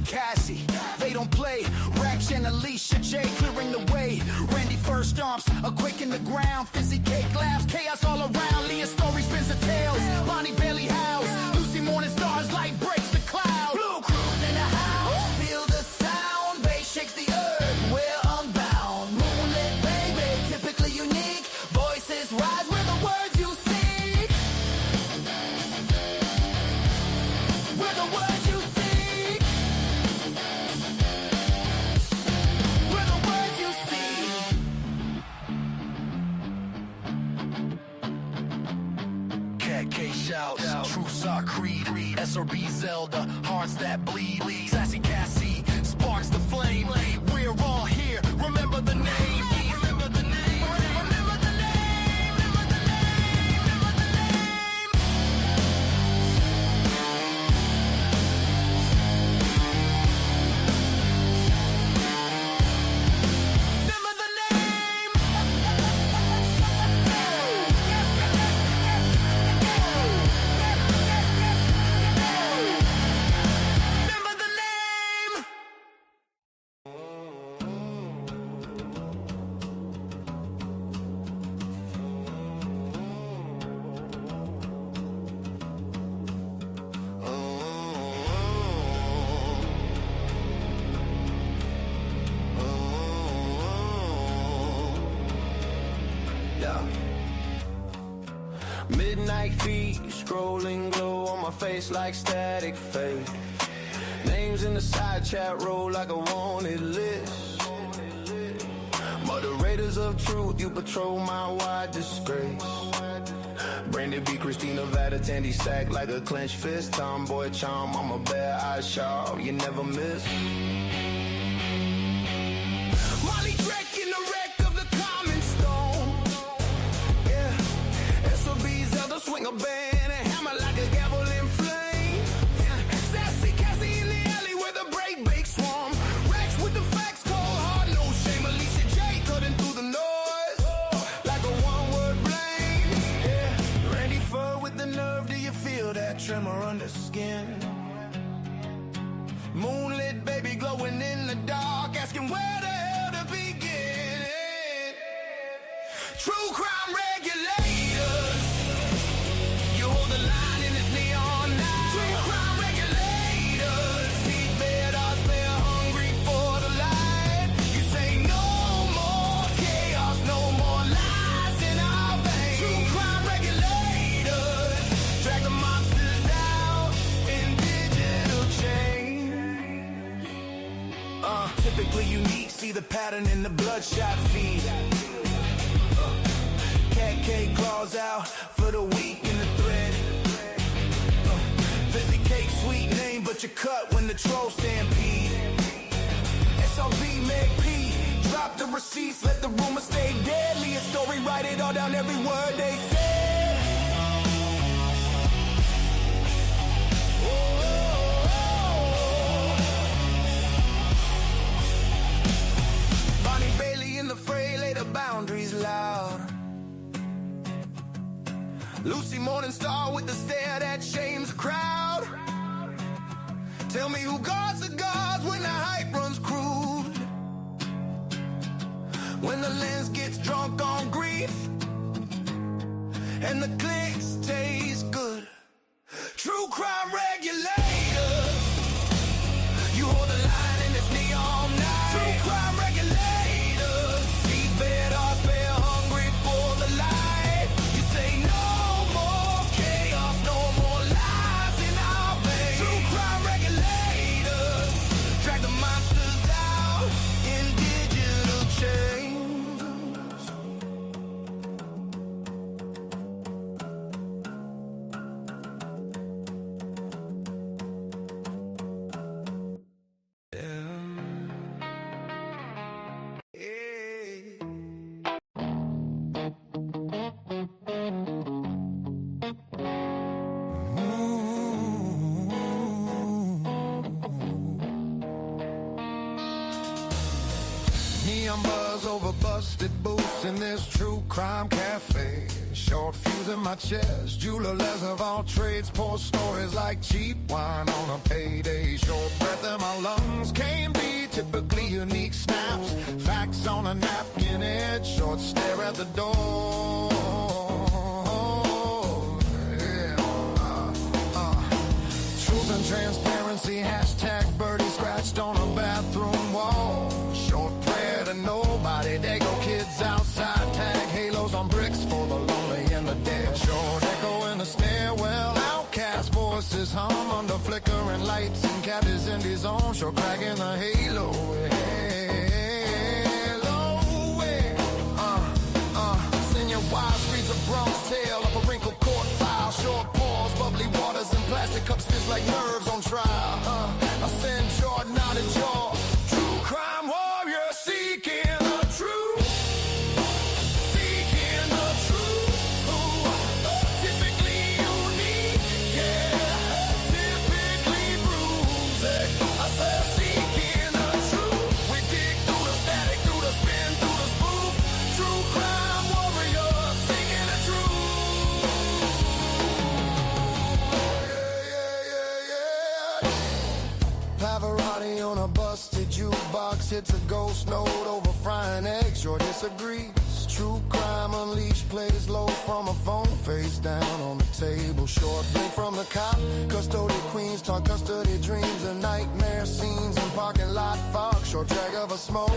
Cassie, they don't play. Rax and Alicia J clearing the way. Randy first stomps, a quake in the ground. Fizzy cake laughs, chaos all around. Leah's story spins the tales. Bonnie Bailey howls. Lucy Morning Stars light breaks the cloud. Blue Cruise in the house, feel the sound. Bass shakes the earth, we're unbound. Moonlit baby, typically unique. Voices rise with the words you seek. We're the words you seek. We're the words you seek. Cat K shouts, True Sock Creed, SRB Zelda, hearts that bleed. Sassy Cassie sparks the flame. We're all here. Remember the name. Remember the name. Remember the name. Remember the name. Remember the name. Remember the name. Remember the name. Midnight feet, scrolling glow on my face like static fade. Names in the side chat roll like a wanted list. Moderators of truth, you patrol my wide disgrace. Brandy B, Christina Vada, Tandy stack like a clenched fist. Tomboy charm, I'm a bad eye sharp, you never miss. Molly Drake in the wreck of the common stone. Yeah, SOB Zelda swing a band and hammer like a gavel in flame. Yeah. Sassy Cassie in the alley where the break bake swarm. Rex with the facts, cold hard, no shame. Alicia J cutting through the noise like a one-word blame. Yeah, Randy Fur with the nerve, do you feel that tremor under skin? Moonlit baby glowing in the dark, asking where the hell to begin. True crime regulators, you hold the line in this neon night. True crime regulators, seatbelt odds, they're hungry for the light. You say no more chaos, no more lies in our veins. True crime regulators, drag the monsters out in digital chains. Typically unique, see the pattern in the bloodshot feed. Cat K claws out for the weak in the thread. Fizzy cake, sweet name, but you cut when the troll stampede. SRB Meg P, drop the receipts, let the rumor stay deadly. A story, write it all down, every word they said. Bonnie Bailey in the fray, lay the boundaries loud. Lucy Morning Star with the stare that shames the crowd. Tell me who guards the gods when the hype runs crude. When the lens gets drunk on grief and the clicks taste good. True crime regulators, you hold the line in this neon night. True crime regulators, seatbelt odds, they're hungry for the light. You say no more chaos, no more lies in our veins. True crime regulators, drag the monsters out in digital chains. this true crime cafe. Short fuse in my chest, jeweler less of all trades. Pour stories like cheap wine on a payday. Short breath in my lungs, can't be typically unique snaps. Facts on a napkin edge, short stare at the door. Truth and transparency, hashtag birdie scratched on a bathroom wall. Short prayer to nobody, they go kids outside. Tag halos on bricks for the lonely and the dead. Short echo in the stairwell, outcast voices hum under flickering lights and cabbies in the zone. Short crack in the halo. Senior wise reads a Bronx tale of a wrinkled court file. Short pause, bubbly waters and plastic cups fizz like nerves on trial. I send Jordan out of jaw. True crime warrior seeking the truth. Seeking the truth. Typically unique, yeah. Typically bruised. I said seeking the truth. We dig through the static, through the spin, through the spoof. True crime warrior seeking the truth. Pavarotti on a busted jukebox hits a ghost note over frying eggs. Sure disagrees. True crime unleashed plays low from a phone face down on the table. Short blink from the cop. Custody queens talk custody dreams and nightmare scenes in parking lot fog. Short drag of a smoke.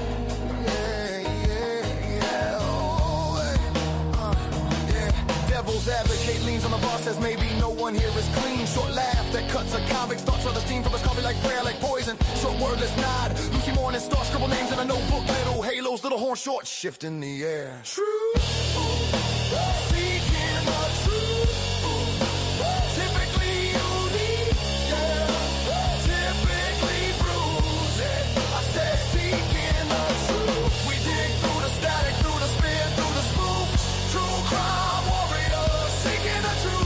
Yeah, yeah, yeah. Oh, yeah. Devil's advocate leans on the bar, says maybe no one here is clean. Short laugh that cuts a convict's thoughts of the steam from his coffee like prayer, like poison. Short wordless nod. Lucy Morning star scribble names in a notebook. Little halos, little horn short shift in the air. True. Seeking the truth. Typically unique. Yeah. Typically bruised. I said seeking the truth. We dig through the static, through the spin, through the spoof. True crime warrior seeking the truth.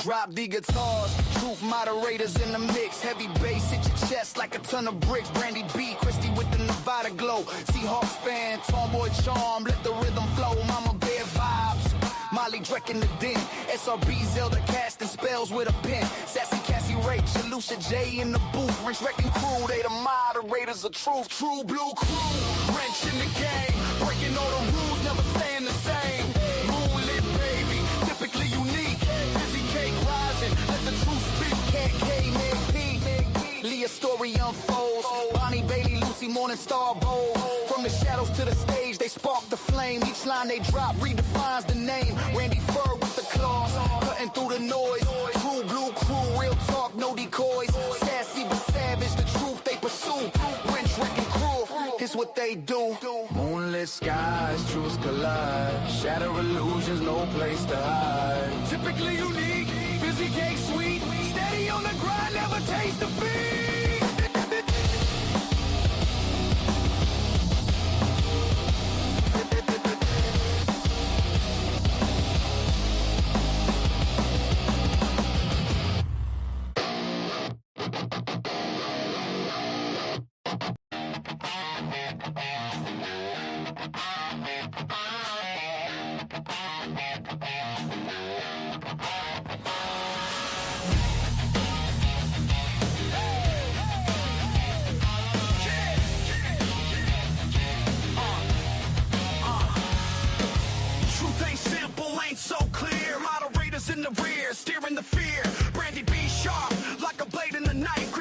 Drop the guitars, truth moderators in the mix. Heavy bass hit your chest like a ton of bricks. Brandy B, Christy with the Nevada glow. Seahawks fan, tomboy charm, let the rhythm flow. Mama bear vibes, Molly Drek in the den. SRB Zelda casting spells with a pen. Sassy Cassie Rach, Lucia J in the booth. Rich Wrecking Crew, they the moderators of truth. True blue crew, wrench in the game. Breaking all the rules, never staying the same. Moonlit baby, typically unique. Rising, let the truth speak. K, Meg P. Leah story unfolds. Bonnie Bailey, Lucy Morning Star bold. From the shadows to the stage, they spark the flame. Each line they drop redefines the name. Randy Fur with the claws, cutting through the noise. True blue crew, real talk, no decoys. Sassy but savage, the truth they pursue. Wrench Wrecking Crew, it's what they do. Moonlit skies, truths collide. Shatter illusions, no place to hide. Typically unique. Fizzy cake sweet, steady on the grind, never taste defeat. In the rear, steering the fear. Brandy B sharp, like a blade in the night.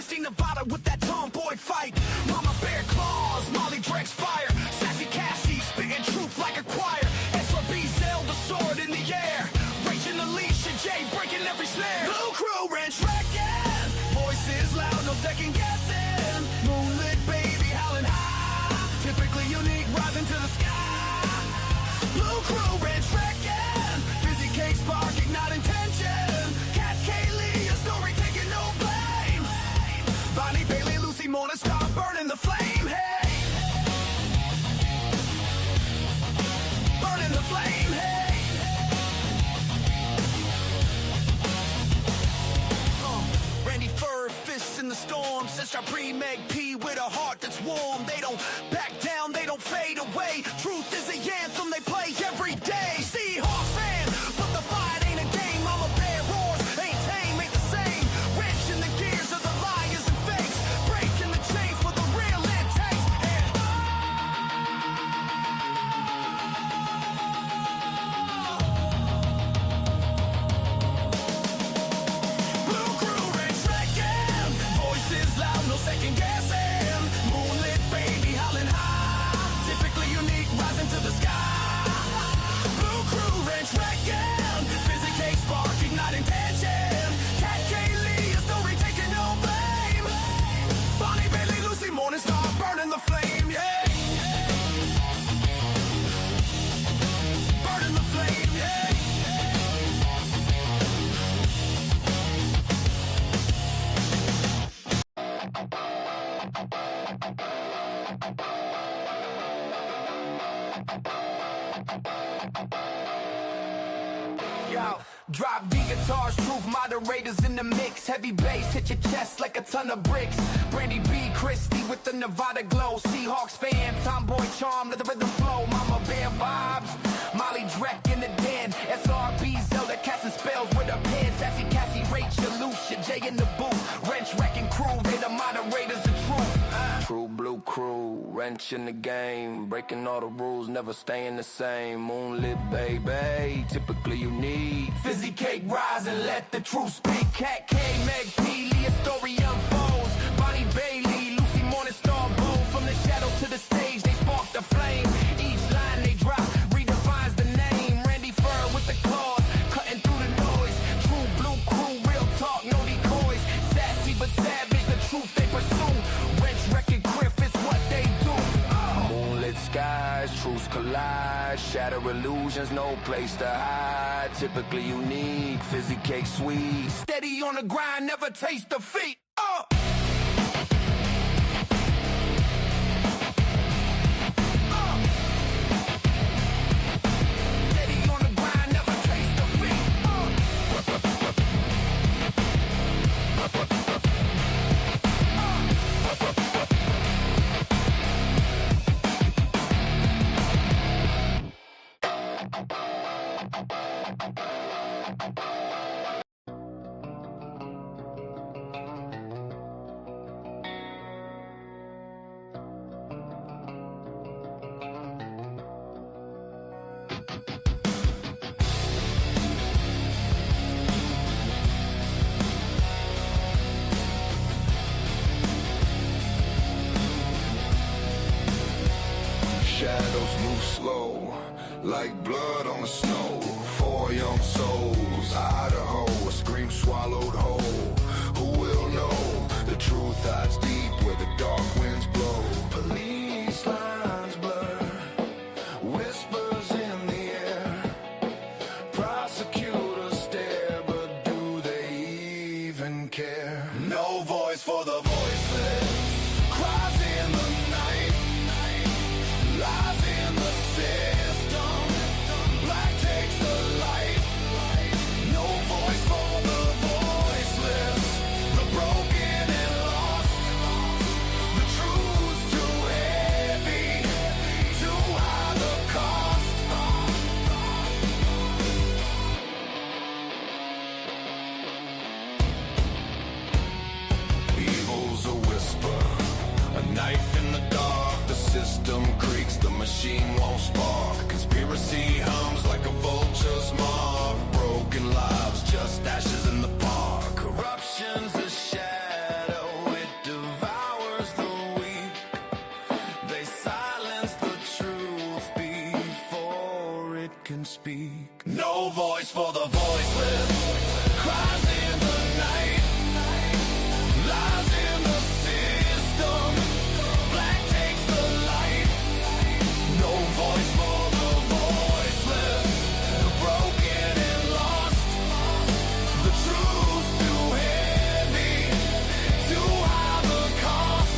fight. Mama bear claws, Molly Drex fire. Sassy Cassie spitting truth like a choir. SRB's held the sword in the air. Rachel, Alicia, Jay breaking every snare. Blue Crew Ranch wrecking. Voices loud, no second guessing. Moonlit baby howling high. Typically unique, rising to the sky. Blue Crew Ranch wrecking. Fizzy cake spark, ignite intention. Cat Kaylee, a story taking no blame. Bonnie Bailey, Lucy Morning Star burning the flame. Hey, burning the flame. Hey, Randy Fur, fists in the storm. Sister Pre-Meg P with a heart that's warm. They don't back down, they don't fade away. Truth is the anthem they play every day. Seahawks fan, but the fight ain't a game. Mama bear roars, ain't tame, ain't the same. Wrench in the gears of the liars and fakes. Breaking the chains for the real it takes. And Blue Crew Ranch wrecking. Voices loud, no second guessing. Moonlit baby howling high. Typically unique, rising to the sky. Blue Crew Ranch wrecking. Fizzy cake spark, ignite intention. Cat Kaylee, a story taking no blame. Bonnie Bailey, Lucy Morning Star burning the flame. Yeah, burning the flame. Yeah. Yo, drop D guitars, truth moderators in the mix. Heavy bass hit your chest like a ton of bricks. Brandy B, Christie with the Nevada glow. Seahawks fan, tomboy charm, let the rhythm flow. Mama bear vibes, Molly Dreck in the den. SRB, Zelda casting spells with a pen. Sassy Cassie, Rachel, Lucia, Jay in the booth. Wrench wrecking crew, they the moderators of truth. True Blue Crew, wrench in the game. Breaking all the rules, never staying the same. Moonlit baby, typically unique. Fizzy cake rise and let the truth speak. Cat K, Meg P, Leah story unfolds. Bonnie Bailey, Lucy Morning Star bold. From the shadows to the stage, they spark the flame. Each line they drop redefines the name. Randy Fur with the claws, cutting through the noise. True Blue Crew, real talk, no decoys. Sassy but savage, the truth they pursue. Wrench wrecking Griff is what they do. Moonlit skies, truths collide. Shatter illusions, no place to hide. Typically unique, fizzy cake sweet. Steady on the grind, never taste defeat. Steady on the grind, never taste defeat. Shadows move slow, like blood on the snow. 4 young souls, Idaho, a scream swallowed whole. Who will know? The truth hides deep where the dark winds blow. Police lines blur, whispers in the air. Prosecutors stare, but do they even care? No voice for the voiceless, cries in the night. Lies in the system, black takes the light. No voice for the voiceless, the broken and lost. The truth's too heavy, too high the cost. Evil's a whisper, for the voiceless, cries in the night, lies in the system, black takes the light, no voice for the voiceless, the broken and lost, the truth's too heavy, too high the cost.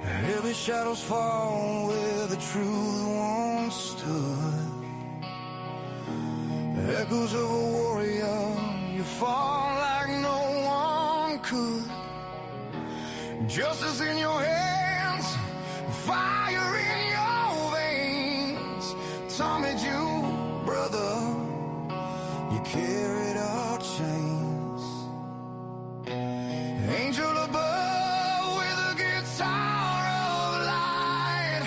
Heavy shadows fall where the truth once stood. Echoes of a warrior, you fall like no one could. Justice in your hands, fire in your veins. Tommy Jew, brother, you carried our chains. Angel above with a guitar of light,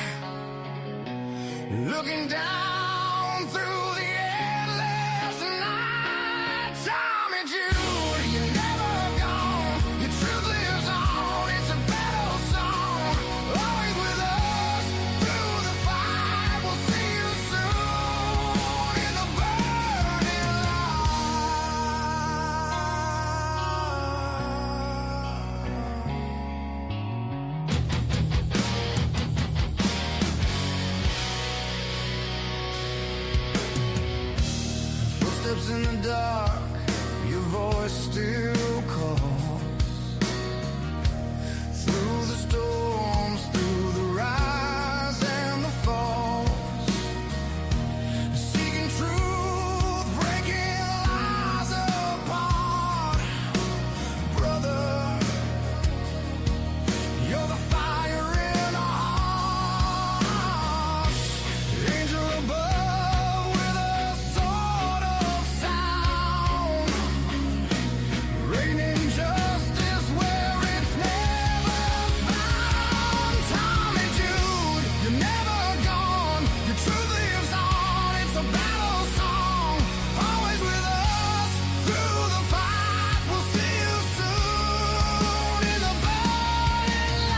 looking down through the endless night. Tommy Jude, you're never gone. Your truth lives on. It's a battle song. Always with us through the fight. We'll see you soon in the burning light. Footsteps in the dark, your voice still calls. Through the storms, through the rise and the falls. Seeking truth, breaking lies apart. Brother, you're the fire in our hearts. Angel above with a sword of sound, raining justice where it's never found. Tommy Jude, you're never gone. Your truth lives on. It's a battle song. Always with us through the fight. We'll see you soon in the burning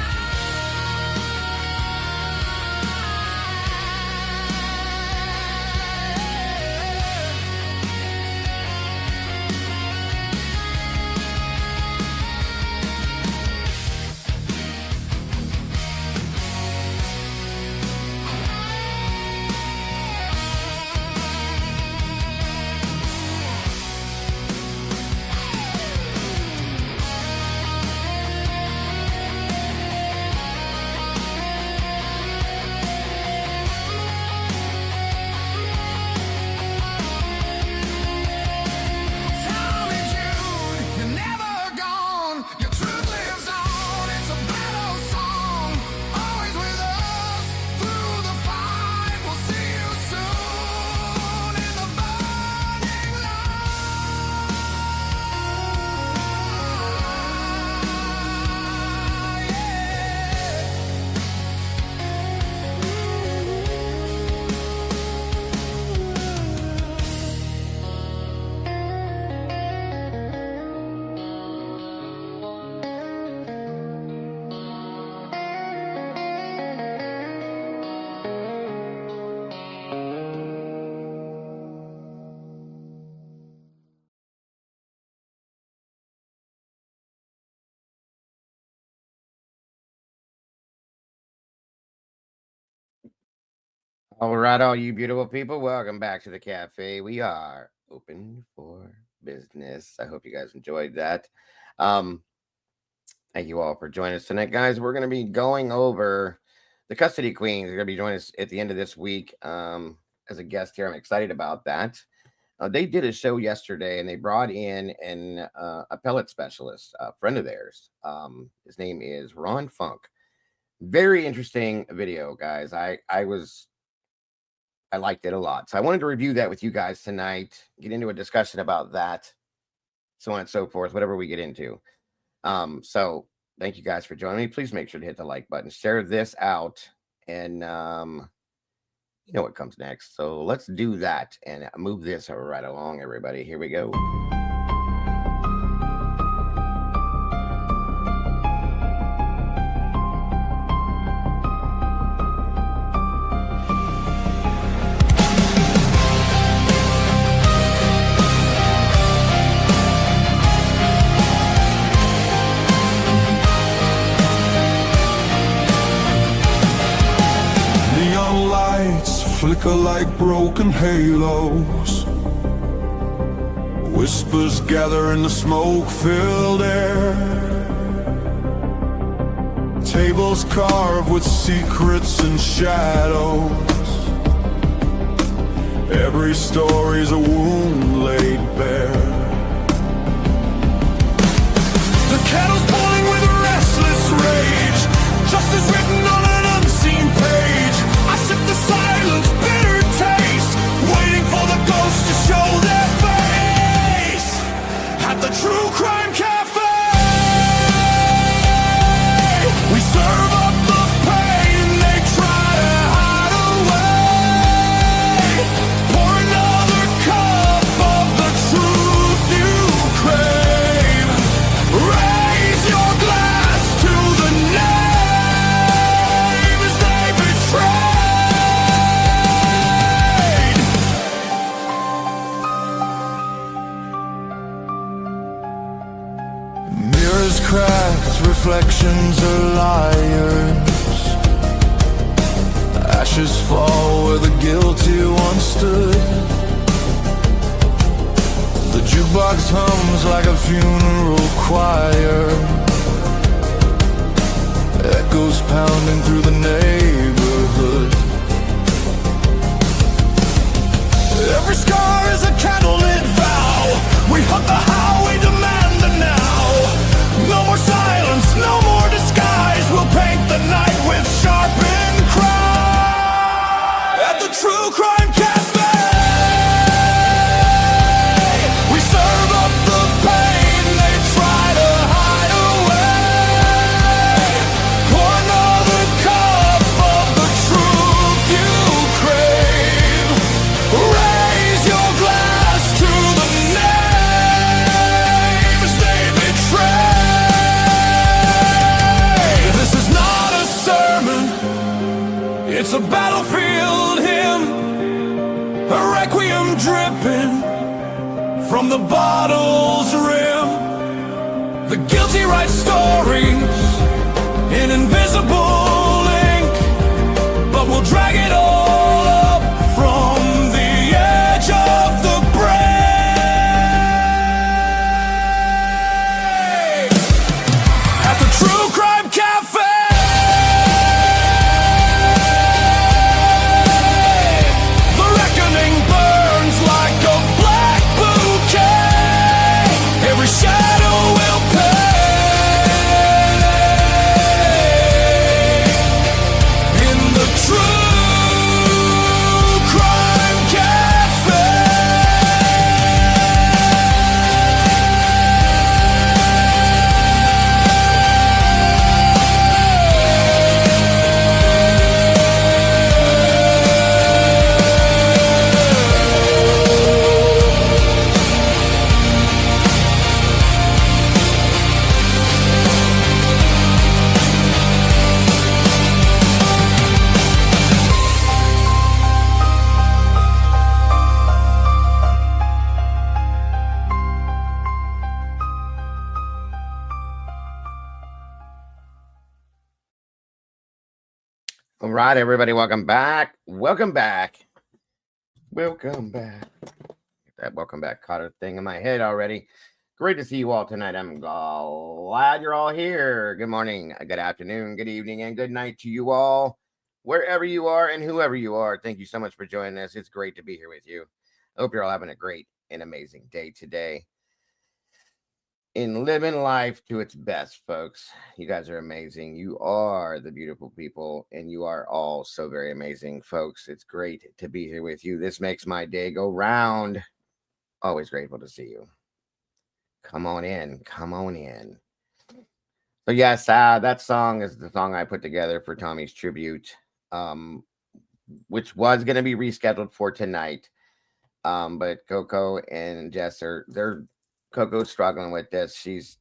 Tommy Jude, you're never gone. Your truth lives on. It's a battle song. Always with us through the fight. We'll see you soon in the burning All right, all you beautiful people, welcome back to the cafe. We are open for business. I hope you guys enjoyed that. Um, Thank you all for joining us tonight, guys. We're going to be going over the custody queens. They're going to be joining us at the end of this week as a guest here. I'm excited about that. They did a show yesterday, and they brought in an appellate specialist, a friend of theirs. His name is Ron FUNKE. Very interesting video, guys. I liked it a lot. So I wanted to review that with you guys tonight, get into a discussion about that, so on and so forth, whatever we get into. So thank you guys for joining me. Please make sure to hit the like button, share this out, and you know what comes next. So let's do that and move this right along, everybody. Here we go. Flicker like broken halos. Whispers gather in the smoke-filled air. Tables carved with secrets and shadows. Every story's a wound laid bare. The kettle's boiling with restless rage. Justice written on an unseen page. I sip the silence, bitter taste, waiting for the ghosts to show their face. At the True Crime Cafe, we serve up the pain they try to hide away. Pour another cup of the truth you crave. Raise your glass to the names they betray. Cracked reflections are liars. Ashes fall where the guilty once stood. The jukebox hums like a funeral choir. Echoes pounding through the neighborhood. Every scar is a candlelit vow. We hunt the how, we demand the now. No more silence, no more disguise. We'll paint the night with sharpened cry. At the True Crime Cafe, we serve up the pain they try to hide away. Pour another cup of the truth you crave. Raise your glass to the names they betray. It's a battlefield hymn, a requiem dripping from the bottle's rim. The guilty write stories in invisible ink, but we'll drag it all up from the edge of the brave. At the True Crime Cafe, shadow will pay in the True Crime Cafe. All right, everybody, welcome back. Welcome back. Welcome back. That welcome back Cotter thing in my head already. Great to see you all tonight. I'm glad you're all here. Good morning, good afternoon, good evening, and good night to you all, wherever you are and whoever you are. Thank you so much for joining us. It's great to be here with you. I hope you're all having a great and amazing day today. In living life to its best, folks. You guys are amazing. You are the beautiful people, and you are all so very amazing, folks. It's great to be here with you. This makes my day go round. Always grateful to see you. Come on in. Come on in. So yes, that song is the song I put together for Tommy's tribute, which was going to be rescheduled for tonight. But Coco and Jess they're Coco's struggling with this. She's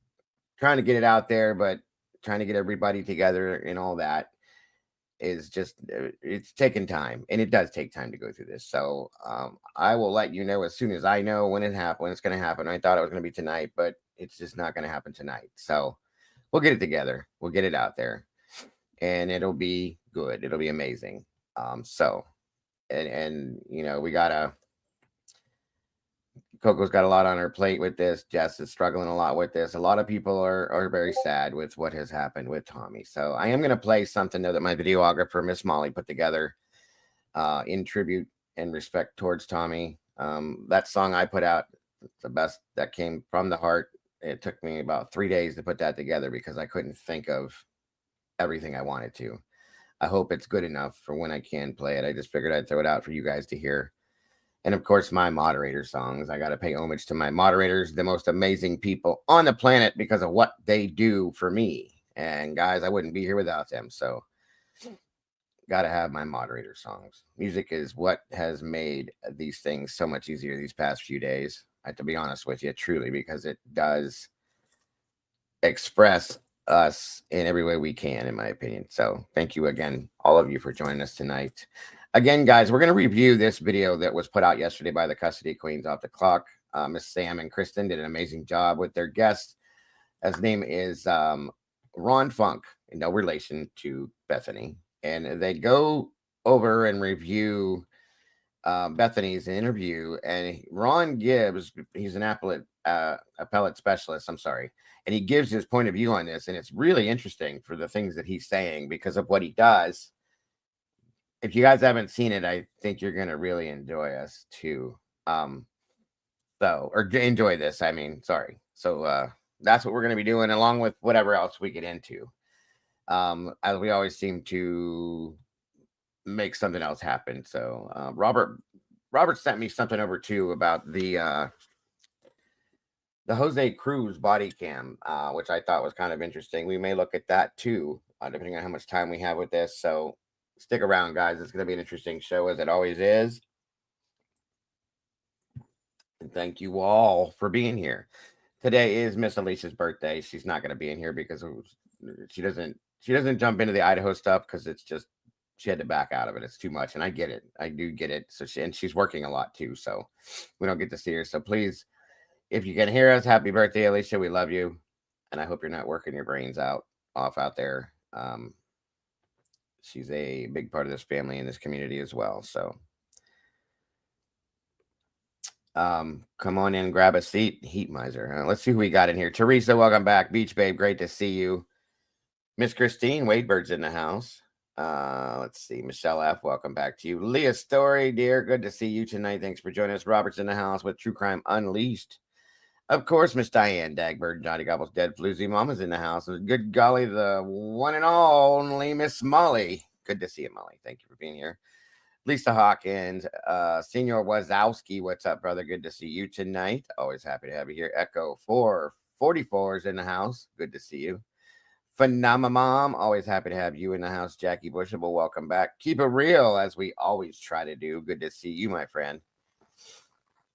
trying to get it out there, but trying to get everybody together and all that is just, it's taking time, and it does take time to go through this. So I will let you know as soon as I know when it's going to happen. I thought it was going to be tonight, but it's just not going to happen tonight. So we'll get it together. We'll get it out there, and it'll be good. It'll be amazing. So, and you know, Coco's got a lot on her plate with this. Jess is struggling a lot with this. A lot of people are very sad with what has happened with Tommy. So I am going to play something though that my videographer, Miss Molly, put together in tribute and respect towards Tommy. That song I put out, the best that came from the heart. It took me about 3 days to put that together because I couldn't think of everything I wanted to. I hope it's good enough for when I can play it. I just figured I'd throw it out for you guys to hear. And of course, my moderator songs. I got to pay homage to my moderators, the most amazing people on the planet because of what they do for me. And guys, I wouldn't be here without them. So got to have my moderator songs. Music is what has made these things so much easier these past few days. I have to be honest with you, truly, because it does express us in every way we can, in my opinion. So thank you again, all of you, for joining us tonight. Again, guys, we're going to review this video that was put out yesterday by the Custody Queens off the clock. Miss Sam and Kristen did an amazing job with their guest. His name is Ron Funk, no relation to Bethany. And they go over and review Bethany's interview. And Ron gives, he's an appellate specialist, and he gives his point of view on this. And it's really interesting for the things that he's saying because of what he does. If you guys haven't seen it, I think you're going to really enjoy us too. Enjoy this. I mean, sorry. So that's what we're going to be doing along with whatever else we get into. As we always seem to make something else happen. So Robert sent me something over too about the Jose Cruz body cam, which I thought was kind of interesting. We may look at that too, depending on how much time we have with this. So stick around, guys. It's going to be an interesting show, as it always is. And thank you all for being here. Today is Miss Alicia's birthday. She's not going to be in here because she doesn't jump into the Idaho stuff because it's just, she had to back out of it. It's too much, and I get it. I do get it. So she's working a lot too, so we don't get to see her. So please, if you can hear us, happy birthday, Alicia. We love you, and I hope you're not working your brains off out there. She's a big part of this family and this community as well. So come on in, grab a seat. Heat miser. Let's see who we got in here. Teresa, welcome back. Beach Babe, great to see you. Miss Christine Wadebird's in the house. Let's see. Michelle F., welcome back to you. Leah Story, dear, good to see you tonight. Thanks for joining us. Robert's in the house with True Crime Unleashed. Of course, Miss Diane Dagbird, Johnny Gobble's Dead Floozy Mama's in the house. Good golly, the one and only Miss Molly. Good to see you, Molly. Thank you for being here. Lisa Hawkins, Senior Wazowski, what's up, brother? Good to see you tonight. Always happy to have you here. Echo 444 is in the house. Good to see you. Phenomamom, always happy to have you in the house. Jackie Bushable, welcome back. Keep it real, as we always try to do. Good to see you, my friend.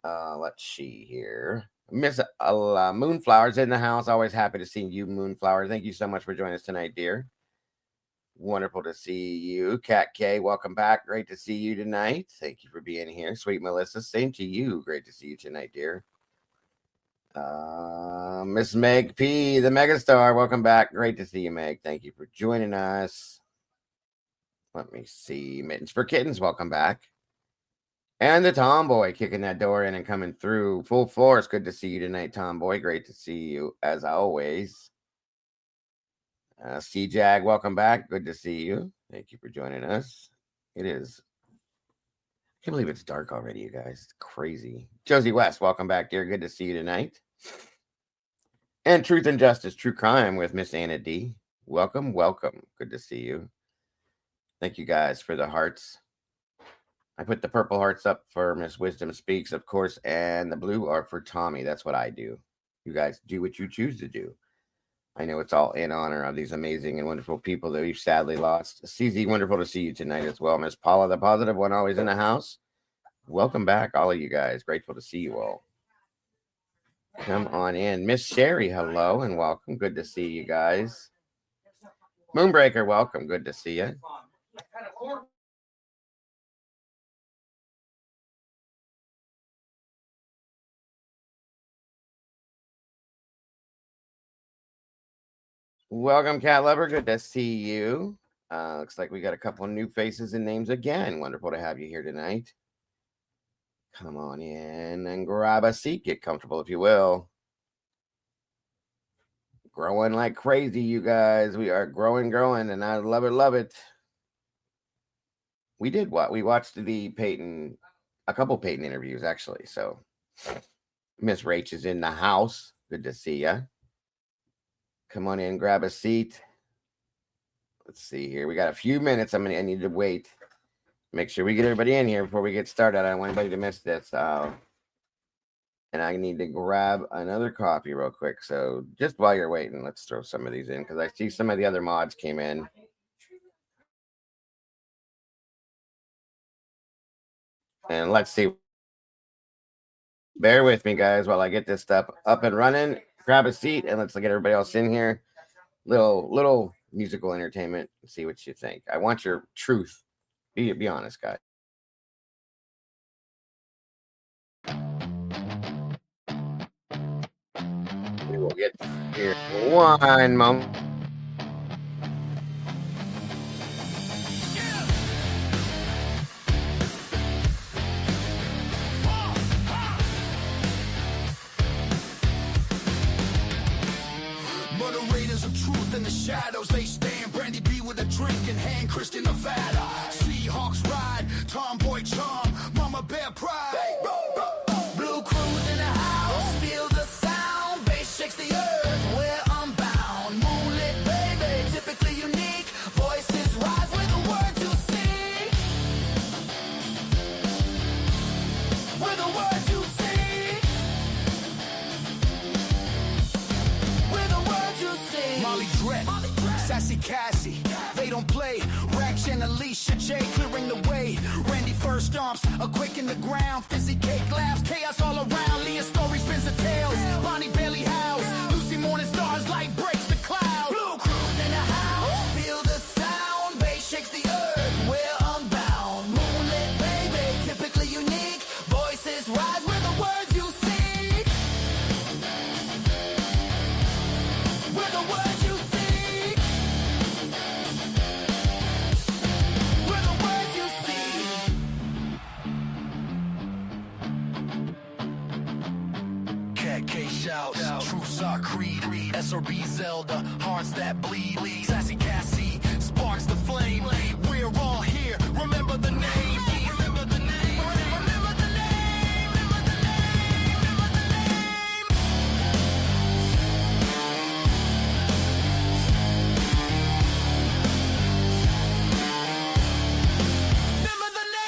Let's see here. Miss Moonflower's in the house. Always happy to see you, Moonflower. Thank you so much for joining us tonight, dear. Wonderful to see you. Cat K, welcome back. Great to see you tonight. Thank you for being here. Sweet Melissa, same to you. Great to see you tonight, dear. Miss Meg P, the Megastar, welcome back. Great to see you, Meg. Thank you for joining us. Let me see. Mittens for Kittens, welcome back. And the Tomboy kicking that door in and coming through full force. Good to see you tonight, Tomboy. Great to see you as always. C-Jag, welcome back. Good to see you. Thank you for joining us. It is. I can't believe it's dark already, you guys. It's crazy. Josie West, welcome back, dear. Good to see you tonight. And Truth and Justice, True Crime with Miss Anna D. Welcome, welcome. Good to see you. Thank you guys for the hearts. I put the purple hearts up for Miss Wisdom Speaks, of course, and the blue are for Tommy. That's what I do. You guys do what you choose to do. I know it's all in honor of these amazing and wonderful people that we've sadly lost. CZ, wonderful to see you tonight as well. Miss Paula, the positive one, always in the house. Welcome back, all of you guys. Grateful to see you all. Come on in. Miss Sherry, hello and welcome. Good to see you guys. Moonbreaker, welcome. Good to see you. Welcome, Cat Lover. Good to see you. Looks like we got a couple of new faces and names again. Wonderful to have you here tonight. Come on in and grab a seat. Get comfortable, if you will. Growing like crazy, you guys. We are growing, and I love it, love it. We did what? We watched the Peyton, a couple Peyton interviews, actually. So Miss Rach is in the house. Good to see ya. Come on in, grab a seat. Let's see here. We got a few minutes. I need to wait. Make sure we get everybody in here before we get started. I don't want anybody to miss this. And I need to grab another copy real quick. So just while you're waiting, let's throw some of these in because I see some of the other mods came in. And let's see. Bear with me, guys, while I get this stuff up and running. Grab a seat and let's get everybody else in here. Little musical entertainment. See what you think. I want your truth. Be honest, guys. We will get here one moment. In the shadows they stand, Brandy B with a drink in hand, Christian Nevada, Seahawks ride, Tomboy charm, Mama Bear pride, Blue Cruise in the house, feel the sound, bass shakes the earth, we're unbound, moonlit baby, typically unique, voices rise with the words you sing, with the words you sing, with the words you sing. Molly Dredd, Sassy Cassie, they don't play. Rax and Alicia J clearing the way. Randy first stomps, a quake in the ground. Fizzy cake laughs, chaos all around. Leah Story spins the tales. Bonnie Bailey howls. Lucy Morning Stars, light breaks the cloud. Blue Cruise in the house, feel the sound. Bass shakes the earth, we're unbound. Moonlit baby, typically unique. Voices rise with the words you seek. With the words you seek. Shouts, truths are creed, SRB Zelda, hearts that bleed, Sassy Cassie, sparks the flame, we're all here, remember the name, remember the name, remember the name, remember the name, remember the name. Remember the name. Remember the name.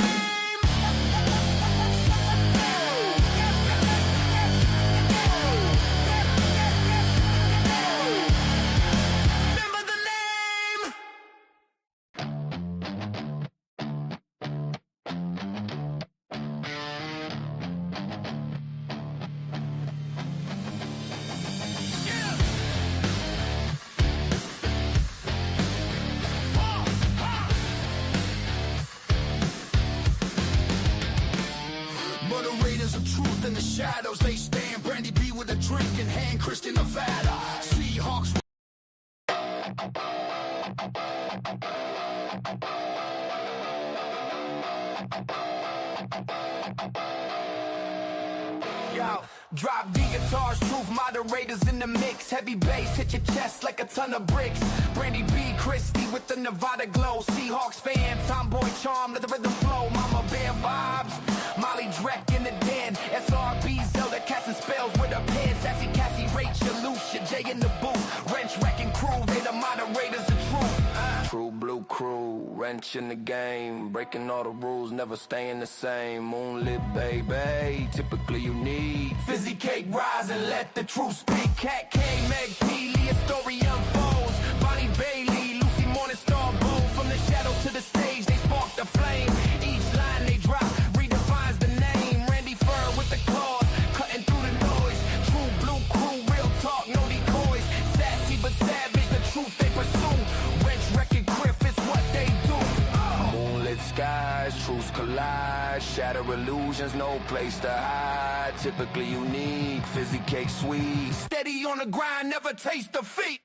Moderators of truth in the shadows they stand. Brandy B with a drink in hand, Christian Nevada, Seahawks. Yo, drop the guitars, truth moderators in the mix. Heavy bass hit your chest like a ton of bricks. Brandy B. Christie with the Nevada glow. Seahawks fan, tomboy charm, let the rhythm flow. Mama Bear vibes, Molly Dreck in the den. SRB, Zelda casting spells with a pen. Sassy Cassie, Rachel, Lucia, Jay in the booth. Wrench, wrecking crew, they the moderators, the truth. True blue crew, wrench in the game. Breaking all the rules, never staying the same. Moonlit baby, typically unique. Fizzy cake, rise and let the truth speak. Cat K, Meg P, Leah story unfolds. Bonnie Bailey, Lucy Morningstar, bold. From the shadows to the stage, they spark the flame. Each line they drop redefines the name. Randy Fur with the claws, cutting through the noise. True blue crew, real talk, no decoys. Sassy but savage, the truth they pursue. Wrench, wrecking Griff, it's what they do. Moonlit skies, truths collide. Shatter illusions, no place to hide. Typically unique, fizzy cake sweet. Steady on the grind, never taste defeat.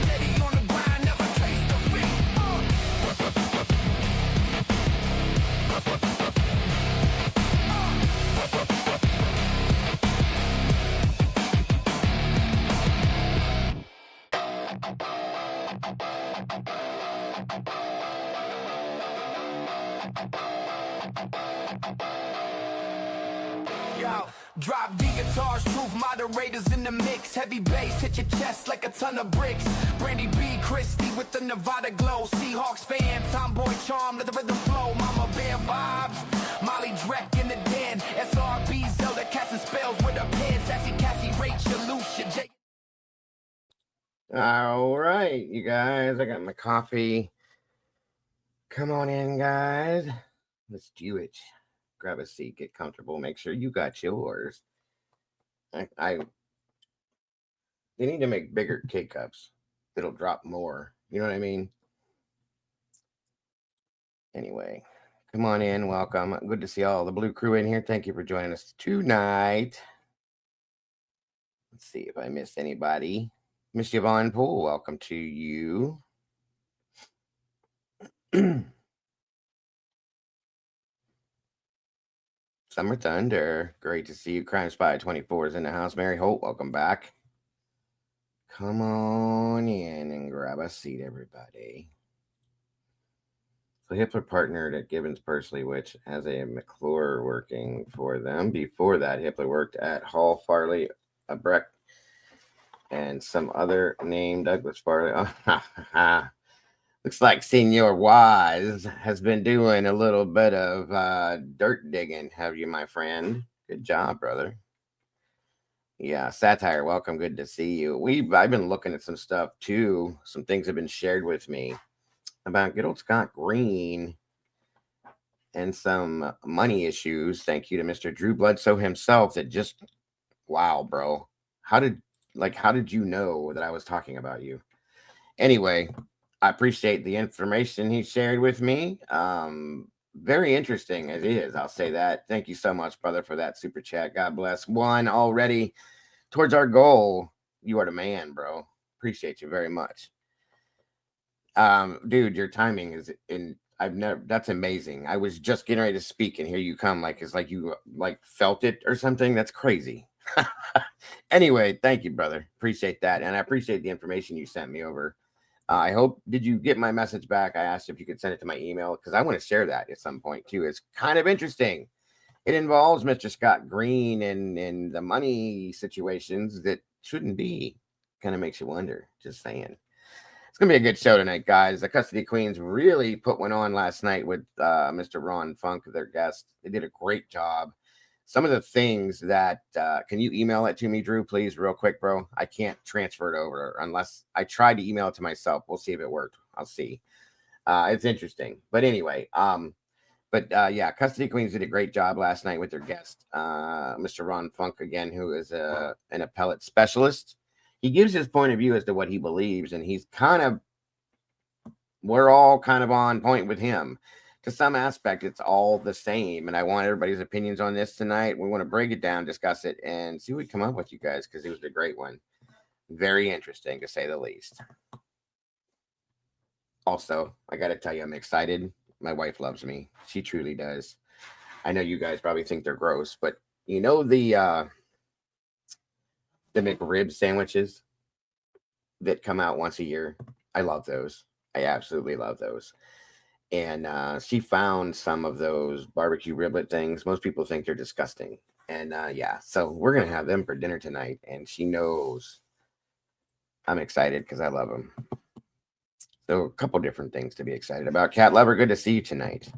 Steady on the grind, never taste defeat. Yo, drop the guitars, truth moderators in the mix. Heavy bass hit your chest like a ton of bricks. Brandy B. Christie with the Nevada glow. Seahawks fan, tomboy charm, let the rhythm flow. Mama Bear vibes, Molly Dreck in the den. SRB, Zelda casting spells with a pen. Sassy Cassie, Rachel, Lucia, Jay. All right, you guys, I got my coffee. Come on in, guys. Let's do it. Grab a seat, get comfortable, make sure you got yours. They need to make bigger K-cups. It'll drop more. You know what I mean? Anyway, come on in. Welcome. Good to see all the Blue Crew in here. Thank you for joining us tonight. Let's see if I missed anybody. Miss Yvonne Poole, welcome to you. Summer Thunder, great to see you. Crime Spy 24 is in the house. Mary Holt, welcome back. Come on in and grab a seat, everybody. So Hippler partnered at Gibbons Pursley, which has a McClure working for them. Before that, Hippler worked at Hall, Farley, Abrecht, and some other name, Douglas Farley. Looks like Senor Wise has been doing a little bit of dirt digging, have you, my friend? Good job, brother. Yeah, Satire, welcome. Good to see you. I've been looking at some stuff, too. Some things have been shared with me about good old Scott Green and some money issues. Thank you to Mr. Drew Bledsoe himself that just, wow, bro. How did you know that I was talking about you? Anyway, I appreciate the information he shared with me. Very interesting as it is. I'll say that. Thank you so much, brother, for that super chat. God bless. One already towards our goal. You are the man, bro. Appreciate you very much. Dude, your timing is that's amazing. I was just getting ready to speak and here you come. It's like you felt it or something. That's crazy. Anyway, thank you, brother. Appreciate that. And I appreciate the information you sent me over. I hope, did you get my message back? I asked if you could send it to my email because I want to share that at some point too. It's kind of interesting. It involves Mr. Scott Green and the money situations that shouldn't be. Kind of makes you wonder. Just saying. It's going to be a good show tonight, guys. The Custody Queens really put one on last night with Mr. Ron Funk, their guest. They did a great job. Some of the things that, can you email it to me, Drew, please, real quick, bro? I can't transfer it over unless I tried to email it to myself. We'll see if it worked. I'll see. It's interesting. But anyway, yeah, Custody Queens did a great job last night with their guest, Mr. Ron Funk, again, who is an appellate specialist. He gives his point of view as to what he believes, and we're all kind of on point with him. To some aspect, it's all the same. And I want everybody's opinions on this tonight. We want to break it down, discuss it, and see what we come up with, you guys, because it was a great one. Very interesting, to say the least. Also, I got to tell you, I'm excited. My wife loves me. She truly does. I know you guys probably think they're gross, but you know the McRib sandwiches that come out once a year? I love those. I absolutely love those. And she found some of those barbecue riblet things. Most people think they're disgusting. And yeah, so we're going to have them for dinner tonight. And she knows I'm excited because I love them. So a couple different things to be excited about. Cat Lover, good to see you tonight.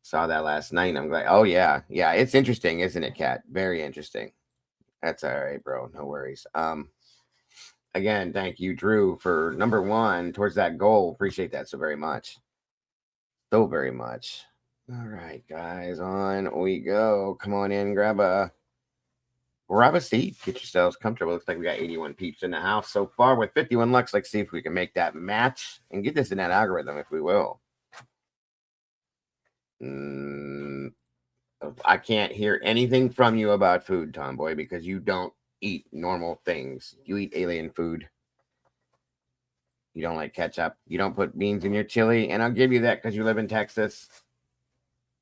Saw that last night. And I'm like, oh yeah. Yeah, it's interesting, isn't it, Cat? Very interesting. That's all right, bro. No worries. Again, thank you, Drew, for number one towards that goal. Appreciate that so very much. So very much. All right, guys, on we go. Come on in, grab a seat, get yourselves comfortable. Looks like we got 81 peeps in the house so far with 51 looks. Let's see if we can make that match and get this in that algorithm, if we will. I can't hear anything from you about food, Tomboy, because you don't eat normal things. You eat alien food. You don't like ketchup. You don't put beans in your chili. And I'll give you that because you live in Texas.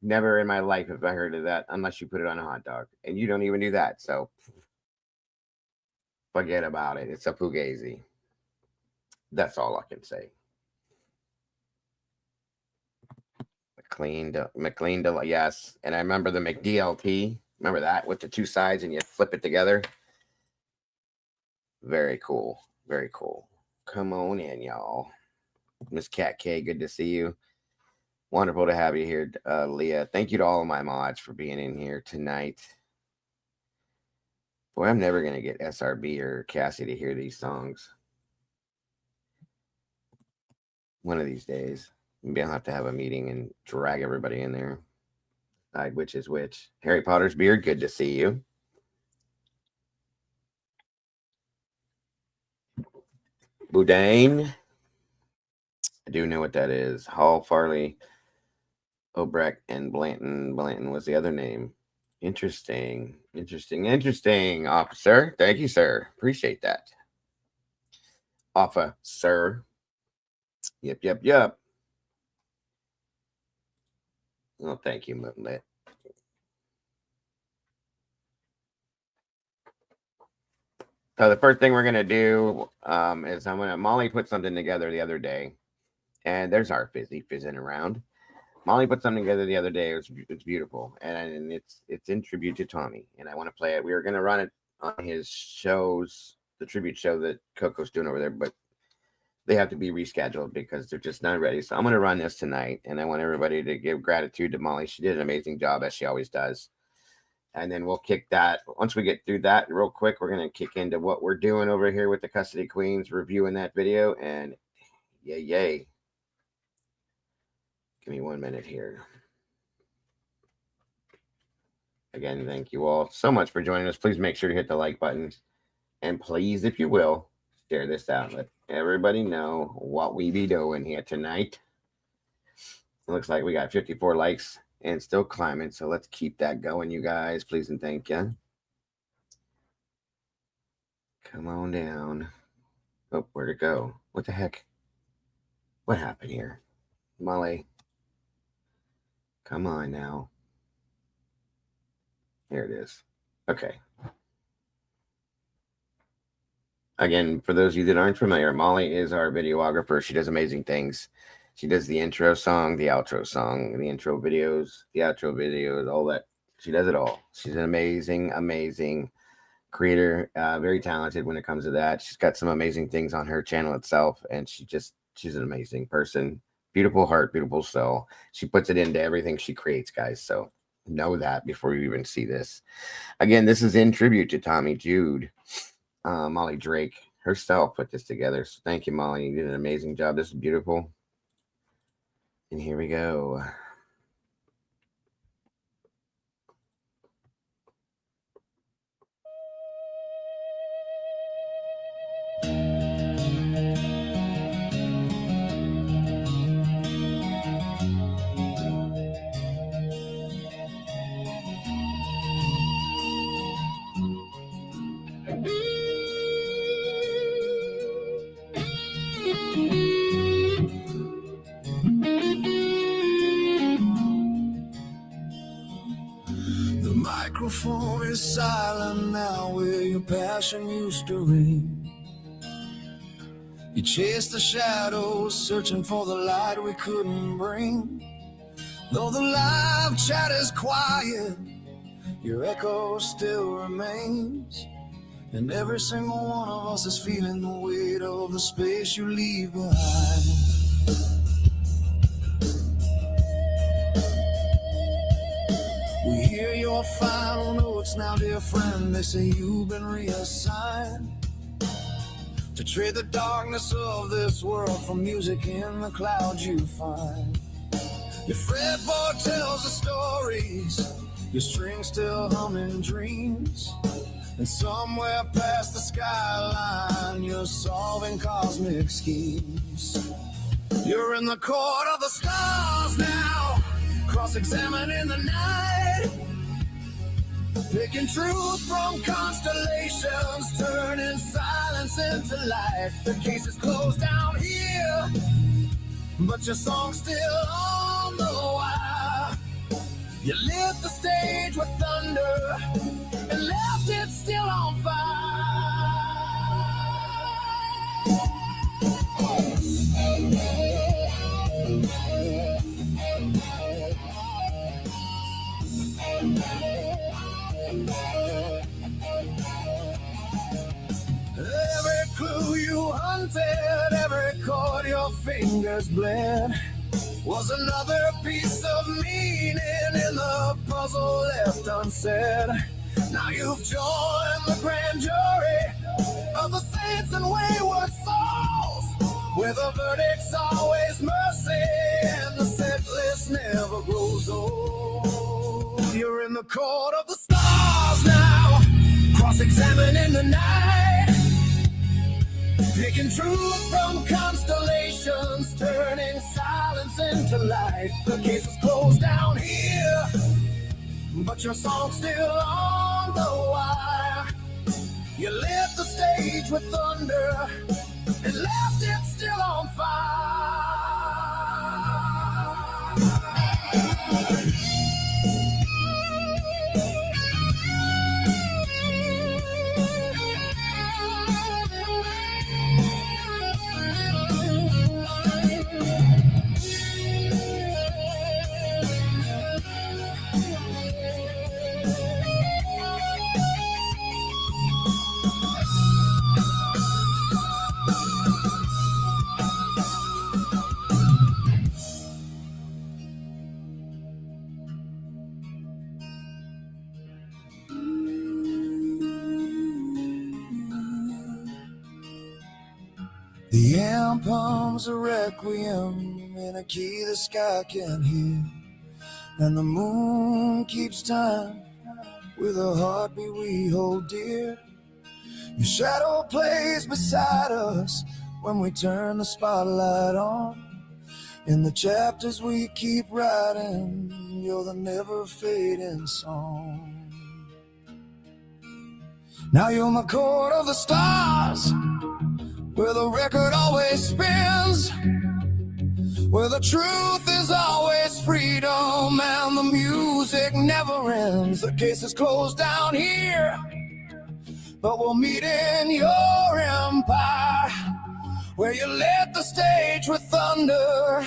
Never in my life have I heard of that unless you put it on a hot dog. And you don't even do that. So forget about it. It's a fugazi. That's all I can say. McLean, yes. And I remember the McDLT. Remember that with the two sides and you flip it together? Very cool. Very cool. Come on in, y'all. Miss Cat K, good to see you. Wonderful to have you here, Leah. Thank you to all of my mods for being in here tonight. Boy, I'm never going to get SRB or Cassie to hear these songs. One of these days. Maybe I'll have to have a meeting and drag everybody in there. Decide which is which. Harry Potter's beard, good to see you. Boudin. I do know what that is. Hall, Farley, Obrecht, and Blanton. Blanton was the other name. Interesting. Officer. Thank you, sir. Appreciate that. Officer. Yep. Oh, thank you, Moonlit. So the first thing we're going to do is Molly put something together the other day. And there's our fizzing around. Molly put something together the other day. It's beautiful. And it's in tribute to Tommy. And I want to play it. We were going to run it on his shows, the tribute show that Coco's doing over there. But they have to be rescheduled because they're just not ready. So I'm going to run this tonight. And I want everybody to give gratitude to Molly. She did an amazing job, as she always does. And then we'll kick that. Once we get through that real quick, we're going to kick into what we're doing over here with the Custody Queens, reviewing that video. And yay. Give me 1 minute here. Again, thank you all so much for joining us. Please make sure to hit the like button. And please, if you will, share this out. Let everybody know what we be doing here tonight. It looks like we got 54 likes and still climbing. So let's keep that going, you guys. Please and thank you. Come on down. Oh, where'd it go? What the heck? What happened here? Molly. Come on now. There it is. Okay. Again, for those of you that aren't familiar, Molly is our videographer. She does amazing things. She does the intro song, the outro song, the intro videos, the outro videos, all that. She does it all. She's an amazing creator. Very talented when it comes to that. She's got some amazing things on her channel itself, and she's an amazing person. Beautiful heart, beautiful soul. She puts it into everything she creates, guys. So know that before you even see this. Again, this is in tribute to Tommy Jude. Molly Drake herself put this together. So thank you, Molly. You did an amazing job. This is beautiful. And here we go. phone is silent now where your passion used to ring. You chased the shadows, searching for the light we couldn't bring. Though the live chat is quiet, your echo still remains. And every single one of us is feeling the weight of the space you leave behind. We hear your final notes now, dear friend. They say you've been reassigned to trade the darkness of this world for music in the clouds you find. Your fretboard tells the stories, your strings still humming dreams. And somewhere past the skyline, you're solving cosmic schemes. You're in the court of the stars now, cross-examining the night, picking truth from constellations, turning silence into light. The case is closed down here, but your song's still on the wire. You lit the stage with thunder and left it still on Every clue you hunted, every chord your fingers bled, was another piece of meaning in the puzzle left unsaid. Now you've joined the grand jury of the saints and wayward souls, where the verdict's always mercy and the set list never grows old. You're in the court of the stars now, cross-examining the night, picking truth from constellations, turning silence into light. The case is closed down here, but your song's still on the wire. You lit the stage with thunder and left it still on fire. The amp hums a requiem in a key the sky can hear, and the moon keeps time with a heartbeat we hold dear. Your shadow plays beside us when we turn the spotlight on. In the chapters we keep writing, you're the never-fading song. Now you're my court of the stars, where the record always spins, where the truth is always freedom and the music never ends. The case is closed down here, but we'll meet in your empire, where you lit the stage with thunder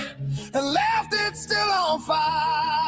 and left it still on fire.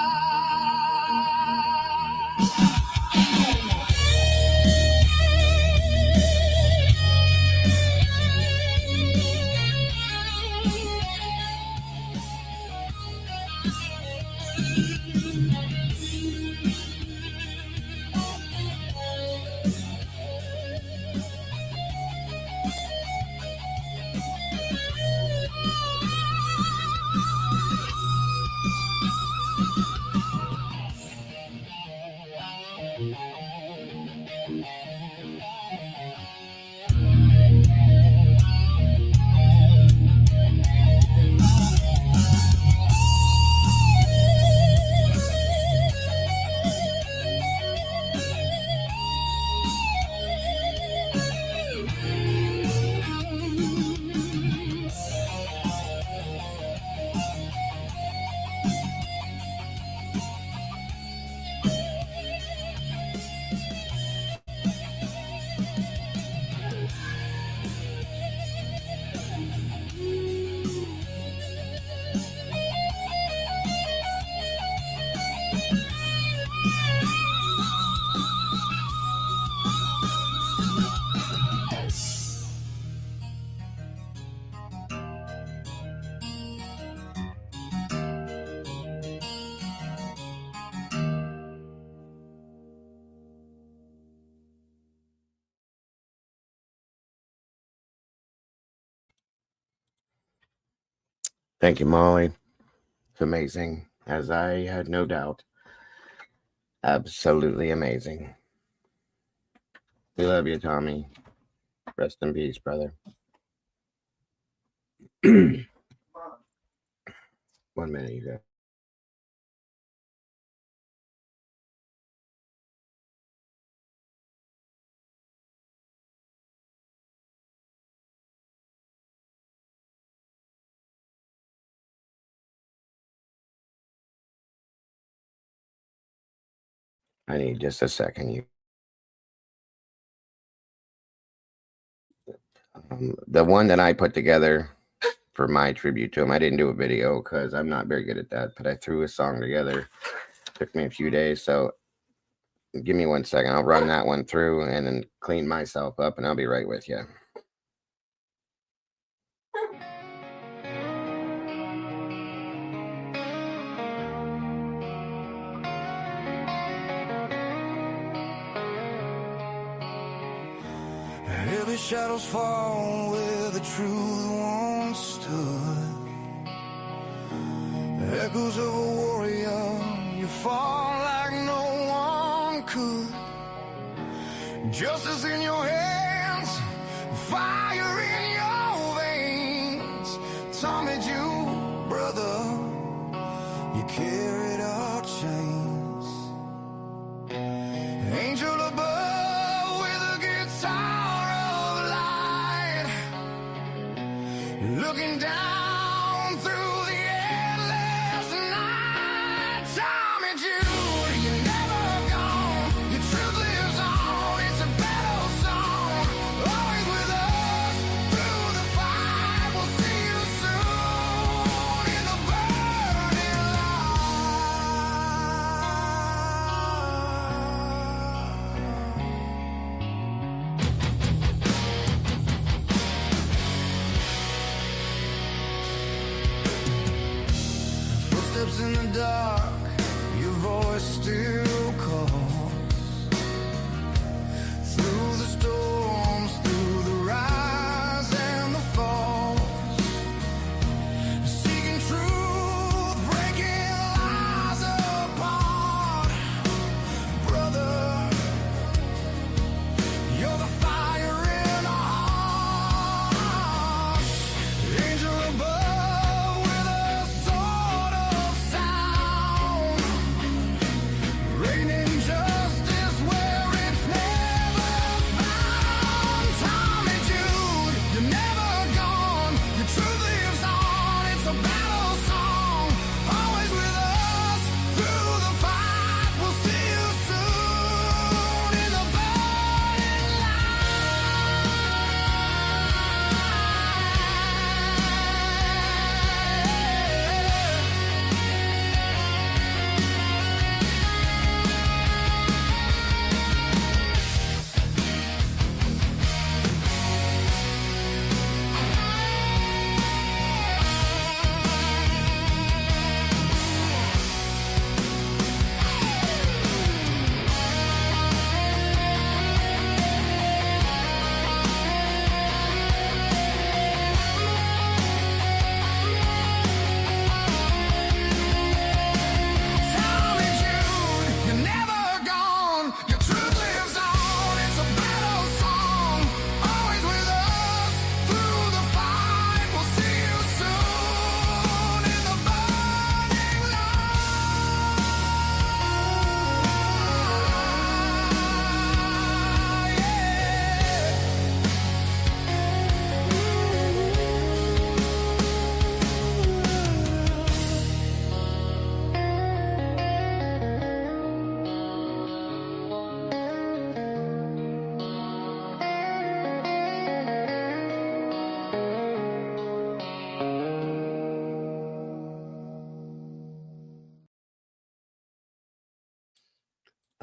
Thank you, Molly. It's amazing, as I had no doubt. Absolutely amazing. We love you, Tommy. Rest in peace, brother. 1 minute, you guys. I need just a second. The one that I put together for my tribute to him, I didn't do a video because I'm not very good at that, but I threw a song together. Took me a few days, so give me 1 second. I'll run that one through and then clean myself up, and I'll be right with you. Heavy shadows fall where the truth once stood. Echoes of a warrior, you fall like no one could. Justice in your hands, fire in your veins. Tommy Jew, brother, you carried our chains. Angel above with a guitar of light, looking down through the endless night. Tommy Jude, you're never gone. Your truth lives on. It's a battle song, always with us through the fight. We'll see you soon in the burning light. Footsteps in the dark, your voice still calls. Through the storms, through the rise and the falls. Seeking truth, breaking lies apart. Brother, you're the fire in our hearts. Angel above with a sword of sound, raining justice where it's never found. Tommy Jude, you're never gone. Your truth lives on. It's a battle song, always with us through the fight. We'll see you soon in the burning Tommy Jude, you're never gone. Your truth lives on. It's a battle song, always with us through the fight. We'll see you soon in the burning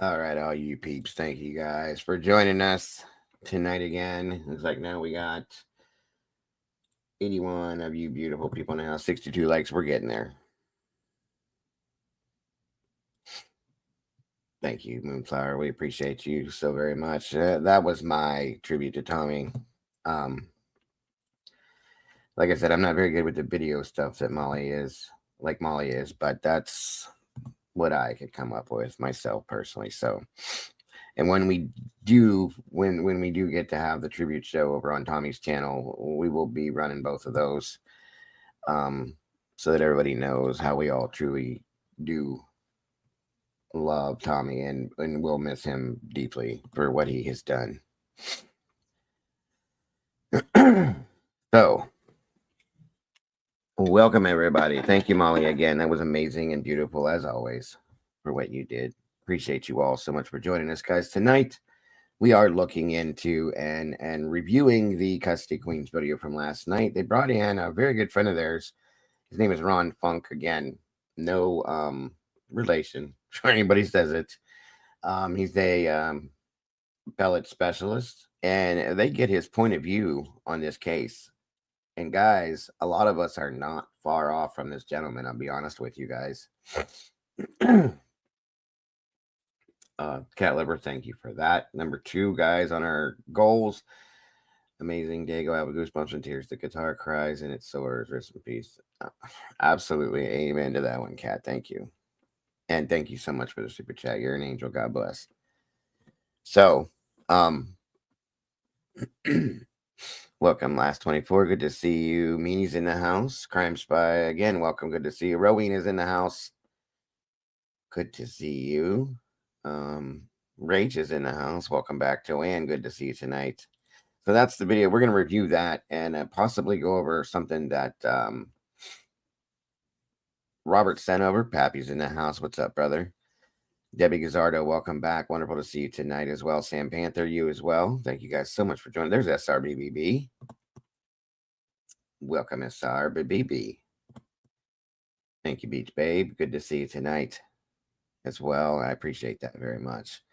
All right, all you peeps, thank you guys for joining us tonight again. Looks like now we got 81 of you beautiful people now, 62 likes. We're getting there. Thank you, Moonflower. We appreciate you so very much. That was my tribute to Tommy. Like I said, I'm not very good with the video stuff that Molly is, but that's what I could come up with myself personally. So, and when we do get to have the tribute show over on Tommy's channel, we will be running both of those, so that everybody knows how we all truly do love Tommy and will miss him deeply for what he has done. So, welcome everybody. Thank you, Molly, again. That was amazing and beautiful as always for what you did. Appreciate you all so much for joining us, guys. Tonight we are looking into and reviewing the Custody Queens video from last night. They brought in a very good friend of theirs. His name is Ron FUNKE. Again, no relation. Sure, anybody says it. He's a Appellate specialist, and they get his point of view on this case. And guys, a lot of us are not far off from this gentleman. I'll be honest with you guys. Cat Liver, thank you for that. Number 2, guys, on our goals. Amazing Dago, I have goosebumps and tears. The guitar cries and it soars. Rest in peace. Absolutely. Amen to that one, Cat. Thank you. And thank you so much for the super chat. You're an angel. God bless. So, welcome, Last 24. Good to see you. Meanie's in the house. Crime Spy, again, welcome. Good to see you. Rowena is in the house. Good to see you. Rach is in the house. Welcome back, Joanne. Good to see you tonight. So that's the video. We're going to review that and possibly go over something that Robert sent over. Pappy's in the house. What's up, brother? Debbie Gazzardo, welcome back. Wonderful to see you tonight as well. Sam Panther, you as well. Thank you guys so much for joining. There's SRBBB. Welcome, SRBBB. Thank you, Beach Babe. Good to see you tonight as well. I appreciate that very much.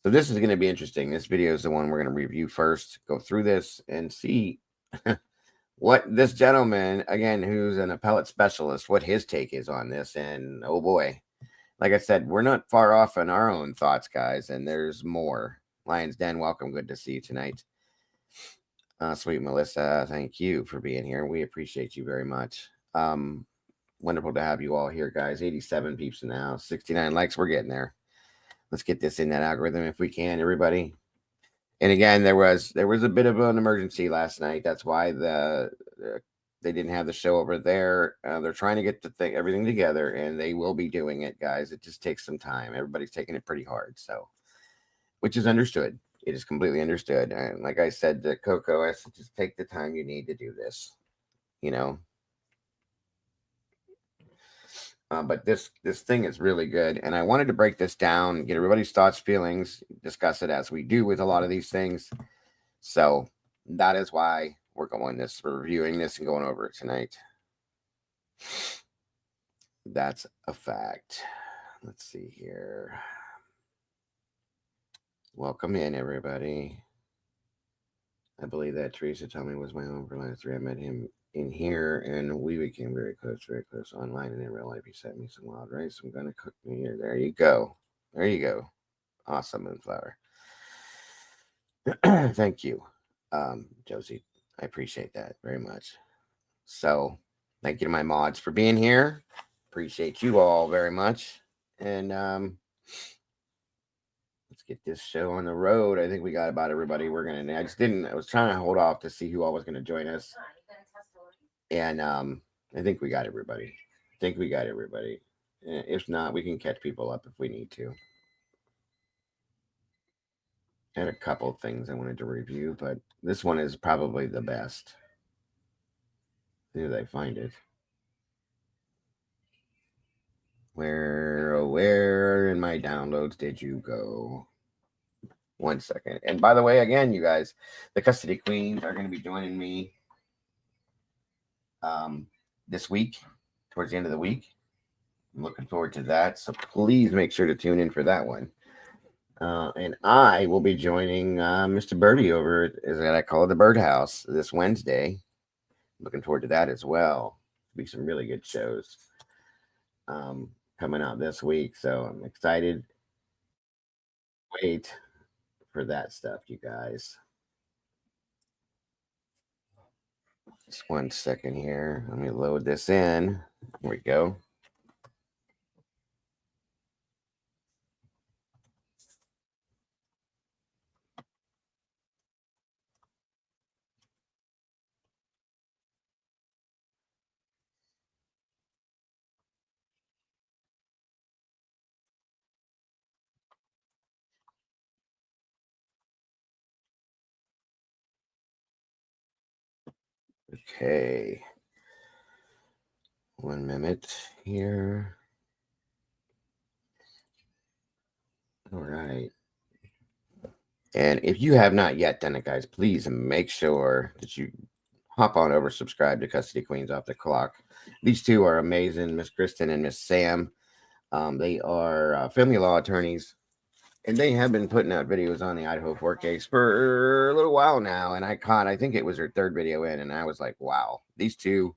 So this is going to be interesting. This video is the one we're going to review first, go through this and see what this gentleman, again, who's an appellate specialist, what his take is on this. And oh boy, like I said, we're not far off in our own thoughts, guys, and there's more. Lion's Den, welcome. Good to see you tonight. Sweet Melissa, thank you for being here. We appreciate you very much. Wonderful to have you all here, guys. 87 peeps in the house, 69 likes. We're getting there. Let's get this in that algorithm if we can, everybody. And again, there was a bit of an emergency last night. That's why they didn't have the show over there. They're trying to get everything together, and they will be doing it, guys. It just takes some time. Everybody's taking it pretty hard, so, which is understood. It is completely understood. And like I said to Coco, I said, just take the time you need to do this, you know. But this thing is really good, and I wanted to break this down, get everybody's thoughts, feelings, discuss it as we do with a lot of these things. So that is why we're reviewing this and going over it tonight. That's a fact. Let's see here. Welcome in, everybody. I believe that Teresa Tommy was my home for last 3. I met him in here, and we became very close online, and in real life he sent me some wild rice. I'm gonna cook me here. There you go. Awesome, Moonflower. Thank you, Josie. I appreciate that very much. So thank you to my mods for being here. Appreciate you all very much. And let's get this show on the road. I think we got about everybody we're gonna. I was trying to hold off to see who all was gonna join us. And I think we got everybody. If not, we can catch people up if we need to. I had a couple of things I wanted to review, but this one is probably the best. As soon as I find it. Where in my downloads did you go? 1 second. And by the way, again, you guys, the Custody Queens are going to be joining me this week, towards the end of the week. I'm looking forward to that. So please make sure to tune in for that one. And I will be joining Mr. Birdie over at, as I call it, the Birdhouse this Wednesday. Looking forward to that as well. Be some really good shows coming out this week. So I'm excited. Wait for that stuff, you guys. Just 1 second here. Let me load this in. Here we go. Okay. 1 minute here. All right. And if you have not yet done it, guys, please make sure that you hop on over, subscribe to Custody Queens Off the Clock. These two are amazing, Miss Kristen and Miss Sam. They are family law attorneys, and they have been putting out videos on the Idaho court case for a little while now. And I think it was her third video in, and I was like, wow, these two,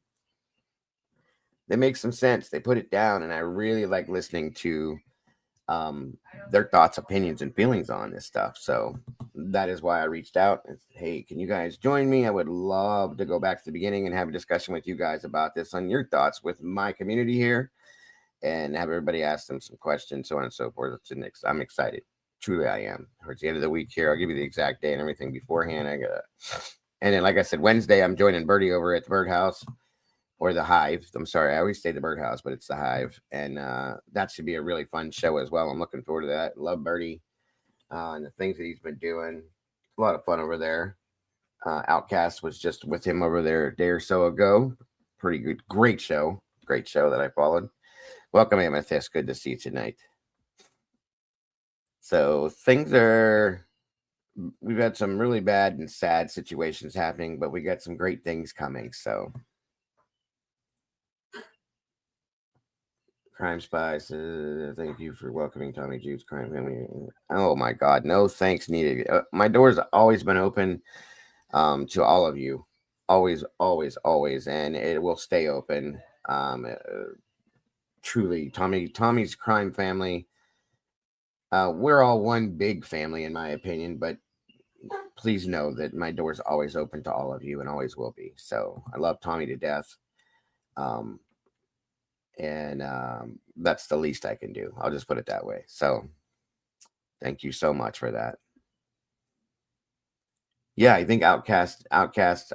they make some sense. They put it down, and I really like listening to their thoughts, opinions, and feelings on this stuff. So that is why I reached out and said, hey, can you guys join me? I would love to go back to the beginning and have a discussion with you guys about this on your thoughts with my community here, and have everybody ask them some questions, so on and so forth. I'm excited. Truly, I am. Towards the end of the week here, I'll give you the exact day and everything beforehand. And then, like I said, Wednesday, I'm joining Birdie over at the Birdhouse. Or the Hive. I'm sorry, I always say the Birdhouse, but it's the Hive. And that should be a really fun show as well. I'm looking forward to that. Love Birdie and the things that he's been doing. A lot of fun over there. Outcast was just with him over there a day or so ago. Pretty good. Great show. Great show that I followed. Welcome, Amethyst. Good to see you tonight. So we've had some really bad and sad situations happening, but we got some great things coming. So Crime Spies, thank you for welcoming Tommy Jude's crime family. Oh my God, no thanks needed. My door's always been open to all of you, always, always, always, and it will stay open. Truly, Tommy's crime family. We're all one big family, in my opinion, but please know that my door's always open to all of you and always will be. So I love Tommy to death. And that's the least I can do. I'll just put it that way. So thank you so much for that. Yeah, I think Outcast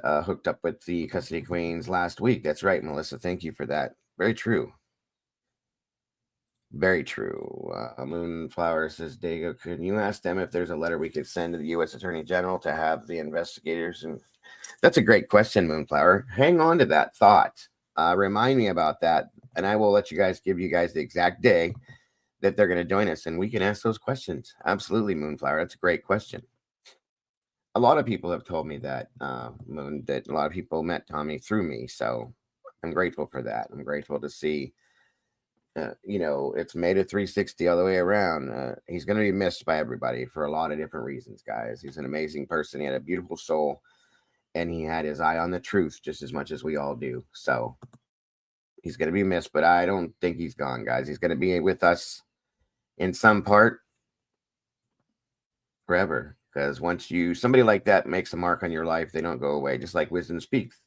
hooked up with the Custody Queens last week. That's right, Melissa. Thank you for that. Very true. Very true. Moonflower says, Dago, can you ask them if there's a letter we could send to the U.S. Attorney General to have the investigators? And that's a great question, Moonflower. Hang on to that thought. Remind me about that, and I will let you guys give you guys the exact day that they're going to join us, and we can ask those questions. Absolutely, Moonflower. That's a great question. A lot of people have told me that, Moon, that a lot of people met Tommy through me, so I'm grateful for that. I'm grateful to see, it's made a 360 all the way around. He's going to be missed by everybody for a lot of different reasons, guys. He's an amazing person. He had a beautiful soul. And he had his eye on the truth just as much as we all do. So he's going to be missed, but I don't think he's gone, guys. He's going to be with us in some part forever. Because once somebody like that makes a mark on your life, they don't go away. Just like Wisdom Speaks.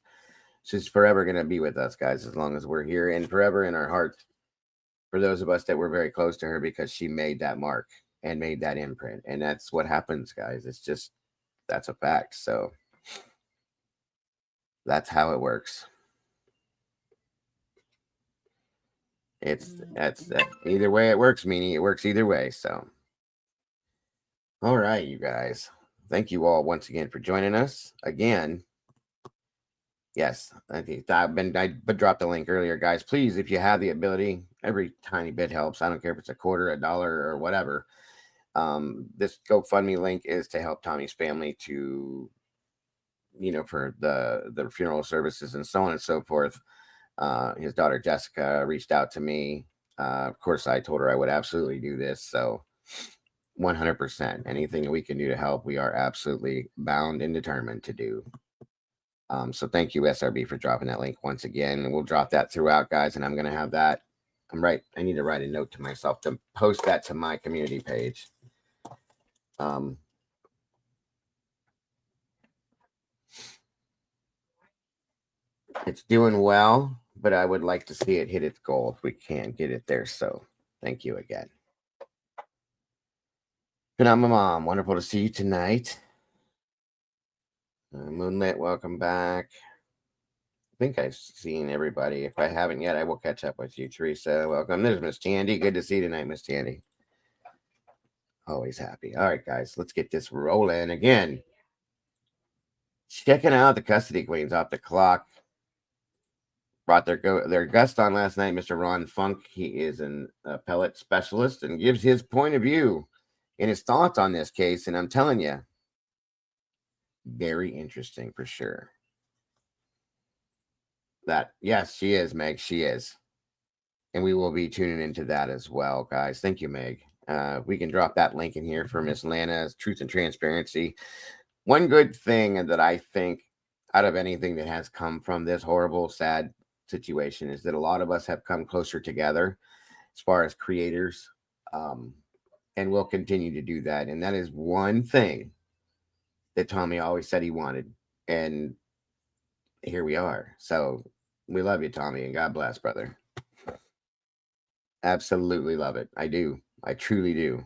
She's forever going to be with us, guys, as long as we're here, and forever in our hearts for those of us that were very close to her, because she made that mark and made that imprint. And that's what happens, guys. That's a fact. So that's how it works. That's either way it works, meaning it works either way. So, all right, you guys. Thank you all once again for joining us again. Yes, I dropped the link earlier, guys. Please, if you have the ability, every tiny bit helps. I don't care if it's a quarter, $1, or whatever. This GoFundMe link is to help Tommy's family to, for the funeral services and so on and so forth. His daughter Jessica reached out to me. Of course, I told her I would absolutely do this. So 100%, anything we can do to help, we are absolutely bound and determined to do. So thank you, SRB, for dropping that link once again. And we'll drop that throughout, guys. And I'm going to have that. I need to write a note to myself to post that to my community page. It's doing well, but I would like to see it hit its goal if we can get it there. So thank you again. Good on my mom. Wonderful to see you tonight. Moonlit, welcome back. I think I've seen everybody. If I haven't yet, I will catch up with you. Teresa, welcome. There's Miss Tandy. Good to see you tonight, Miss Tandy. Always happy. All right, guys, let's get this rolling again. Checking out the custody queens off the clock. Brought their guest on last night, Mr. Ron Funk. He is an appellate specialist and gives his point of view and his thoughts on this case. And I'm telling you, very interesting for sure. Yes, she is, Meg. She is. And we will be tuning into that as well, guys. Thank you, Meg. We can drop that link in here for Miss Lana's Truth and Transparency. One good thing that I think out of anything that has come from this horrible, sad situation is that a lot of us have come closer together as far as creators, and we'll continue to do that. And that is one thing that Tommy always said he wanted. And here we are. So we love you, Tommy, and God bless, brother. Absolutely love it. I do. I truly do.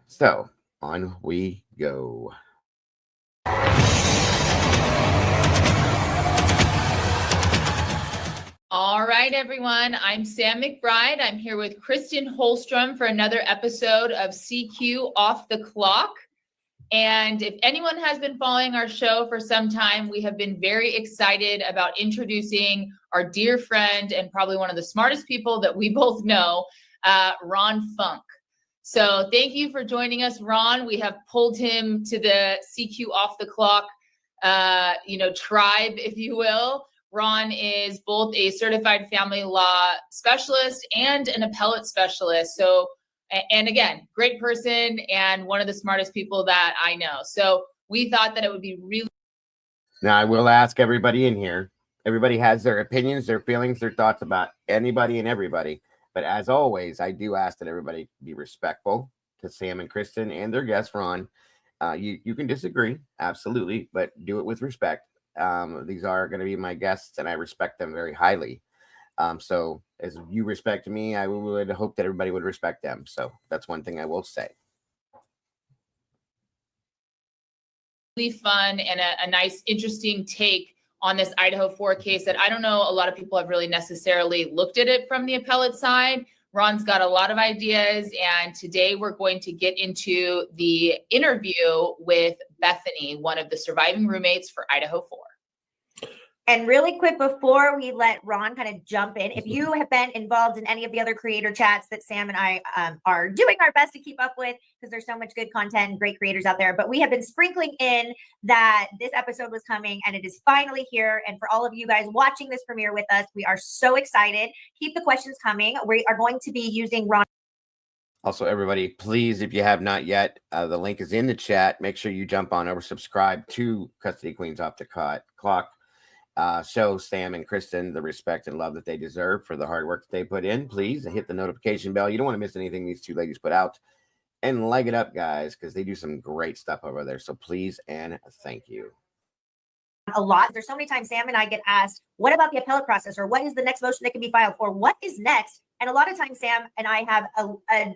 So on we go. All right, everyone. I'm Sam McBride. I'm here with Kristen Holstrom for another episode of CQ Off the Clock. And if anyone has been following our show for some time, we have been very excited about introducing our dear friend and probably one of the smartest people that we both know, Ron Funk. So thank you for joining us, Ron. We have pulled him to the CQ Off the Clock, tribe, if you will. Ron is both a certified family law specialist and an appellate specialist. So, and again, great person and one of the smartest people that I know. So we thought that it would be really. Now, I will ask everybody in here. Everybody has their opinions, their feelings, their thoughts about anybody and everybody. But as always, I do ask that everybody be respectful to Sam and Kristen and their guest, Ron. You can disagree, absolutely, but do it with respect. These are going to be my guests, and I respect them very highly. So as you respect me, I would hope that everybody would respect them. So that's one thing I will say. Really fun and a nice, interesting take on this Idaho 4 case that I don't know a lot of people have really necessarily looked at it from the appellate side. Ron's got a lot of ideas, and today we're going to get into the interview with Bethany, one of the surviving roommates for Idaho 4. And really quick, before we let Ron kind of jump in, if you have been involved in any of the other creator chats that Sam and I are doing our best to keep up with, because there's so much good content and great creators out there, but we have been sprinkling in that this episode was coming and it is finally here. And for all of you guys watching this premiere with us, we are so excited. Keep the questions coming. We are going to be using Ron. Also, everybody, please, if you have not yet, the link is in the chat. Make sure you jump on over, subscribe to Custody Queens Off the Clock. Show Sam and Kristen the respect and love that they deserve for the hard work that they put in. Please hit the notification bell. You don't want to miss anything these two ladies put out. And like it up, guys, because they do some great stuff over there. So please and thank you. A lot. There's so many times Sam and I get asked, what about the appellate process? Or what is the next motion that can be filed? Or what is next? And a lot of times Sam and I have a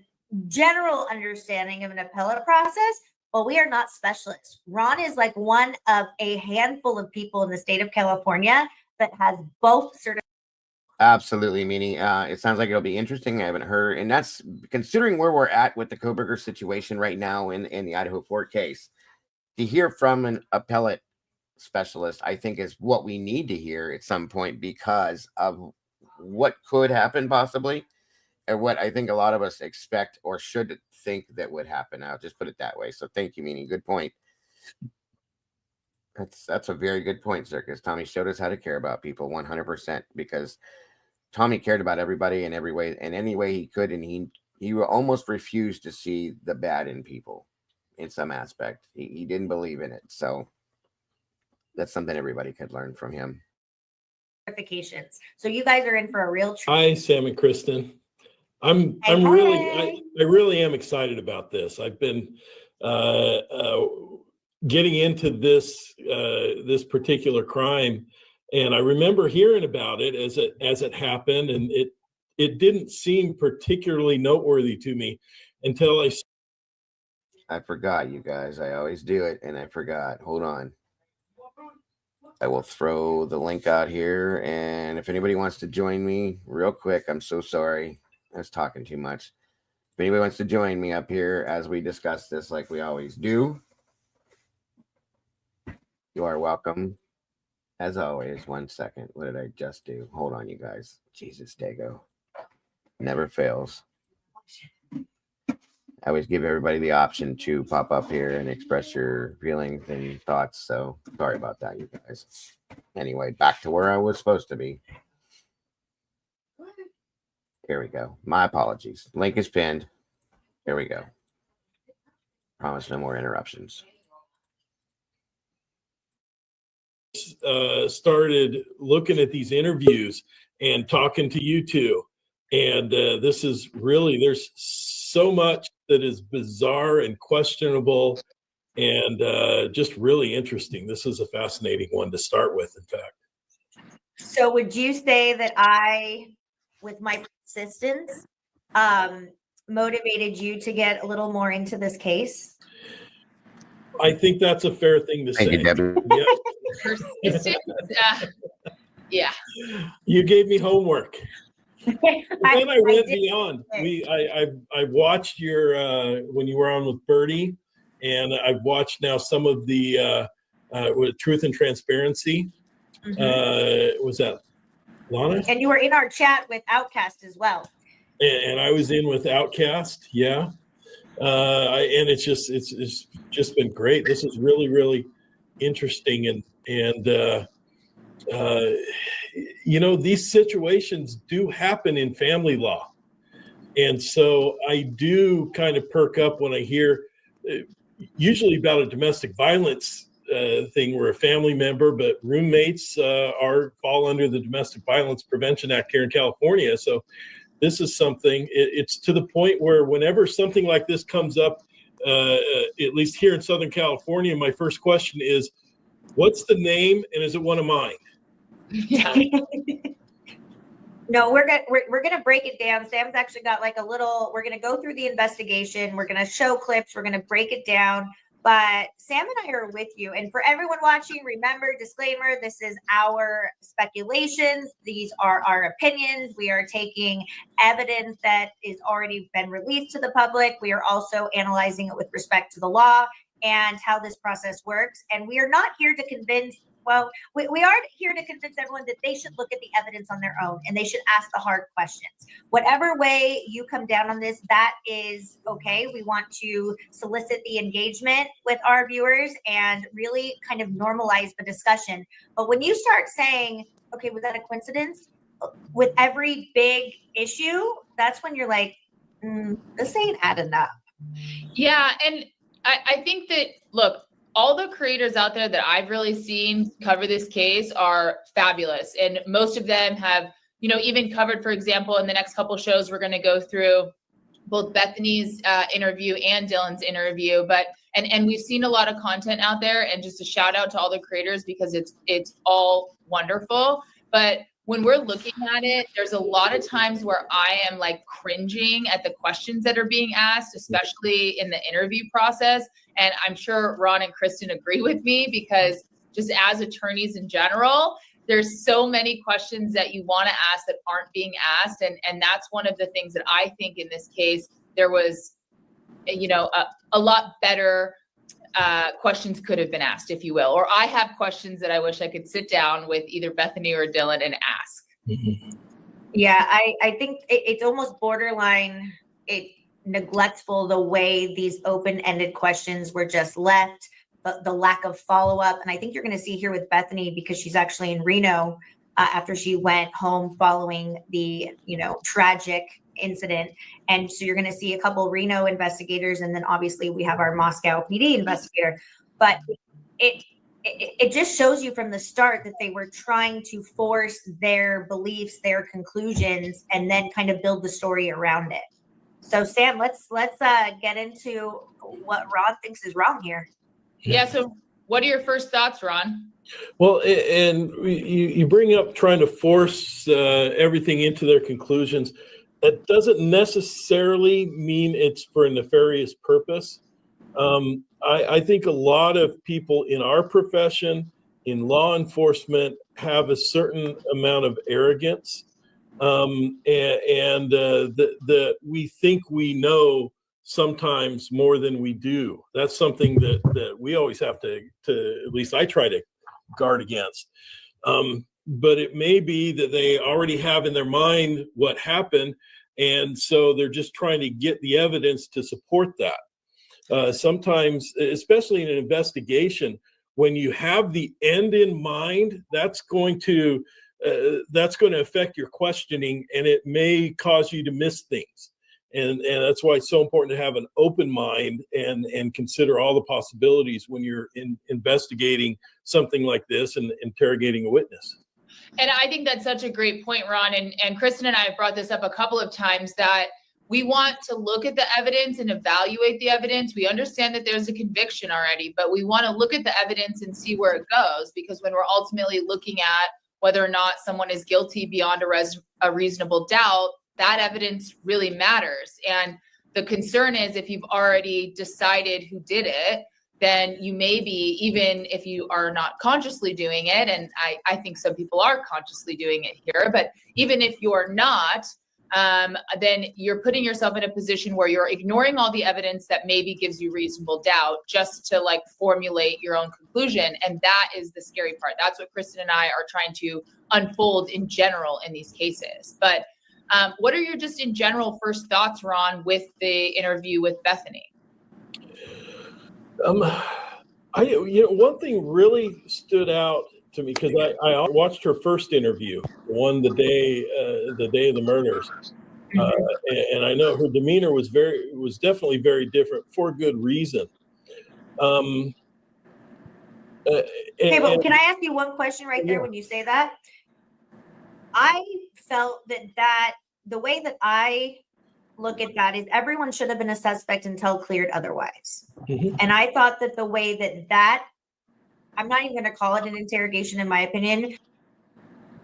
general understanding of an appellate process. Well, we are not specialists. Ron is like one of a handful of people in the state of California that has both certifications. Absolutely, Meanie. It sounds like it'll be interesting. I haven't heard, and that's considering where we're at with the Koberger situation right now in the Idaho 4 case. To hear from an appellate specialist, I think, is what we need to hear at some point because of what could happen possibly, and what I think a lot of us expect or should think that would happen. I'll just put it that way. So thank you, Meanie. Good point. That's a very good point, Circus. Tommy showed us how to care about people 100% because Tommy cared about everybody in every way, in any way he could, and he almost refused to see the bad in people in some aspect. He didn't believe in it. So that's something everybody could learn from him. Certifications. So you guys are in for a real treat. Hi, Sam and Kristen. I really am excited about this. I've been getting into this this particular crime, and I remember hearing about it as it happened, and it didn't seem particularly noteworthy to me until I forgot, you guys. I always do it, and I forgot. Hold on. I will throw the link out here, and if anybody wants to join me real quick, I'm so sorry. I was talking too much. If anybody wants to join me up here as we discuss this like we always do, you are welcome. As always, 1 second. What did I just do? Hold on, you guys. Jesus, Dago. Never fails. I always give everybody the option to pop up here and express your feelings and thoughts. So sorry about that, you guys. Anyway, back to where I was supposed to be. Here we go. My apologies. Link is pinned. Here we go. Promise no more interruptions. Started looking at these interviews and talking to you two, and this is really, there's so much that is bizarre and questionable and just really interesting. This is a fascinating one to start with, in fact. So would you say that I, with my persistence, motivated you to get a little more into this case? I think that's a fair thing to say. Thank you, Debbie. Yeah. Yeah. You gave me homework. Then I went did. beyond. I watched your when you were on with Bertie, and I've watched now some of the with Truth and Transparency. Was that Lana? And you were in our chat with Outcast as well. And I was in with Outcast, yeah. And it's just been great. This is really, really interesting, and you know, these situations do happen in family law, and so I do kind of perk up when I hear usually about a domestic violence thing where a family member, but roommates fall under the Domestic Violence Prevention Act here in California. So this is something, it's to the point where whenever something like this comes up, at least here in Southern California, my first question is, what's the name and is it one of mine? Yeah. No, we're gonna break it down. Sam's actually got like a little, we're gonna go through the investigation, we're gonna show clips, we're gonna break it down. But Sam and I are with you. And for everyone watching, remember, disclaimer, this is our speculations. These are our opinions. We are taking evidence that is already been released to the public. We are also analyzing it with respect to the law and how this process works. And we are not here to convince, well, we are here to convince everyone that they should look at the evidence on their own and they should ask the hard questions. Whatever way you come down on this, that is okay. We want to solicit the engagement with our viewers and really kind of normalize the discussion. But when you start saying, okay, was that a coincidence? With every big issue, that's when you're like, this ain't adding up. Yeah. And I think that, look, all the creators out there that I've really seen cover this case are fabulous. And most of them have, you know, even covered, for example, in the next couple shows, we're going to go through both Bethany's interview and Dylan's interview. But, and we've seen a lot of content out there, and just a shout out to all the creators because it's all wonderful. But when we're looking at it, there's a lot of times where I am like cringing at the questions that are being asked, especially in the interview process. And I'm sure Ron and Kristen agree with me, because just as attorneys in general, there's so many questions that you want to ask that aren't being asked. And that's one of the things that I think in this case, there was, you know, a lot better questions could have been asked, if you will. Or I have questions that I wish I could sit down with either Bethany or Dylan and ask. Yeah, I think it's almost borderline neglectful the way these open-ended questions were just left, the lack of follow-up. And I think you're going to see here with Bethany, because she's actually in Reno after she went home following the, you know, tragic incident. And so you're going to see a couple Reno investigators, and then obviously we have our Moscow PD investigator. But it just shows you from the start that they were trying to force their beliefs, their conclusions, and then kind of build the story around it. So Sam, let's get into what Ron thinks is wrong here. Yeah. So what are your first thoughts, Ron? Well, and you bring up trying to force everything into their conclusions. That doesn't necessarily mean it's for a nefarious purpose. I think a lot of people in our profession, in law enforcement, have a certain amount of arrogance, and that we think we know sometimes more than we do. That's something that we always have to at least I try to guard against. But it may be that they already have in their mind what happened, and so they're just trying to get the evidence to support that. Sometimes, especially in an investigation, when you have the end in mind, that's going to affect your questioning, and it may cause you to miss things. And that's why it's so important to have an open mind and consider all the possibilities when you're investigating something like this and interrogating a witness. And I think that's such a great point, Ron. And Kristen and I have brought this up a couple of times, that we want to look at the evidence and evaluate the evidence. We understand that there's a conviction already, but we want to look at the evidence and see where it goes, because when we're ultimately looking at whether or not someone is guilty beyond a reasonable doubt, that evidence really matters. And the concern is, if you've already decided who did it, then you may be, even if you are not consciously doing it, and I think some people are consciously doing it here, but even if you're not, then you're putting yourself in a position where you're ignoring all the evidence that maybe gives you reasonable doubt just to like formulate your own conclusion. And that is the scary part. That's what Kristen and I are trying to unfold in general in these cases. But what are your just in general first thoughts, Ron, with the interview with Bethany? One thing really stood out to me, because I watched her first interview, the day of the murders, and I know her demeanor was definitely very different for good reason. Okay, but can I ask you one question right there when you say that? I felt that the way that I look at that is everyone should have been a suspect until cleared otherwise. Mm-hmm. And I thought that the way that I'm not even going to call it an interrogation, in my opinion.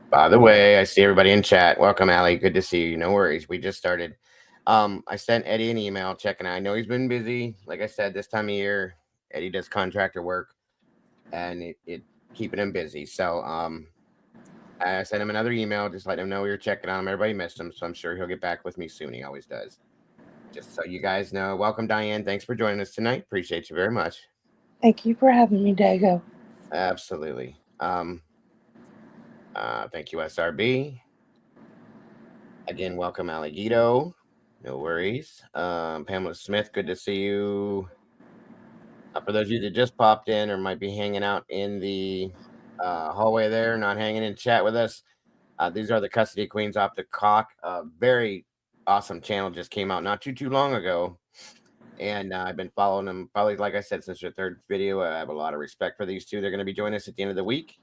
By the way, I see everybody in chat. Welcome, Allie. Good to see you. No worries. We just started. I sent Eddie an email checking. I know he's been busy. Like I said, this time of year, Eddie does contractor work, and it keeping him busy. So I sent him another email, just letting him know we were checking on him. Everybody missed him, so I'm sure he'll get back with me soon. He always does. Just so you guys know. Welcome, Diane. Thanks for joining us tonight. Appreciate you very much. Thank you for having me, Dago. Absolutely. Thank you, SRB. Again, welcome, Alligato. No worries. Pamela Smith, good to see you. For those of you that just popped in or might be hanging out in the hallway there, not hanging in chat with us, these are the Custody Queens off the clock. Very awesome channel, just came out not too long ago. And I've been following them, probably, like I said, since their third video. I have a lot of respect for these two. They're going to be joining us at the end of the week.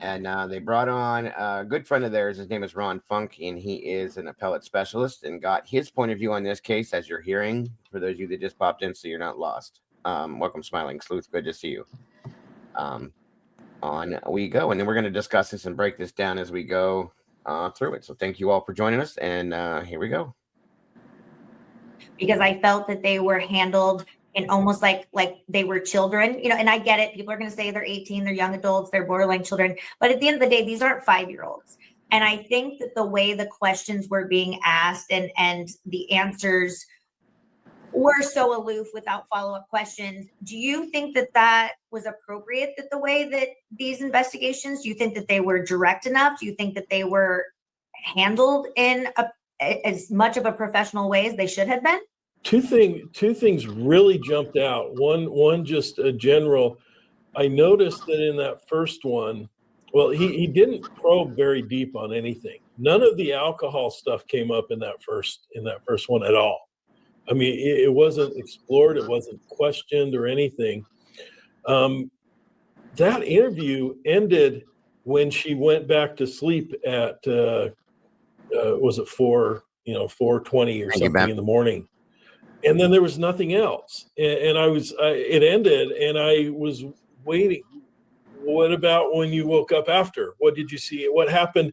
And they brought on a good friend of theirs. His name is Ron FUNKE, and he is an appellate specialist and got his point of view on this case, as you're hearing, for those of you that just popped in, so you're not lost. Welcome, Smiling Sleuth. Good to see you. On we go. And then we're going to discuss this and break this down as we go through it. So thank you all for joining us. And here we go. Because I felt that they were handled in almost like they were children, and I get it. People are going to say they're 18, they're young adults, they're borderline children. But at the end of the day, these aren't 5-year-olds. And I think that the way the questions were being asked and the answers were so aloof without follow-up questions. Do you think that was appropriate, that the way that these investigations, do you think that they were direct enough? Do you think that they were handled in as much of a professional way as they should have been? Two things really jumped out. One just a general. I noticed that in that first one, well, he didn't probe very deep on anything. None of the alcohol stuff came up in that first one at all. I mean, it wasn't explored. It wasn't questioned or anything. That interview ended when she went back to sleep at was it 4:20 or something in the morning. And then there was nothing else. And it ended, and I was waiting. What about when you woke up after? What did you see? What happened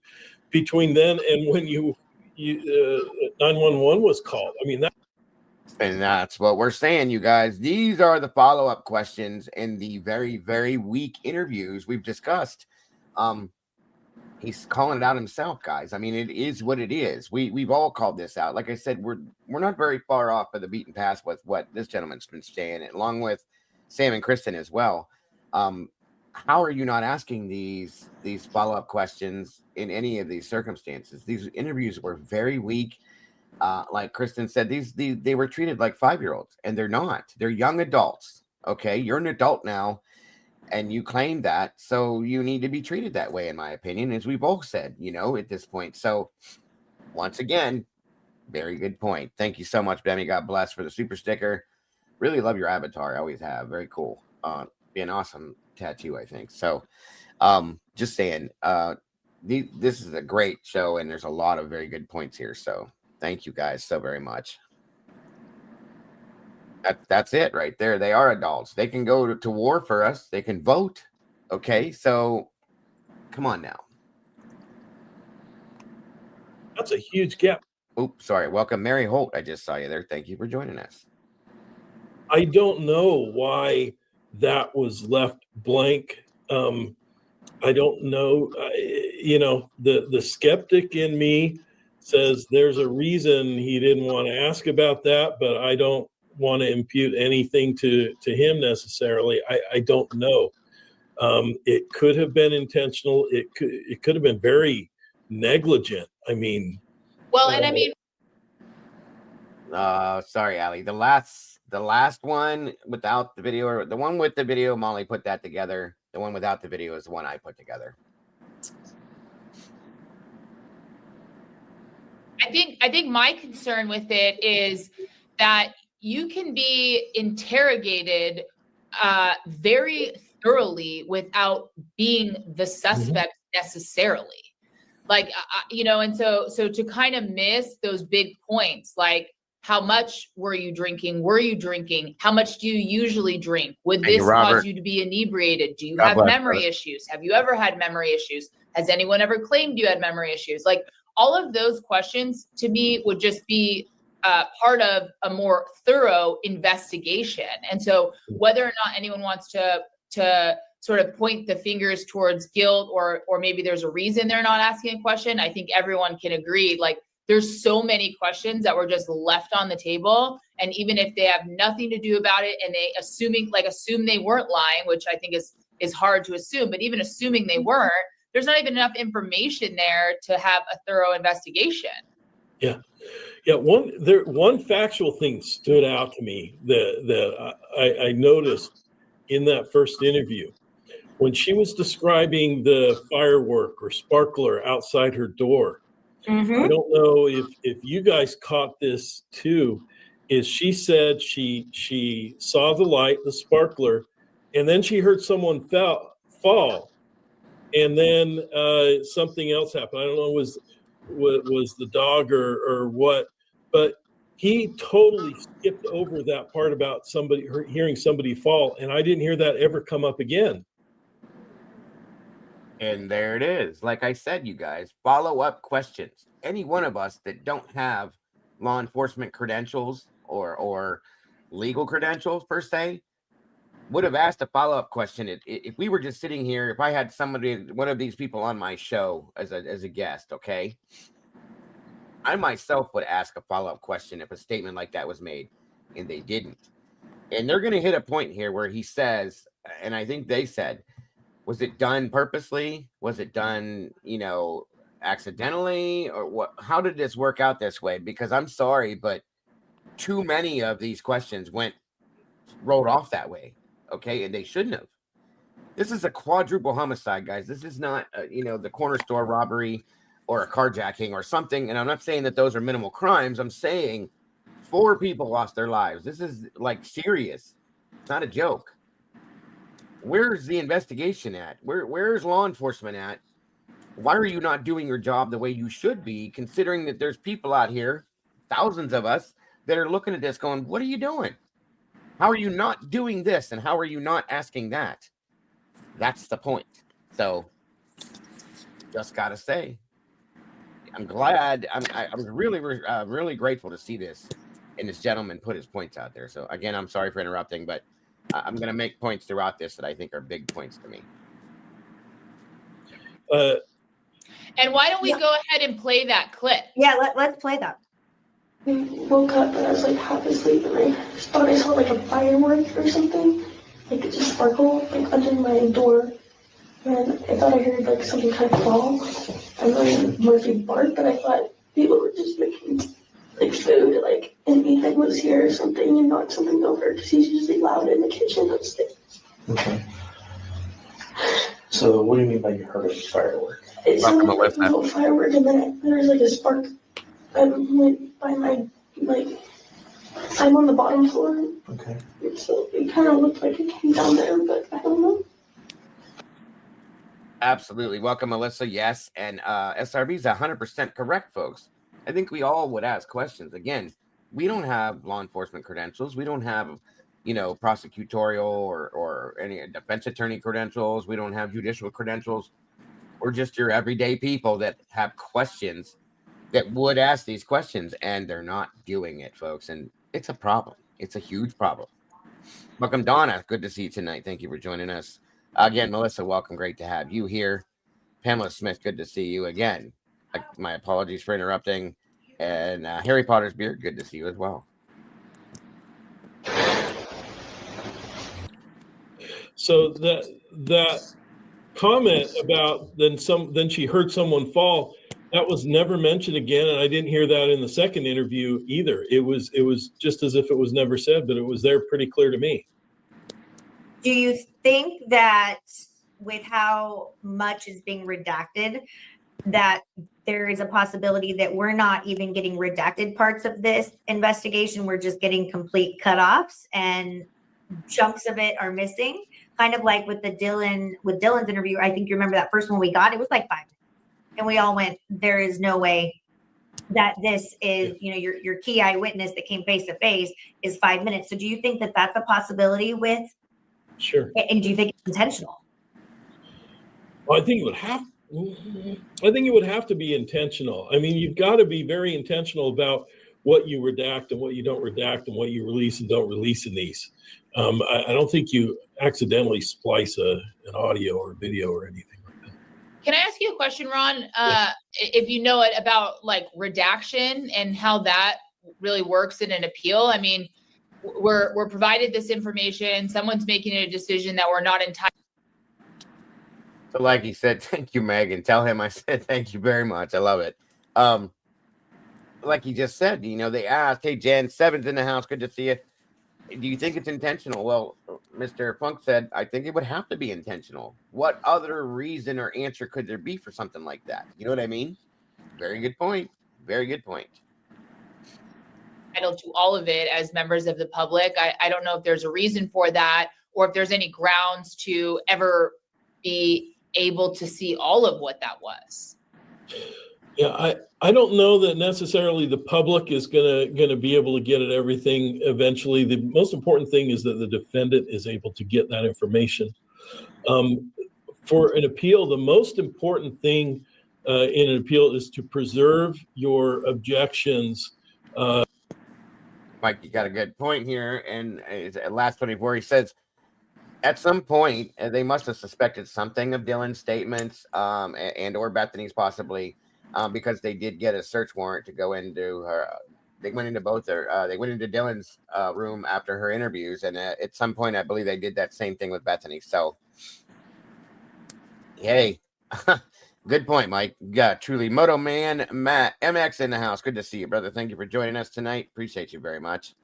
between then and when 911 was called? I mean, And that's what we're saying, you guys. These are the follow-up questions in the very, very weak interviews we've discussed. He's calling it out himself, guys. I mean, it is what it is. We've all called this out. Like I said, we're not very far off of the beaten path with what this gentleman's been saying, along with Sam and Kristen as well. How are you not asking these follow-up questions in any of these circumstances? These interviews were very weak. Like Kristen said, they were treated like 5-year-olds, and they're not. They're young adults. Okay, you're an adult now, and you claim that, so you need to be treated that way, in my opinion, as we both said, at this point. So once again, very good point. Thank you so much, Bemmy. God bless for the super sticker. Really love your avatar. I always have. Very cool. Be an awesome tattoo, I think. So just saying, this is a great show, and there's a lot of very good points here. So thank you guys so very much. That's it right there. They are adults. They can go to war for us. They can vote. Okay, so come on now. that's a huge gap. Oops, sorry. Welcome, Mary Holt. I just saw you there. Thank you for joining us. I don't know why that was left blank. I don't know. The skeptic in me says there's a reason he didn't want to ask about that, but I don't want to impute anything to him necessarily. I don't know. It could have been intentional. It could have been very negligent. I mean, sorry, Allie. The last one without the video, or the one with the video, Molly put that together. The one without the video is the one I put together. I think my concern with it is that you can be interrogated very thoroughly without being the suspect necessarily. Like, and so to kind of miss those big points, like how much were you drinking? Were you drinking? How much do you usually drink? Would this cause you to be inebriated? Do you have memory issues? Have you ever had memory issues? Has anyone ever claimed you had memory issues? Like, all of those questions to me would just be part of a more thorough investigation. And so whether or not anyone wants to sort of point the fingers towards guilt, or maybe there's a reason they're not asking a question, I think everyone can agree, like, there's so many questions that were just left on the table. And even if they have nothing to do about it, and they assume they weren't lying, which I think is hard to assume, but even assuming they weren't, there's not even enough information there to have a thorough investigation. Yeah. One factual thing stood out to me that I noticed in that first interview. When she was describing the firework or sparkler outside her door, I don't know if you guys caught this too, is she said she saw the light, the sparkler, and then she heard someone fall. And then something else happened. I don't know was the dog or what, but he totally skipped over that part about hearing somebody fall, and I didn't hear that ever come up again. And there it is. Like I said, you guys, follow-up questions. Any one of us that don't have law enforcement credentials or legal credentials per se would have asked a follow-up question. If we were just sitting here, if I had one of these people on my show as a guest, okay, I myself would ask a follow-up question if a statement like that was made, and they didn't. And they're going to hit a point here where he says, and I think they said, was it done purposely? Was it done, accidentally? Or what? How did this work out this way? Because I'm sorry, but too many of these questions rolled off that way. Okay, and they shouldn't have. This is a quadruple homicide, guys. This is not, the corner store robbery or a carjacking or something. And I'm not saying that those are minimal crimes. I'm saying 4 people lost their lives. This is like serious. It's not a joke. Where's the investigation at? Where's law enforcement at? Why are you not doing your job the way you should be, considering that there's people out here, thousands of us, that are looking at this going, what are you doing? How are you not doing this? And how are you not asking that? That's the point. So just got to say, I'm glad. I'm really grateful to see this and this gentleman put his points out there. So again, I'm sorry for interrupting, but I'm going to make points throughout this that I think are big points to me. And why don't we go ahead and play that clip? Yeah, let's play that. I woke up and I was like half asleep and I thought I saw like a firework or something, like it just sparkled like under my door, and I thought I heard like something kind of fall, and then Murphy barked, but I thought people were just making like food, like and Ethan was here or something and knocked something over because he's usually loud in the kitchen upstairs. Okay. So what do you mean by you heard a firework? It sounded like a little firework, and then there was like a spark. I went by my, like, I'm on the bottom floor. Okay. So it kind of looked like it came down there, but I don't know. Absolutely. Welcome, Melissa. Yes. And SRB is 100% correct, folks. I think we all would ask questions. Again, we don't have law enforcement credentials. We don't have, prosecutorial or any defense attorney credentials. We don't have judicial credentials. We're just your everyday people that have questions that would ask these questions, and they're not doing it, folks. And it's a problem. It's a huge problem. Welcome, Donna. Good to see you tonight. Thank you for joining us. Again, Melissa, welcome. Great to have you here. Pamela Smith, good to see you again. My apologies for interrupting. And Harry Potter's beard, good to see you as well. So that comment about then she heard someone fall, that was never mentioned again, and I didn't hear that in the second interview either. It was just as if it was never said, but it was there pretty clear to me. Do you think that with how much is being redacted, that there is a possibility that we're not even getting redacted parts of this investigation? We're just getting complete cutoffs and chunks of it are missing? Kind of like with Dylan's interview. I think you remember that first one we got, it was like 5 minutes. And we all went, there is no way that this is, your key eyewitness that came face to face is 5 minutes. So do you think that that's a possibility with? Sure. And do you think it's intentional? Well, I think it would have to be intentional. I mean, you've got to be very intentional about what you redact and what you don't redact and what you release and don't release in these. I don't think you accidentally splice an audio or video or anything. Can I ask you a question, Ron? If you know it about like redaction and how that really works in an appeal? I mean, we're provided this information. Someone's making a decision that we're not entitled. So like he said, thank you, Megan. Tell him I said thank you very much. I love it. Like he just said, they asked, hey, Jen, Seven's in the house. Good to see you. Do you think it's intentional? Well, Mr. Funk said, I think it would have to be intentional. What other reason or answer could there be for something like that? You know what I mean? Very good point. Very good point. Entitled to all of it as members of the public. I don't know if there's a reason for that or if there's any grounds to ever be able to see all of what that was. Yeah, I don't know that necessarily the public is gonna be able to get at everything eventually. The most important thing is that the defendant is able to get that information. For an appeal, the most important thing in an appeal is to preserve your objections. Mike, you got a good point here. And at last 24, he says, at some point, they must have suspected something of Dylan's statements and or Bethany's possibly. Because they did get a search warrant to go into her. They went into they went into Dylan's room after her interviews. And at some point, I believe they did that same thing with Bethany. So, hey, good point, Mike. Yeah, truly. Moto Man, Matt, MX in the house. Good to see you, brother. Thank you for joining us tonight. Appreciate you very much.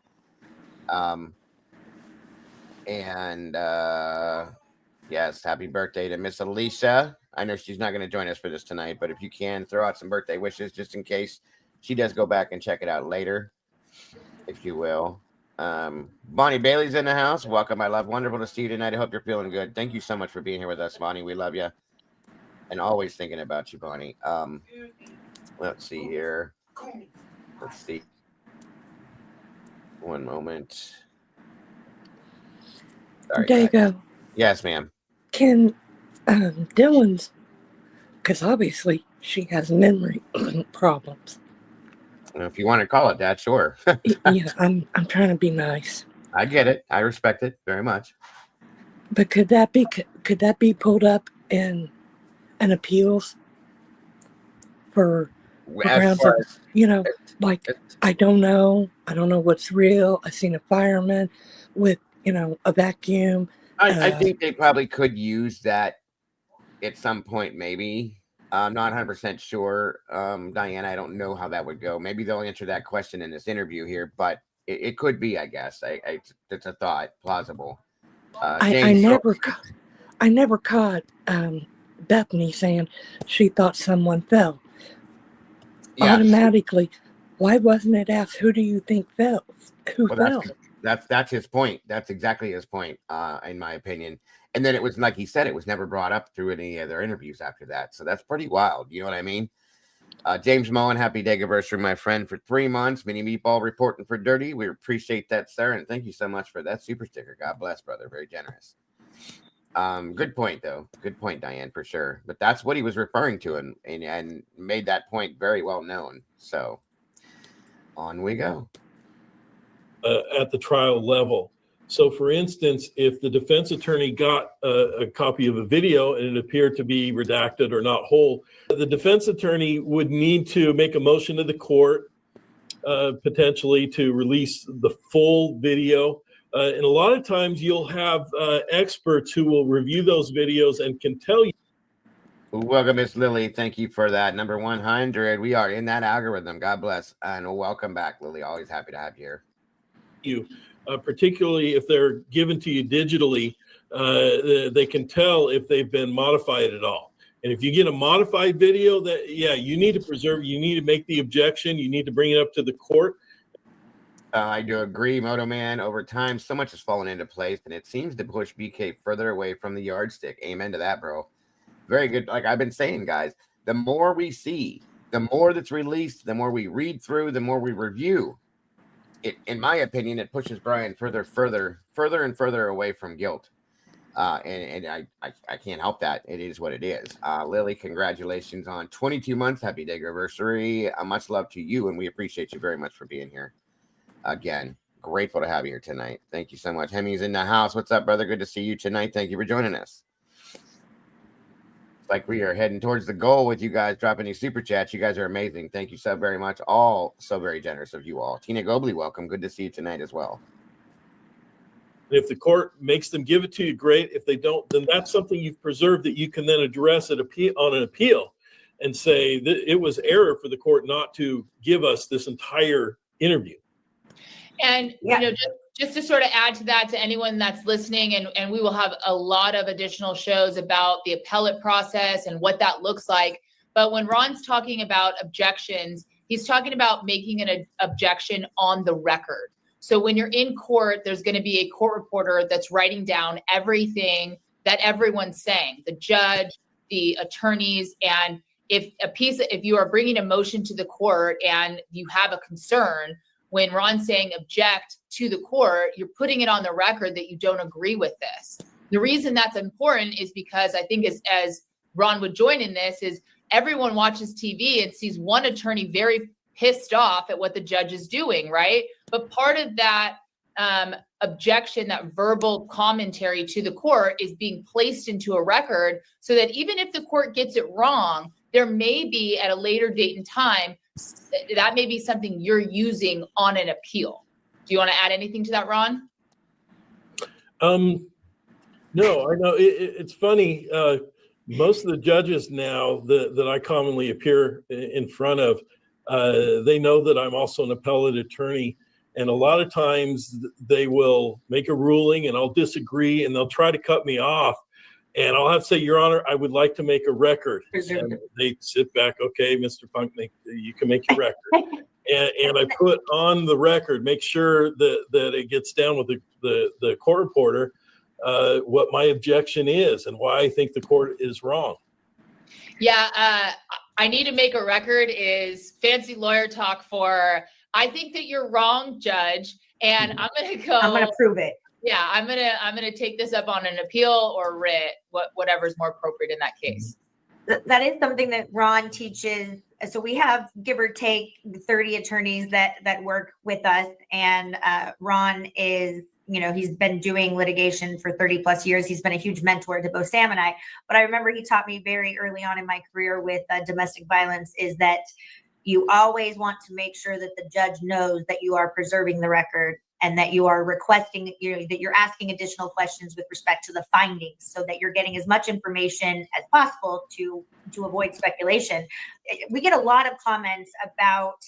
Yes, happy birthday to Miss Alicia. I know she's not going to join us for this tonight, but if you can, throw out some birthday wishes just in case she does go back and check it out later, if you will. Bonnie Bailey's in the house. Welcome, my love. Wonderful to see you tonight. I hope you're feeling good. Thank you so much for being here with us, Bonnie. We love you. And always thinking about you, Bonnie. Let's see here. Let's see. One moment. Sorry, guys. Dago, Yes, ma'am. can Dylan's, because obviously she has memory problems. If you want to call it that, sure. Yeah, I'm trying to be nice. I get it. I respect it very much. But could that be pulled up in an appeals for As grounds far of, like, I don't know what's real. I seen a fireman with, a vacuum. I think they probably could use that at some point, maybe. I'm not 100% sure, Diana. I don't know how that would go. Maybe they'll answer that question in this interview here, but it could be, I guess. It's a thought, plausible. I never caught Bethany saying she thought someone fell. Yeah. Automatically, why wasn't it asked, who do you think fell? Who fell? That's his point. That's exactly his point, in my opinion. And then it was, like he said, it was never brought up through any of their interviews after that. So that's pretty wild. You know what I mean? James Mullen, happy day anniversary, my friend, for 3 months. Mini Meatball reporting for Dirty. We appreciate that, sir. And thank you so much for that super sticker. God bless, brother. Very generous. Good point, though. Good point, Diane, for sure. But that's what he was referring to and made that point very well known. So on we go. At the trial level. So, for instance, if the defense attorney got a copy of a video and it appeared to be redacted or not whole, the defense attorney would need to make a motion to the court, potentially to release the full video. And a lot of times you'll have experts who will review those videos and can tell you. Welcome, Miss Lily. Thank you for that. Number 100. We are in that algorithm. God bless. And welcome back, Lily. Always happy to have you here. You, particularly if they're given to you digitally, they can tell if they've been modified at all. And if you get a modified video, that you need to preserve, you need to make the objection, you need to bring it up to the court. I do agree, Moto Man. Over time, so much has fallen into place, and it seems to push BK further away from the yardstick. Amen to that, bro. Very good. Like I've been saying, guys, the more we see, the more that's released, the more we read through, the more we review. It, in my opinion, it pushes Brian further and further away from guilt. And I can't help that. It is what it is. Lily, congratulations on 22 months. Happy day anniversary. Much love to you, and we appreciate you very much for being here. Again, grateful to have you here tonight. Thank you so much. Hemi's in the house. What's up, brother? Good to see you tonight. Thank you for joining us. It's like we are heading towards the goal with you guys dropping these super chats. You guys are amazing. Thank you so very much. All so very generous of you all. Tina Gobley, welcome. Good to see you tonight as well. If the court makes them give it to you, great. If they don't, then that's something you've preserved that you can then address on an appeal and say that it was error for the court not to give us this entire interview. And, just to sort of add to that, to anyone that's listening, and we will have a lot of additional shows about the appellate process and what that looks like. But when Ron's talking about objections, he's talking about making an objection on the record. So when you're in court, there's going to be a court reporter that's writing down everything that everyone's saying, the judge, the attorneys, and if you are bringing a motion to the court and you have a concern, when Ron's saying object to the court, you're putting it on the record that you don't agree with this. The reason that's important is because I think as Ron would join in this is everyone watches TV and sees one attorney very pissed off at what the judge is doing, right? But part of that objection, that verbal commentary to the court is being placed into a record so that even if the court gets it wrong, there may be at a later date and time, that may be something you're using on an appeal. Do you want to add anything to that, Ron? No, I know it's funny. Most of the judges now that I commonly appear in front of, they know that I'm also an appellate attorney. And a lot of times they will make a ruling and I'll disagree and they'll try to cut me off. And I'll have to say, Your Honor, I would like to make a record. And they sit back, okay, Mr. Funk, you can make your record. and I put on the record, make sure that it gets down with the court reporter, what my objection is and why I think the court is wrong. Yeah, I need to make a record is fancy lawyer talk for, I think that you're wrong, Judge. And I'm going to go. I'm going to prove it. Yeah, I'm gonna take this up on an appeal or writ, whatever's more appropriate in that case. That is something that Ron teaches. So we have, give or take, 30 attorneys that work with us, and Ron is, he's been doing litigation for 30 plus years. He's been a huge mentor to both Sam and I. But I remember he taught me very early on in my career with domestic violence is that you always want to make sure that the judge knows that you are preserving the record and that you are requesting, that you're asking additional questions with respect to the findings so that you're getting as much information as possible to avoid speculation. We get a lot of comments about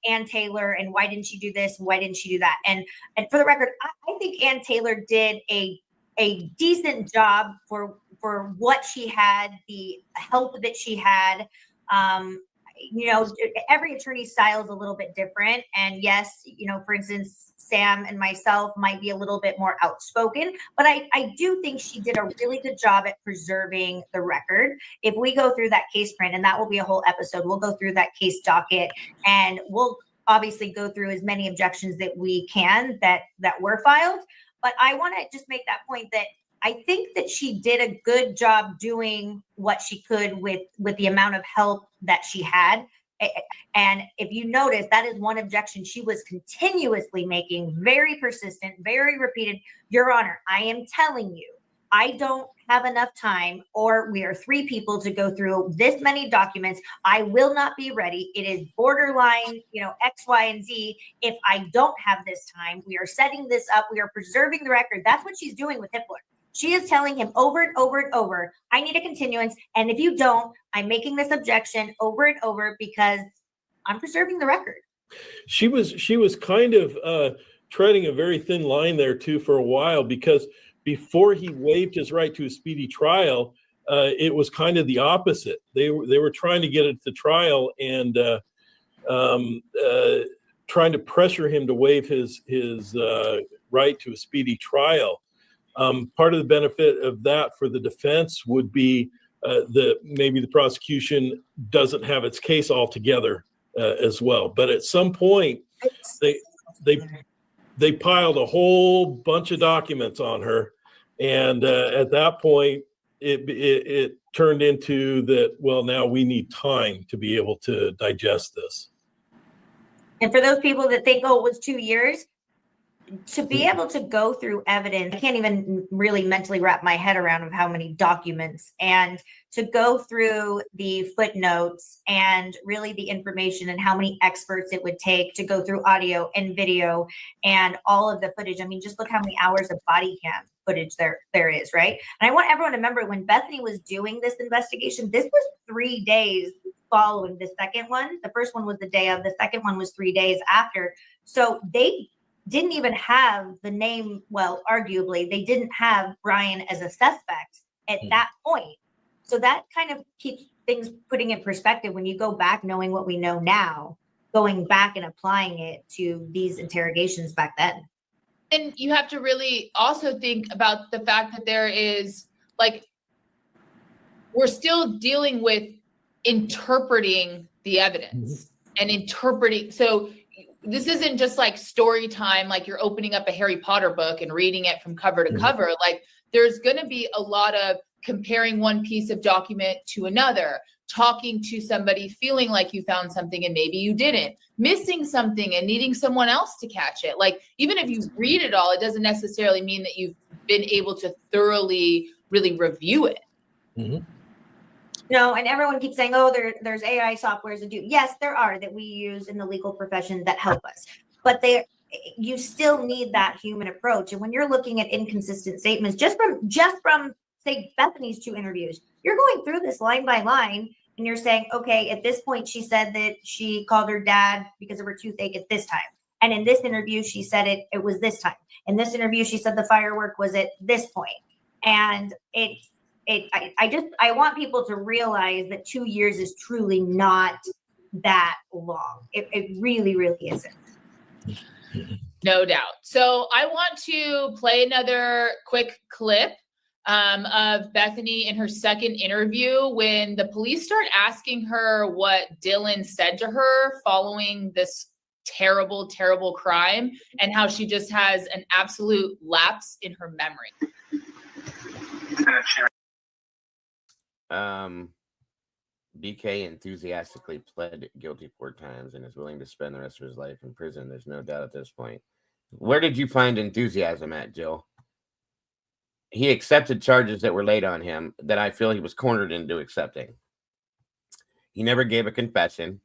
Ann Taylor and why didn't she do this and why didn't she do that? And for the record, I think Ann Taylor did a decent job for what she had, the help that she had. Every attorney style is a little bit different. And yes, for instance, Sam and myself might be a little bit more outspoken, but I do think she did a really good job at preserving the record. If we go through that case print, and that will be a whole episode, we'll go through that case docket and we'll obviously go through as many objections that we can that were filed. But I want to just make that point that I think that she did a good job doing what she could with the amount of help that she had. And if you notice, that is one objection she was continuously making, very persistent, very repeated. Your Honor, I am telling you, I don't have enough time, or we are 3 people to go through this many documents. I will not be ready. It is borderline, X, Y, and Z. If I don't have this time, we are setting this up. We are preserving the record. That's what she's doing with Hippler. She is telling him over and over and over, I need a continuance. And if you don't, I'm making this objection over and over because I'm preserving the record. She was kind of treading a very thin line there too for a while, because before he waived his right to a speedy trial, it was kind of the opposite. They were trying to get it to trial and trying to pressure him to waive his right to a speedy trial. Part of the benefit of that for the defense would be that maybe the prosecution doesn't have its case all together as well. But at some point, they piled a whole bunch of documents on her, and at that point, it turned into that. Well, now we need time to be able to digest this. And for those people that think, oh, it was 2 years. To be able to go through evidence, I can't even really mentally wrap my head around of how many documents, and to go through the footnotes and really the information and how many experts it would take to go through audio and video and all of the footage. I mean, just look how many hours of body cam footage there is, right? And I want everyone to remember when Bethany was doing this investigation, this was 3 days following the second one. The first one was the day of, the second one was 3 days after. So they didn't even have the name. Well, arguably, they didn't have Brian as a suspect at that point. So that kind of keeps things putting in perspective when you go back, knowing what we know now, going back and applying it to these interrogations back then. And you have to really also think about the fact that there is, we're still dealing with interpreting the evidence and interpreting. So this isn't just like story time, like you're opening up a Harry Potter book and reading it from cover to cover. Like there's going to be a lot of comparing one piece of document to another, talking to somebody, feeling like you found something and maybe you didn't, missing something and needing someone else to catch it. Like even if you read it all, it doesn't necessarily mean that you've been able to thoroughly really review it. No, and everyone keeps saying, oh, there's AI softwares that do. Yes, there are that we use in the legal profession that help us, but you still need that human approach. And when you're looking at inconsistent statements, just from say Bethany's 2 interviews, you're going through this line by line and you're saying, okay, at this point, she said that she called her dad because of her toothache at this time. And in this interview, she said it was this time. In this interview, she said the firework was at this point. And I want people to realize that 2 years is truly not that long. It really, really isn't. No doubt. So I want to play another quick clip of Bethany in her second interview when the police start asking her what Dylan said to her following this terrible, terrible crime, and how she just has an absolute lapse in her memory. BK enthusiastically pled guilty 4 times and is willing to spend the rest of his life in prison. There's no doubt at this point. Where did you find enthusiasm at, Jill? He accepted charges that were laid on him that I feel he was cornered into accepting. He never gave a confession.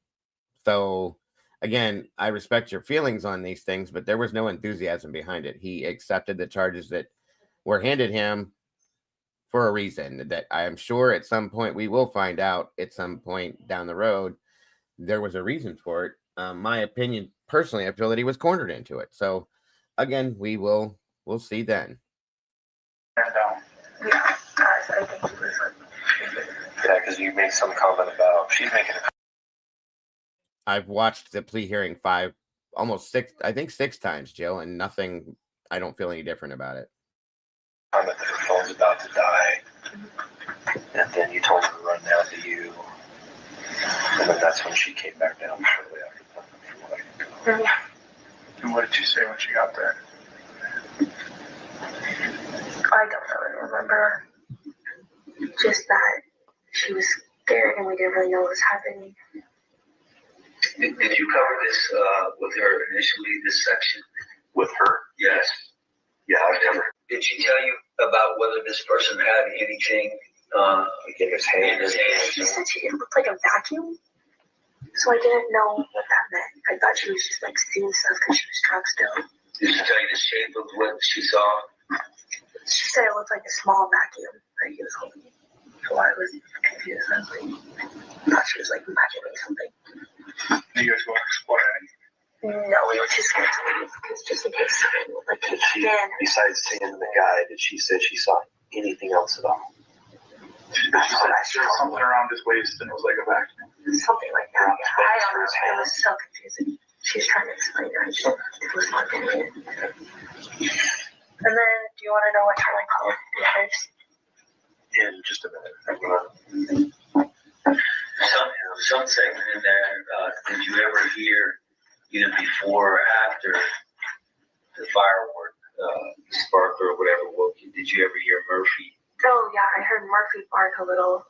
So, again, I respect your feelings on these things, but there was no enthusiasm behind it. He accepted the charges that were handed him for a reason that I am sure at some point we will find out at some point down the road. There was a reason for it. My opinion, personally, I feel that he was cornered into it. So, again, we'll see then. Yeah, I think he was Yeah, because you made some comment about she's making a I've watched the plea hearing almost 6 times, Jill, and nothing. I don't feel any different about it. comment that her phone's about to die, and then you told her to run down to you, and then that's when she came back down shortly after that. And what did you say when she got there? I don't really remember. Just that she was scared and we didn't really know what was happening. Did you cover this with her initially, this section? With her? Yes. Yeah, I never. Did she tell you about whether this person had anything Like in his hand. in his hands? She said she didn't look like a vacuum. So I didn't know what that meant. I thought she was just like seeing stuff because she was drunk still. Did she tell you the shape of what she saw? She said it looked like a small vacuum that he was holding. So I was confused. I was like, I thought she was like imagining something. Do you guys want to explore anything? No, we were too scared to leave because just in case something like Did kicked she, in. besides seeing the guy, did she say she saw anything else at all? She said something around his waist and it was like a vacuum. something like that. Yeah, I don't know. It was so confusing. She was trying to explain it. I just was not getting it. And then, do you want to know what time I called the others? In just a minute. Some segment in there, did you ever hear, either before or after the firework spark or whatever woke you, did you ever hear Murphy? Oh, yeah, I heard Murphy bark a little.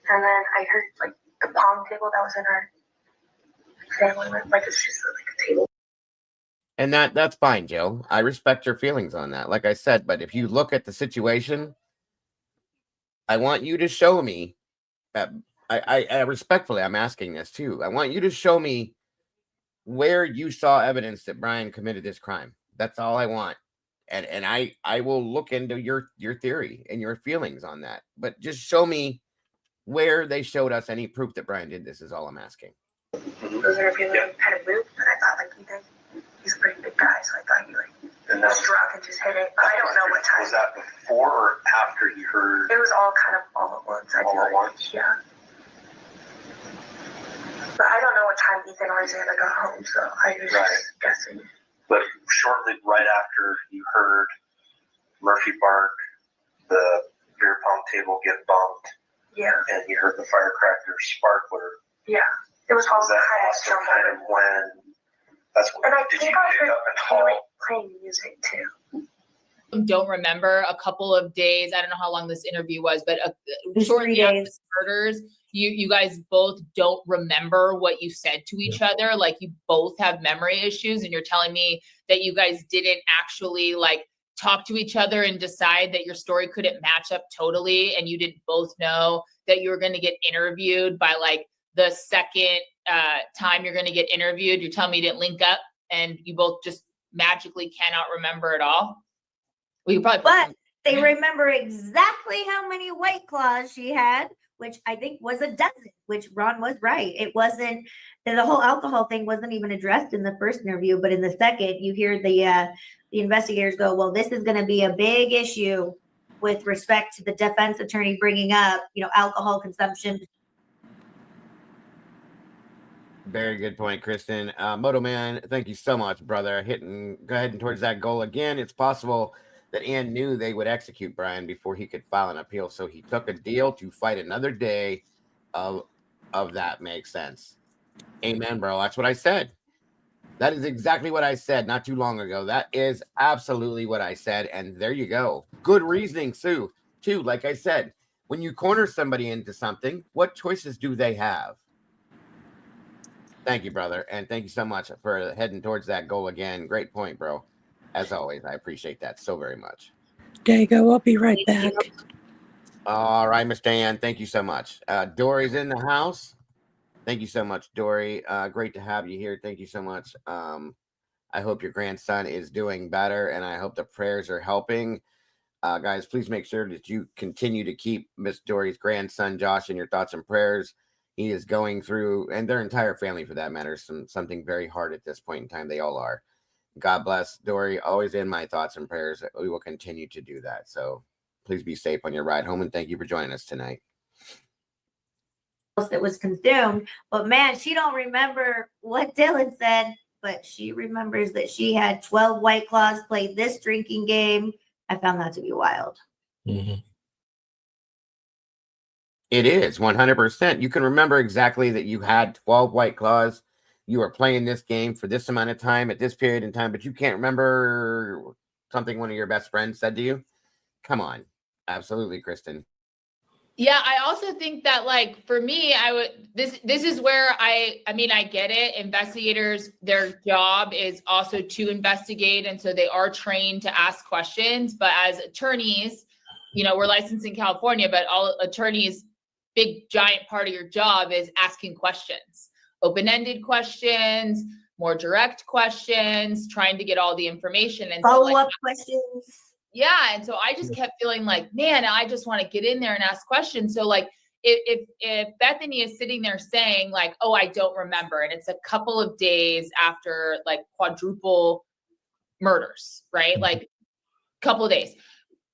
And then I heard, like, the pong table that was in our family room. Like, it's just like a table. And that's fine, Jill. I respect your feelings on that. Like I said, but if you look at the situation, I want you to show me that I respectfully, I'm asking this too. I want you to show me where you saw evidence that Brian committed this crime. That's all I want. And I will look into your theory and your feelings on that. But just show me where they showed us any proof that Brian did this is all I'm asking. Those are feeling kind of moved, but I thought, like, he's a pretty big guy, so I thought he, like, And was that's, drunk and just hit it. But I don't know what time. was that before or after you heard It was all kind of all at once. I all feel at like. once? Yeah. But I don't know what time Ethan or Xander got home, so I was Right. just guessing. But shortly right after you heard Murphy bark, the beer pong table get bumped, Yeah. and you heard the firecracker sparkler. Yeah. It was all Was that kind of also kind jumbled. of when? That's when. And I Did think you I pick heard up and Haley call? playing music too. Don't remember a couple of days. I don't know how long this interview was, but was shortly 3 after the days. murders, you guys both don't remember what you said to each other. Like, you both have memory issues, and you're telling me that you guys didn't actually like talk to each other and decide that your story couldn't match up totally, and you didn't both know that you were going to get interviewed by like the second time you're going to get interviewed. You're telling me you didn't link up, and you both just magically cannot remember at all. Well, you probably. But they remember exactly how many White Claws she had, which I think was a dozen, which Ron was right. It wasn't, the whole alcohol thing wasn't even addressed in the first interview, but in the second, you hear the investigators go, well, this is going to be a big issue with respect to the defense attorney bringing up, alcohol consumption. Very good point, Kristen. Moto Man, thank you so much, brother. Go ahead and towards that goal again. It's possible that Ann knew they would execute Brian before he could file an appeal, so he took a deal to fight another day of that. Makes sense. Amen, bro. That's what I said. That is exactly what I said not too long ago. That is absolutely what I said. And there you go. Good reasoning, Sue. Too, like I said, when you corner somebody into something, what choices do they have? Thank you, brother. And thank you so much for heading towards that goal again. Great point, bro. As always, I appreciate that so very much. Dago, I'll be right back. All right, Miss Dan. Thank you so much. Dory's in the house. Thank you so much, Dory. Great to have you here. Thank you so much. I hope your grandson is doing better, and I hope the prayers are helping. Guys, please make sure that you continue to keep Miss Dory's grandson, Josh, in your thoughts and prayers. He is going through, and their entire family for that matter, something very hard at this point in time. They all are. God bless Dory. Always in my thoughts and prayers. We will continue to do that. So please be safe on your ride home, and thank you for joining us tonight. That was consumed, but man, she don't remember what Dylan said, but she remembers that she had 12 White Claws, played this drinking game. I found that to be wild. Mm-hmm. It is 100%. You can remember exactly that you had 12 White Claws. You were playing this game for this amount of time at this period in time, but you can't remember something one of your best friends said to you. Come on. Absolutely, Kristen. Yeah, I also think that, like, for me, this is where I mean, I get it. Investigators, their job is also to investigate. And so they are trained to ask questions. But as attorneys, we're licensed in California, but all attorneys, big giant part of your job is asking questions, open-ended questions, more direct questions, trying to get all the information and follow-up questions. Yeah. And so I just kept feeling like, man, I just want to get in there and ask questions. So like, if Bethany is sitting there saying like, oh, I don't remember, and it's a couple of days after like quadruple murders, right? Like couple of days.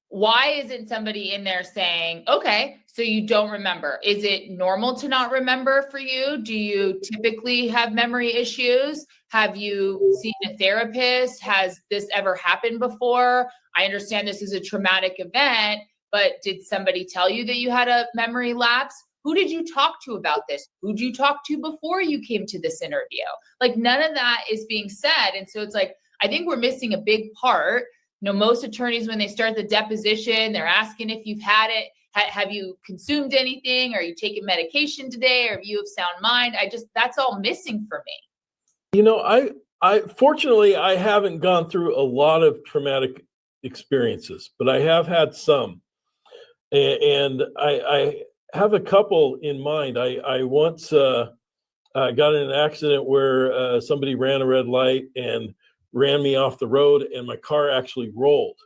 Why isn't somebody in there saying, okay, so you don't remember? Is it normal to not remember for you? Do you typically have memory issues? Have you seen a therapist? Has this ever happened before? I understand this is a traumatic event, but did somebody tell you that you had a memory lapse? Who did you talk to about this? Who did you talk to before you came to this interview? Like none of that is being said. And so it's like, I think we're missing a big part. Most attorneys, when they start the deposition, they're asking if you've had it. Have you consumed anything? Are you taking medication today? Or are you of sound mind? That's all missing for me. I fortunately, I haven't gone through a lot of traumatic experiences, but I have had some. And I have a couple in mind. I once got in an accident where somebody ran a red light and ran me off the road, and my car actually rolled.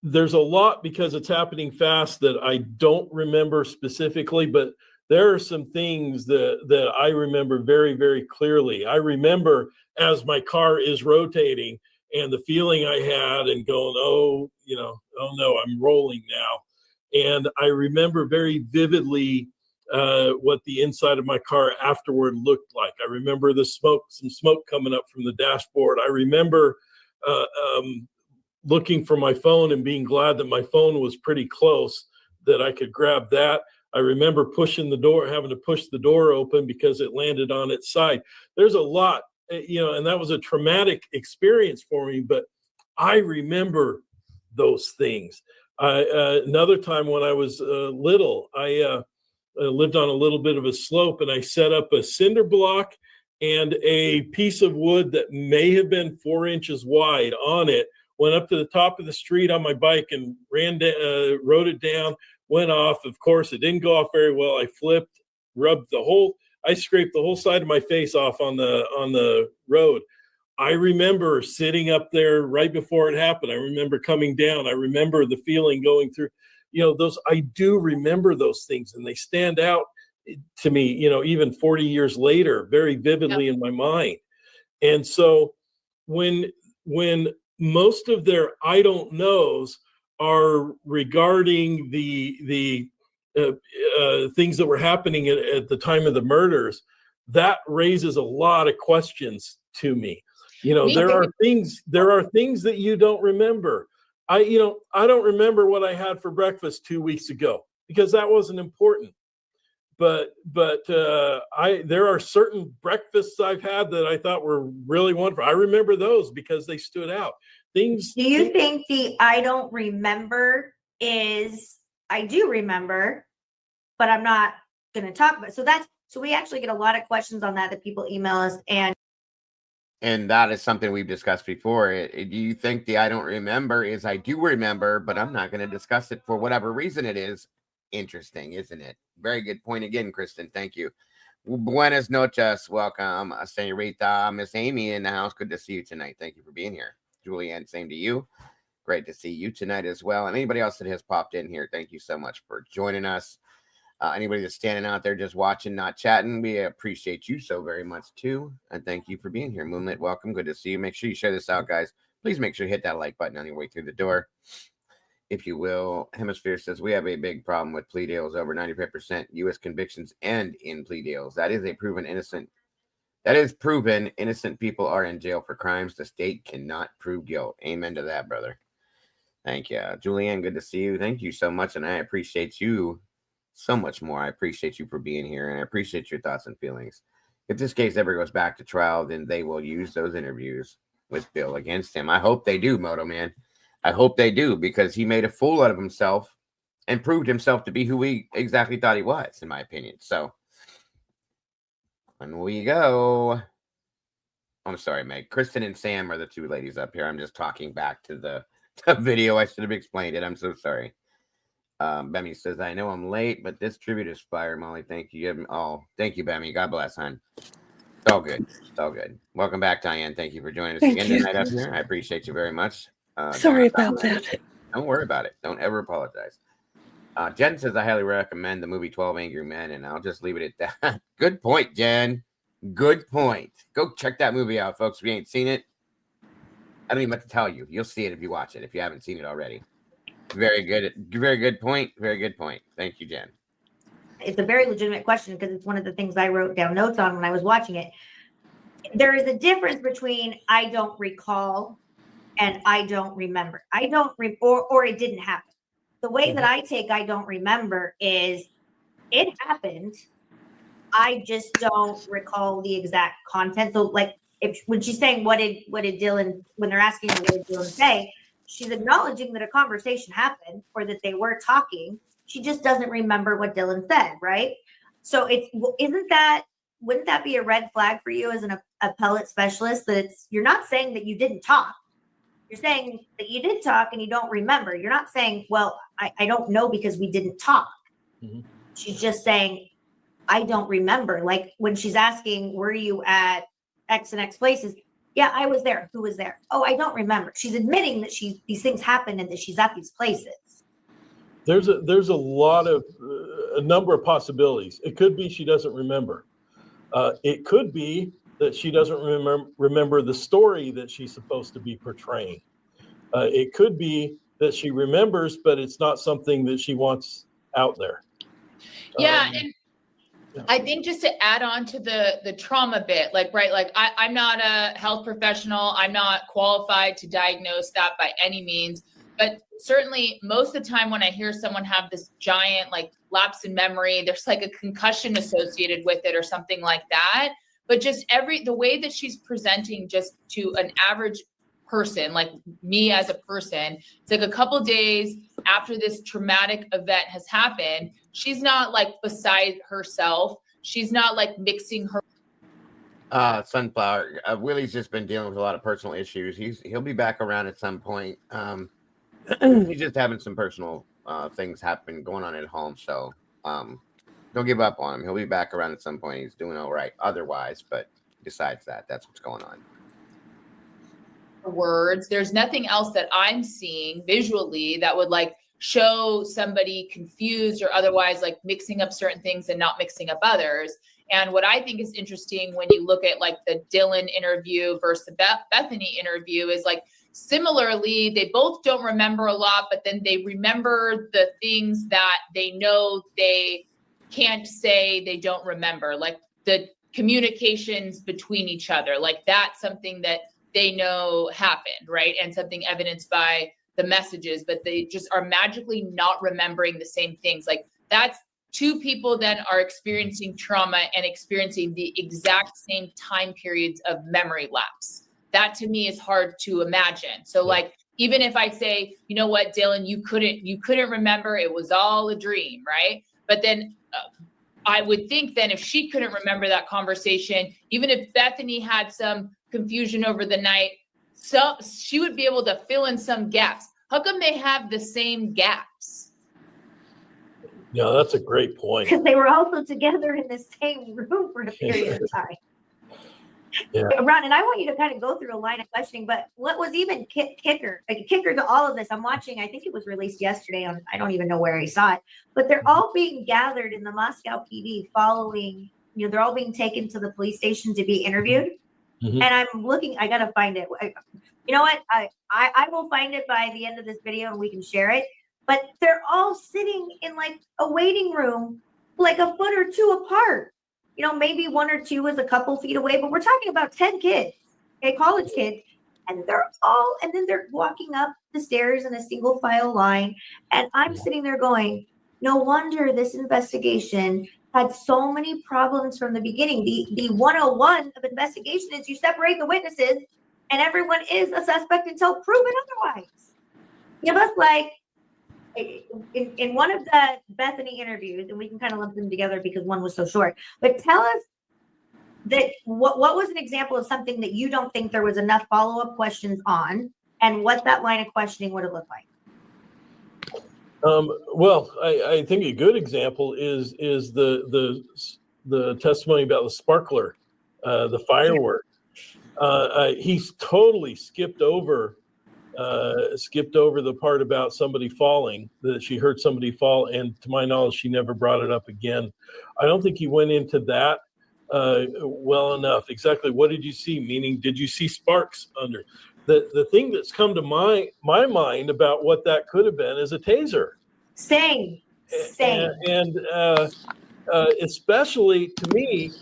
There's a lot because it's happening fast that I don't remember specifically, but there are some things that I remember very, very clearly. I remember as my car is rotating and the feeling I had and going, oh no, I'm rolling now. And I remember very vividly what the inside of my car afterward looked like. I remember some smoke coming up from the dashboard. I remember looking for my phone and being glad that my phone was pretty close, that I could grab that. I remember having to push the door open because it landed on its side. There's a lot, and that was a traumatic experience for me, but I remember those things. Another time when I was little, I lived on a little bit of a slope, and I set up a cinder block and a piece of wood that may have been 4 inches wide on it, went up to the top of the street on my bike and rode it down, went off. Of course, it didn't go off very well. I flipped, I scraped the whole side of my face off on the road. I remember sitting up there right before it happened. I remember coming down. I remember the feeling going through, I do remember those things, and they stand out to me, even 40 years later, very vividly in my mind. And so when most of their I don't knows are regarding the things that were happening at the time of the murders, that raises a lot of questions to me. There are things that you don't remember. I don't remember what I had for breakfast 2 weeks ago because that wasn't important. but there are certain breakfasts I've had that I thought were really wonderful. I remember those because they stood out. Do you think the I don't remember is I do remember, but I'm not going to talk about it. So we actually get a lot of questions on that people email us, and that is something we've discussed before. Do you think the I don't remember is I do remember, but I'm not going to discuss it for whatever reason it is? Interesting, isn't it? Very good point again, Kristen. Thank you. Buenas noches. Welcome, Senorita Miss Amy in the house. Good to see you tonight. Thank you for being here. Julianne, same to you. Great to see you tonight as well. And anybody else that has popped in here, thank you so much for joining us. Anybody that's standing out there just watching, not chatting, we appreciate you so very much too. And thank you for being here. Moonlit, welcome. Good to see you. Make sure you share this out, guys. Please make sure you hit that like button on your way through the door, if you will. Hemisphere says, we have a big problem with plea deals. Over 95% U.S. convictions end in plea deals. That is proven innocent people are in jail for crimes the state cannot prove guilt. Amen to that, brother. Thank you. Julianne, good to see you. Thank you so much. And I appreciate you so much more. I appreciate you for being here, and I appreciate your thoughts and feelings. If this case ever goes back to trial, then they will use those interviews with Bill against him. I hope they do, Moto Man. I hope they do, because he made a fool out of himself and proved himself to be who he exactly thought he was, in my opinion. So, and we go. I'm sorry, Meg. Kristen and Sam are the two ladies up here. I'm just talking back to the video. I should have explained it. I'm so sorry. Bemmy says, I know I'm late, but this tribute is fire, Molly. Thank you. Oh, thank you, Bemmy. God bless, hon. It's all good. It's all good. Welcome back, Diane. Thank you for joining us again tonight up here. I appreciate you very much. Sorry about that. Don't worry about it. Don't ever apologize. Jen says, I highly recommend the movie 12 Angry Men, and I'll just leave it at that. Good point, Jen. Good point. Go check that movie out, folks. If you ain't seen it, I don't even have to tell you. You'll see it if you watch it, if you haven't seen it already. Very good. Very good point. Very good point. Thank you, Jen. It's a very legitimate question, because it's one of the things I wrote down notes on when I was watching it. There is a difference between I don't recall and I don't remember. I don't or it didn't happen. The way that I take I don't remember is it happened. I just don't recall the exact content. So like when she's saying what did Dylan, when they're asking what did Dylan say, she's acknowledging that a conversation happened or that they were talking. She just doesn't remember what Dylan said, right? So wouldn't that be a red flag for you as an appellate specialist, that you're not saying that you didn't talk. You're saying that you did talk and you don't remember. You're not saying, well, I don't know because we didn't talk. Mm-hmm. She's just saying, I don't remember. Like when she's asking, were you at X and X places? Yeah, I was there. Who was there? Oh, I don't remember. She's admitting that these things happened and that she's at these places. There's a lot of a number of possibilities. It could be she doesn't remember. It could be that she doesn't remember the story that she's supposed to be portraying. It could be that she remembers, but it's not something that she wants out there. Yeah, and I think just to add on to the trauma bit, like I'm not a health professional. I'm not qualified to diagnose that by any means. But certainly most of the time when I hear someone have this giant like lapse in memory, there's like a concussion associated with it or something like that. But just the way that she's presenting just to an average person, like me as a person, it's like a couple of days after this traumatic event has happened, she's not like beside herself. She's not like mixing her. Sunflower, Willie's just been dealing with a lot of personal issues. He'll be back around at some point. He's just having some personal things happen going on at home. So don't give up on him. He'll be back around at some point. He's doing all right otherwise, but besides that, that's what's going on. Words. There's nothing else that I'm seeing visually that would like show somebody confused or otherwise like mixing up certain things and not mixing up others. And what I think is interesting when you look at like the Dylan interview versus the Bethany interview is like similarly, they both don't remember a lot, but then they remember the things that they know they can't say they don't remember, like the communications between each other, like that's something that they know happened, right? And something evidenced by the messages, but they just are magically not remembering the same things. Like that's two people then are experiencing trauma and experiencing the exact same time periods of memory lapse. That to me is hard to imagine. So like, even if I say, you know what, Dylan, you couldn't remember, it was all a dream, right? But then I would think then if she couldn't remember that conversation, even if Bethany had some confusion over the night, so she would be able to fill in some gaps. How come they have the same gaps? Yeah, that's a great point. Because they were also together in the same room for a period of time. Yeah. Ron, and I want you to kind of go through a line of questioning, but what was even kicker to all of this? I'm watching, I think it was released yesterday on, I don't even know where I saw it, but they're all being gathered in the Moscow PD following, they're all being taken to the police station to be interviewed. And I'm looking, I got to find it. You know what? I will find it by the end of this video and we can share it. But they're all sitting in like a waiting room, like a foot or two apart. Maybe one or two is a couple feet away, but we're talking about 10 kids, okay, college kids. And then they're walking up the stairs in a single file line. And I'm sitting there going, no wonder this investigation had so many problems from the beginning. The 101 of investigation is you separate the witnesses and everyone is a suspect until proven otherwise. Give us like, in one of the Bethany interviews, and we can kind of lump them together because one was so short, but tell us that what was an example of something that you don't think there was enough follow-up questions on, and what that line of questioning would have looked like. Well, I think a good example is the testimony about the sparkler, the firework. He's totally skipped over the part about somebody falling, that she heard somebody fall, and to my knowledge, she never brought it up again. I don't think he went into that well enough. Exactly, what did you see? Meaning, did you see sparks under? The thing that's come to my mind about what that could have been is a taser. Same. And especially to me,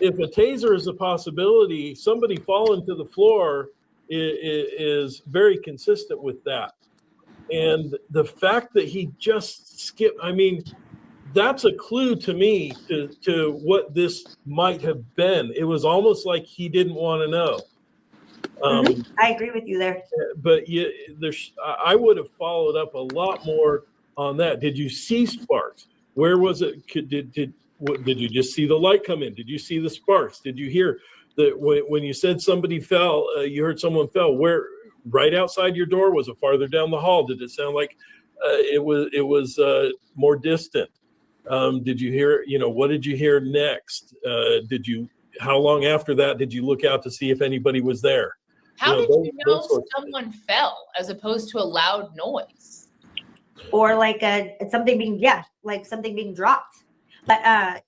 if a taser is a possibility, somebody falling to the floor is very consistent with that. And the fact that he just skipped, I mean, that's a clue to me to what this might have been. It was almost like he didn't want to know. I agree with you there. But I would have followed up a lot more on that. Did you see sparks? Where was it? Did you just see the light come in? Did you see the sparks? Did you hear that when you said somebody fell, you heard someone fell? Where? Right outside your door? Was it farther down the hall? Did it sound like it was more distant? Did you hear? What did you hear next? How long after that did you look out to see if anybody was there? How did you know someone fell as opposed to a loud noise? Or like something being dropped. But I'm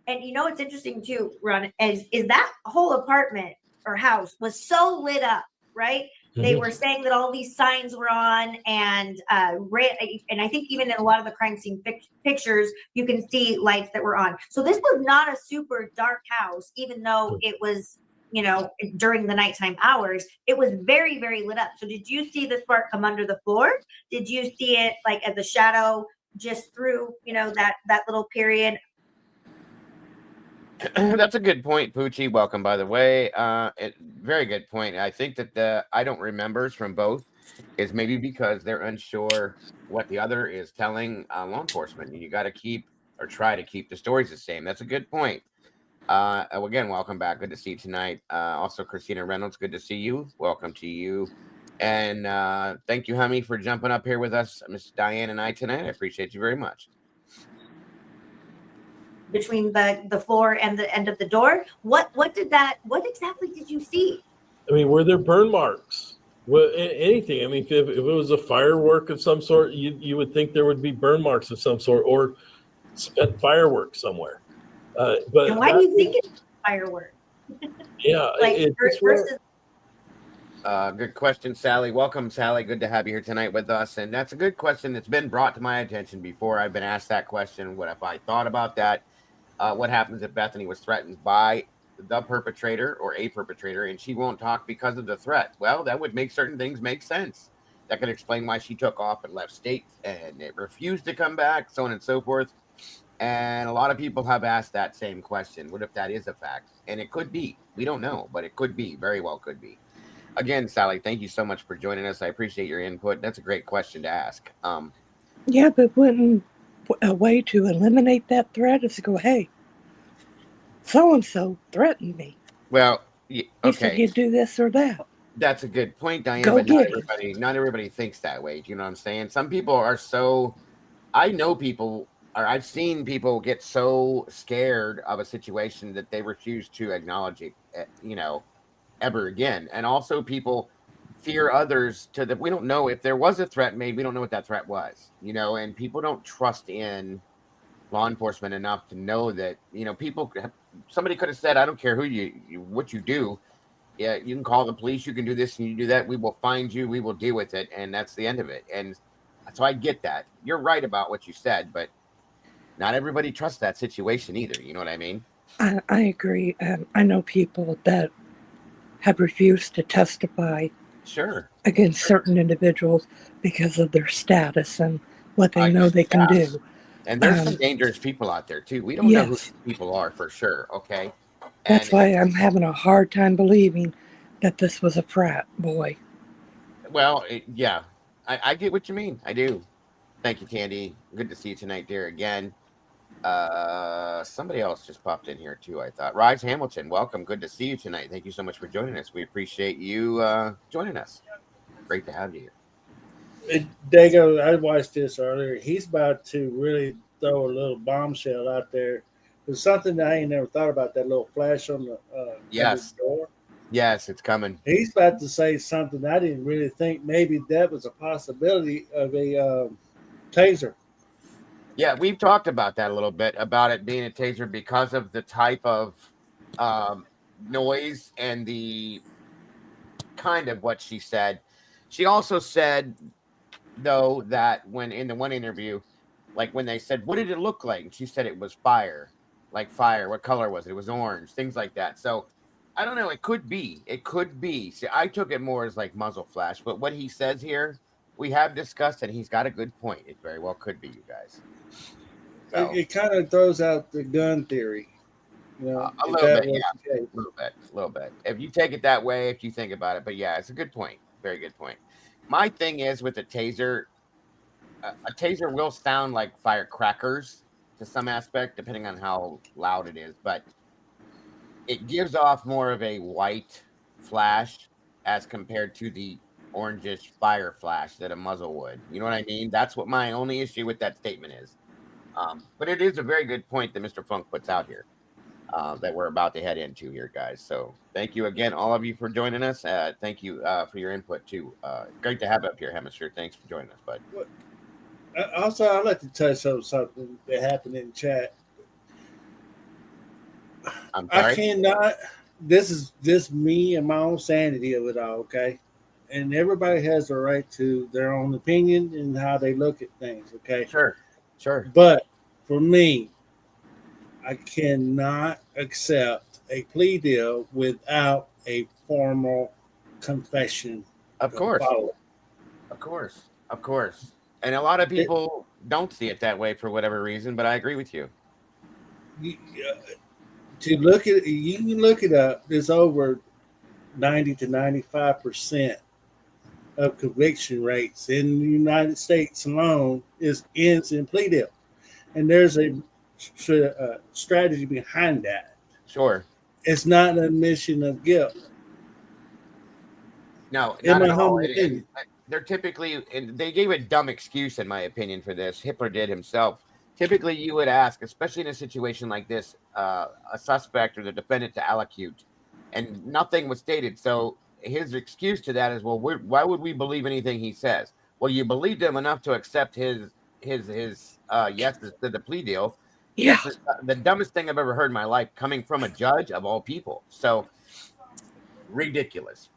and it's interesting too, Ron, is that whole apartment or house was so lit up, right? They were saying that all these signs were on, and I think even in a lot of the crime scene pictures, you can see lights that were on. So this was not a super dark house, even though it was, during the nighttime hours, it was very, very lit up. So did you see the spark come under the floor? Did you see it like as a shadow just through, that little period? That's a good point, Poochie. Welcome, by the way. Very good point. I think that the I don't remembers from both is maybe because they're unsure what the other is telling law enforcement. You got to try to keep the stories the same. That's a good point. Again, welcome back. Good to see you tonight. Also, Christina Reynolds, good to see you. Welcome to you. And thank you, Hummy, for jumping up here with us, Miss Diane and I tonight. I appreciate you very much. Between the floor and the end of the door, what exactly did you see? I mean, were there burn marks? Anything? I mean, if it was a firework of some sort, you would think there would be burn marks of some sort, or spent fireworks somewhere. But and why do you think it's a firework? Yeah, versus. Good question, Sally. Welcome, Sally. Good to have you here tonight with us. And that's a good question that's been brought to my attention before. I've been asked that question. What if I thought about that? What happens if Bethany was threatened by the perpetrator or a perpetrator and she won't talk because of the threat? Well, that would make certain things make sense. That could explain why she took off and left state and it refused to come back, so on and so forth. And a lot of people have asked that same question. What if that is a fact? And it could be. We don't know, but it could be. Very well could be. Again, Sally, thank you so much for joining us. I appreciate your input. That's a great question to ask. Yeah, but wouldn't a way to eliminate that threat is to go, hey, so-and-so threatened me. Well, He said okay. he'd do this or that. That's a good point, Diana, Go but get him. not everybody thinks that way. Do you know what I'm saying? Some people are so, I know people, or I've seen people get so scared of a situation that they refuse to acknowledge it, ever again. And also people fear others to that. We don't know if there was a threat made. We don't know what that threat was, and people don't trust in law enforcement enough to know that, somebody could have said, I don't care what you do. Yeah, you can call the police, you can do this and you do that. We will find you, we will deal with it. And that's the end of it. And so I get that. You're right about what you said, but not everybody trusts that situation either. You know what I mean? I agree. I know people that have refused to testify against certain individuals because of their status and what they know they can do. And there's some dangerous people out there too. We don't know who these people are for sure. Okay. That's why I'm having a hard time believing that this was a frat boy. Well, yeah, I get what you mean. I do. Thank you, Tandy. Good to see you tonight, dear. Again, somebody else just popped in here too. I thought Rise Hamilton, welcome. Good to see you tonight. Thank you so much for joining us. We appreciate you joining us. Great to have you here. Dago, I watched this earlier. He's about to really throw a little bombshell out there. There's something that I ain't never thought about, that little flash on the door. Yes, it's coming. He's about to say something I didn't really think maybe that was a possibility of a taser. Yeah, we've talked about that a little bit, about it being a taser because of the type of noise and the kind of what she said. She also said, though, that when in the one interview, like when they said, what did it look like? And she said it was fire. Like fire. What color was it? It was orange. Things like that. So I don't know. It could be. It could be. See, I took it more as like muzzle flash. But what he says here, we have discussed, and he's got a good point. It very well could be, you guys. So, it kind of throws out the gun theory. A little bit, yeah. A little bit. If you take it that way, if you think about it. But yeah, it's a good point. Very good point. My thing is with a taser will sound like firecrackers to some aspect, depending on how loud it is, but it gives off more of a white flash as compared to the orangish fire flash that a muzzle would. You know what I mean? That's what my only issue with that statement is. But it is a very good point that Mr. Funk puts out here that we're about to head into here, guys. So thank you again, all of you, for joining us. Thank you for your input too. Great to have you up here, Hemisphere. Thanks for joining us, bud. Also, I'd like to touch on something that happened in chat. I'm sorry? I cannot. This is me and my own sanity of it all, okay? And everybody has a right to their own opinion and how they look at things, okay? Sure. But for me, I cannot accept a plea deal without a formal confession. Of course. And a lot of people don't see it that way for whatever reason, but I agree with you. To look at, you can look it up. There's over 90 to 95% of conviction rates in the United States alone ends in plea deal, and there's a strategy behind that. Sure, it's not an admission of guilt. No, not at all. They're typically, and they gave a dumb excuse, in my opinion, for this. Hitler did himself. Typically, you would ask, especially in a situation like this, a suspect or the defendant to allocute, and nothing was stated. So his excuse to that is, well, why would we believe anything he says? Well, you believed him enough to accept his yes to the plea deal. Yeah. That's the dumbest thing I've ever heard in my life, coming from a judge of all people. So ridiculous.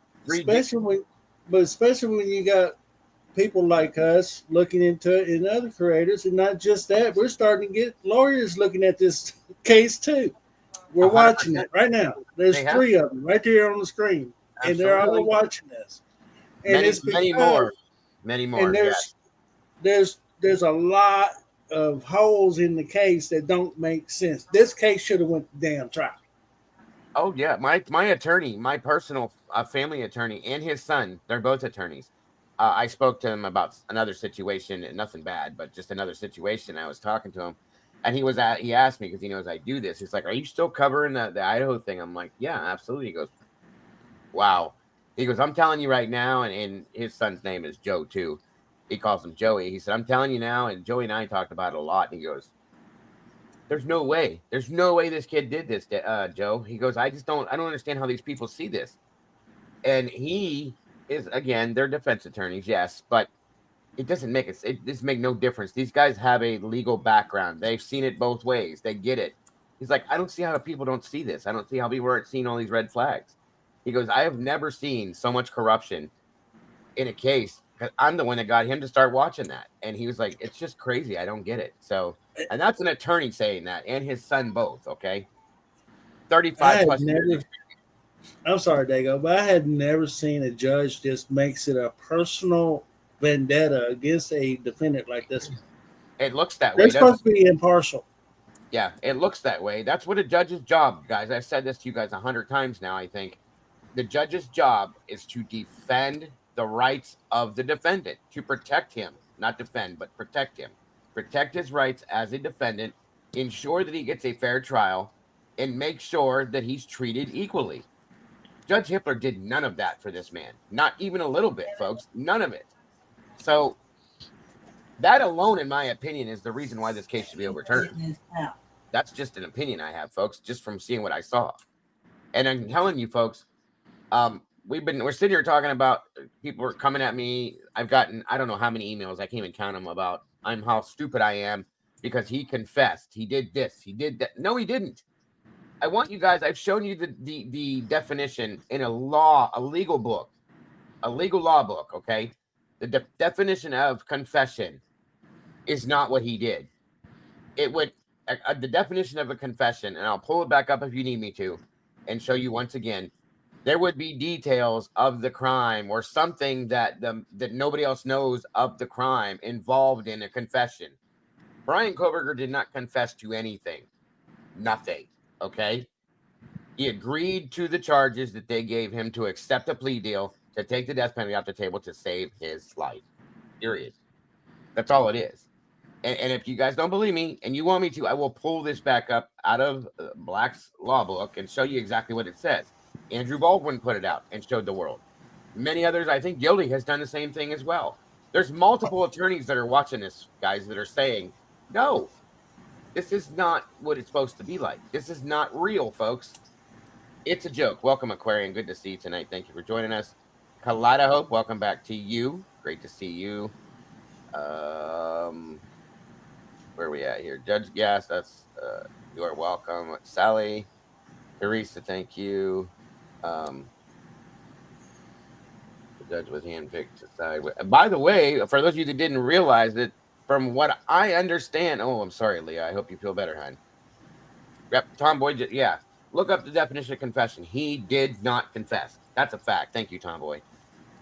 Especially when you got people like us looking into it and other creators, and not just that, we're starting to get lawyers looking at this case too. We're 100%. Watching it right now. There's 3 of them right there on the screen. Absolutely. And they're all watching this. And many more. And there's a lot of holes in the case that don't make sense. This case should have went to damn trial. Oh yeah, my attorney, my personal family attorney, and his son, they're both attorneys. I spoke to him about another situation, nothing bad, but just another situation. I was talking to him, and he asked me because he knows I do this. He's like, "Are you still covering the Idaho thing?" I'm like, "Yeah, absolutely." He goes, "Wow." He goes, "I'm telling you right now," and his son's name is Joe too. He calls him Joey. He said, "I'm telling you now," and Joey and I talked about it a lot. And he goes, There's no way this kid did this, Joe. He goes, I don't understand how these people see this. And he is, again, they're defense attorneys, yes, but it doesn't make no difference. These guys have a legal background. They've seen it both ways. They get it. He's like, I don't see how people don't see this. I don't see how people aren't seeing all these red flags. He goes, I have never seen so much corruption in a case, because I'm the one that got him to start watching that. And he was like, it's just crazy. I don't get it. So, and that's an attorney saying that, and his son both, okay? 35 plus years. I'm sorry, Dago, but I had never seen a judge just makes it a personal vendetta against a defendant like this. It looks that way. They're supposed to be impartial. Yeah, it looks that way. That's what a judge's job, guys. I've said this to you guys 100 times now, I think. The judge's job is to defend the rights of the defendant, to protect him, not defend, but protect him, protect his rights as a defendant, ensure that he gets a fair trial, and make sure that he's treated equally. Judge Hippler did none of that for this man, not even a little bit, folks, none of it. So that alone, in my opinion, is the reason why this case should be overturned. That's just an opinion I have, folks, just from seeing what I saw. And I'm telling you, folks, we're sitting here talking about, people are coming at me. I've gotten, I don't know how many emails, I can't even count them, about how stupid I am because he confessed. He did this, he did that. No, he didn't. I want you guys, I've shown you the definition in a legal book, a legal law book, okay? The definition of confession is not what he did. It would, the definition of a confession, and I'll pull it back up if you need me to, and show you once again, there would be details of the crime or something that nobody else knows of the crime involved in a confession. Brian Koberger did not confess to anything. Nothing. Okay? He agreed to the charges that they gave him to accept a plea deal to take the death penalty off the table to save his life. Period. That's all it is. And if you guys don't believe me and you want me to, I will pull this back up out of Black's law book and show you exactly what it says. Andrew Baldwin put it out and showed the world. Many others, I think Gildy has done the same thing as well. There's multiple attorneys that are watching this, guys, that are saying, no, this is not what it's supposed to be like. This is not real, folks. It's a joke. Welcome, Aquarian. Good to see you tonight. Thank you for joining us. Kaleida, welcome back to you. Great to see you. Where are we at here? Judge Gas, that's you are welcome. Sally, Teresa, thank you. The judge was handpicked to side with. By the way, for those of you that didn't realize that, from what I understand, oh, I'm sorry, Leah. I hope you feel better, hon. Yep, Tomboy, yeah. Look up the definition of confession. He did not confess. That's a fact. Thank you, Tomboy.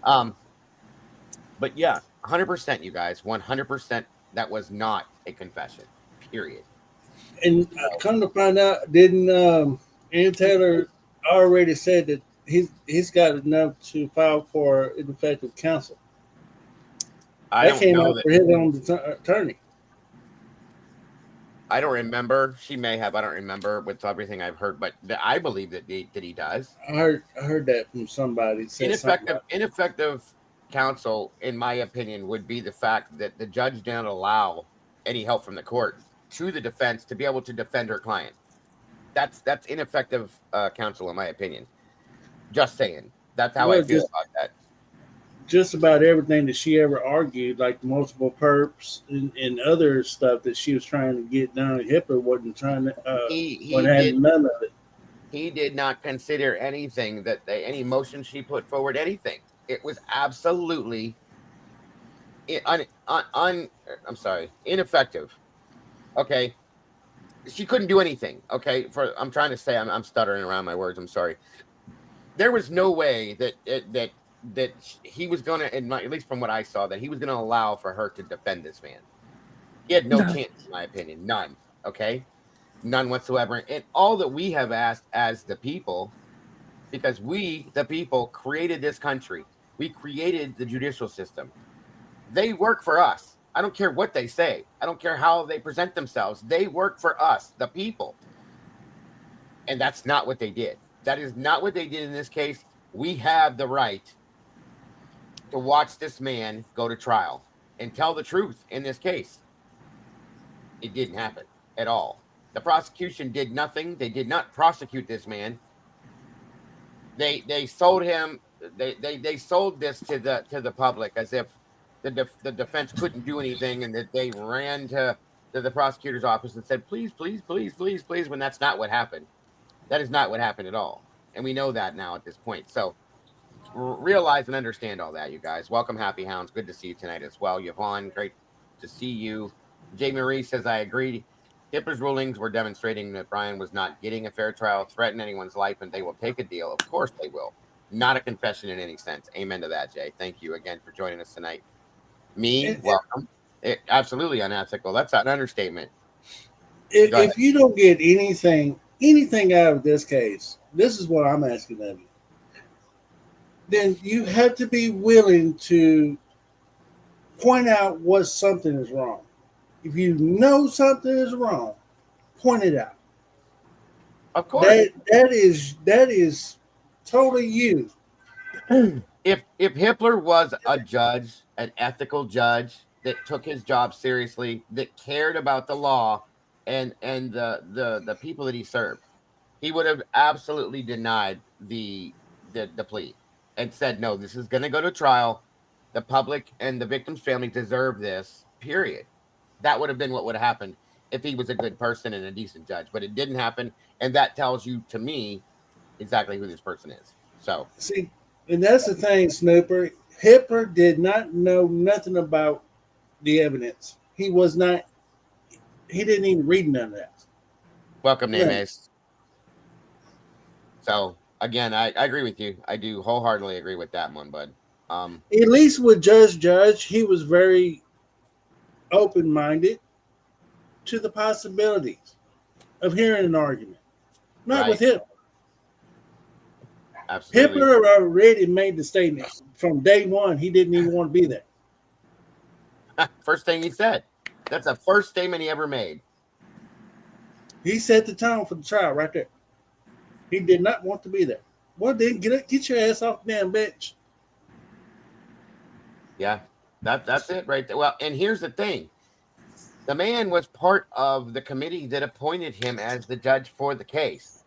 But yeah, 100%, you guys, 100%. That was not a confession. Period. And come to find out, didn't Ann Taylor already said that he's got enough to file for ineffective counsel? That came out for his own attorney. I don't remember. She may have. I don't remember with everything I've heard, but I believe that he does. I heard that from somebody. Ineffective counsel, in my opinion, would be the fact that the judge didn't allow any help from the court to the defense to be able to defend her client. That's ineffective counsel, in my opinion. Just saying. That's how I feel about that. Just about everything that she ever argued, like multiple perps and other stuff that she was trying to get done, Hippler wasn't trying to. None of it. He did not consider anything any motion she put forward, anything. It was absolutely ineffective. Okay, she couldn't do anything. Okay, I'm trying to say, I'm stuttering around my words. I'm sorry. There was no way that he was going to, at least from what I saw, that he was going to allow for her to defend this man. He had no chance, in my opinion. None. Okay? None whatsoever. And all that we have asked as the people, because we, the people, created this country. We created the judicial system. They work for us. I don't care what they say. I don't care how they present themselves. They work for us, the people. And that's not what they did. That is not what they did in this case. We have the right to watch this man go to trial and tell the truth in this case. It didn't happen at all. The prosecution did nothing. They did not prosecute this man. They sold him. They sold this to the public as if the defense couldn't do anything, and that they ran to the prosecutor's office and said, please, please, please, please, please, when that's not what happened. That is not what happened at all. And we know that now at this point. So realize and understand all that, you guys. Welcome, Happy Hounds. Good to see you tonight as well. Yvonne, great to see you. Jay Marie says, I agree. Hippler's rulings were demonstrating that Brian was not getting a fair trial, threaten anyone's life, and they will take a deal. Of course they will. Not a confession in any sense. Amen to that, Jay. Thank you again for joining us tonight. Welcome. Absolutely unethical. That's an understatement. If you don't get anything out of this case, this is what I'm asking of you. Then you have to be willing to point out what something is wrong. If you know something is wrong, point it out. Of course. That is totally you. If Hippler was a judge, an ethical judge that took his job seriously, that cared about the law and the people that he served, he would have absolutely denied the plea and said, no, this is going to go to trial. The public and the victim's family deserve this, period. That would have been what would have happened if he was a good person and a decent judge, but it didn't happen. And that tells you, to me, exactly who this person is. So see, and that's the thing, Snooper. Hippler did not know nothing about the evidence. He didn't even read none of that. Welcome, Names. So again, I agree with you. I do wholeheartedly agree with that one, bud. At least with Judge, he was very open-minded to the possibilities of hearing an argument. Not with him. Absolutely. Hippler already made the statement from day one. He didn't even want to be there. First thing he said. That's the first statement he ever made. He set the tone for the trial right there. He did not want to be there. Well, then get your ass off the damn bench. Yeah, that's it right there. Well, and here's the thing. The man was part of the committee that appointed him as the judge for the case.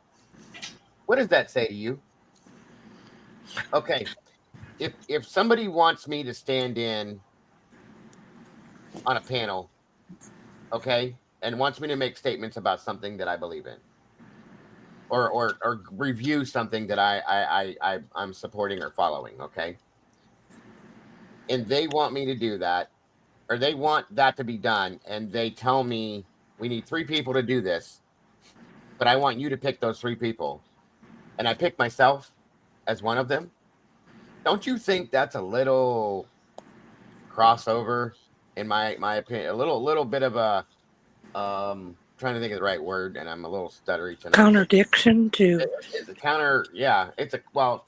What does that say to you? Okay, if somebody wants me to stand in on a panel, okay, and wants me to make statements about something that I believe in, or review something that I'm supporting or following, okay, and they want me to do that, or they want that to be done, and they tell me we need 3 people to do this, but I want you to pick those 3 people, and I pick myself as one of them. Don't you think that's a little crossover, in my opinion? A little bit of a trying to think of the right word, and I'm a little stuttery tonight. Contradiction to it's a counter. Yeah,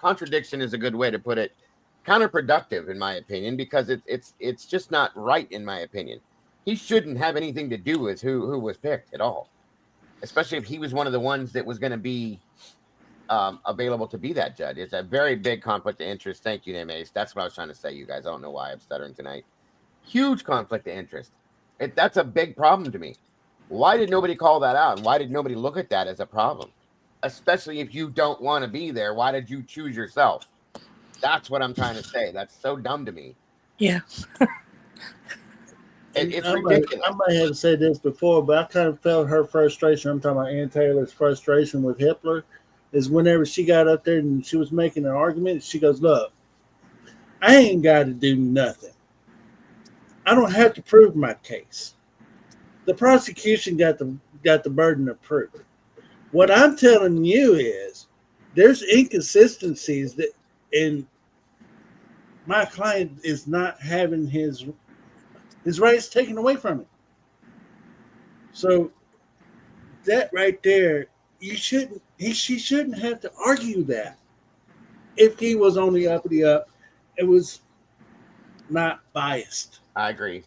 contradiction is a good way to put it. Counterproductive, in my opinion, because it's just not right, in my opinion. He shouldn't have anything to do with who was picked at all, especially if he was one of the ones that was going to be available to be that judge. It's a very big conflict of interest. Thank you, Name Ace. That's what I was trying to say, you guys. I don't know why I'm stuttering tonight. Huge conflict of interest. That's a big problem to me. Why did nobody call that out? And why did nobody look at that as a problem? Especially if you don't want to be there. Why did you choose yourself? That's what I'm trying to say. That's so dumb to me. Yeah. It's ridiculous. I might have said this before, but I kind of felt her frustration. I'm talking about Ann Taylor's frustration with Hippler. Is whenever she got up there and she was making an argument, she goes, look, I ain't got to do nothing. I don't have to prove my case. The prosecution got the burden of proof. What I'm telling you is there's inconsistencies that in my client is not having his rights taken away from him. So that right there, she shouldn't have to argue that. If he was on the uppity up, it was not biased. I agree.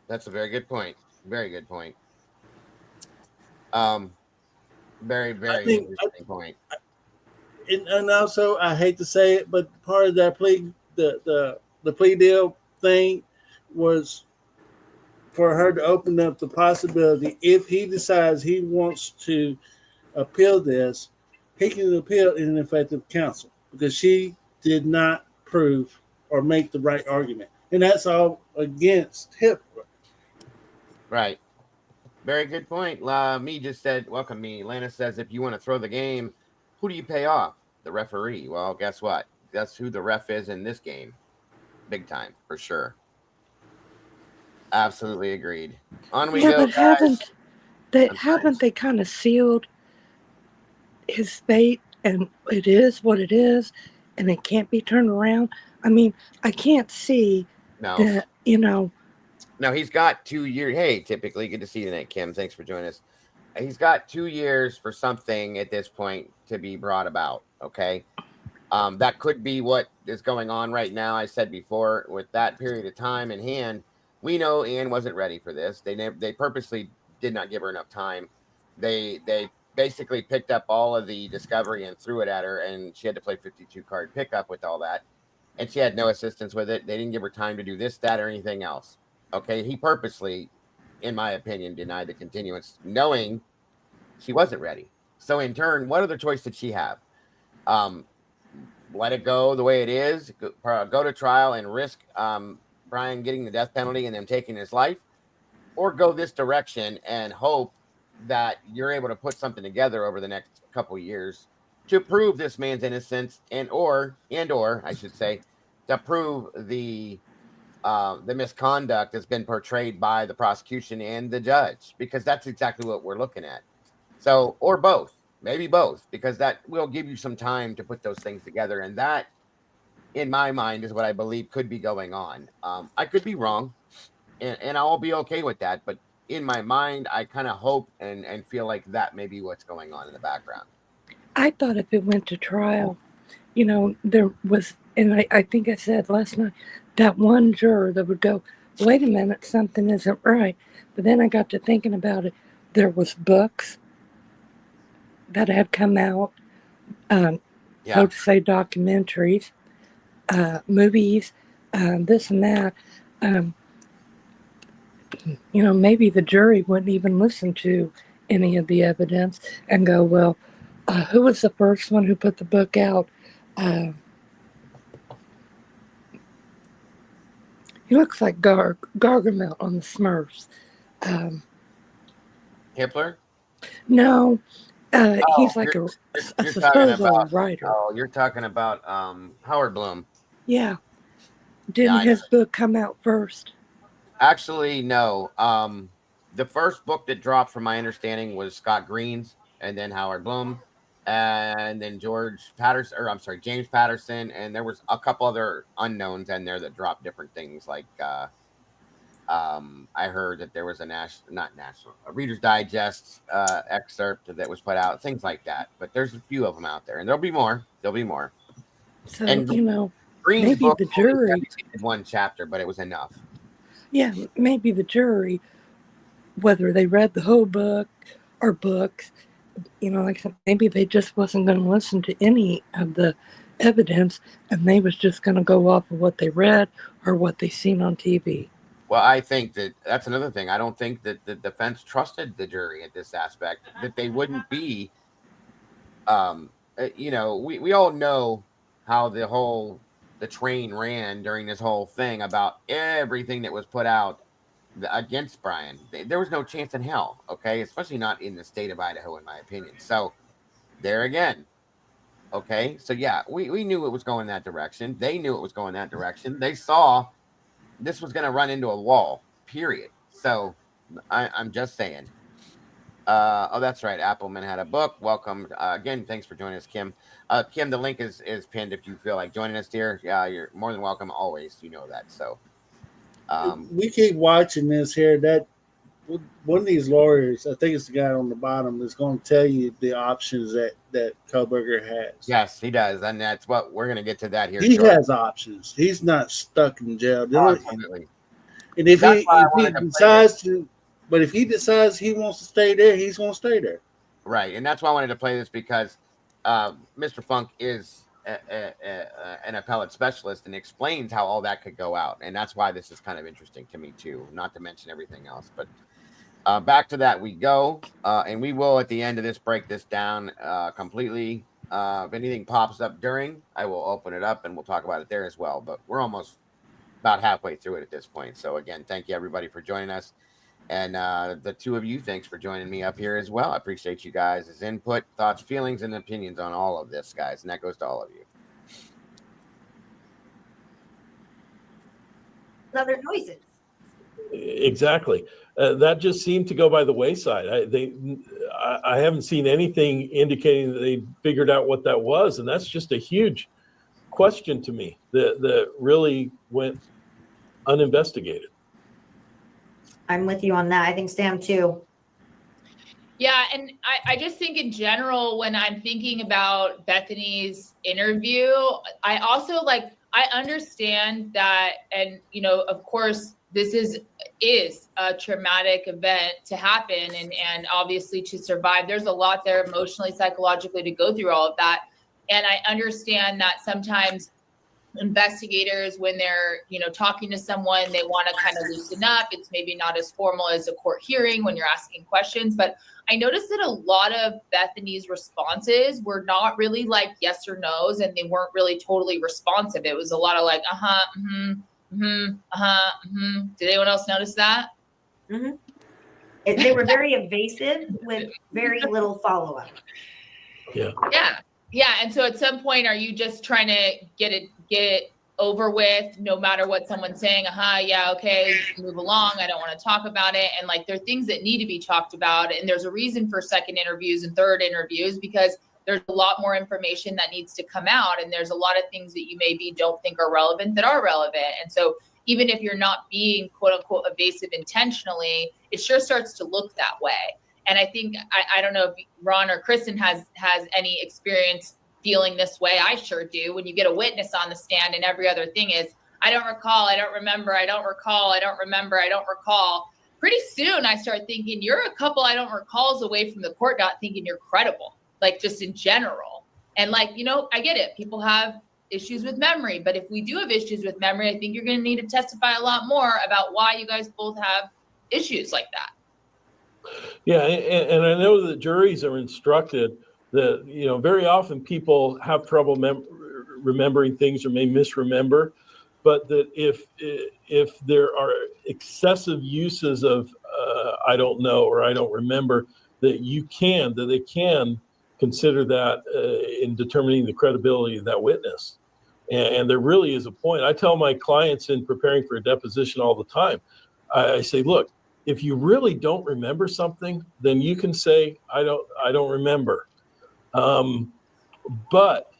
That's a very good point. Very good point. Very, very interesting point. And also, I hate to say it, but part of that plea, the plea deal thing, was for her to open up the possibility, if he decides he wants to appeal this, he can appeal in an effective counsel, because she did not prove or make the right argument, and that's all against him. Right. Very good point. Me just said, welcome me. Lana says, if you want to throw the game, who do you pay off? The referee. Well, guess what? That's who the ref is in this game. Big time, for sure. Absolutely agreed. On we go. But haven't they kind of sealed his fate, and it is what it is, and it can't be turned around? I mean, I can't see that, No, he's got 2 years. Hey, typically, good to see you tonight, Kim. Thanks for joining us. He's got 2 years for something at this point to be brought about. Okay. That could be what is going on right now. I said before, with that period of time in hand, we know Anne wasn't ready for this. They purposely did not give her enough time. They basically picked up all of the discovery and threw it at her, and she had to play 52 card pickup with all that, and she had no assistance with it. They didn't give her time to do this, that, or anything else. Okay, he purposely, in my opinion, denied the continuance, knowing she wasn't ready. So in turn, what other choice did she have? Let it go the way it is, go to trial and risk Brian getting the death penalty and them taking his life, or go this direction and hope that you're able to put something together over the next couple of years to prove this man's innocence, and or I should say, to prove the misconduct that's been portrayed by the prosecution and the judge, because that's exactly what we're looking at. So, or both. Maybe both, because that will give you some time to put those things together. And that, in my mind, is what I believe could be going on. I could be wrong, and I'll be okay with that. But in my mind, I kind of hope and feel like that may be what's going on in the background. I thought if it went to trial, there was, and I think I said last night, that one juror that would go, wait a minute, something isn't right. But then I got to thinking about it. There was books that had come out, so to say, documentaries, movies, this and that. Maybe the jury wouldn't even listen to any of the evidence and go, well, who was the first one who put the book out? He looks like Gargamel on the Smurfs. Hitler? No. He's like a supposed writer. Oh, you're talking about Howard Bloom. Yeah. Didn't his book come out first? Actually, no. The first book that dropped, from my understanding, was Scott Green's, and then Howard Bloom, and then James Patterson, and there was a couple other unknowns in there that dropped different things. Like I heard that there was a Reader's Digest excerpt that was put out, things like that. But there's a few of them out there, and there'll be more. So, and Green's maybe book the jury did one chapter, but it was enough. Yeah, maybe the jury, whether they read the whole book or books, like I said, maybe they just wasn't going to listen to any of the evidence, and they was just going to go off of what they read or what they seen on TV. Well, I think that's another thing. I don't think that the defense trusted the jury at this aspect, that they wouldn't be, we all know how the train ran during this whole thing about everything that was put out against Brian. There was no chance in hell, okay? Especially not in the state of Idaho, in my opinion. So there again, okay? So yeah, we knew it was going that direction. They knew it was going that direction. They saw this was going to run into a wall, period. So I'm just saying. Oh, that's right. Appleman had a book. Welcome. Again, thanks for joining us, Kim. Kim, the link is pinned if you feel like joining us, dear. Yeah, you're more than welcome always. You know that. So we keep watching this here. That one of these lawyers, I think it's the guy on the bottom, is going to tell you the options that Koberger has. Yes, he does, and that's what we're going to get to that here. He shortly. has options. He's not stuck in jail. Absolutely. And if he decides to, but if he decides he wants to stay there, he's going to stay there. Right, and that's why I wanted to play this, because Mr. Funk is an appellate specialist and explains how all that could go out, and that's why this is kind of interesting to me too, not to mention everything else. But back to that we go, and we will at the end of this break this down completely. If anything pops up during, I will open it up and we'll talk about it there as well, but we're almost about halfway through it at this point. So again, thank you everybody for joining us. And the two of you, thanks for joining me up here as well. I appreciate you guys' input, thoughts, feelings, and opinions on all of this, guys. And that goes to all of you. Other noises. Exactly. That just seemed to go by the wayside. I haven't seen anything indicating that they figured out what that was. And that's just a huge question to me that really went uninvestigated. I'm with you on that. I think Sam too. Yeah, and I just think in general, when I'm thinking about Bethany's interview, I also I understand that, and of course, this is a traumatic event to happen, and obviously to survive. There's a lot there emotionally, psychologically to go through all of that, and I understand that sometimes investigators, when they're talking to someone, they want to kind of loosen up. It's maybe not as formal as a court hearing when you're asking questions, but I noticed that a lot of Bethany's responses were not really like yes or no's, and they weren't really totally responsive. It was a lot of like did anyone else notice that? They were very evasive with very little follow-up. Yeah. And so at some point, are you just trying to get it over with, no matter what someone's saying? Yeah, okay, move along. I don't want to talk about it. And there are things that need to be talked about. And there's a reason for second interviews and third interviews, because there's a lot more information that needs to come out. And there's a lot of things that you maybe don't think are relevant that are relevant. And so even if you're not being quote unquote evasive intentionally, it sure starts to look that way. And I think, I don't know if Ron or Kristen has any experience feeling this way. I sure do. When you get a witness on the stand and every other thing is, I don't recall, I don't remember, I don't recall, I don't remember, I don't recall. Pretty soon I start thinking you're a couple I don't recalls away from the court not thinking you're credible, just in general. And I get it. People have issues with memory, but if we do have issues with memory, I think you're going to need to testify a lot more about why you guys both have issues like that. Yeah, and I know that juries are instructed that, very often people have trouble remembering things or may misremember, but that if there are excessive uses of I don't know or I don't remember, that they can consider that in determining the credibility of that witness. And there really is a point. I tell my clients in preparing for a deposition all the time, I say, look, if you really don't remember something, then you can say, I don't remember. But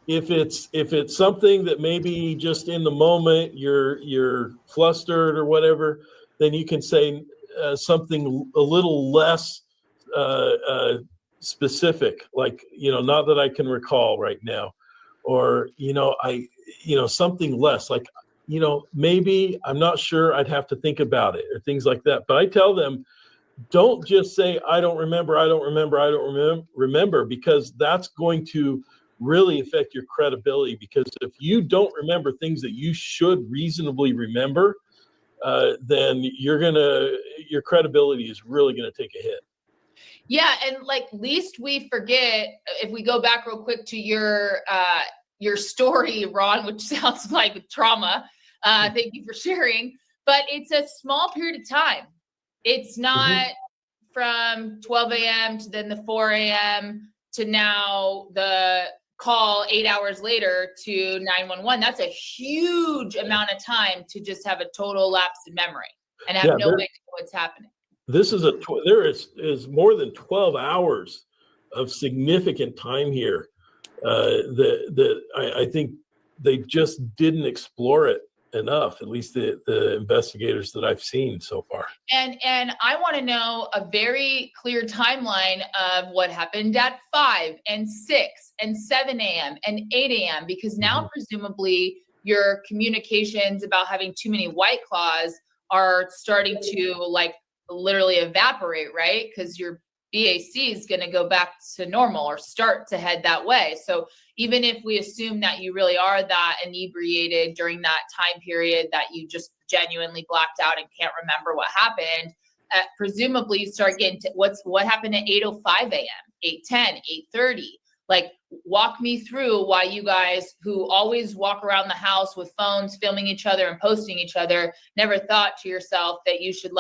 if it's something that maybe just in the moment you're flustered or whatever, then you can say something a little less specific, not that I can recall right now, or something less like, maybe I'm not sure, I'd have to think about it, or things like that. But I tell them, don't just say, I don't remember, because that's going to really affect your credibility. Because if you don't remember things that you should reasonably remember, then your credibility is really going to take a hit. Yeah. And least we forget, if we go back real quick to your story, Ron, which sounds like trauma. Thank you for sharing, but it's a small period of time. It's not from 12 a.m. to then the 4 a.m. to now the call 8 hours later to 911. That's a huge amount of time to just have a total lapse in memory and have no way to know what's happening. This is there is more than 12 hours of significant time here that I think they just didn't explore it enough, at least the investigators that I've seen so far. And I want to know a very clear timeline of what happened at 5 and 6 and 7 a.m. and 8 a.m. because now presumably your communications about having too many White Claws are starting to like literally evaporate, right? Because your BAC is going to go back to normal or start to head that way. So even if we assume that you really are that inebriated during that time period that you just genuinely blacked out and can't remember what happened, presumably you start getting to what happened at 8:05 a.m., 8:10, 8:30. Like, walk me through why you guys who always walk around the house with phones, filming each other and posting each other, never thought to yourself that you should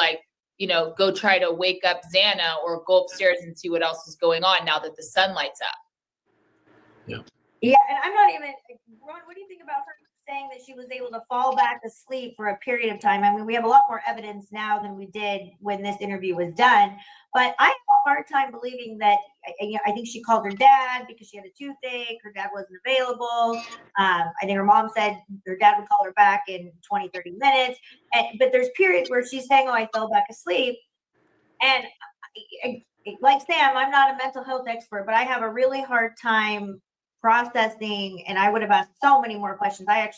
go try to wake up Xana or go upstairs and see what else is going on now that the sun lights up. Yeah, and I'm not even, Ron, what do you think about her saying that she was able to fall back asleep for a period of time? I mean, we have a lot more evidence now than we did when this interview was done, but I have a hard time believing that, I think she called her dad because she had a toothache, her dad wasn't available. I think her mom said her dad would call her back in 20, 30 minutes, but there's periods where she's saying, oh, I fell back asleep. And like Sam, I'm not a mental health expert, but I have a really hard time processing, and I would have asked so many more questions. How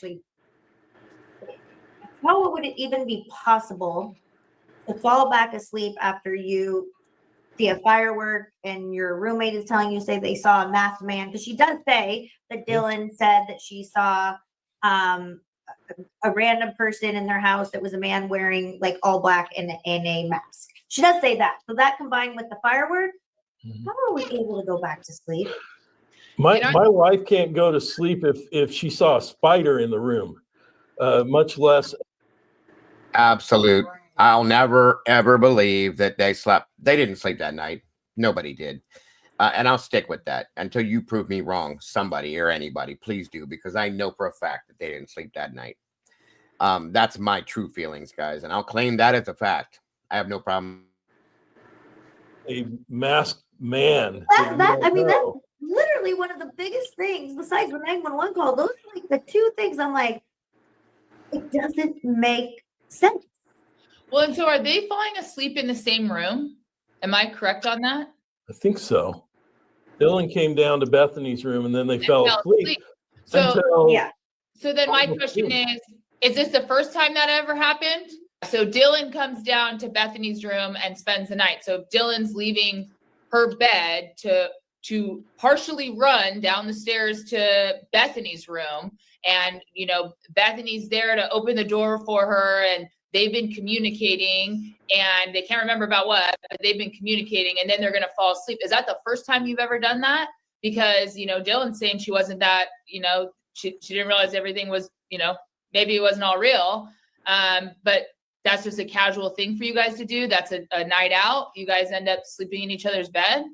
would it even be possible to fall back asleep after you see a firework and your roommate is telling you, say they saw a masked man? Because she does say that Dylan said that she saw a random person in their house that was a man wearing like all black and a mask. She does say that. So that combined with the firework, how are we able to go back to sleep? My wife can't go to sleep if she saw a spider in the room, much less. Absolute. I'll never, ever believe that they slept. They didn't sleep that night. Nobody did. And I'll stick with that until you prove me wrong, somebody or anybody. Please do, because I know for a fact that they didn't sleep that night. That's my true feelings, guys. And I'll claim that as a fact. I have no problem. A masked man. That's literally one of the biggest things besides the 911 call. Those are like the two things I'm like, it doesn't make sense. Well, and so are they falling asleep in the same room? Am I correct on that? I think so. Dylan came down to Bethany's room and then they fell asleep. So then my question is this the first time that ever happened? So Dylan comes down to Bethany's room and spends the night. So Dylan's leaving her bed to partially run down the stairs to Bethany's room. And, Bethany's there to open the door for her. And they've been communicating and they can't remember about what, but they've been communicating and then they're going to fall asleep. Is that the first time you've ever done that? Because, Dylan's saying she wasn't that, she didn't realize everything was, maybe it wasn't all real. But that's just a casual thing for you guys to do. That's a night out. You guys end up sleeping in each other's bed.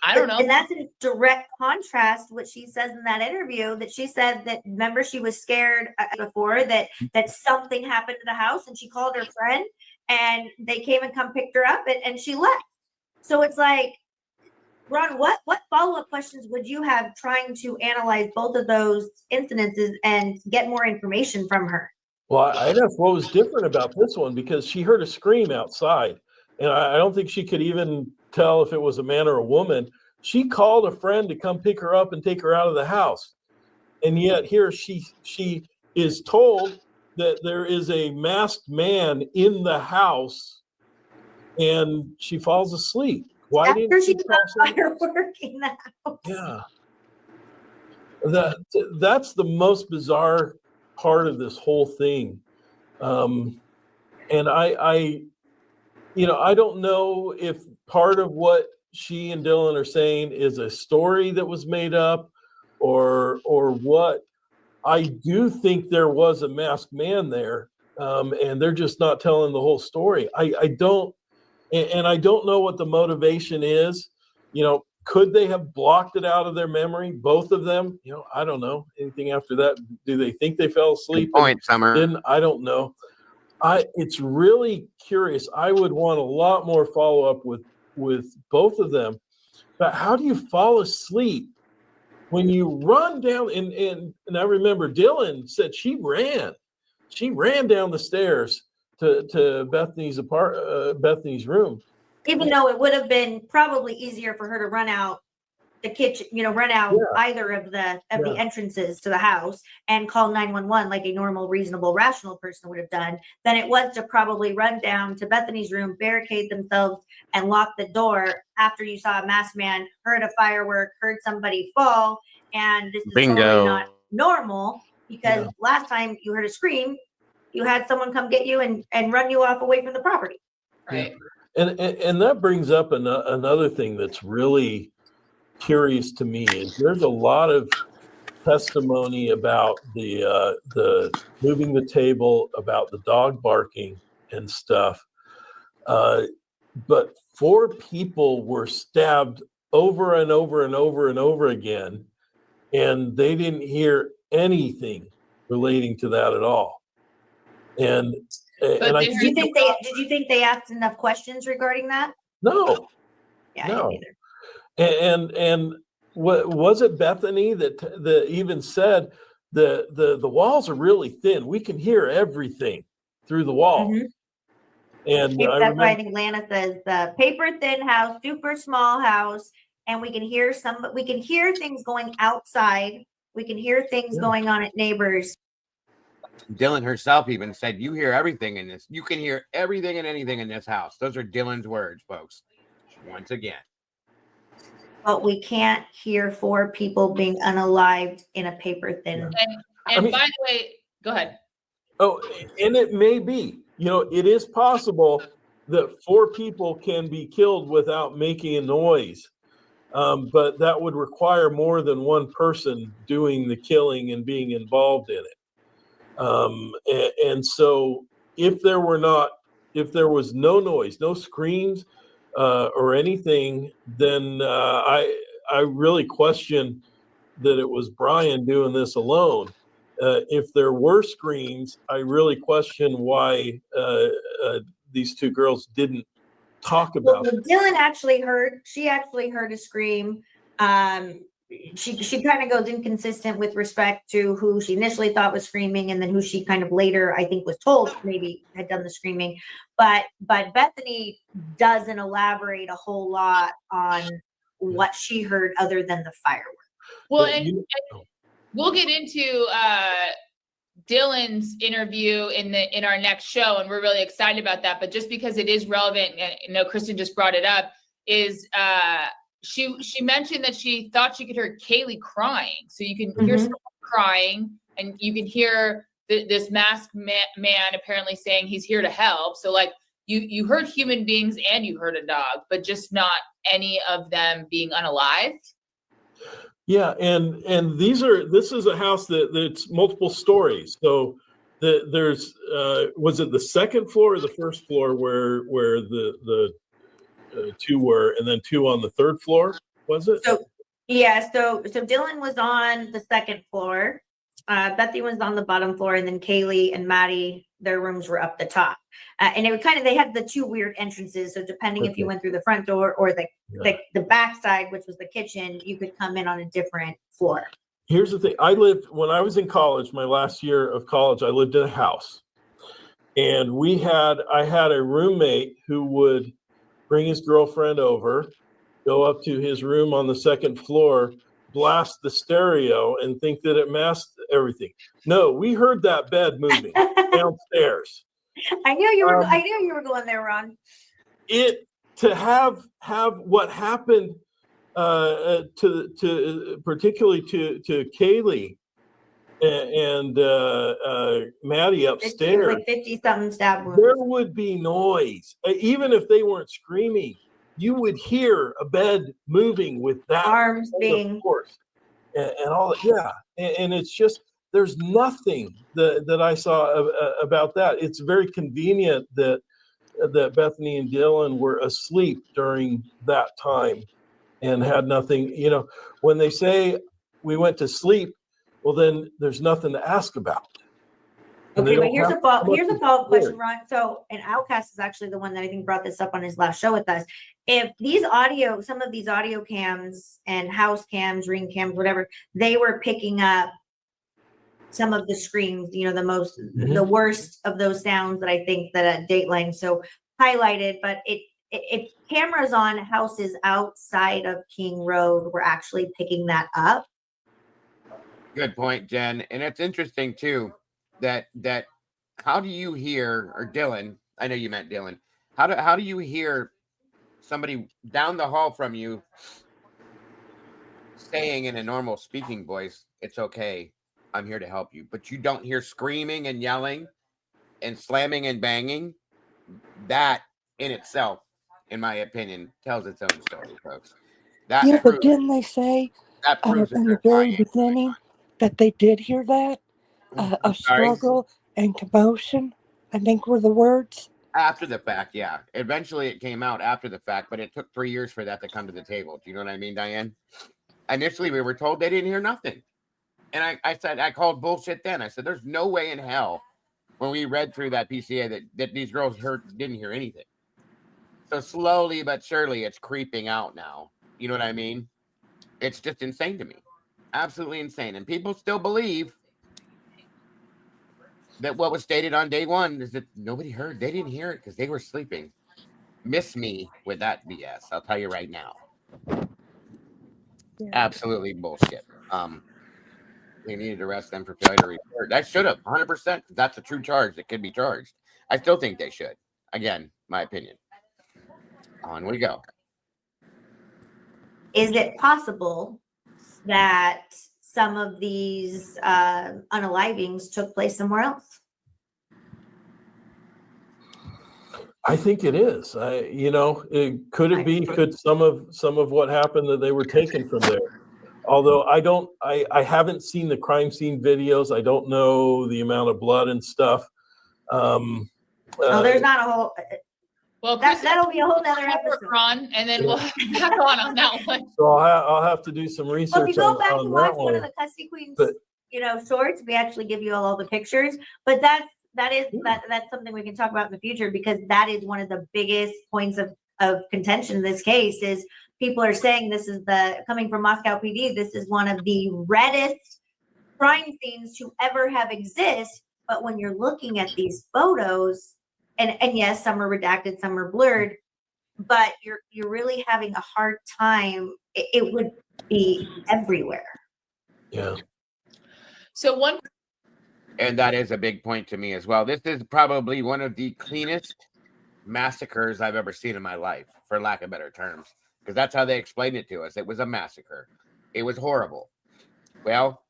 I don't know. And that's in direct contrast to what she says in that interview, that she said that, remember, she was scared before that something happened to the house and she called her friend and they came and picked her up and she left. So it's like, Ron, what follow-up questions would you have trying to analyze both of those incidences and get more information from her? Well, I'd ask what was different about this one because she heard a scream outside. And I don't think she could even tell if it was a man or a woman. She called a friend to come pick her up and take her out of the house. And yet here she is told that there is a masked man in the house and she falls asleep. Why After didn't she saw firework in the house? Yeah. That's the most bizarre part of this whole thing. And I don't know if part of what she and Dylan are saying is a story that was made up or what. I do think there was a masked man there, and they're just not telling the whole story. I don't know what the motivation is. Could they have blocked it out of their memory, both of them? I don't know. Anything after that? Do they think they fell asleep? Good point, Summer. Then I don't know. It's really curious. I would want a lot more follow-up with both of them. But how do you fall asleep when you run down? And I remember Dylan said she ran. she ran down the stairs to Bethany's room. Even though it would have been probably easier for her to run out the kitchen, run out either of the entrances to the house and call 911 like a normal, reasonable, rational person would have done, than it was to probably run down to Bethany's room, barricade themselves, and lock the door after you saw a masked man, heard a firework, heard somebody fall, and this is totally not normal because last time you heard a scream, you had someone come get you and run you off away from the property. Right. And that brings up another thing that's really curious to me is there's a lot of testimony about the moving the table, about the dog barking and stuff. But 4 people were stabbed over and over and over and over again, and they didn't hear anything relating to that at all. And did you think they asked enough questions regarding that? No. Yeah, no. I didn't either. And what was it, Bethany, that even said the walls are really thin. We can hear everything through the wall. Mm-hmm. And that's why I think Lana says the paper thin house, super small house, and we can hear things going outside. We can hear things going on at neighbors. Dylan herself even said, you hear everything in this. You can hear everything and anything in this house. Those are Dylan's words, folks. Once again. But we can't hear 4 people being unalived in a paper thin. And by the way, go ahead. Oh, and it may be, it is possible that 4 people can be killed without making a noise. But that would require more than one person doing the killing and being involved in it. And so if there was no noise, no screams, or anything, then I really question that it was Brian doing this alone. If there were screams, I really question why these 2 girls didn't talk about it. Dylan actually heard a scream. She kind of goes inconsistent with respect to who she initially thought was screaming and then who she kind of later, I think, was told maybe had done the screaming. But Bethany doesn't elaborate a whole lot on what she heard other than the firework. Well, and we'll get into Dylan's interview in our next show, and we're really excited about that. But just because it is relevant, and Kristen just brought it up, is she mentioned that she thought she could hear Kaylee crying. So you can hear someone crying, and you can hear this masked man apparently saying he's here to help. So like you heard human beings and you heard a dog, but just not any of them being unalived. Yeah, and this is a house that's multiple stories. So there's was it the second floor or the first floor where the 2 were, and then 2 on the 3rd floor, was it? So Dylan was on the 2nd floor, Bethany was on the bottom floor, and then Kaylee and Maddie, their rooms were up the top. And it would they had the 2 weird entrances. So depending if you went through the front door or the back side, which was the kitchen, you could come in on a different floor. Here's the thing. When I was in college, my last year of college, I lived in a house, and I had a roommate who would bring his girlfriend over, go up to his room on the 2nd floor, blast the stereo, and think that it masked everything. No, we heard that bed moving downstairs. I knew you were going there, Ron. To have what happened to particularly to Kaylee and Maddie upstairs, like 50-something stab wounds. There would be noise, even if they weren't screaming. You would hear a bed moving with that arms being force and all that. Yeah, and it's just there's nothing that I saw about that. It's very convenient that Bethany and Dylan were asleep during that time and had nothing. When they say we went to sleep, well, then there's nothing to ask about. Okay, but here's a follow-up question, Ron. So, and Outcast is actually the one that I think brought this up on his last show with us. If some of these audio cams and house cams, ring cams, whatever, they were picking up some of the screams, you know, the worst of those sounds that I think that Dateline so highlighted, but it cameras on houses outside of King Road were actually picking that up. Good point, Jen. And it's interesting too that how do you hear, or Dylan, I know you meant Dylan, how do you hear somebody down the hall from you saying in a normal speaking voice, "It's okay, I'm here to help you," but you don't hear screaming and yelling and slamming and banging? That in itself, in my opinion, tells its own story, folks. That Yeah, but proves didn't they say that proves that in the they're very lying. beginning that they did hear that? A Sorry? struggle and commotion, I think were the words. After the fact, yeah. Eventually it came out after the fact, but it took 3 years for that to come to the table. Do you know what I mean, Diane? Initially, we were told they didn't hear nothing. And I said, I called bullshit then. I said, there's no way in hell when we read through that PCA that these girls didn't hear anything. So slowly but surely it's creeping out now. You know what I mean? It's just insane to me. Absolutely insane. And people still believe that what was stated on day one is that nobody heard. They didn't hear it because they were sleeping. Miss me with that BS. I'll tell you right now. Yeah. Absolutely bullshit. They needed to arrest them for failure to report. That should have 100%. That's a true charge that could be charged. I still think they should. Again, my opinion. On we go. Is it possible that some of these unalivings took place somewhere else? I think it is. Could it be? Could some of what happened that they were taken from there? Although I haven't seen the crime scene videos. I don't know the amount of blood and stuff. There's not a whole. Well, that'll be a whole nother episode. On, and then we'll back on that one. So I'll have to do some research. Well, if you go back and watch one one of the Custody Queens, shorts, we actually give you all the pictures. But that's something we can talk about in the future, because that is one of the biggest points of contention in this case. Is people are saying this is coming from Moscow PD. This is one of the reddest crime scenes to ever have exist. But when you're looking at these photos, and yes, some are redacted, some are blurred, but you're really having a hard time. It would be everywhere. Yeah. So and that is a big point to me as well. This is probably one of the cleanest massacres I've ever seen in my life, for lack of better terms, because that's how they explained it to us. It was a massacre. It was horrible. Well,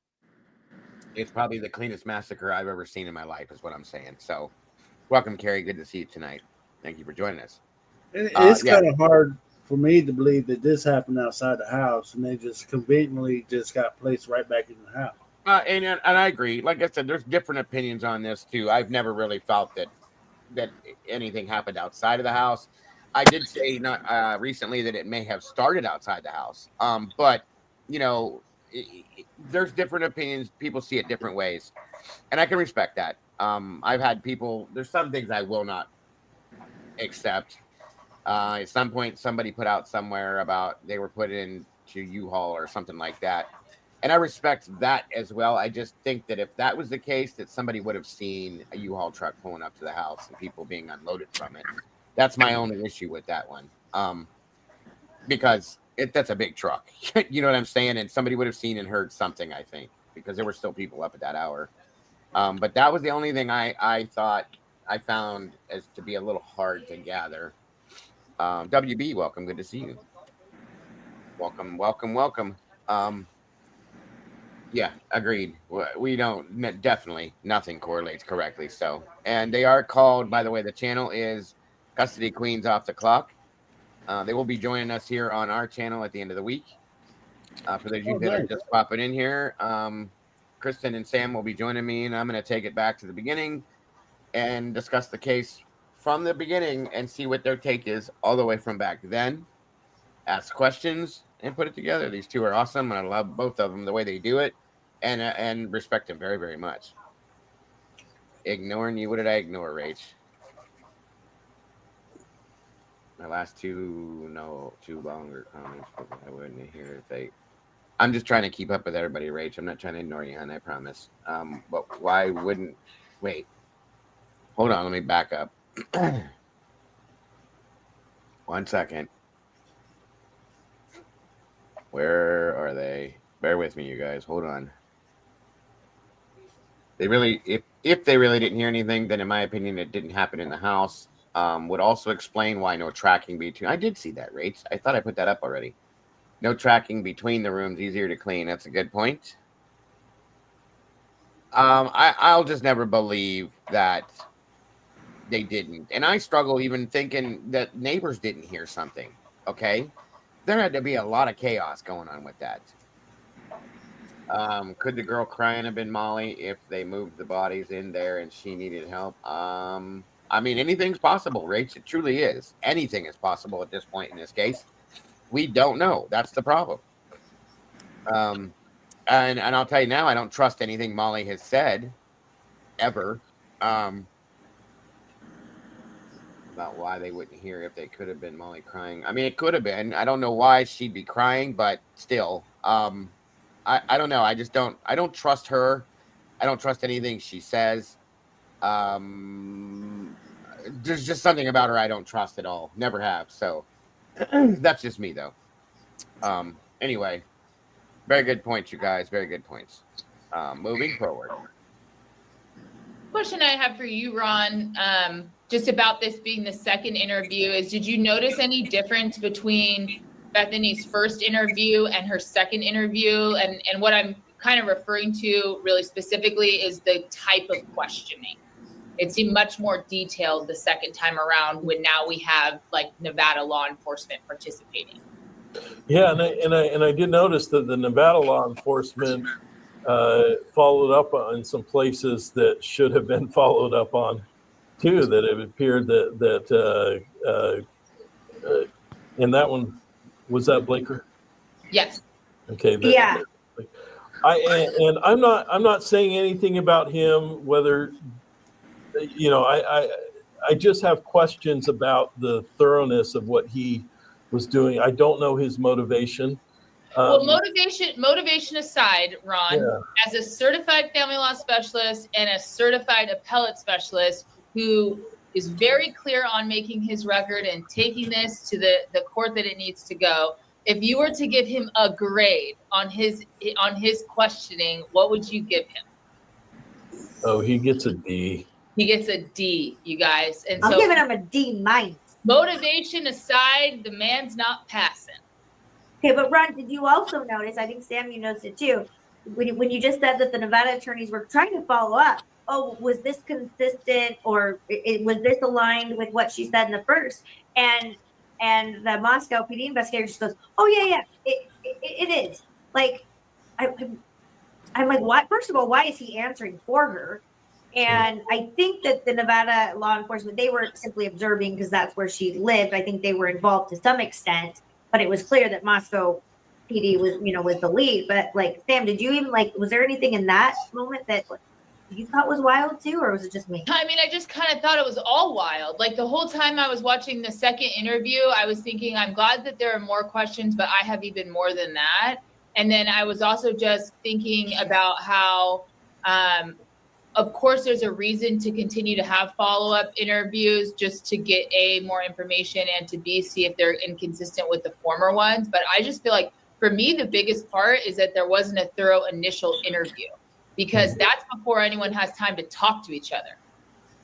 it's probably the cleanest massacre I've ever seen in my life, is what I'm saying. So welcome, Carrie. Good to see you tonight. Thank you for joining us. It's kind of hard for me to believe that this happened outside the house and they just conveniently just got placed right back in the house. And I agree. Like I said, there's different opinions on this too. I've never really felt that anything happened outside of the house. I did say not recently that it may have started outside the house. But there's different opinions. People see it different ways, and I can respect that. I've had people. There's some things I will not accept. At some point, somebody put out somewhere about they were put into U-Haul or something like that. And I respect that as well. I just think that if that was the case, that somebody would have seen a U-Haul truck pulling up to the house and people being unloaded from it. That's my only issue with that one. Because that's a big truck. You know what I'm saying? And somebody would have seen and heard something, I think, because there were still people up at that hour. But that was the only thing I thought I found as to be a little hard to gather. WB, welcome. Good to see you. Welcome. Yeah, agreed. We don't, definitely nothing correlates correctly. So, and they are called, by the way, the channel is Custody Queens Off the Clock. They will be joining us here on our channel at the end of the week. For those of you that are just popping in here, Kristen and Sam will be joining me, and I'm going to take it back to the beginning and discuss the case from the beginning and see what their take is all the way from back then. Ask questions and put it together. These two are awesome, and I love both of them, the way they do it, and respect them very, very much. Ignoring you. What did I ignore, Rach? My last two longer comments. I wouldn't hear if they I'm just trying to keep up with everybody, Rach. I'm not trying to ignore you, hon, I promise. But why wouldn't... Wait. Hold on, let me back up. 1 second. Where are they? Bear with me, you guys. Hold on. They really... If they really didn't hear anything, then in my opinion, it didn't happen in the house. Would also explain why no tracking between... I did see that, Rach. I thought I put that up already. No tracking between the rooms, easier to clean. That's a good point. I'll just never believe that they didn't. And I struggle even thinking that neighbors didn't hear something. Okay? There had to be a lot of chaos going on with that. Could the girl crying have been Molly if they moved the bodies in there and she needed help? I mean, anything's possible, Rach. It truly is. Anything is possible at this point in this case. We don't know. That's the problem. And I'll tell you now, I don't trust anything Molly has said ever about why they wouldn't hear if they could have been Molly crying. I mean, it could have been. I don't know why she'd be crying, but still, I don't know. I don't trust her. I don't trust anything she says. There's just something about her I don't trust at all. Never have. So that's just me, though. Anyway, very good points, you guys. Very good points. Moving forward. Question I have for you, Ron, just about this being the second interview is, did you notice any difference between Bethany's first interview and her second interview? And what I'm kind of referring to really specifically is the type of questioning. It seemed much more detailed the second time around when now we have like Nevada law enforcement participating. Yeah, and I did notice that the Nevada law enforcement followed up on some places that should have been followed up on too. That it appeared that in that one, was that Blaker? Yes. Okay. Yeah. I'm not saying anything about him. Whether I just have questions about the thoroughness of what he was doing. I don't know his motivation. Well, motivation aside, Ron, as a certified family law specialist and a certified appellate specialist who is very clear on making his record and taking this to the court that it needs to go, if you were to give him a grade on his questioning, what would you give him? Oh, he gets a D. He gets a D, you guys. And I'm giving him a D minus. Motivation aside, the man's not passing. Okay, but Ron, did you also notice, I think Sam, you noticed it too, when you just said that the Nevada attorneys were trying to follow up, oh, was this consistent or was this aligned with what she said in the first? And the Moscow PD investigator just goes, oh, yeah, it is. Like, I'm like, what? First of all, why is he answering for her? And I think that the Nevada law enforcement, they were simply observing because that's where she lived. I think they were involved to some extent, but it was clear that Moscow PD was the lead. But like, Sam, did you even was there anything in that moment that you thought was wild too, or was it just me? I mean, I just kind of thought it was all wild. Like the whole time I was watching the second interview, I was thinking, I'm glad that there are more questions, but I have even more than that. And then I was also just thinking about how, of course, there's a reason to continue to have follow-up interviews just to get more information and to see if they're inconsistent with the former ones. But I just feel like for me, the biggest part is that there wasn't a thorough initial interview, because that's before anyone has time to talk to each other.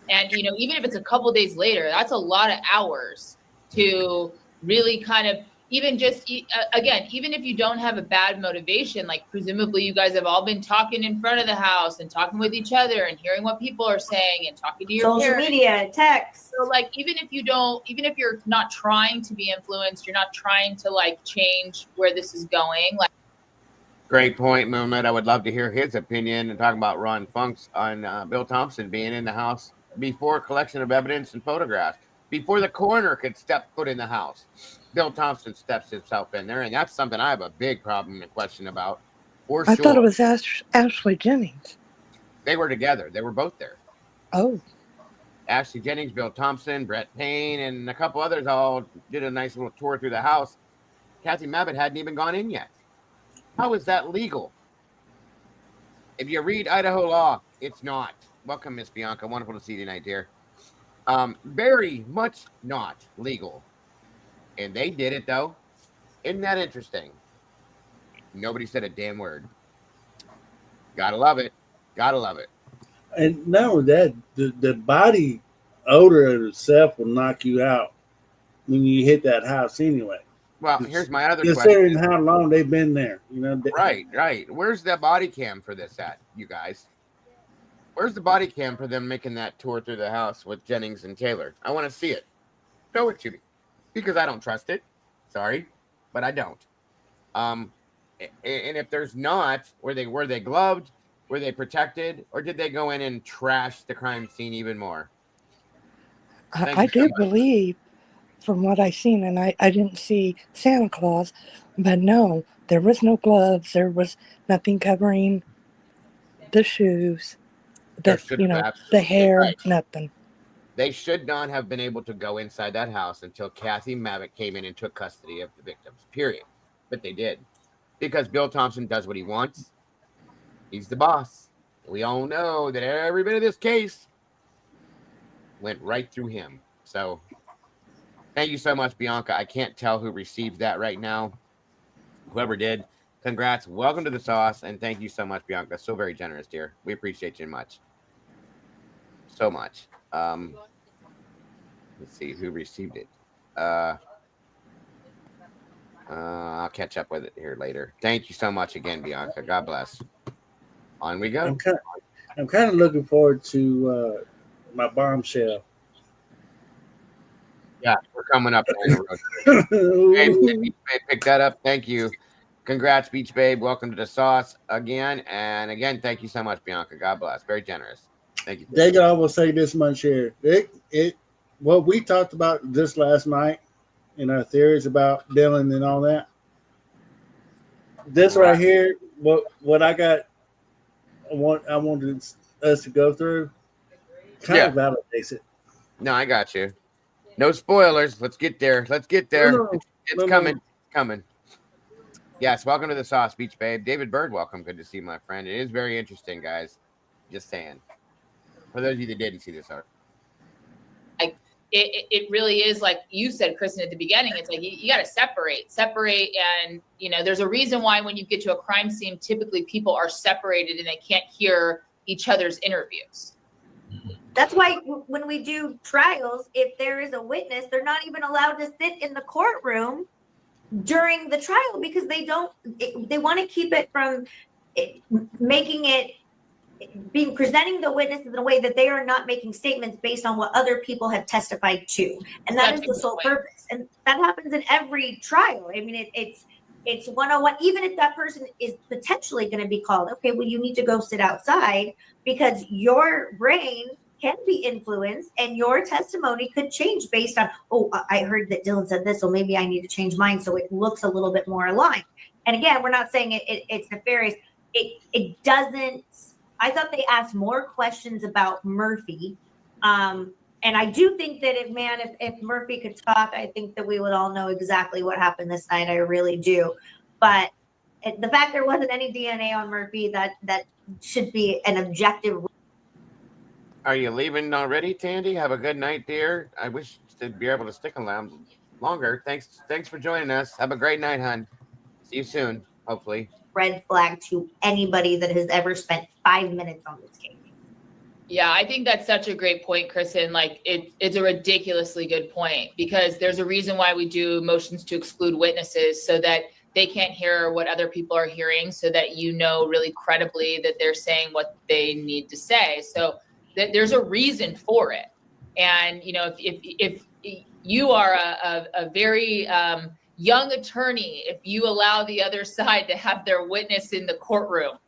And, even if it's a couple days later, that's a lot of hours to really kind of even just, again, even if you don't have a bad motivation, like presumably you guys have all been talking in front of the house and talking with each other and hearing what people are saying and talking to your social media, text. So like, even if you're not trying to be influenced, you're not trying to change where this is going. Great point, Mohamed. I would love to hear his opinion and talking about Ron Funk's on Bill Thompson being in the house before collection of evidence and photographs, before the coroner could step foot in the house. Bill Thompson steps himself in there, and that's something I have a big problem and question about. I thought it was Ashley Jennings. They were together. They were both there. Oh. Ashley Jennings, Bill Thompson, Brett Payne, and a couple others all did a nice little tour through the house. Kathy Mabbitt hadn't even gone in yet. How is that legal? If you read Idaho law, it's not. Welcome, Miss Bianca. Wonderful to see you tonight, dear. Very much not legal. And they did it, though. Isn't that interesting? Nobody said a damn word. Gotta love it. Gotta love it. And not only that, the body odor of itself will knock you out when you hit that house anyway. Well, here's my other considering question. how long they've been there, you know. Right. Where's the body cam for this at, you guys? Where's the body cam for them making that tour through the house with Jennings and Taylor? I want to see it. Show it to me, because I don't trust it. Sorry, but I don't. And if there's not, were they gloved? Were they protected, or did they go in and trash the crime scene even more? I do believe, from what I seen, and I didn't see Santa Claus, but no, there was no gloves. There was nothing covering the shoes, the hair, right. Nothing. They should not have been able to go inside that house until Kathy Mavick came in and took custody of the victims, period. But they did, because Bill Thompson does what he wants. He's the boss. We all know that every bit of this case went right through him. So thank you so much, Bianca. I can't tell who received that right now. Whoever did, congrats. Welcome to the sauce. And thank you so much, Bianca. So very generous, dear. We appreciate you much. So much. Let's see who received it. I'll catch up with it here later. Thank you so much again, Bianca. God bless. On we go. I'm kind of looking forward to my bombshell. Yeah, we're coming up. Babe, pick that up. Thank you. Congrats, Beach Babe. Welcome to the sauce again. And again, thank you so much, Bianca. God bless. Very generous. Thank you. David, I will say this much here. What we talked about this last night in our theories about Dylan and all that. This right here, what I got, I wanted us to go through, kind of validates it. No, I got you. No spoilers. Let's get there. No, it's coming. It's coming. Yes, welcome to the sauce, Beach Babe. David Bird, welcome. Good to see you, my friend. It is very interesting, guys. Just saying. For those of you that didn't see this art. It really is, like you said, Kristen, at the beginning, it's like you got to separate. And, there's a reason why when you get to a crime scene, typically people are separated and they can't hear each other's interviews. That's why when we do trials, if there is a witness, they're not even allowed to sit in the courtroom during the trial because they want to keep it from presenting the witnesses in a way that they are not making statements based on what other people have testified to. And that is the sole purpose. And that happens in every trial. I mean, it's 101, even if that person is potentially going to be called, okay, well, you need to go sit outside because your brain can be influenced and your testimony could change based on, I heard that Dylan said this, so maybe I need to change mine so it looks a little bit more aligned. And again, we're not saying it's nefarious. It doesn't. I thought they asked more questions about Murphy. And I do think that if Murphy could talk, I think that we would all know exactly what happened this night. I really do. But the fact there wasn't any DNA on Murphy, that should be an objective. Are you leaving already, Tandy? Have a good night, dear. I wish to be able to stick around longer. Thanks for joining us. Have a great night, hon. See you soon, hopefully. Red flag to anybody that has ever spent 5 minutes on this case. Yeah, I think that's such a great point, Kristen. Like it's a ridiculously good point because there's a reason why we do motions to exclude witnesses so that they can't hear what other people are hearing, so that really credibly that they're saying what they need to say. So there's a reason for it. And if you are a very young attorney, if you allow the other side to have their witness in the courtroom,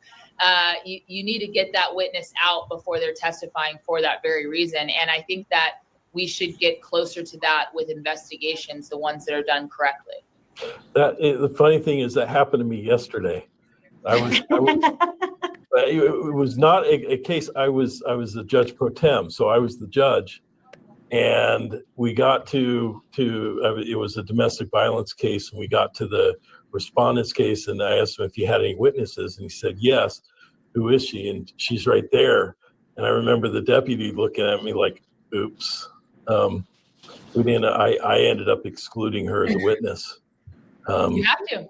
you need to get that witness out before they're testifying for that very reason. And I think that we should get closer to that with investigations, the ones that are done correctly. The funny thing is that happened to me yesterday. It was not a case. I was the judge pro tem, so I was the judge. And we got to it was a domestic violence case, and we got to the respondent's case, and I asked him if he had any witnesses, and he said yes. Who is she? And she's right there. And I remember the deputy looking at me like, oops. We didn't. I ended up excluding her as a witness. You have to.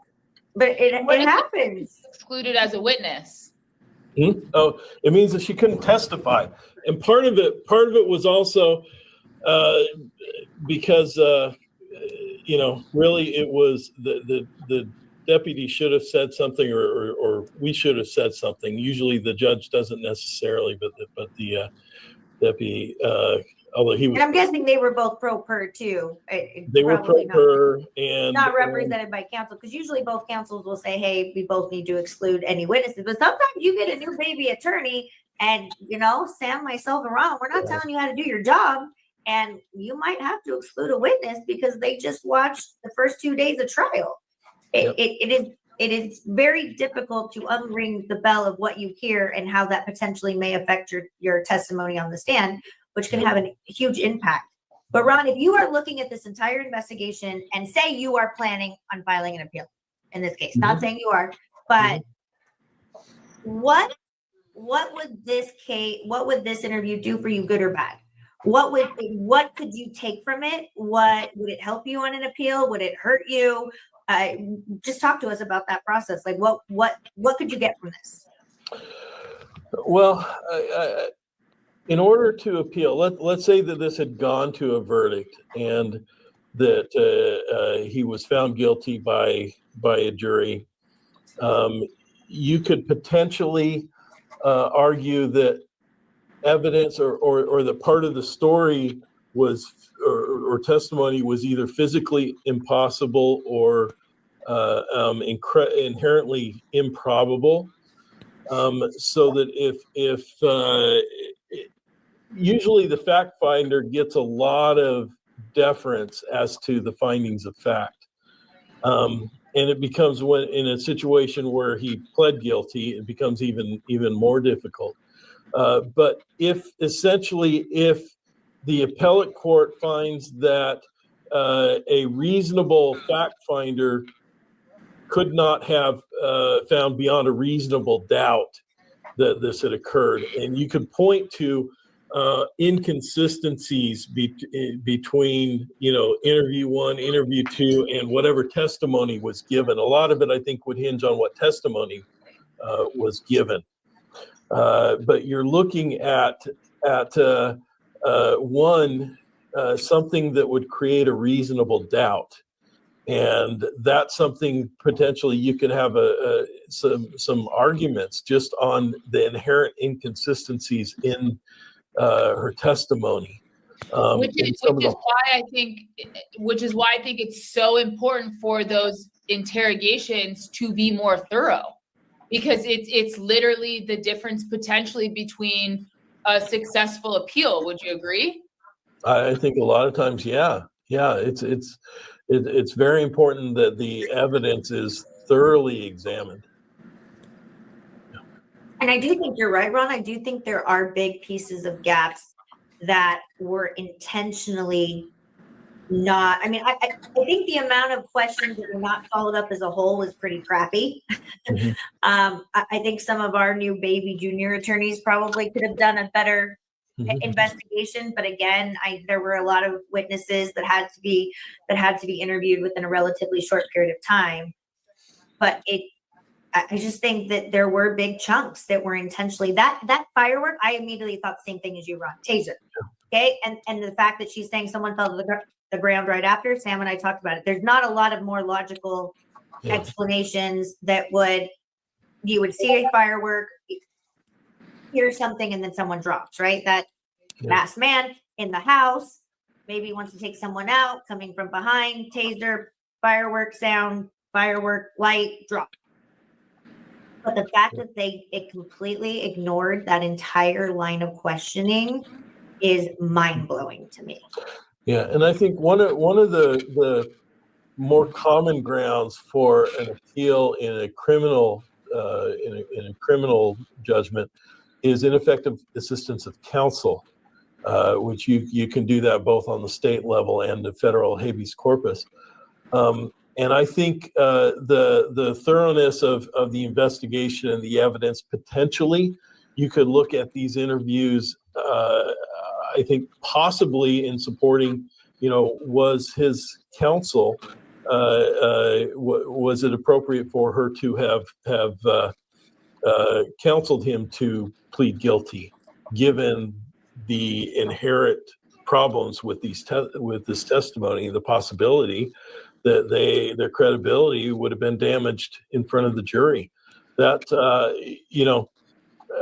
But it happens. Excluded as a witness. Oh, it means that she couldn't testify. And part of it was also because really it was the deputy should have said something, or we should have said something. Usually the judge doesn't necessarily, but the deputy, although he was. And I'm guessing they were both pro per too. They were pro per and not represented by counsel, because usually both counsels will say, "Hey, we both need to exclude any witnesses." But sometimes you get a new baby attorney, and Sam, myself, and Ron, we're not telling you how to do your job, and you might have to exclude a witness because they just watched the first 2 days of trial. It is very difficult to unring the bell of what you hear and how that potentially may affect your testimony on the stand, which can have a huge impact. But Ron, if you are looking at this entire investigation and say you are planning on filing an appeal in this case, not saying you are, but what would this interview do for you, good or bad? What could you take from it? What would it help you on an appeal? Would it hurt you? Just talk to us about that process. Like what could you get from this? Well, in order to appeal, let's say that this had gone to a verdict and that he was found guilty by a jury. You could potentially argue that evidence or the part of the story was or testimony was either physically impossible or inherently improbable, so that if usually the fact finder gets a lot of deference as to the findings of fact, and it becomes when in a situation where he pled guilty, it becomes even more difficult. But if the appellate court finds that a reasonable fact finder could not have found beyond a reasonable doubt that this had occurred, and you could point to inconsistencies between interview 1, interview 2, and whatever testimony was given. A lot of it, I think, would hinge on what testimony was given. But you're looking at something that would create a reasonable doubt, and that's something potentially you could have some arguments just on the inherent inconsistencies in her testimony. Which is why I think it's so important for those interrogations to be more thorough, because it's literally the difference potentially between a successful appeal. Would you agree? I think a lot of times, yeah. It's very important that the evidence is thoroughly examined. And I do think you're right, Ron. I do think there are big pieces of gaps that were intentionally not. I mean, I think the amount of questions that were not followed up as a whole was pretty crappy. Mm-hmm. I think some of our new baby junior attorneys probably could have done a better investigation. But again, there were a lot of witnesses that had to be interviewed within a relatively short period of time. But I just think that there were big chunks that were intentionally that firework. I immediately thought the same thing as you, Ron. Taser. Okay. And the fact that she's saying someone fell to the ground right after, Sam and I talked about it. There's not a lot of more logical explanations that you would see a firework, hear something, and then someone drops, right? That masked man in the house, maybe wants to take someone out, coming from behind, taser, firework sound, firework light, drop. But the fact that it completely ignored that entire line of questioning is mind-blowing to me. Yeah, and I think one of the more common grounds for an appeal in a criminal judgment is ineffective assistance of counsel, which you can do that both on the state level and the federal habeas corpus. And I think the thoroughness of the investigation and the evidence, potentially, you could look at these interviews, I think possibly in supporting, was his counsel, was it appropriate for her to have counseled him to plead guilty, given the inherent problems with with this testimony, the possibility that their credibility would have been damaged in front of the jury. That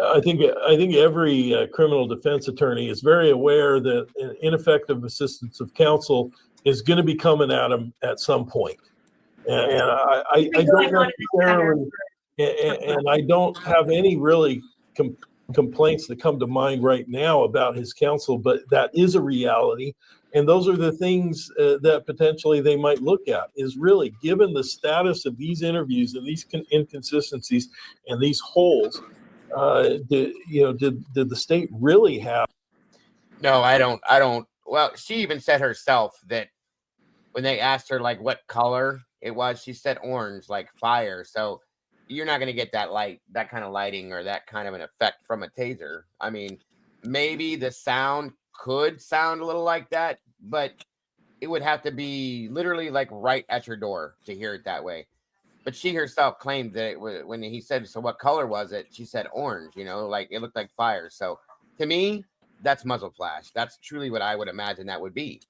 I think every criminal defense attorney is very aware that an ineffective assistance of counsel is going to be coming at them at some point. And I don't necessarily, and I don't have any really complaints that come to mind right now about his counsel, but that is a reality. And those are the things that potentially they might look at, is really, given the status of these interviews and these inconsistencies and these holes, did the state really have? No, I don't. Well, she even said herself that when they asked her like what color it was, she said orange, like fire. So you're not going to get that kind of lighting or that kind of an effect from a taser. I mean, maybe the sound could sound a little like that, but it would have to be literally like right at your door to hear it that way. But she herself claimed that when he said, so what color was it? She said orange, like it looked like fire. So to me, that's muzzle flash. That's truly what I would imagine that would be.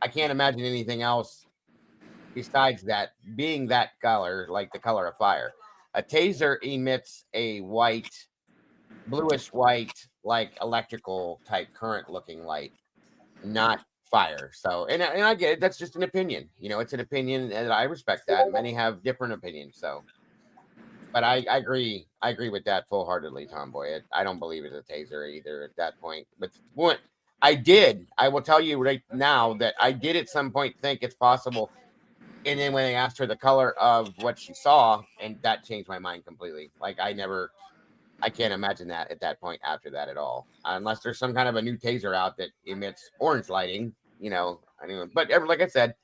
I can't imagine anything else besides that being that color, like the color of fire. A taser emits a white, bluish white, like electrical type current looking light, not fire. So, and I get it. That's just an opinion. It's an opinion, and I respect that. Many have different opinions. So, but I agree. I agree with that full-heartedly, Tomboy. I don't believe it's a taser either at that point. But what I will tell you right now that I did at some point think it's possible. And then when they asked her the color of what she saw, and that changed my mind completely. Like I can't imagine that at that point after that at all, unless there's some kind of a new taser out that emits orange lighting, Anyway, but like I said,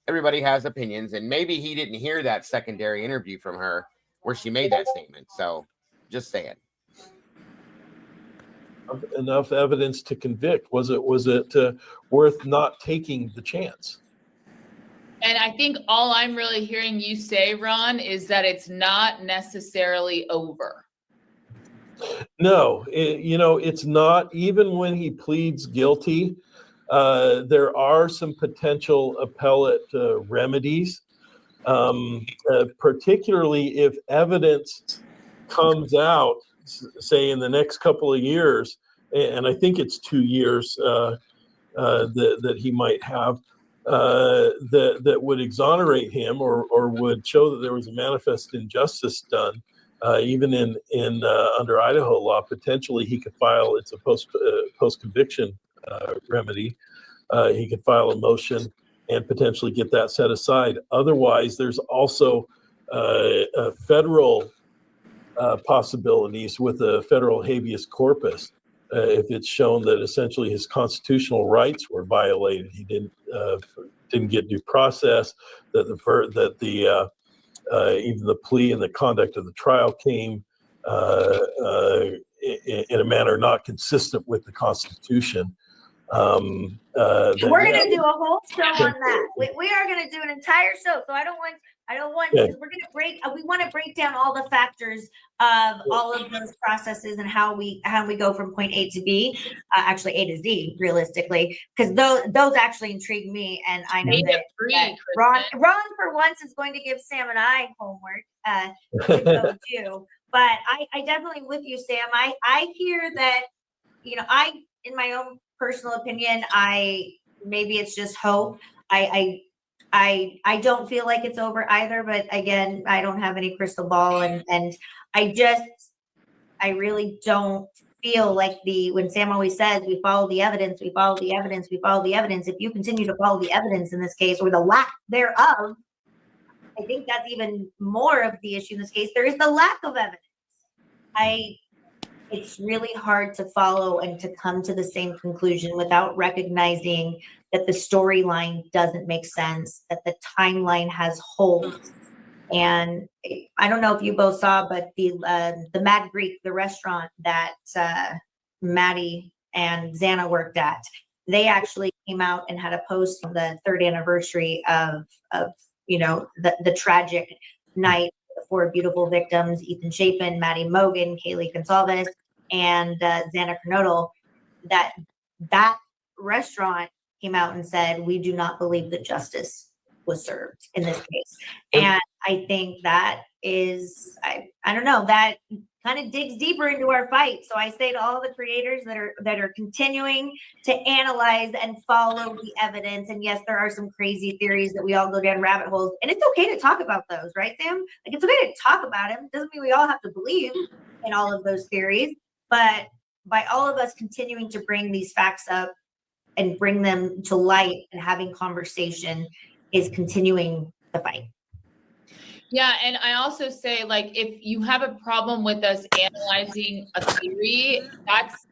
everybody has opinions, and maybe he didn't hear that secondary interview from her where she made that statement. So, just saying. Enough evidence to convict. Was it worth not taking the chance? And I think all I'm really hearing you say, Ron, is that it's not necessarily over. No, it's not. Even when he pleads guilty, there are some potential appellate remedies, particularly if evidence comes out, say in the next couple of years, and I think it's 2 years that he might have, that would exonerate him or would show that there was a manifest injustice done. Even in under Idaho law, potentially he could file. It's a post conviction remedy. He could file a motion and potentially get that set aside. Otherwise, there's also federal possibilities with a federal habeas corpus. If it's shown that essentially his constitutional rights were violated, he didn't get due process, that even the plea and the conduct of the trial came in a manner not consistent with the Constitution. We're going to do a whole show on that. We are going to do an entire show. So I don't want because we're going to we want to break down all the factors of all of those processes and how we go from point A to B, actually A to Z, realistically, because those actually intrigue me, and I know that Ron for once is going to give Sam and I homework to go do. But I definitely with you, Sam. I hear that, in my own personal opinion, maybe it's just hope. I don't feel like it's over either, but again, I don't have any crystal ball, and I really don't feel like when Sam always says we follow the evidence, we follow the evidence, we follow the evidence. If you continue to follow the evidence in this case, or the lack thereof, I think that's even more of the issue in this case. There is the lack of evidence. It's really hard to follow and to come to the same conclusion without recognizing that the storyline doesn't make sense, that the timeline has holes. And I don't know if you both saw, but the Mad Greek, the restaurant that Maddie and Xana worked at, they actually came out and had a post on the 3rd anniversary of the tragic night, the 4 beautiful victims, Ethan Chapin, Maddie Mogan, Kaylee Gonsalves, and Xana Kernodle, that restaurant came out and said, we do not believe that justice was served in this case. And I think that is, I don't know, that kind of digs deeper into our fight. So I say to all the creators that are continuing to analyze and follow the evidence. And yes, there are some crazy theories that we all go down rabbit holes, and it's okay to talk about those, right, Sam? Like, it's okay to talk about them. Doesn't mean we all have to believe in all of those theories, but by all of us continuing to bring these facts up and bring them to light and having conversation is continuing the fight. Yeah, and I also say, like, if you have a problem with us analyzing a theory, that's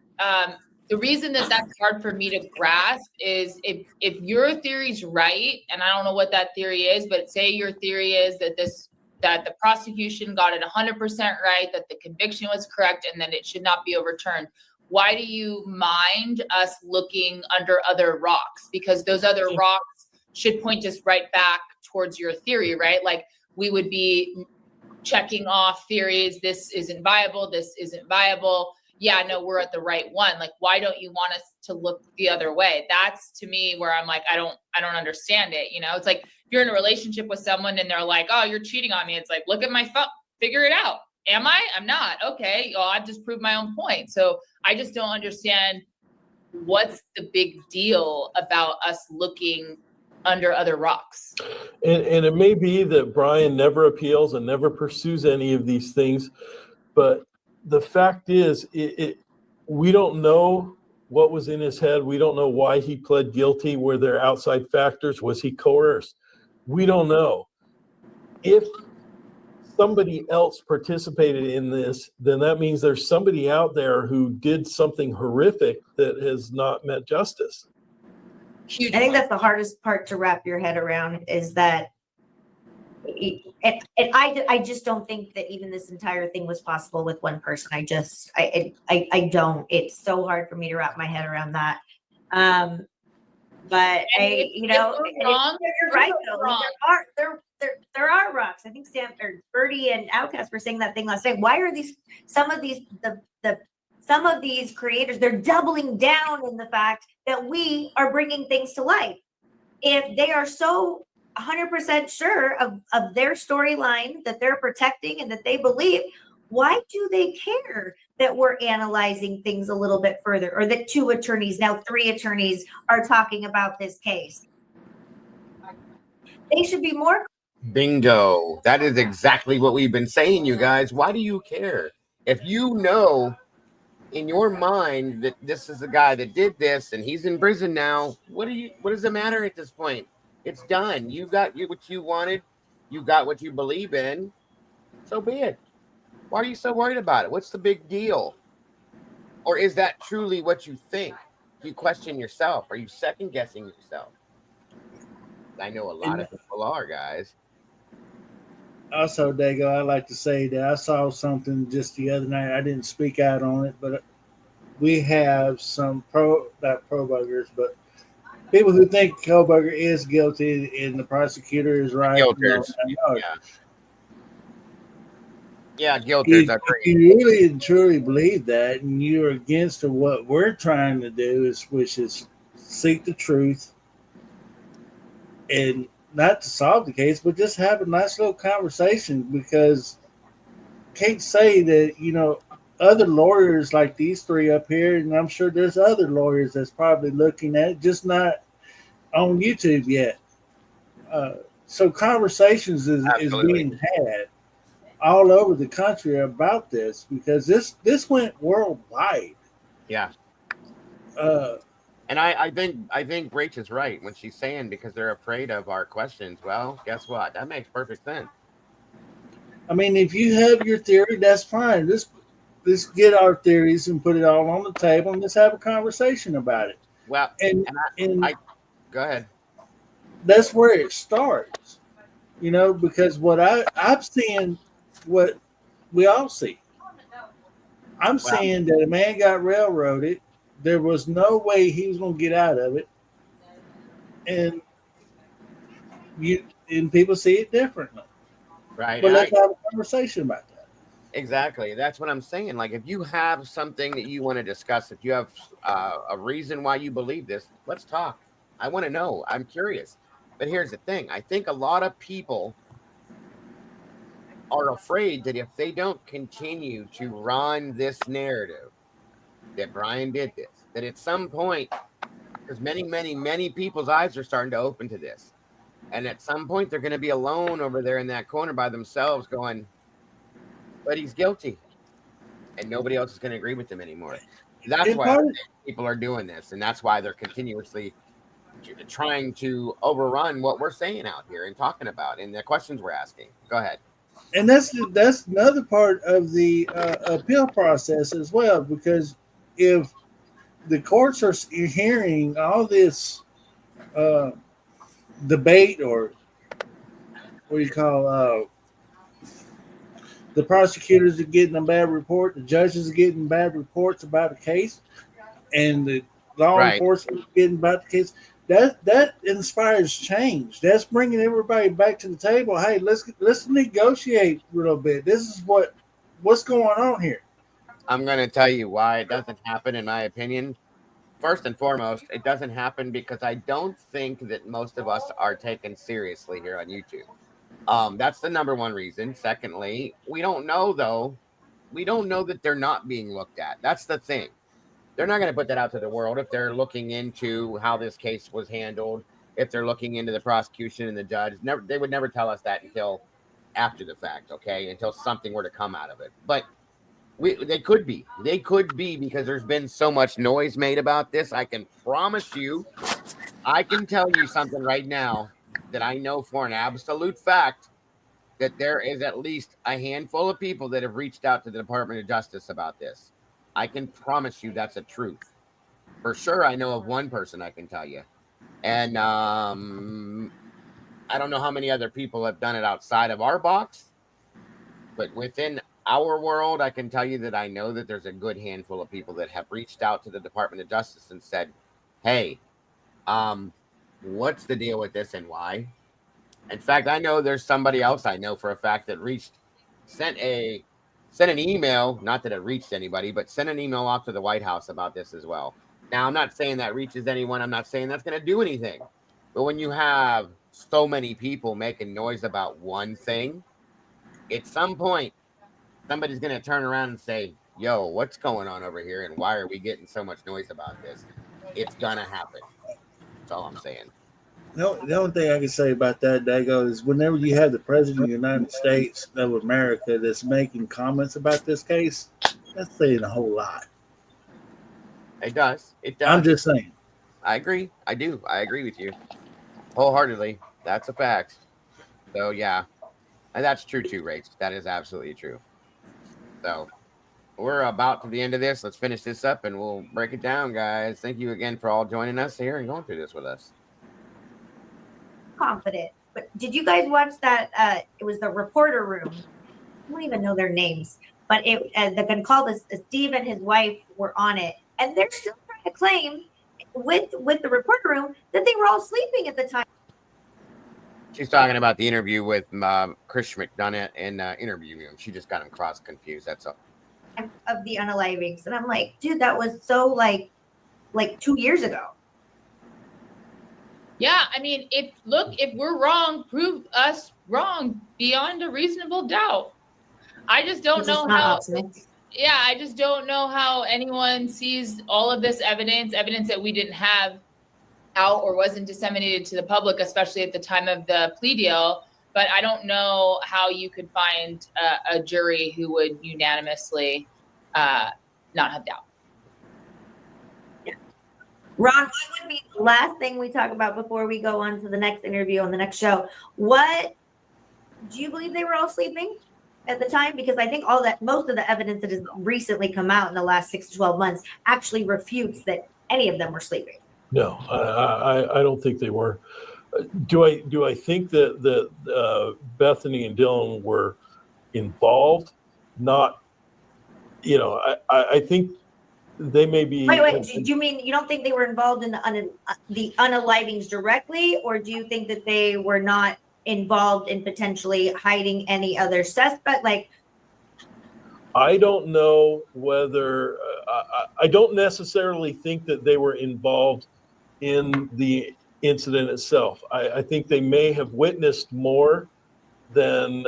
the reason that that's hard for me to grasp is if your theory's right, and I don't know what that theory is, but say your theory is that the prosecution got it 100% right, that the conviction was correct, and that it should not be overturned. Why do you mind us looking under other rocks? Because those other rocks should point us right back towards your theory, right? Like, we would be checking off theories. This isn't viable. This isn't viable. Yeah, no, we're at the right one. Like, why don't you want us to look the other way? That's, to me, where I'm like, I don't understand it. You know, it's like if you're in a relationship with someone and they're like, oh, you're cheating on me. It's like, look at my phone, figure it out. Am I? I'm not. Okay. Well, I've just proved my own point. So I just don't understand what's the big deal about us looking under other rocks. And it may be that Brian never appeals and never pursues any of these things, but the fact is, we don't know what was in his head. We don't know why he pled guilty. Were there outside factors? Was he coerced? We don't know. If somebody else participated in this, then that means there's somebody out there who did something horrific that has not met justice. I think that's the hardest part to wrap your head around, is that, and I just don't think that even this entire thing was possible with one person. I don't. It's so hard for me to wrap my head around that. But you're right though. There are rocks. I think Sam or Birdie and Outcast were saying that thing last night. Why are some of these creators, they're doubling down in the fact that we are bringing things to light? If they are so 100% sure of their storyline that they're protecting and that they believe, why do they care that we're analyzing things a little bit further, or that 2 attorneys, now 3 attorneys, are talking about this case? They should be more. Bingo. That is exactly what we've been saying, you guys. Why do you care? If you know in your mind that this is the guy that did this and he's in prison now, what does it matter at this point? It's done. You got what you wanted. You got what you believe in. So be it. Why are you so worried about it? What's the big deal? Or is that truly what you think? Do you question yourself? Are you second guessing yourself? I know a lot of people are, guys. Also, Dago, I like to say that I saw something just the other night. I didn't speak out on it, but we have some not pro-buggers, but people who think Kohlberger is guilty and the prosecutor is right. Guilters. Yeah, guilters. If you really and truly believe that, and you're against what we're trying to do, which is seek the truth, and not to solve the case, but just have a nice little conversation, because can't say that, other lawyers like these 3 up here, and I'm sure there's other lawyers that's probably looking at it, just not on YouTube yet. So conversations is being had all over the country about this, because this went worldwide. Yeah. And I think Rach is right when she's saying, because they're afraid of our questions. Well, guess what? That makes perfect sense. I mean, if you have your theory, that's fine. Let's get our theories and put it all on the table, and let's have a conversation about it. Well, Go ahead. That's where it starts, because what I'm seeing, what we all see. I'm saying that a man got railroaded. There was no way he was going to get out of it, and people see it differently. Right. But let's have a conversation about that. Exactly. That's what I'm saying. Like, if you have something that you want to discuss, if you have a reason why you believe this, let's talk. I want to know. I'm curious. But here's the thing. I think a lot of people are afraid that if they don't continue to run this narrative that Brian did this, that at some point, because many people's eyes are starting to open to this. And at some point, they're going to be alone over there in that corner by themselves going, but he's guilty. And nobody else is going to agree with them anymore. That's why people are doing this. And that's why they're continuously trying to overrun what we're saying out here and talking about and the questions we're asking. Go ahead. And that's another part of the appeal process as well, because if the courts are hearing all this debate, or what do you call the prosecutors are getting a bad report, the judges are getting bad reports about a case, and the law enforcement is getting about the case, that inspires change. That's bringing everybody back to the table. Hey, let's negotiate a little bit. This is what's going on here. I'm going to tell you why it doesn't happen, in my opinion. First and foremost, it doesn't happen because I don't think that most of us are taken seriously here on YouTube. That's the number one reason. Secondly, we don't know, though. We don't know that they're not being looked at. That's the thing. They're not going to put that out to the world if they're looking into how this case was handled, if they're looking into the prosecution and the judge. They would never tell us that until after the fact, okay, until something were to come out of it. But they could be. They could be, because there's been so much noise made about this. I can promise you, I can tell you something right now that I know for an absolute fact, that there is at least a handful of people that have reached out to the Department of Justice about this. I can promise you that's a truth. For sure, I know of one person, I can tell you. And I don't know how many other people have done it outside of our box, but within our world, I can tell you that I know that there's a good handful of people that have reached out to the Department of Justice and said, hey, what's the deal with this and why? In fact, I know there's somebody else I know for a fact that sent an email, not that it reached anybody, but sent an email off to the White House about this as well. Now, I'm not saying that reaches anyone. I'm not saying that's going to do anything. But when you have so many people making noise about one thing, at some point, somebody's going to turn around and say, yo, what's going on over here? And why are we getting so much noise about this? It's going to happen. That's all I'm saying. The only thing I can say about that, Dago, is whenever you have the President of the United States of America that's making comments about this case, that's saying a whole lot. It does. It does. I'm just saying. I agree. I do. I agree with you wholeheartedly. That's a fact. So, yeah. And that's true too, Rach. That is absolutely true. So, we're about to the end of this. Let's finish this up and we'll break it down, guys. Thank you again for all joining us here and going through this with us. Confident. But did you guys watch that? It was the reporter room. I don't even know their names, but the gun called us. Steve and his wife were on it, and they're still trying to claim with the reporter room that they were all sleeping at the time. She's talking about the interview with Chris McDonough in interview room. She just got him cross confused. That's all. Of the unalivings, and I'm like, dude, that was so like 2 years ago. Yeah, I mean, if we're wrong, prove us wrong beyond a reasonable doubt. I just don't know how. Yeah, I just don't know how anyone sees all of this evidence that we didn't have out or wasn't disseminated to the public, especially at the time of the plea deal. But I don't know how you could find a jury who would unanimously not have doubt. Ron, what would be the last thing we talk about before we go on to the next interview on the next show? What do you believe they were all sleeping at the time? Because I think most of the evidence that has recently come out in the last 6 to 12 months actually refutes that any of them were sleeping. No, I don't think they were. Do I think that Bethany and Dylan were involved? Not, I think they may be. Wait. Do you mean you don't think they were involved in the unalivings directly, or do you think that they were not involved in potentially hiding any other suspect? Like, I don't know whether I don't necessarily think that they were involved in the incident itself. I think they may have witnessed more than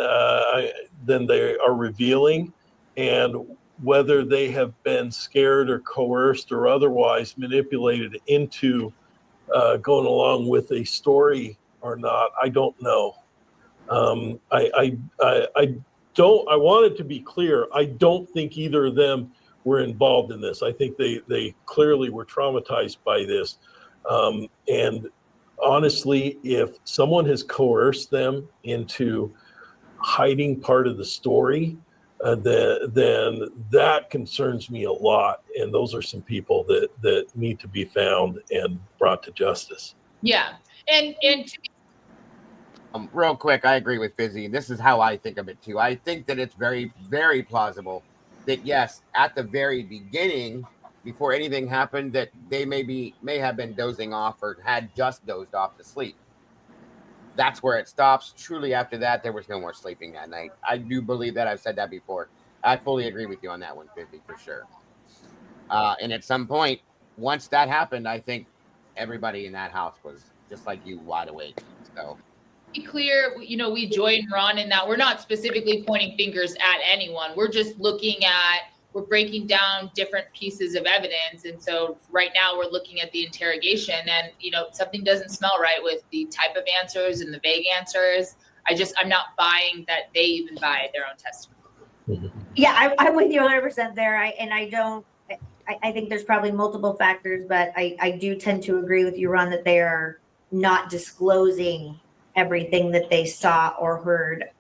they are revealing, and whether they have been scared or coerced or otherwise manipulated into going along with a story or not, I don't know. I want it to be clear. I don't think either of them were involved in this. I think they clearly were traumatized by this. And honestly, if someone has coerced them into hiding part of the story, then that concerns me a lot. And those are some people that need to be found and brought to justice. Yeah. And real quick, I agree with Fizzy. This is how I think of it too. I think that it's very, very plausible that yes, at the very beginning, before anything happened, that they may have been dozing off or had just dozed off to sleep. That's where it stops. Truly, after that, there was no more sleeping that night. I do believe that. I've said that before. I fully agree with you on that one, 50, for sure. And at some point, once that happened, I think everybody in that house was just like you, wide awake. So be clear, we join Ron in that we're not specifically pointing fingers at anyone. We're just we're breaking down different pieces of evidence. And so right now we're looking at the interrogation and, something doesn't smell right with the type of answers and the vague answers. I'm not buying that they even buy their own testimony. Yeah, I'm with you 100% there. I think there's probably multiple factors, but I do tend to agree with you, Ron, that they are not disclosing everything that they saw or heard.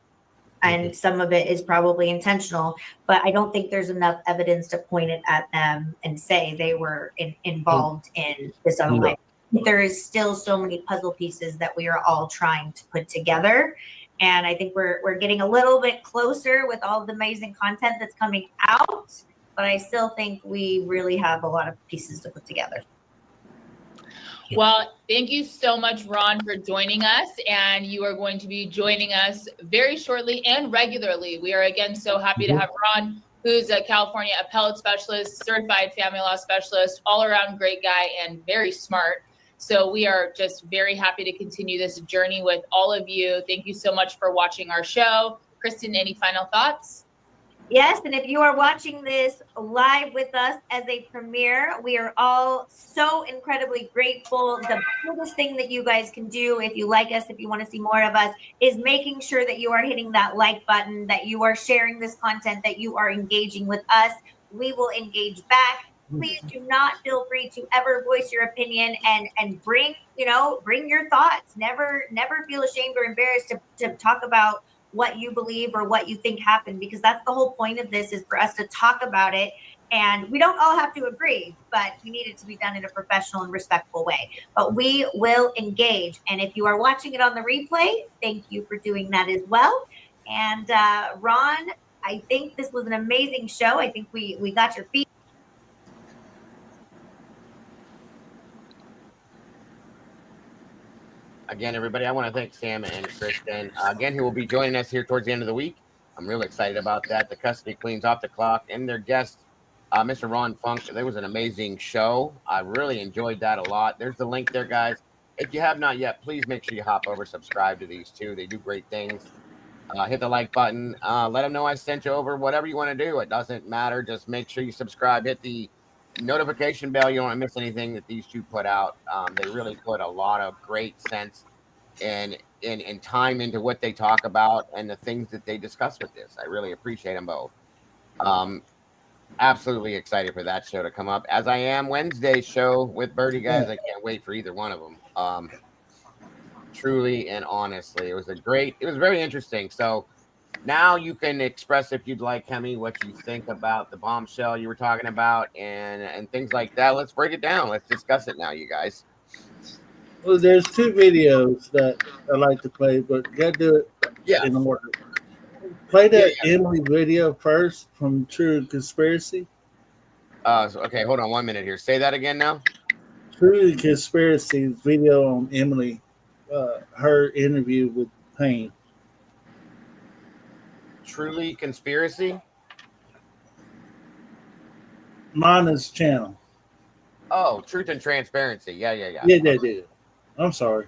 And some of it is probably intentional, but I don't think there's enough evidence to point it at them and say they were involved in this unalive. There is still so many puzzle pieces that we are all trying to put together. And I think we're getting a little bit closer with all the amazing content that's coming out, but I still think we really have a lot of pieces to put together. Well, thank you so much, Ron, for joining us. And you are going to be joining us very shortly and regularly. We are, again, so happy to have Ron, who's a California appellate specialist, certified family law specialist, all-around great guy, and very smart. So we are just very happy to continue this journey with all of you. Thank you so much for watching our show. Kristen, any final thoughts? Yes, and if you are watching this live with us as a premiere, we are all so incredibly grateful. The biggest thing that you guys can do, if you like us, if you want to see more of us, is making sure that you are hitting that like button, that you are sharing this content, that you are engaging with us. We will engage back. Please do not feel free to ever voice your opinion and bring your thoughts. Never feel ashamed or embarrassed to talk about what you believe or what you think happened, because that's the whole point of this, is for us to talk about it. And we don't all have to agree, but we need it to be done in a professional and respectful way. But we will engage. And if you are watching it on the replay, thank you for doing that as well. And Ron, I think this was an amazing show. I think we got your feedback. Again, everybody, I want to thank Sam and Kristen. Again, who will be joining us here towards the end of the week. I'm really excited about that. The Custody Queens off the clock and their guest, Mr. Ron FUNKE. It was an amazing show. I really enjoyed that a lot. There's the link there, guys. If you have not yet, please make sure you hop over, subscribe to these two. They do great things. Hit the like button. Let them know I sent you over. Whatever you want to do, it doesn't matter. Just make sure you subscribe. Hit the notification bell. You don't want to miss anything that these two put out. They really put a lot of great sense and time into what they talk about and the things that they discuss with this. I really appreciate them both. Absolutely excited for that show to come up, as I am Wednesday's show with Birdie, guys. I can't wait for either one of them. Truly and honestly, it was very interesting. So now you can express, if you'd like, Hemi, what you think about the bombshell you were talking about and things like that. Let's break it down. Let's discuss it now, you guys. Well, there's two videos that I like to play, but gotta do it Yeah. in order. Play that Yeah. Emily video first from True Conspiracy. Okay, hold on 1 minute here. Say that again now. True Conspiracy video on Emily, her interview with Payne. Truly Conspiracy? Mana's channel. Oh, Truth and Transparency. Yeah. Yeah. I'm sorry.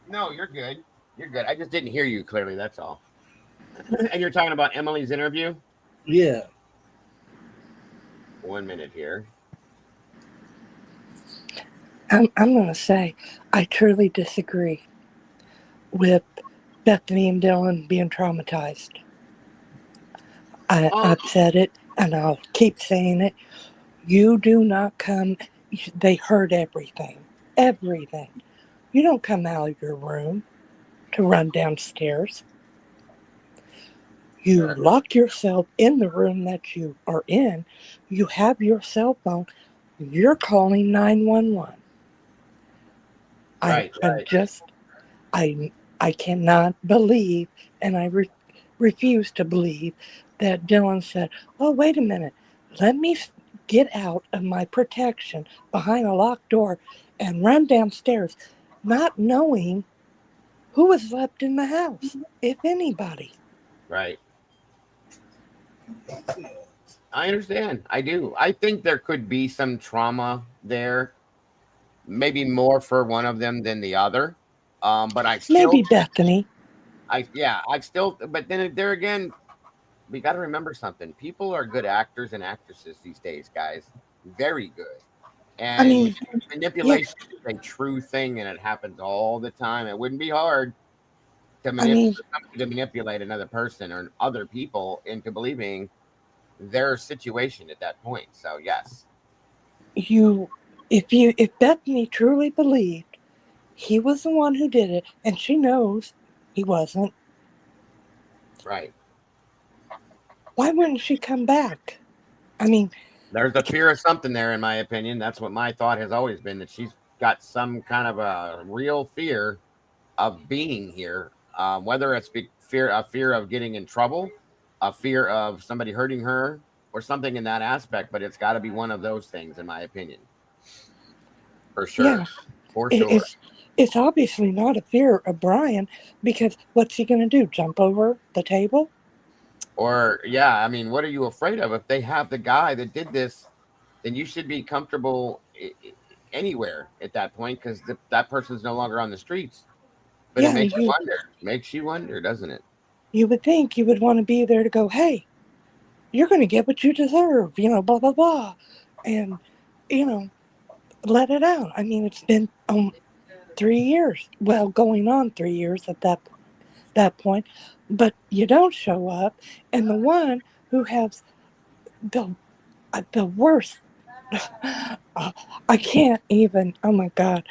No, you're good. You're good. I just didn't hear you clearly. That's all. And you're talking about Emily's interview? Yeah. 1 minute here. I'm going to say I truly disagree with Bethany and Dylan being traumatized. I've said it, and I'll keep saying it. You do not come. They heard everything. Everything. You don't come out of your room to run downstairs. You lock yourself in the room that you are in. You have your cell phone. You're calling 911. Right. I cannot believe, and I refuse to believe that Dylan said, "Oh, wait a minute. Let me get out of my protection behind a locked door and run downstairs," not knowing who was left in the house, if anybody. Right. I understand. I do. I think there could be some trauma there, maybe more for one of them than the other. But I still maybe Bethany. But then there again, we got to remember something. People are good actors and actresses these days, guys. Very good. And manipulation is a true thing, and it happens all the time. It wouldn't be hard to manipulate another person or other people into believing their situation at that point. So yes. If Bethany truly believed he was the one who did it, and she knows he wasn't. Right. Why wouldn't she come back? I mean, there's a fear of something there, in my opinion. That's what my thought has always been, that she's got some kind of a real fear of being here, whether it's a fear of getting in trouble, a fear of somebody hurting her, or something in that aspect. But it's got to be one of those things, in my opinion. For sure. Yeah. For sure. It's obviously not a fear of Brian, because what's he going to do? Jump over the table? Or, yeah, I mean, what are you afraid of? If they have the guy that did this, then you should be comfortable anywhere at that point, because that person's no longer on the streets. But it makes you wonder. Makes you wonder, doesn't it? You would think you would want to be there to go, hey, you're going to get what you deserve, blah, blah, blah. And, let it out. I mean, it's been 3 years. Well, going on 3 years at that point. But you don't show up. And the one who has the worst, I can't even, oh my God,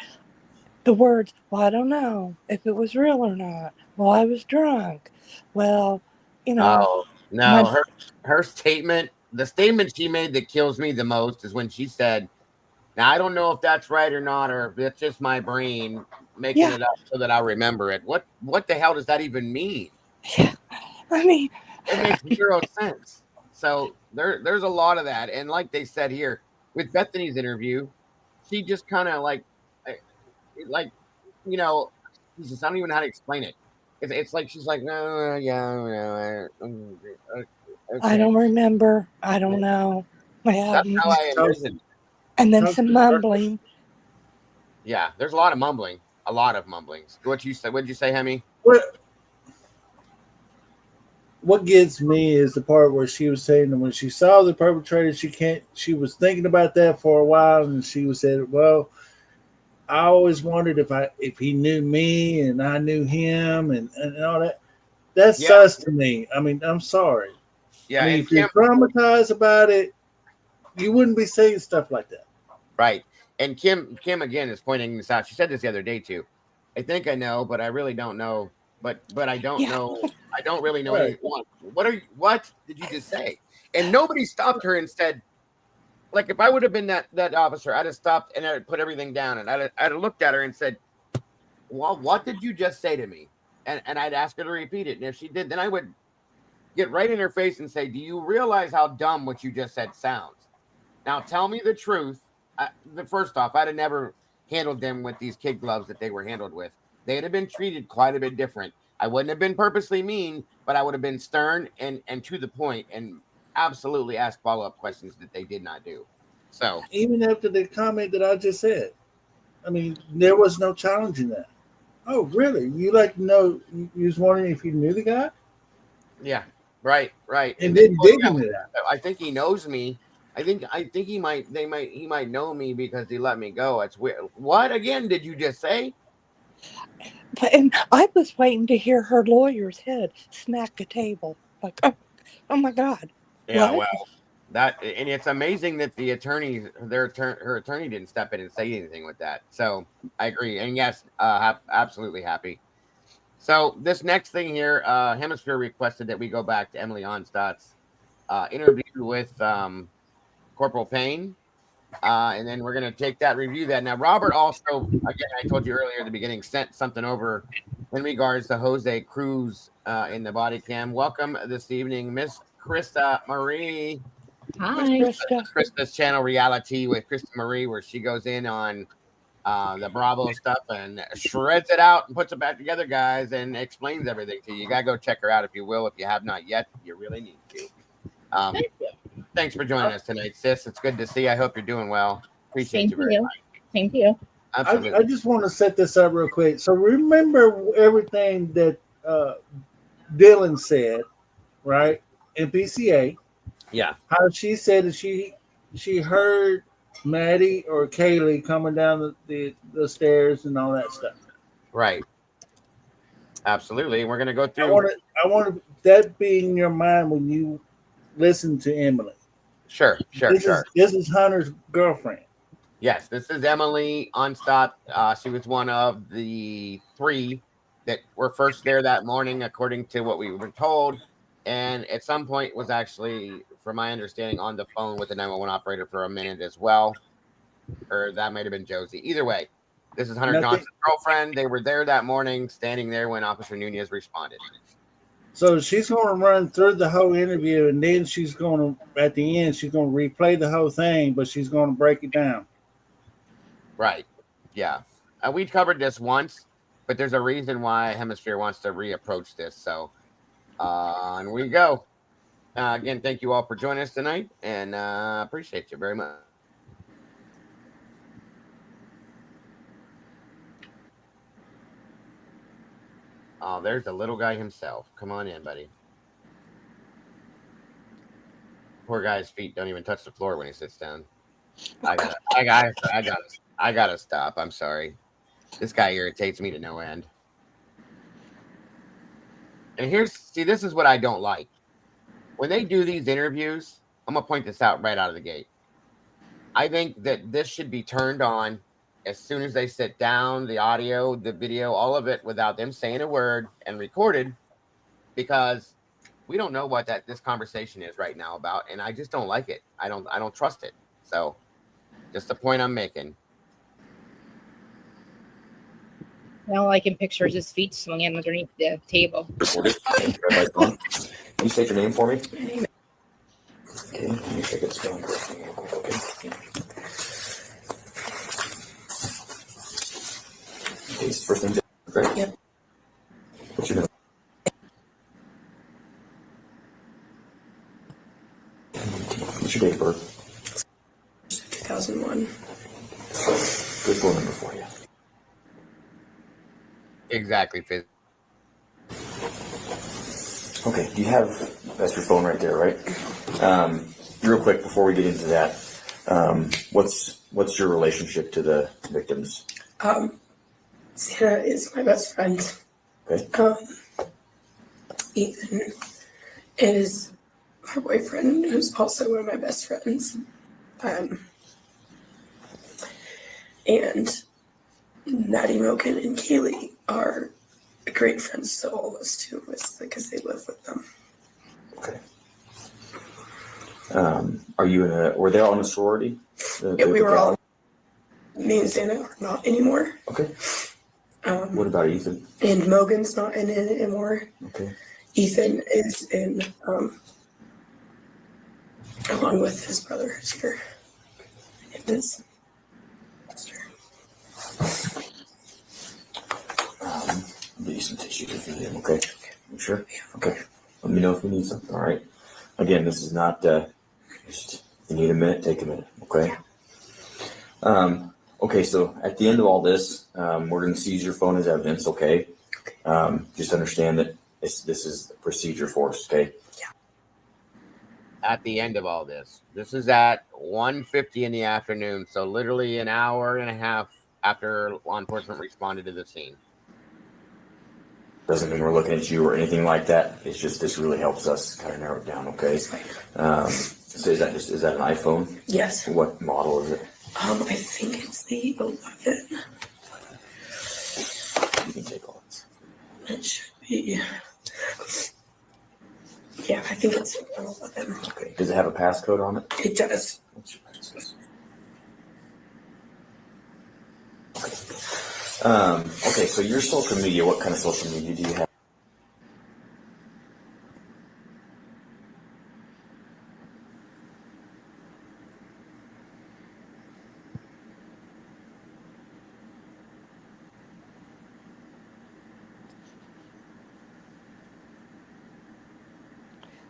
the words, well, I don't know if it was real or not. Well, I was drunk. Well, Oh, no, her statement, the statement she made that kills me the most is when she said, now I don't know if that's right or not, or if it's just my brain making it up so that I'll remember it. What the hell does that even mean? Yeah, I mean, it makes zero sense. So there's a lot of that. And like they said here with Bethany's interview, she just kind of like, Jesus, I don't even know how to explain it. It's like she's like, no, yeah, okay. I don't remember. I don't know. That's how I envisioned. And then some mumbling. Yeah, there's a lot of mumbling. A lot of mumblings. What'd you say, Hemi? What gets me is the part where she was saying that when she saw the perpetrator, she was thinking about that for a while, and she said, well, I always wondered if he knew me and I knew him and all that. That's sus to me. I mean, I'm sorry. Yeah, I mean, if you're traumatized about it, you wouldn't be saying stuff like that. Right. And Kim again is pointing this out. She said this the other day too. I think I know, but I really don't know. But I don't know. I don't really know anyone. What did you just say? And nobody stopped her and said, like, if I would have been that officer, I'd have stopped and I'd put everything down and I'd have looked at her and said, well, what did you just say to me? And I'd ask her to repeat it. And if she did, then I would get right in her face and say, do you realize how dumb what you just said sounds? Now, tell me the truth. First off, I'd have never handled them with these kid gloves that they were handled with. They'd have been treated quite a bit different. I wouldn't have been purposely mean, but I would have been stern and to the point and absolutely ask follow-up questions that they did not do. So even after the comment that I just said, I mean, there was no challenging that. Oh, really? You like to know? You was wondering if you knew the guy? Yeah, right. And then digging it out. I think he knows me. I think he might know me because he let me go. It's weird. What again did you just say? And I was waiting to hear her lawyer's head smack the table. Like, oh my God. Yeah, what? Well, and it's amazing that the attorney, her attorney didn't step in and say anything with that. So I agree. And yes, absolutely happy. So this next thing here, Hemisphere requested that we go back to Emily Onstott's interview with Corporal Payne. And then we're going to take that, review that. Now, Robert also, again, I told you earlier at the beginning, sent something over in regards to Jose Cruz in the body cam. Welcome this evening, Miss Krista Marie. Hi. Krista's channel Reality with Krista Marie, where she goes in on the Bravo stuff and shreds it out and puts it back together, guys, and explains everything to you. You got to go check her out if you will. If you have not yet, you really need to. Thank you. Thanks for joining us tonight, sis. It's good to see you. I hope you're doing well. Appreciate you very much. Thank you. Absolutely. I just want to set this up real quick. So remember everything that Dylan said, right? In PCA. Yeah. How she said that she heard Maddie or Kaylee coming down the stairs and all that stuff. Right. Absolutely. We're gonna go through. I want that be in your mind when you listen to Emily. Sure. This is Hunter's girlfriend. Yes, this is Emily Onstott. She was one of the 3 that were first there that morning, according to what we were told. And at some point was actually, from my understanding, on the phone with the 911 operator for a minute as well. Or that might have been Josie. Either way, this is Hunter Johnson's girlfriend. They were there that morning, standing there when Officer Nunez responded. So she's going to run through the whole interview, and then she's going to, at the end, she's going to replay the whole thing, but she's going to break it down. Right. Yeah. We covered this once, but there's a reason why Hemisphere wants to reapproach this. So on we go. Again, thank you all for joining us tonight, and appreciate you very much. Oh, there's the little guy himself. Come on in, buddy. Poor guy's feet don't even touch the floor when he sits down. I gotta stop. I'm sorry. This guy irritates me to no end. And this is what I don't like. When they do these interviews, I'm gonna point this out right out of the gate. I think that this should be turned on as soon as they sit down, the audio, the video, all of it, without them saying a word, and recorded, because we don't know what this conversation is right now about, and I just don't like it. I don't trust it. So, just the point I'm making. I don't like in pictures his feet swinging underneath the table. Can you state your name for me? Okay, let me check its spelling correctly real quick, okay? His first name, right? Yep. What's your name? What's your date of birth? 2001. Good phone number for you. Exactly, Fizz. Okay, do you have, that's your phone right there, right? Real quick, before we get into that, what's your relationship to the victims? Sarah is my best friend. Okay. Ethan is her boyfriend, who's also one of my best friends. And Maddie Moken and Kaylee are great friends to all of us too, because they live with them. Okay. Are you were they all in a sorority? Yeah, we were all. Me and Santa are not anymore. Okay. What about Ethan? And Mogan's not in it anymore. Okay. Ethan is in, along with his brother who's here. And his sister. I'll give you some tissue for him, okay? You sure? Yeah. Okay. Let me know if you need something, all right? Again, this is not, just, you need a minute, take a minute, okay? Okay, so at the end of all this, we're going to seize your phone as evidence, okay? Just understand that this is a procedure for us, okay? Yeah. At the end of all this, this is at 1:50 in the afternoon, so literally an hour and a half after law enforcement responded to the scene. Doesn't mean we're looking at you or anything like that. It's just this really helps us kind of narrow it down, okay? So is that an iPhone? Yes. What model is it? I think it's the 11. You can take all this. It should be. Yeah, I think it's 11. Okay. Does it have a passcode on it? It does. What's your passcode? Okay, so your social media, what kind of social media do you have?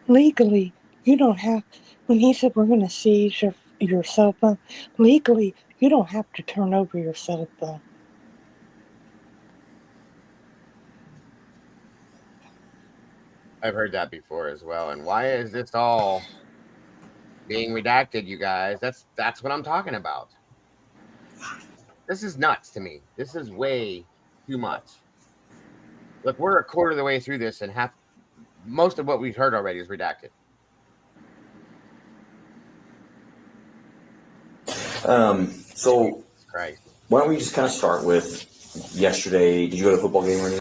Legally, you don't have, when he said we're going to seize your cell phone, legally, you don't have to turn over your cell phone. I've heard that before as well. And why is this all being redacted, you guys? That's what I'm talking about. This is nuts to me. This is way too much. Look, we're a quarter of the way through this, and most of what we've heard already is redacted. So Christ. Why don't we just kind of start with yesterday? Did you go to a football game or anything?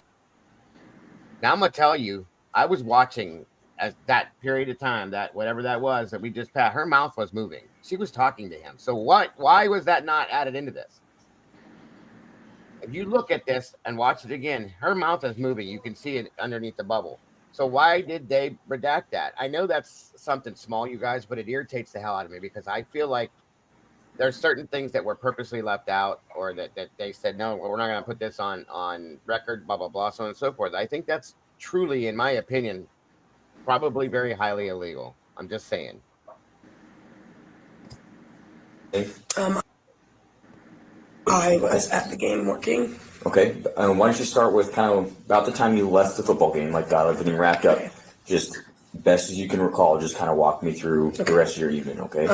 Now I'm gonna tell you, I was watching at that period of time, that whatever that was that we just passed. Her mouth was moving. She was talking to him. So why was that not added into this? If you look at this and watch it again, her mouth is moving. You can see it underneath the bubble. So why did they redact that? I know that's something small, you guys, but it irritates the hell out of me because I feel like there's certain things that were purposely left out, or that they said, no, we're not going to put this on record, blah, blah, blah, so on and so forth. I think that's truly, in my opinion, probably very highly illegal. I'm just saying. I was at the game working. Okay. Why don't you start with kind of about the time you left the football game, like got everything wrapped up, just best as you can recall, just kind of walk me through the rest of your evening, okay?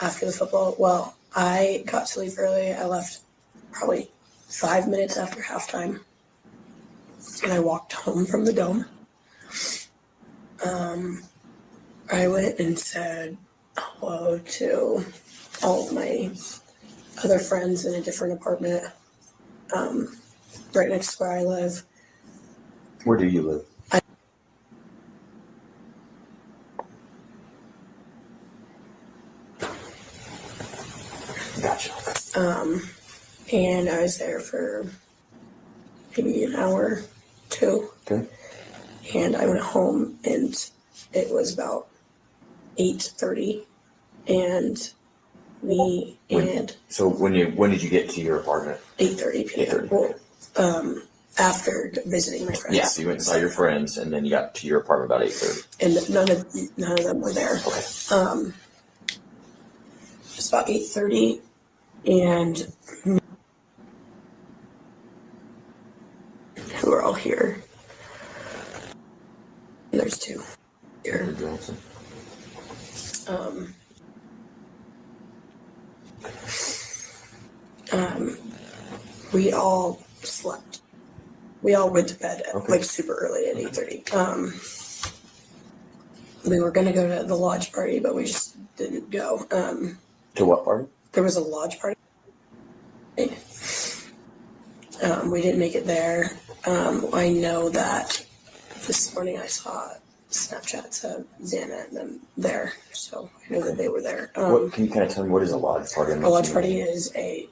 After the football, well, I got to leave early. I left probably 5 minutes after halftime, and I walked home from the dome. I went and said hello to all of my other friends in a different apartment, right next to where I live. Where do you live? Gotcha. And I was there for maybe an hour, two. Okay. And I went home, and it was about 8:30, and So when did you get to your apartment? 8:30 p.m. Well, after visiting my friends. Yeah, so you went and saw your friends, and then you got to your apartment about 8:30. And none of them were there. Okay. It's about 8:30, and who are all here? And there's two here. We all slept. We all went to bed like super early at 8:30. We were gonna go to the lodge party, but we just didn't go. To what party? There was a lodge party. We didn't make it there. I know that this morning I saw Snapchats of Xana and them there, so I know that they were there. Can you kind of tell me what is a lodge party? A lodge party is a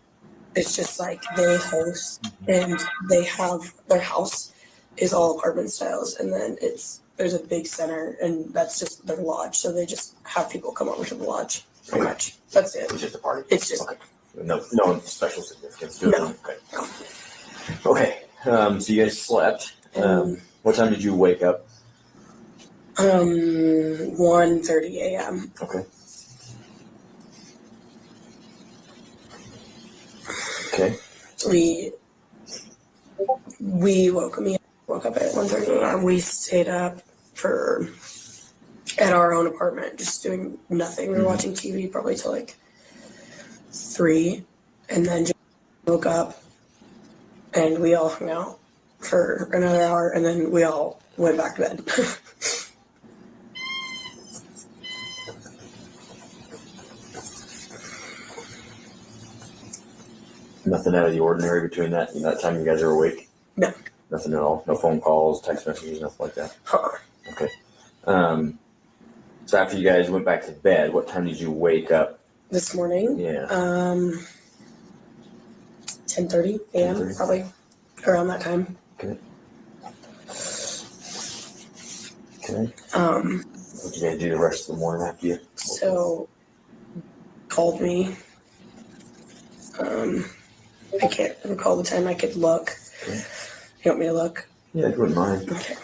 it's just like they host and they have their house is all apartment styles, and then there's a big center, and that's just their lodge. So they just have people come over to the lodge. Pretty much. That's it. It's just a party. It's just no special significance to it. No. Okay. So you guys slept. What time did you wake up? 1:30 a.m. Okay. Okay. We woke up at 1:30 a.m. We stayed up at our own apartment, just doing nothing. We were watching TV probably till like 3, and then just woke up, and we all hung out for another hour, and then we all went back to bed. Nothing out of the ordinary between that time you guys are awake? No. Nothing at all? No phone calls, text messages, nothing like that? Okay. So after you guys went back to bed, what time did you wake up? This morning? Yeah. 10:30 a.m. 10:30? Probably around that time. Okay. What did you guys do the rest of the morning after you? So called me. I can't recall the time. I could look. Okay. You want me to look? Yeah, if you wouldn't mind. Okay.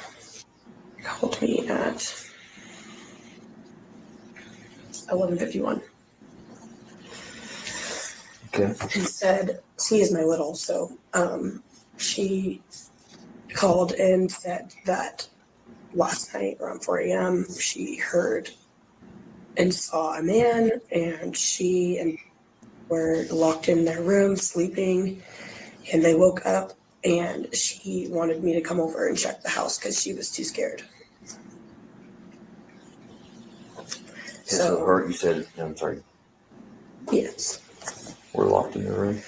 Called me at 11:51. Okay. And said, she is my little, so she called and said that last night around 4 a.m. she heard and saw a man, and she and were locked in their room sleeping, and they woke up, and she wanted me to come over and check the house because she was too scared. So you said, I'm sorry. Yes. We're locked in the room.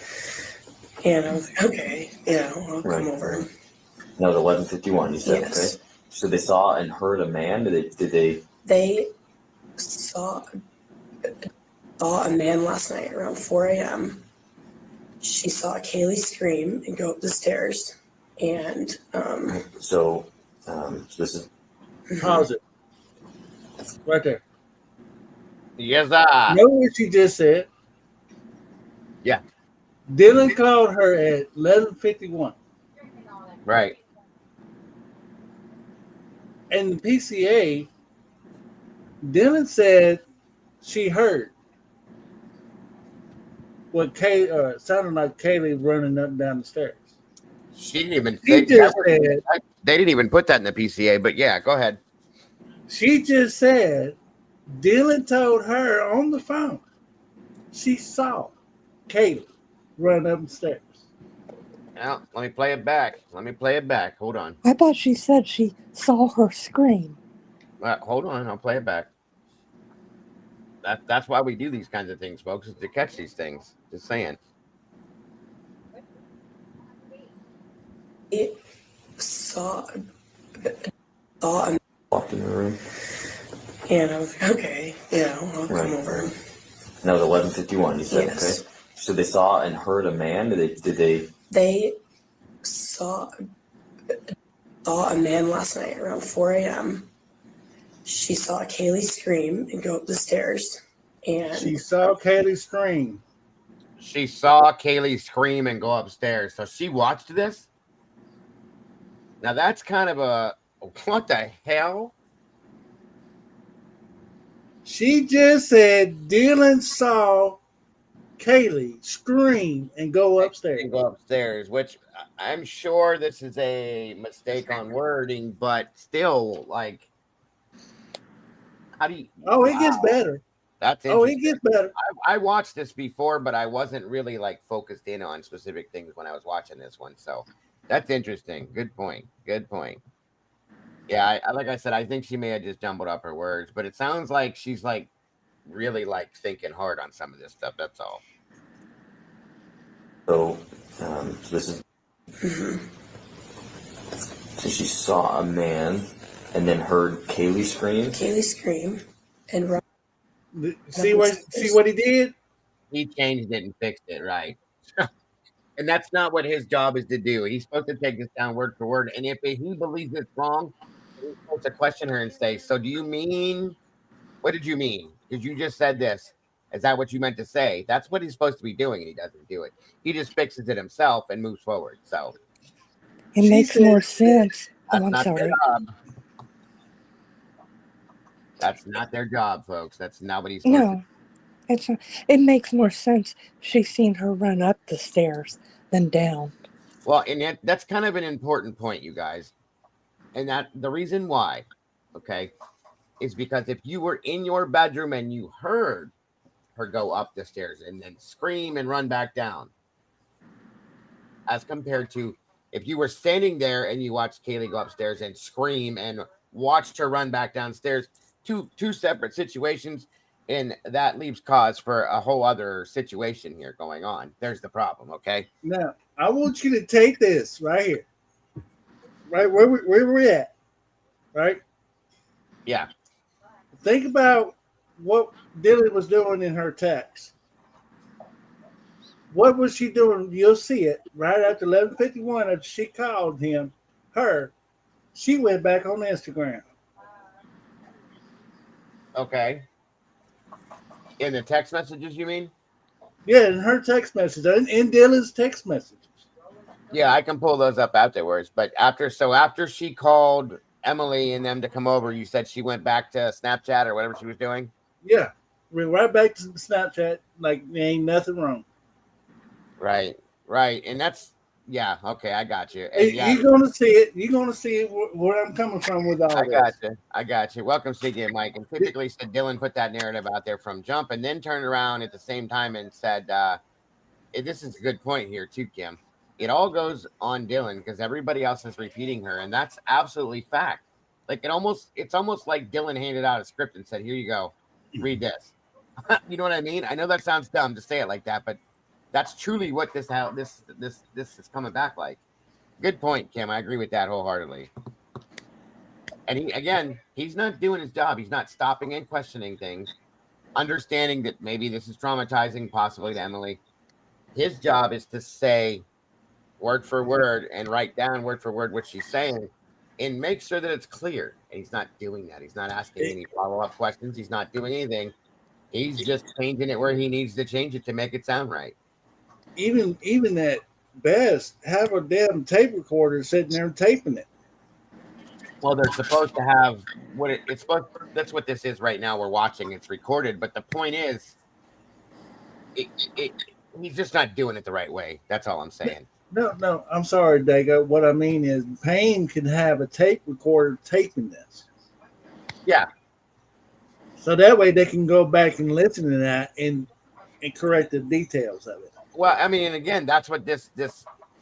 And I was like, okay, I'll come over. That was 11:51. You said, Yes. okay. So they saw and heard a man. Did they? They saw a man last night around 4 a.m. She saw Kaylee scream and go up the stairs, and So this is. Pause it. Right there. Yes, sir. Know what she just said? Yeah. Dylan called her at 11:51. Right. And the PCA, Dylan said she heard what sounded like Kaylee running up and down the stairs. She didn't even. She just said, they didn't even put that in the PCA, but yeah, go ahead. She just said Dylan told her on the phone she saw Kaylee run up the stairs. Now, let me play it back. Hold on. I thought she said she saw her scream. Hold on. I'll play it back. That's why we do these kinds of things, folks, is to catch these things. Just saying. it saw a Locked in the room. and I was like, okay, I'll come over. And that was 11:51. You said, Yes. okay. So they saw and heard a man. Did they? They saw a man last night around 4 a.m. She saw Kaylee scream and go up the stairs, and She saw Kaylee scream. She saw Kaylee scream and go upstairs. So she watched this? Now that's kind of a what the hell? She just said Dylan saw Kaylee scream and go upstairs. And go upstairs, which I'm sure this is a mistake on wording, but still, like, how do you? Oh, it gets better. That's Oh, it interesting. gets better. I watched this before, but I wasn't really like focused in on specific things when I was watching this one. So that's interesting. Good point. Yeah, like I said, I think she may have just jumbled up her words, but it sounds like she's like really like thinking hard on some of this stuff. That's all. So this is. So she saw a man, and then heard Kaylee scream. and run. See what he did? He changed it and fixed it, right? And that's not what his job is to do. He's supposed to take this down word for word. And if he believes it's wrong, he's supposed to question her and say, so do you mean, what did you mean? Because you just said this. Is that what you meant to say? That's what he's supposed to be doing, and he doesn't do it. He just fixes it himself and moves forward. So it makes more sense. Oh, I'm not sorry. their job. That's not their job, folks. That's not what he's supposed to do. It's not, it makes more sense. She's seen her run up the stairs than down. Well, and that's kind of an important point, you guys. And that the reason why, okay, is because if you were in your bedroom and you heard her go up the stairs and then scream and run back down, as compared to if you were standing there and you watched Kaylee go upstairs and scream and watched her run back downstairs, two separate situations, and that leaves cause for a whole other situation here going on. There's the problem, okay? Now, I want you to take this right here, right where we're at, right? Yeah. Think about what Dylan was doing in her text. What was she doing? You'll see it right after 11:51. After she called her, she went back on Instagram. Okay. In the text messages, you mean? Yeah, in her text message, in Dylan's text messages. Yeah, I can pull those up afterwards. But after she called Emily and them to come over, you said she went back to Snapchat or whatever she was doing? Yeah, went right back to Snapchat like there ain't nothing wrong. Right. And that's, yeah, okay, I got you. And yeah, you're going to see it. You're going to see where I'm coming from with all this. I got you. Welcome, Siggy and Mike. And typically said Dylan put that narrative out there from jump and then turned around at the same time and said, this is a good point here too, Kim. It all goes on Dylan because everybody else is repeating her, and that's absolutely fact. Like it's almost like Dylan handed out a script and said, "Here you go, read this." You know what I mean? I know that sounds dumb to say it like that, but that's truly what this is coming back like. Good point, Kim. I agree with that wholeheartedly. And he's not doing his job. He's not stopping and questioning things, understanding that maybe this is traumatizing, possibly to Emily. His job is to say word for word and write down word for word what she's saying and make sure that it's clear. And he's not doing that. He's not asking any follow-up questions. He's not doing anything. He's just changing it where he needs to change it to make it sound right. Even at best, have a damn tape recorder sitting there taping it. Well, they're supposed to have it's supposed. That's what this is right now. We're watching. It's recorded, but the point is, he's just not doing it the right way. That's all I'm saying. No, I'm sorry, Dago. What I mean is, Payne can have a tape recorder taping this. Yeah. So that way they can go back and listen to that and correct the details of it. Well, I mean, and again, that's what this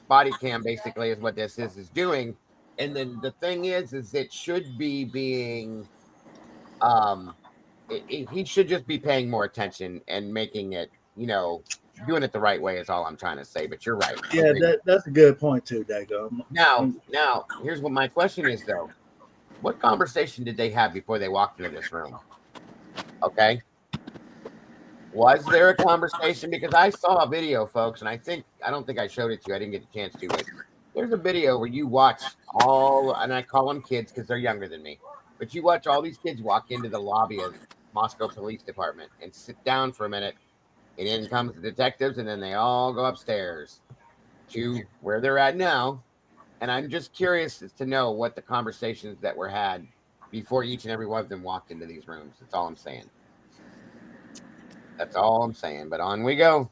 body cam basically is what this is doing. And then the thing is it should be being, he should just be paying more attention and making it, doing it the right way is all I'm trying to say. But you're right. Yeah, that's a good point too, Dago. Now, here's what my question is though. What conversation did they have before they walked into this room? Okay. Was there a conversation? Because I saw a video, folks, and I don't think I showed it to you. I didn't get the chance to, but there's a video where you watch and I call them kids because they're younger than me, but you watch all these kids walk into the lobby of Moscow Police Department and sit down for a minute, and in comes the detectives, and then they all go upstairs to where they're at now. And I'm just curious as to know what the conversations that were had before each and every one of them walked into these rooms. That's all I'm saying. But on we go.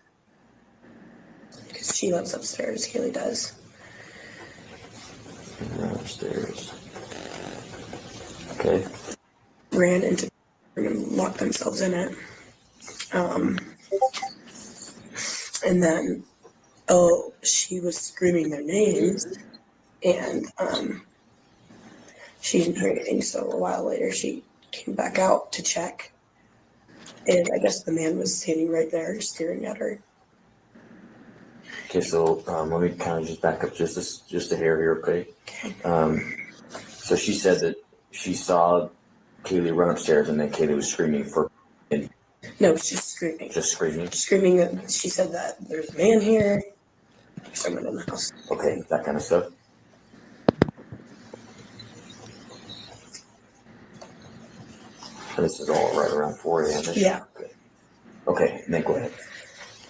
Because she lives upstairs. Kaylee does. Upstairs. Okay. Ran into and locked themselves in it. And then, she was screaming their names. And she didn't hear anything. So a while later, she came back out to check. And I guess the man was standing right there staring at her. Okay, so let me kind of just back up just a hair here, okay? So she said that she saw Kaylee run upstairs and then Kaylee was screaming for... No, it's just screaming. Just screaming? Screaming that she said that there's a man here. someone in the house. Okay, that kind of stuff. And this is all right around 4 a.m. Yeah. Okay, then go ahead.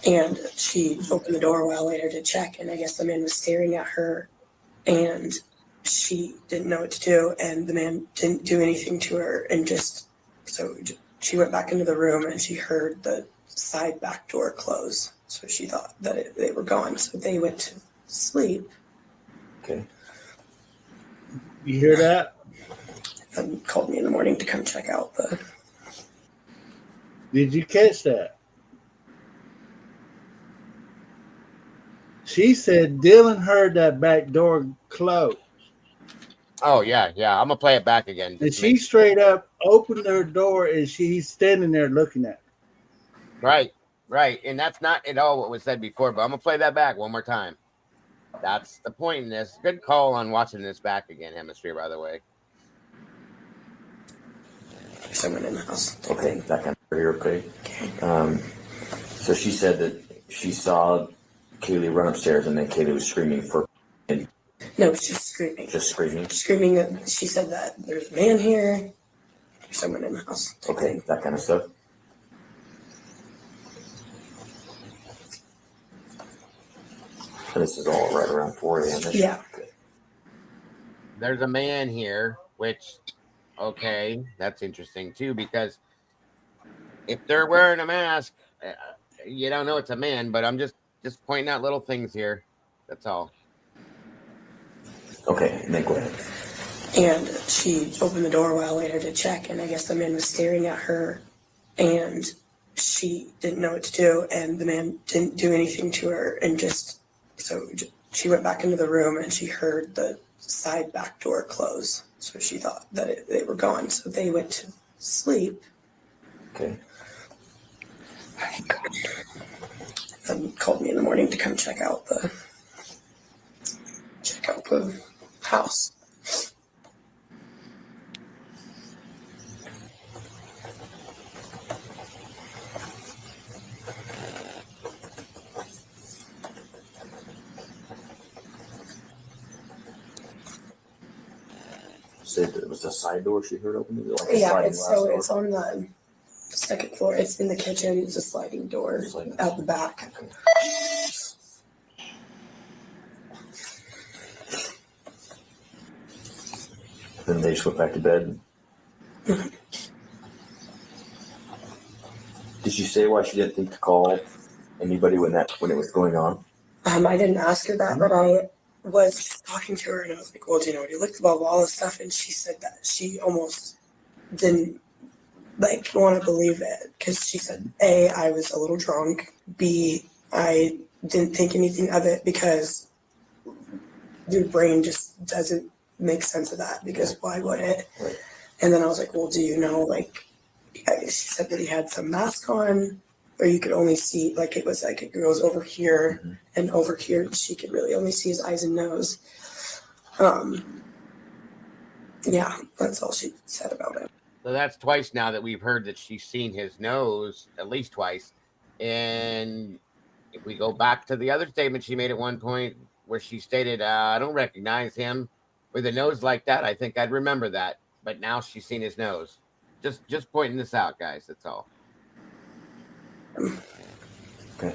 And she opened the door a while later to check, and I guess the man was staring at her, and she didn't know what to do, and the man didn't do anything to her, and she went back into the room, and she heard the side back door close, so she thought that they were gone, so they went to sleep. Okay. You hear that? And called me in the morning to come check out the... Did you catch that? She said Dylan heard that back door close. Oh, yeah. I'm going to play it back again. And she straight up opened her door and she's standing there looking at her. Right. And that's not at all what was said before, but I'm going to play that back one more time. That's the point in this. Good call on watching this back again, Hemisphere, by the way. Someone in the house. Okay, that kind of here, okay. So she said that she saw Kaylee run upstairs and then Kaylee was screaming for... No, she's screaming. Just screaming? Screaming that she said that there's a man here. There's someone in the house. Okay, that kind of stuff. And this is all right around 4 a.m. Yeah. Okay. There's a man here, which, okay, that's interesting too, because if they're wearing a mask, you don't know it's a man, but I'm just pointing out little things here. That's all. Okay, then go ahead. And she opened the door a while later to check, and I guess the man was staring at her, and she didn't know what to do, and the man didn't do anything to her, and she went back into the room, and she heard the side back door close, so she thought that they were gone, so they went to sleep. Okay. And called me in the morning to come check out the house. Said it was a side door she heard open? Like It's on the second floor. It's in the kitchen. It's a sliding door out the back. Okay. Then they just went back to bed. Did she say why she didn't think to call anybody when it was going on? I didn't ask her that, but I was talking to her, and I was like, well, do you know what you looked about all this stuff? And she said that she almost didn't want to believe it, because she said, A, I was a little drunk, B, I didn't think anything of it because your brain just doesn't make sense of that, because why would it? Right. And then I was like, well, do you know, she said that he had some mask on, or you could only see, it was it goes over here and over here, and she could really only see his eyes and nose. Yeah, that's all she said about it. So that's twice now that we've heard that she's seen his nose, at least twice. And if we go back to the other statement she made at one point where she stated, I don't recognize him with a nose like that. I think I'd remember that. But now she's seen his nose. Just pointing this out, guys. That's all. Okay.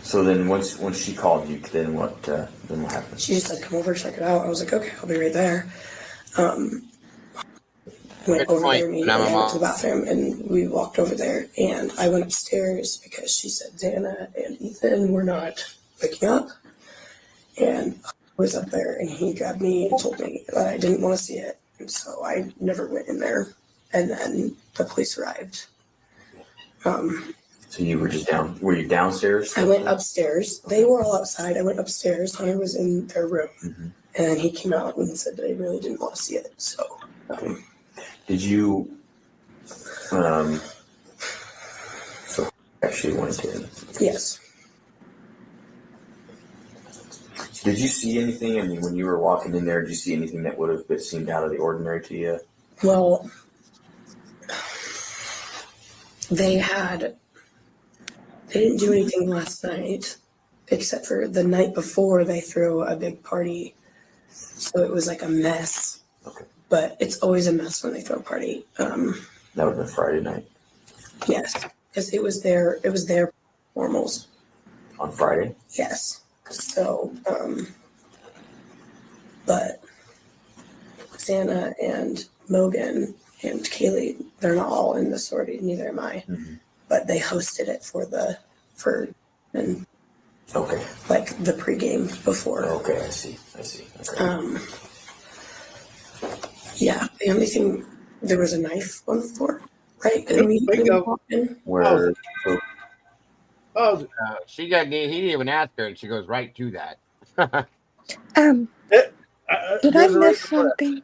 So then once she called you, then what happened? She just said, come over, check it out. I was like, okay, I'll be right there. Went over there immediately. I went to the bathroom, and we walked over there, and I went upstairs because she said Dana and Ethan were not waking up, and I was up there, and he grabbed me and told me that I didn't want to see it, and so I never went in there, and then the police arrived. So you were just down? Were you downstairs? I went upstairs. They were all outside. I went upstairs. Hunter was in their room, and then he came out and said that he really didn't want to see it. So, did you? So actually went in. Yes. Did you see anything? I mean, when you were walking in there, did you see anything that would have seemed out of the ordinary to you? Well, they didn't do anything last night, except for the night before they threw a big party. So it was like a mess. Okay. But it's always a mess when they throw a party. That would have been Friday night. Yes, because it was their formals. On Friday? Yes. So, but Santa and Mogan and Kaylee, they're not all in the sorority, neither am I. Mm-hmm. But they hosted it and okay, like the pregame before. Okay, I see. Okay. Yeah, the only thing, there was a knife on the floor, right? Immediately we walked in. Where? He didn't even ask her, and she goes right to that. Did I miss something?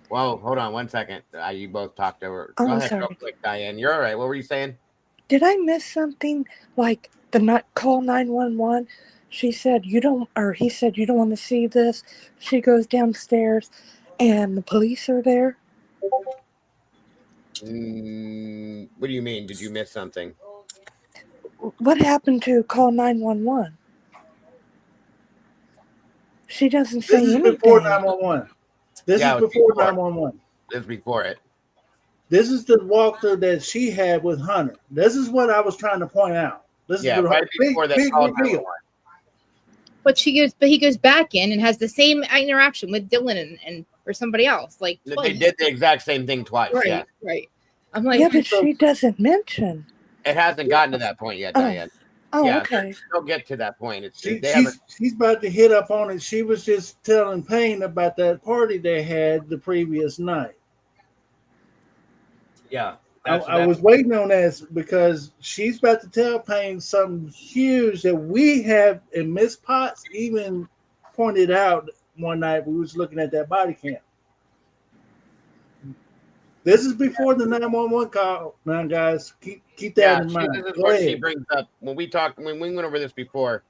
Whoa, hold on 1 second. You both talked over. Oh, Go ahead, sorry. real quick, Diane. You're all right. What were you saying? Did I miss something? Like the not call 911? She said he said you don't want to see this. She goes downstairs, and the police are there. What do you mean? Did you miss something? What happened to call 911? She doesn't say anything. This is before 911. This is before 911. This is before it. This is the walkthrough that she had with Hunter. This is what I was trying to point out. This is the right before big reveal. But he goes back in and has the same interaction with Dylan and or somebody else. Like they did the exact same thing twice. Right, yeah. Right. I'm like, yeah, but she doesn't mention. It hasn't gotten to that point yet, Diane. Oh, yeah, okay. They'll get to that point. She's about to hit up on it. She was just telling Payne about that party they had the previous night. Yeah. I was waiting on that because she's about to tell Payne something huge that we have, and Miss Potts even pointed out one night we was looking at that body cam. This is before the 911 call. Now, guys, keep that in mind. This is what she brings up when we went over this before.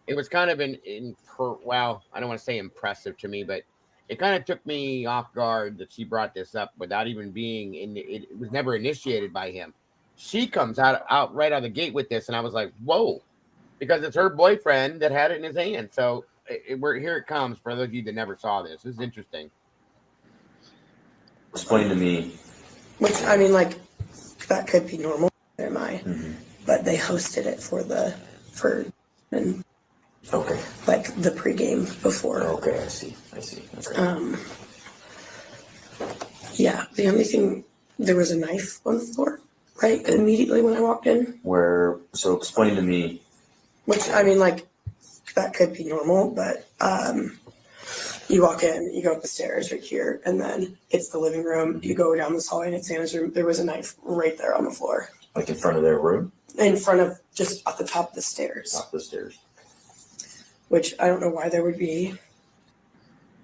It was kind of I don't want to say impressive to me, but it kind of took me off guard that she brought this up without even being it was never initiated by him. She comes out right out of the gate with this, and I was like, whoa, because it's her boyfriend that had it in his hand. So here it comes for those of you that never saw this. This is interesting. Explain to me. Which, I mean, like, that could be normal, am I? Mm-hmm. But they hosted it okay, like the pregame before. Okay, I see. Okay. Yeah, the only thing, there was a knife on the floor, right? Immediately when I walked in. So explain to me. Which, I mean, like, that could be normal, but you walk in, you go up the stairs right here, and then it's the living room. You go down this hallway and it's Santa's room. There was a knife right there on the floor. Like in front of their room? In front of, just at the top of the stairs. Top of the stairs. Which I don't know why there would be.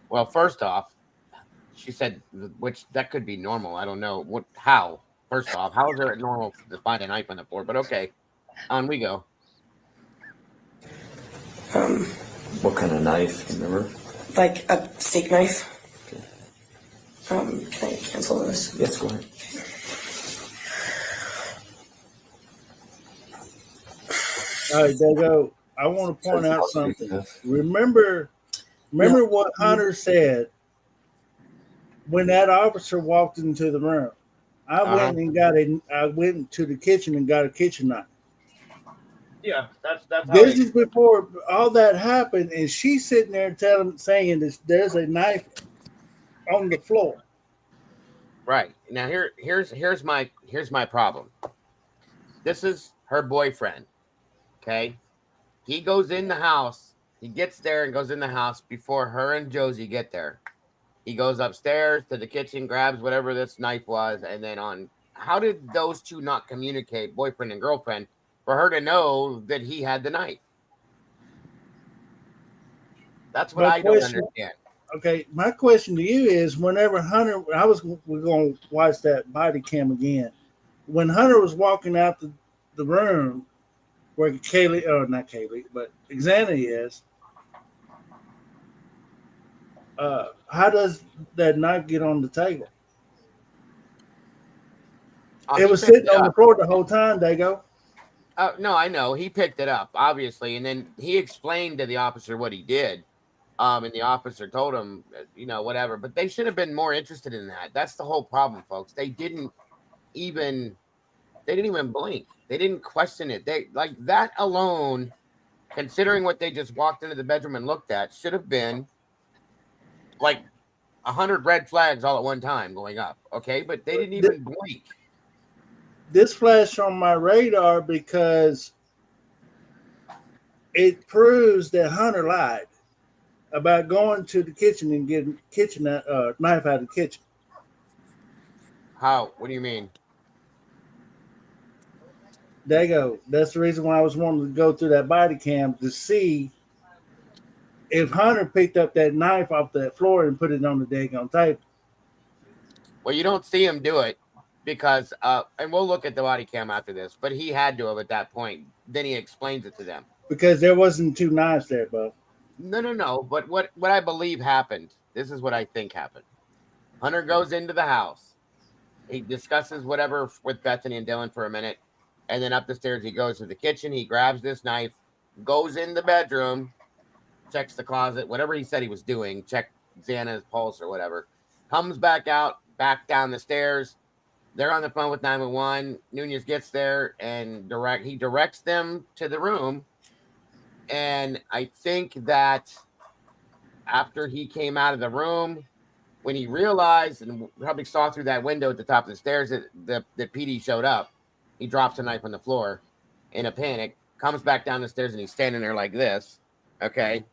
Well, first off, she said, which that could be normal. I don't know how. First off, how is it normal to find a knife on the floor? But okay, on we go. What kind of knife? Do you remember? Like a steak knife. Okay. Can I cancel this? Yes, go ahead. All right, Dago, I want to point out something. Remember what Hunter said when that officer walked into the room. I went to the kitchen and got a kitchen knife. Yeah, that's this is before all that happened, and she's sitting there saying there's a knife on the floor. Right. Now here's my problem. This is her boyfriend. Okay. He goes in the house. He gets there and goes in the house before her and Josie get there. He goes upstairs to the kitchen, grabs whatever this knife was, and then on. How did those two not communicate, boyfriend and girlfriend, for her to know that he had the knife? That's what I don't understand. Okay, my question to you is: whenever Hunter, we're going to watch that body cam again. When Hunter was walking out the room where not Kaylee, but Xana is, how does that knife get on the table? It was sitting on the floor the whole time, Dago. No, I know he picked it up, obviously, and then he explained to the officer what he did. And the officer told him, whatever. But they should have been more interested in that. That's the whole problem, folks. They didn't even blink. They didn't question it. They like that alone, considering what they just walked into the bedroom and looked at, should have been like 100 red flags all at one time going up. Okay, but they didn't even blink. This flashed on my radar because it proves that Hunter lied about going to the kitchen and getting knife out of the kitchen. How? What do you mean? There you go. That's the reason why I was wanting to go through that body cam to see if Hunter picked up that knife off that floor and put it on the daggone table. Well, you don't see him do it because, and we'll look at the body cam after this, but he had to have at that point. Then he explains it to them. Because there wasn't two knives there, Bo. No. But what I believe happened, this is what I think happened. Hunter goes into the house. He discusses whatever with Bethany and Dylan for a minute. And then up the stairs, he goes to the kitchen. He grabs this knife, goes in the bedroom, checks the closet, whatever he said he was doing, check Xana's pulse or whatever, comes back out, back down the stairs. They're on the phone with 911. Nunez gets there and he directs them to the room. And I think that after he came out of the room, when he realized and probably saw through that window at the top of the stairs that the PD showed up, he drops a knife on the floor in a panic, comes back down the stairs, and he's standing there like this, okay?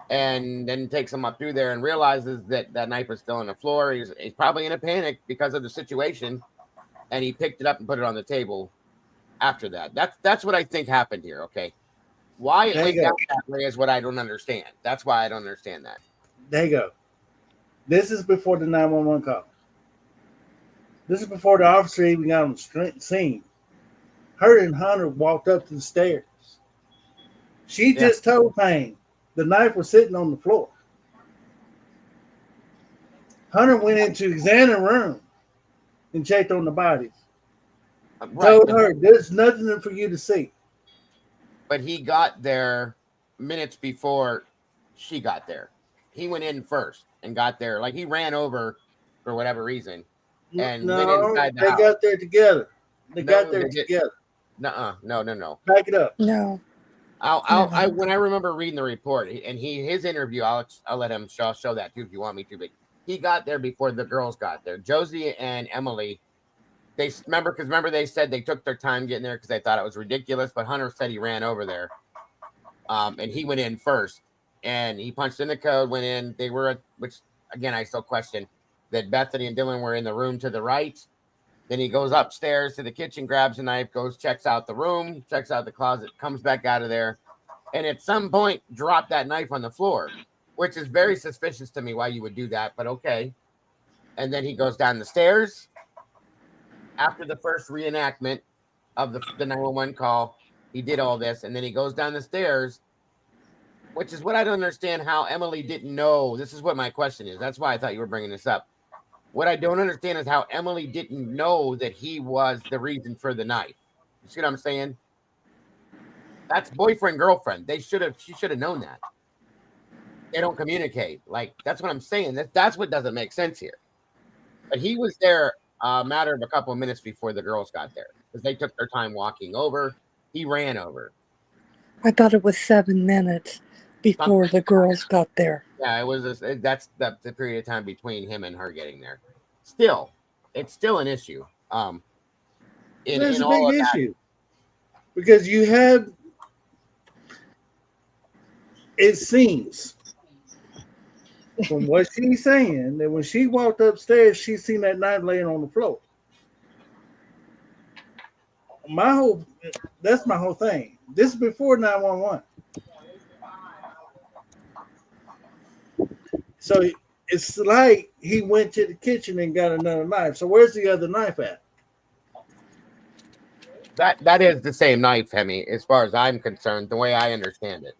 And then takes him up through there and realizes that that knife is still on the floor. He's probably in a panic because of the situation, and he picked it up and put it on the table after that. That's what I think happened here, okay? Why it went down that way is what I don't understand. That's why I don't understand that. There you go. This is before the 911 call. This is before the officer even got on the scene. Her and Hunter walked up to the stairs. She just told Payne the knife was sitting on the floor. Hunter went into Xana's room and checked on the bodies. Told her, there's nothing for you to see. But he got there minutes before she got there. He went in first and got there. Like he ran over for whatever reason. And went inside the house. Got there together. They got there together. No. Back it up. No. When I remember reading the report and his interview, I'll let him show that too if you want me to. But he got there before the girls got there. Josie and Emily, they remember they said they took their time getting there because they thought it was ridiculous. But Hunter said he ran over there, and he went in first, and he punched in the code. Went in. They were, which again I still question that Bethany and Dylan were in the room to the right. Then he goes upstairs to the kitchen, grabs a knife, checks out the room, checks out the closet, comes back out of there, and at some point dropped that knife on the floor, which is very suspicious to me why you would do that, but okay. And then he goes down the stairs after the first reenactment of the 911 call. He did all this, and then he goes down the stairs, which is what I don't understand how Emily didn't know. This is what my question is. That's why I thought you were bringing this up. What I don't understand is how Emily didn't know that he was the reason for the knife. You see what I'm saying? That's boyfriend, girlfriend. She should have known that. They don't communicate. Like, that's what I'm saying. That's what doesn't make sense here. But he was there a matter of a couple of minutes before the girls got there because they took their time walking over. He ran over. I thought it was 7 minutes before the girls got there. Yeah, it was. That's the period of time between him and her getting there. Still, it's still an issue. It's a big issue because you have. It seems from what she's saying that when she walked upstairs, she seen that knife laying on the floor. That's my whole thing. This is before 911. So it's like he went to the kitchen and got another knife. So where's the other knife at? That is the same knife, Hemi, as far as I'm concerned, the way I understand it.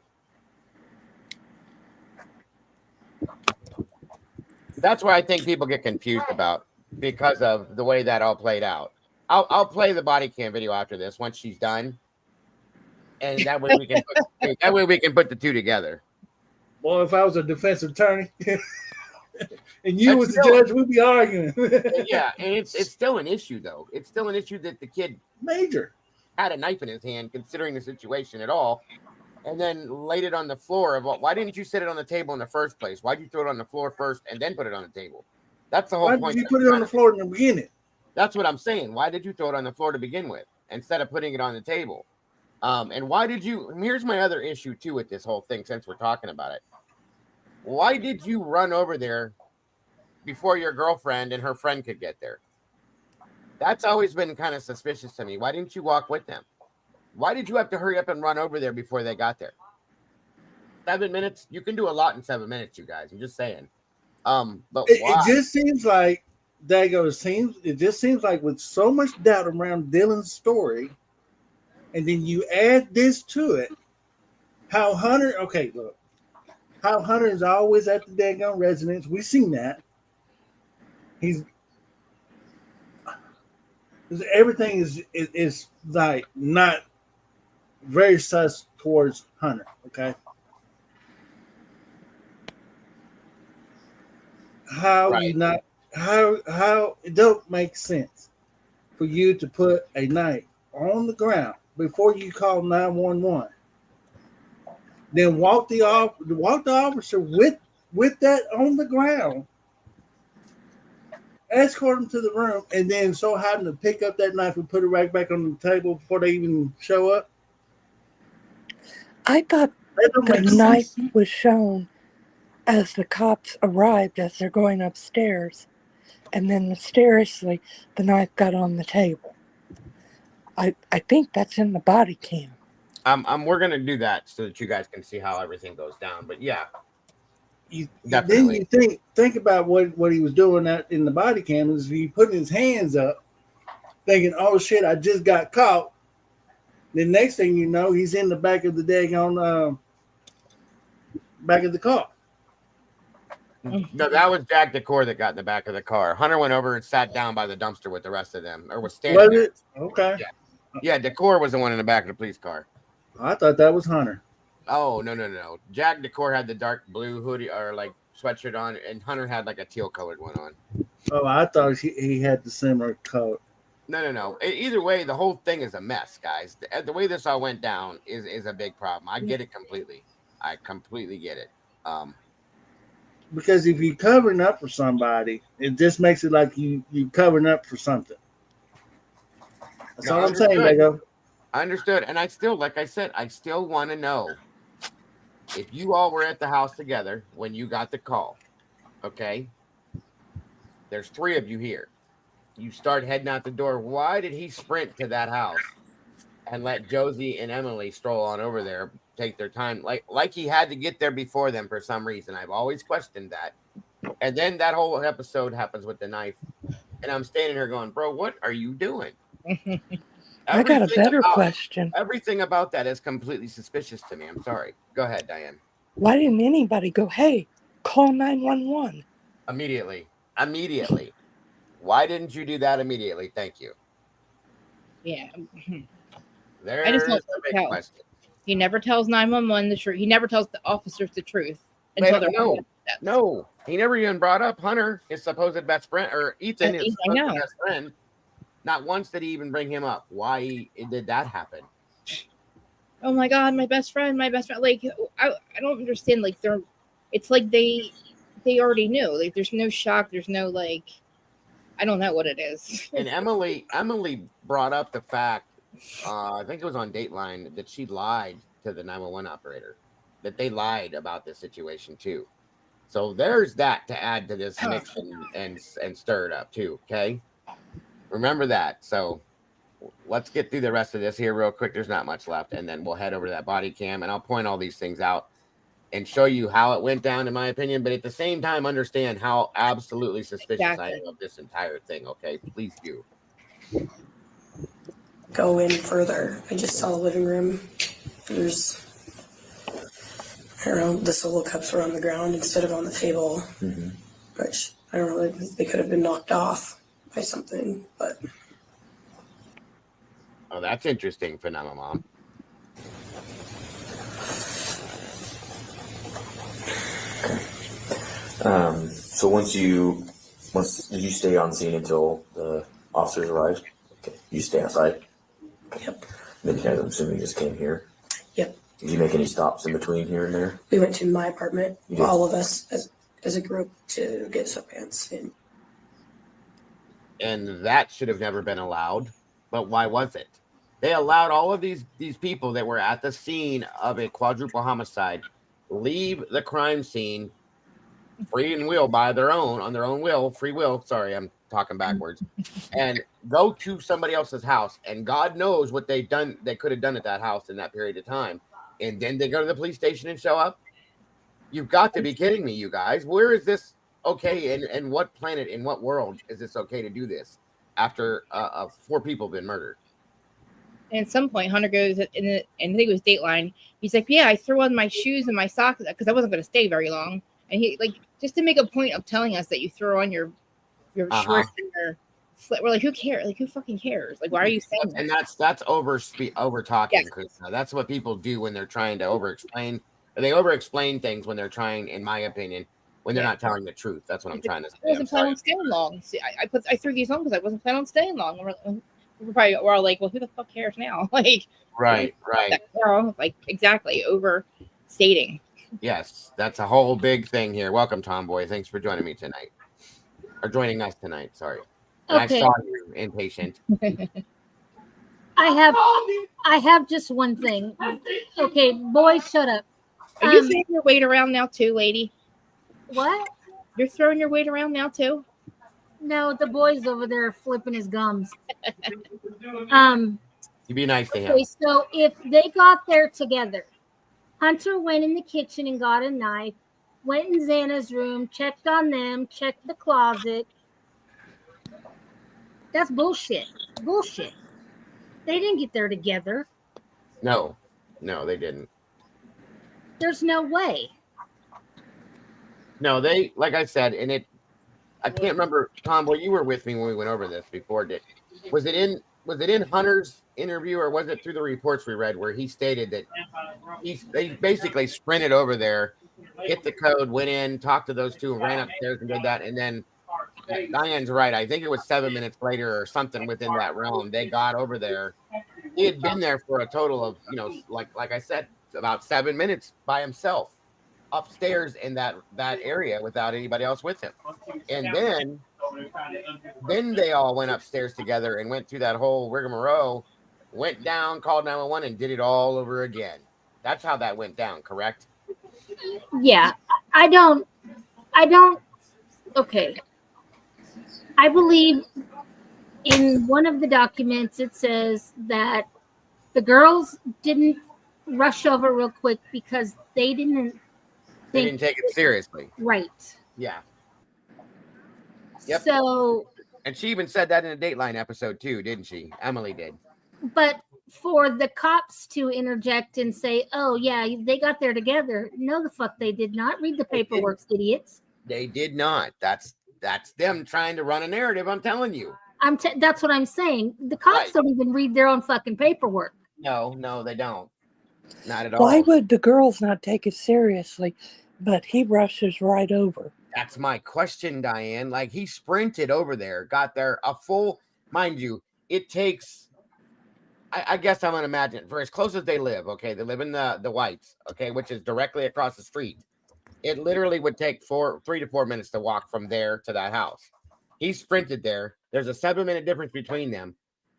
That's where I think people get confused about because of the way that all played out. I'll play the body cam video after this once she's done, and that way we can put the two together. Well, if I was a defense attorney and you was the judge, we'd be arguing. Yeah, and it's still an issue though. It's still an issue that the kid had a knife in his hand, considering the situation at all, and then laid it on the floor. Why didn't you set it on the table in the first place? Why'd you throw it on the floor first and then put it on the table? That's the whole point. Why did you put it on the floor in the beginning? That's what I'm saying. Why did you throw it on the floor to begin with instead of putting it on the table? And why did you? Here's my other issue too with this whole thing. Since we're talking about it, why did you run over there before your girlfriend and her friend could get there? That's always been kind of suspicious to me. Why didn't you walk with them? Why did you have to hurry up and run over there before they got there? 7 minutes? You can do a lot in 7 minutes, you guys. I'm just saying. But it just seems like it just seems like with so much doubt around Dylan's story, and then you add this to it, how Hunter is always at the daggone residence. We've seen that. Everything is like not very sus towards Hunter. Okay. How it don't make sense for you to put a knife on the ground before you call 911, then walk the officer with that on the ground, escort him to the room, and then so happen to pick up that knife and put it right back on the table before they even show up. I thought the knife was shown as the cops arrived, as they're going upstairs, and then mysteriously the knife got on the table. I think that's in the body cam. We're gonna do that so that you guys can see how everything goes down. But yeah, then you think about what he was doing in the body cam is he putting his hands up, thinking, "Oh shit, I just got caught." The next thing you know, he's in the back of the daggone back of the car. No, that was Jack Decor that got in the back of the car. Hunter went over and sat down by the dumpster with the rest of them, or was standing there. Okay. Yeah, Decor was the one in the back of the police car. I thought that was Hunter. Oh, no. Jack Decor had the dark blue hoodie or like sweatshirt on, and Hunter had like a teal colored one on. Oh, I thought he had the similar coat. No. Either way, the whole thing is a mess, guys. The way this all went down is a big problem. I get it completely. I completely get it. Because if you're covering up for somebody, it just makes it like you covering up for something. That's all I'm saying, Lego. I understood. And I still, like I said, I still want to know if you all were at the house together when you got the call. Okay. There's 3 of you here. You start heading out the door. Why did he sprint to that house and let Josie and Emily stroll on over there, take their time? Like he had to get there before them for some reason. I've always questioned that. And then that whole episode happens with the knife. And I'm standing here going, bro, what are you doing? I got a better question. Everything about that is completely suspicious to me. I'm sorry. Go ahead, Diane. Why didn't anybody go, hey, call 911? Immediately. Why didn't you do that immediately? Thank you. Yeah. There's I just don't a big question. He never tells 911 the truth. He never tells the officers the truth until they're No, he never even brought up Hunter, his supposed best friend, or Ethan, his supposed best friend. Not once did he even bring him up. Why did that happen? Oh my God, my best friend. Like, I don't understand. Like, it's like they already knew. Like, there's no shock. There's no, like, I don't know what it is. And Emily brought up the fact, I think it was on Dateline, that she lied to the 911 operator, that they lied about this situation too. So there's that to add to this mix and stir it up too. Okay. Remember that. So let's get through the rest of this here real quick. There's not much left. And then we'll head over to that body cam and I'll point all these things out and show you how it went down, in my opinion. But at the same time, understand how absolutely suspicious I am of this entire thing. Okay. Please do. Go in further. I just saw the living room. There's, I don't know, the solo cups were on the ground instead of on the table, which I don't know, they could have been knocked off by something, but. Oh, that's interesting, Phenomenal Mom. So once did you stay on scene until the officers arrived? Okay. You stay outside? Okay. Yep. Then you guys, I'm assuming you just came here? Yep. Did you make any stops in between here and there? We went to my apartment, all of us as a group, to get sweatpants. And that should have never been allowed. But why was it? They allowed all of these people that were at the scene of a quadruple homicide leave the crime scene free and will on their own will, free will. Sorry, I'm talking backwards. And go to somebody else's house, and God knows what they could have done at that house in that period of time. And then they go to the police station and show up. You've got to be kidding me, you guys. Where is this okay? And what planet, in what world is this okay to do this after 4 people have been murdered? And at some point, Hunter goes, and I think it was Dateline. He's like, "Yeah, I threw on my shoes and my socks because I wasn't going to stay very long." And he, like, just to make a point of telling us that you throw on your shorts and your flip. We're like, who cares? Like, who fucking cares? Like, why are you saying that? And that's over talking, because that's what people do when they're trying to over-explain. They over-explain things when they're trying, in my opinion, when they're not telling the truth. That's what I'm trying to say. I wasn't planning on staying long. See, I threw these on because I wasn't planning on staying long. We're all like, well, who the fuck cares now? Like, right. Like, exactly, overstating. Yes, that's a whole big thing here. Welcome, Tomboy. Thanks for joining me tonight, or joining us tonight. Sorry. And Okay. I saw you, impatient. I have just one thing. Okay, boys, shut up. Are you throwing your weight around now too, lady? What? You're throwing your weight around now too? No, the boy's over there flipping his gums. You be nice to him. Okay, so if they got there together, Hunter went in the kitchen and got a knife, went in Xana's room, checked on them, checked the closet. That's bullshit. Bullshit. They didn't get there together. No, they didn't. There's no way. No, they, like I said, and I can't remember, Tomboy, you were with me when we went over this before. Was it in Hunter's interview, or was it through the reports we read where he stated that they basically sprinted over there, hit the code, went in, talked to those two, ran upstairs and did that, and then Diane's right. I think it was 7 minutes later or something within that realm. They got over there. He had been there for a total of, like I said, about 7 minutes by himself upstairs in that area without anybody else with him. And then they all went upstairs together and went through that whole rigmarole, went down, called 911, and did it all over again. That's how that went down, correct? Yeah, I don't. Okay. I believe in one of the documents it says that the girls didn't rush over real quick because they didn't take it seriously. Right. Yeah. Yep. So. And she even said that in a Dateline episode too, didn't she? Emily did. But for the cops to interject and say, "Oh yeah, they got there together," no, the fuck they did not. Read the paperwork, idiots. They did not. That's them trying to run a narrative. I'm telling you. That's what I'm saying. The cops don't even read their own fucking paperwork. No, they don't. Not at all. Why would the girls not take it seriously? But he rushes right over. That's my question, Diane. Like, he sprinted over there, got there a full, mind you, it takes, I guess I'm going to imagine, for as close as they live, okay, they live in the Whites, okay, which is directly across the street. It literally would take 3 to 4 minutes to walk from there to that house. He sprinted there. There's a 7-minute difference between them.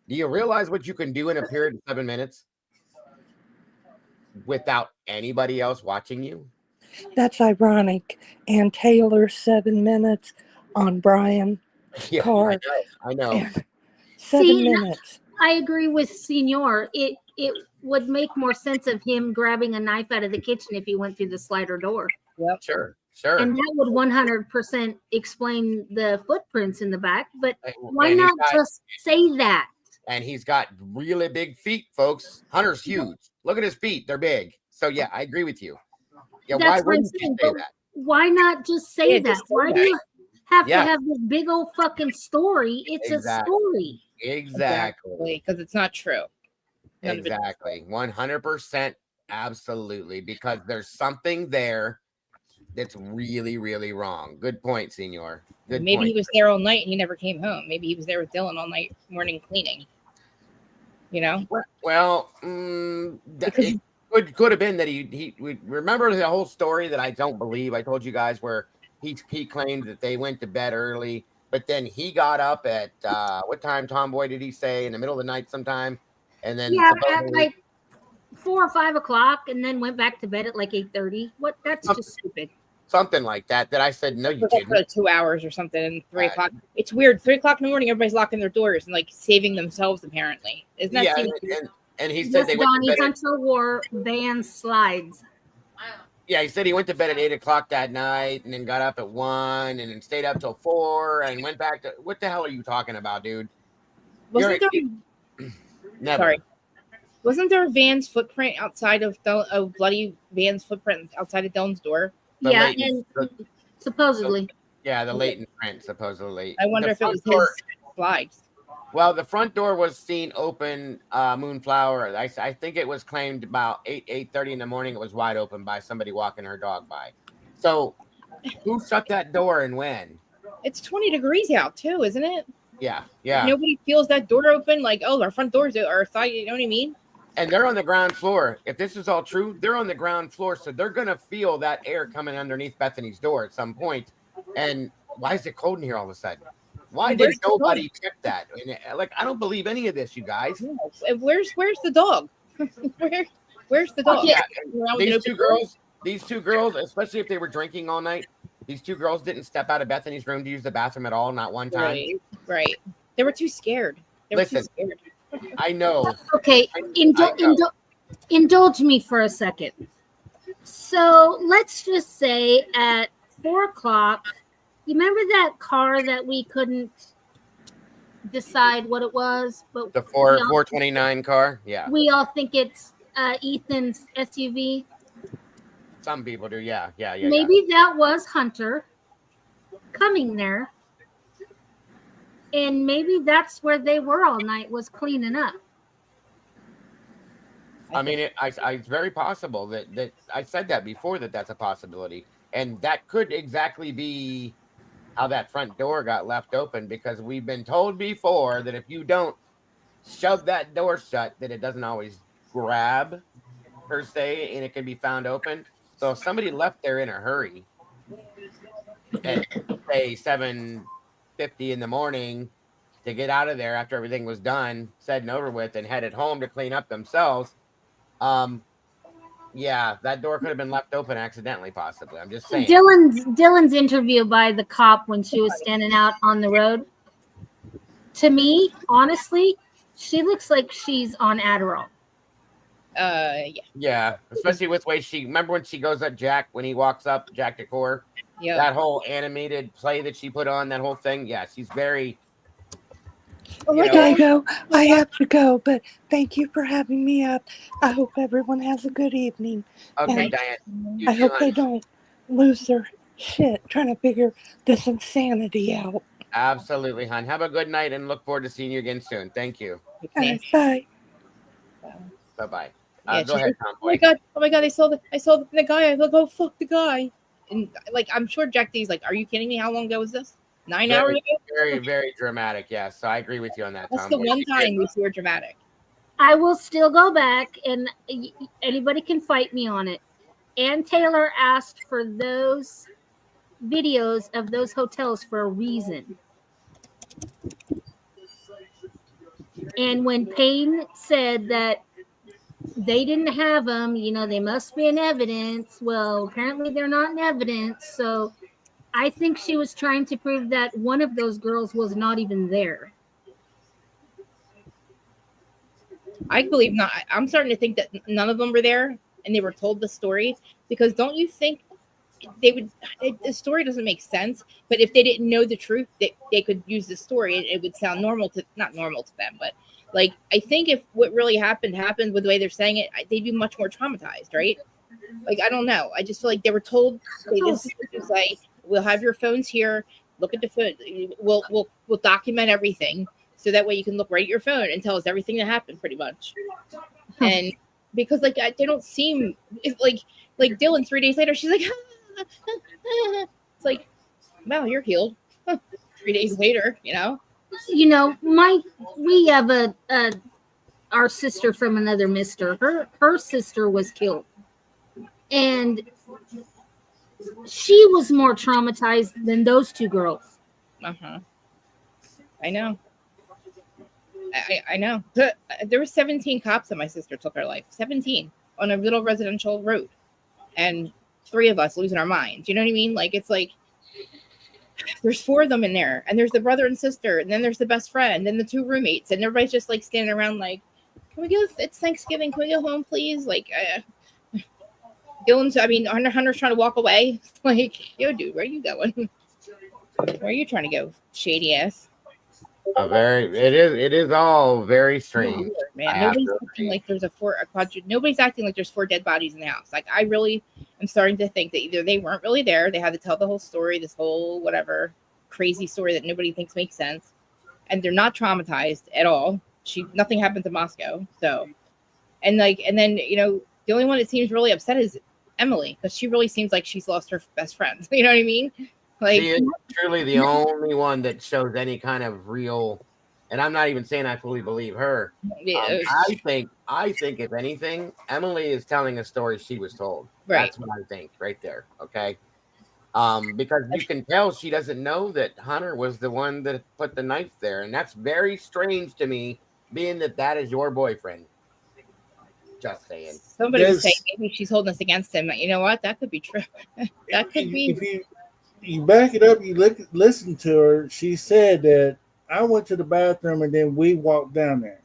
Do you realize what you can do in a period of 7 minutes without anybody else watching you? That's ironic. And Taylor, 7 minutes on Brian Carr. I know. 7 minutes. I agree with Senor. It would make more sense of him grabbing a knife out of the kitchen if he went through the slider door. Yep. Sure. And that would 100% explain the footprints in the back. But why not just say that? And he's got really big feet, folks. Hunter's huge. Look at his feet. They're big. So, yeah, I agree with you. Yeah, that's why wouldn't you say that? Why not just say that? Why do you have to have this big old fucking story? It's a story. Exactly. Because it's not true. Exactly. 100%. Absolutely. Because there's something there that's really, really wrong. Good point, Senor. Good Maybe point. he was there all night and he never came home. Maybe he was there with Dylan all night, morning cleaning. You know? Well, it could have been that he remember the whole story that I don't believe I told you guys where he claimed that they went to bed early, but then he got up at what time, Tomboy, did he say? In the middle of the night sometime? And then Yeah, at like 4 or 5 o'clock, and then went back to bed at like 8:30. What? That's just stupid. Something like that. That I said no, you didn't. For like 2 hours or something, and 3 o'clock. It's weird. 3 o'clock in the morning, everybody's locking their doors and like saving themselves. Apparently, isn't that? Yeah, and he said Yes, they went to Donnie bed. Hunter wore Vans slides. Yeah, he said he went to bed at 8 o'clock that night, and then got up at 1, and then stayed up till 4, and went back to. What the hell are you talking about, dude? Wasn't there? Never. Sorry. Wasn't there a Van's footprint outside of a bloody Van's footprint outside of Dylan's door? Yeah, and supposedly. Yeah, the latent print, supposedly. I wonder if it was his slides. Well, the front door was seen open, Moonflower. I think it was claimed about 8:30 in the morning. It was wide open by somebody walking her dog by. So, who shut that door and when? It's 20 degrees out too, isn't it? Yeah, yeah. Nobody feels that door open. Like, oh, our front doors are side. You know what I mean? And they're on the ground floor. If this is all true, they're on the ground floor, so they're gonna feel that air coming underneath Bethany's door at some point. And why is it cold in here all of a sudden? Why did nobody check that? Like, I don't believe any of this, you guys. Where's the dog? Where's the dog? Yeah. These two girls, especially if they were drinking all night, these two girls didn't step out of Bethany's room to use the bathroom at all, not one time. Right. They were too scared. Listen, I know. Okay, indulge me for a second. So let's just say at 4 o'clock, you remember that car that we couldn't decide what it was, but the 429 car? Yeah. We all think it's Ethan's SUV. Some people do, yeah. Maybe that was Hunter coming there. And maybe that's where they were all night, was cleaning up. I mean, it's very possible that I said that before, that's a possibility. And that could exactly be how that front door got left open, because we've been told before that if you don't shove that door shut, that it doesn't always grab, per se, and it can be found open. So if somebody left there in a hurry at, say, 7:50 in the morning to get out of there after everything was done, said and over with, and headed home to clean up themselves, yeah, that door could have been left open accidentally, possibly. I'm just saying. Dylan's interview by the cop when she was standing out on the road, to me, honestly, she looks like she's on Adderall. Yeah. Yeah, especially with the way remember when she goes at Jack, when he walks up, Jack Decor? Yeah. That whole animated play that she put on, that whole thing. Yeah, she's very. I have to go, but thank you for having me up. I hope everyone has a good evening. Okay, and Diane. I hope they don't lose their shit trying to figure this insanity out. Absolutely, hon. Have a good night and look forward to seeing you again soon. Thank you. Bye. Bye. Bye. Yeah, go ahead, Tom. Oh my god! I saw the guy. I was like, oh fuck the guy. And like, I'm sure Jack D's like, are you kidding me? How long ago was this? 9 hours ago? Very, very dramatic. Yeah, so I agree with you on that. That's Tom. the one time we were dramatic. I will still go back, and anybody can fight me on it. Ann Taylor asked for those videos of those hotels for a reason. And when Payne said that they didn't have them, they must be in evidence. Well, apparently they're not in evidence. So I think she was trying to prove that one of those girls was not even there. I believe not. I'm starting to think that none of them were there and they were told the story, because don't you think they would? The story doesn't make sense, but if they didn't know the truth, they could use the story. It would sound not normal to them, but like, I think if what really happened with the way they're saying it, they'd be much more traumatized, right? Like, I don't know. I just feel like they were told, they just say, we'll have your phones here. Look at the phone. We'll document everything, so that way you can look right at your phone and tell us everything that happened, pretty much. And because like they don't seem like Dylan 3 days later, she's like, It's like, well, you're healed. 3 days later, you know. We have our sister from another mister. Her sister was killed, and she was more traumatized than those two girls. I know. I know. There were 17 cops that my sister took her life. 17 on a little residential road, and 3 of us losing our minds. You know what I mean? Like, it's like there's 4 of them in there, and there's the brother and sister, and then there's the best friend, and then the 2 roommates, and everybody's just like standing around like, can we go? It's Thanksgiving. Can we go home, please? Like, Hunter's trying to walk away. Like, yo, dude, where are you going? Where are you trying to go, shady ass? It is all very strange. Man, nobody's acting like there's nobody's acting like there's 4 dead bodies in the house. Like, I really am starting to think that either they weren't really there, they had to tell the whole story, this whole whatever crazy story that nobody thinks makes sense, and they're not traumatized at all. Nothing happened to Moscow. So, and then the only one that seems really upset is Emily, because she really seems like she's lost her best friend. You know what I mean? Like, she is truly the only one that shows any kind of real, and I'm not even saying I fully believe her. Yeah. I think if anything, Emily is telling a story she was told. Right. That's what I think right there. Okay. Because you can tell she doesn't know that Hunter was the one that put the knife there, and that's very strange to me, being that is your boyfriend. Just saying. Somebody was saying maybe she's holding this against him. You know what? That could be true. That could be. If you back it up, you listen to her. She said that I went to the bathroom and then we walked down there.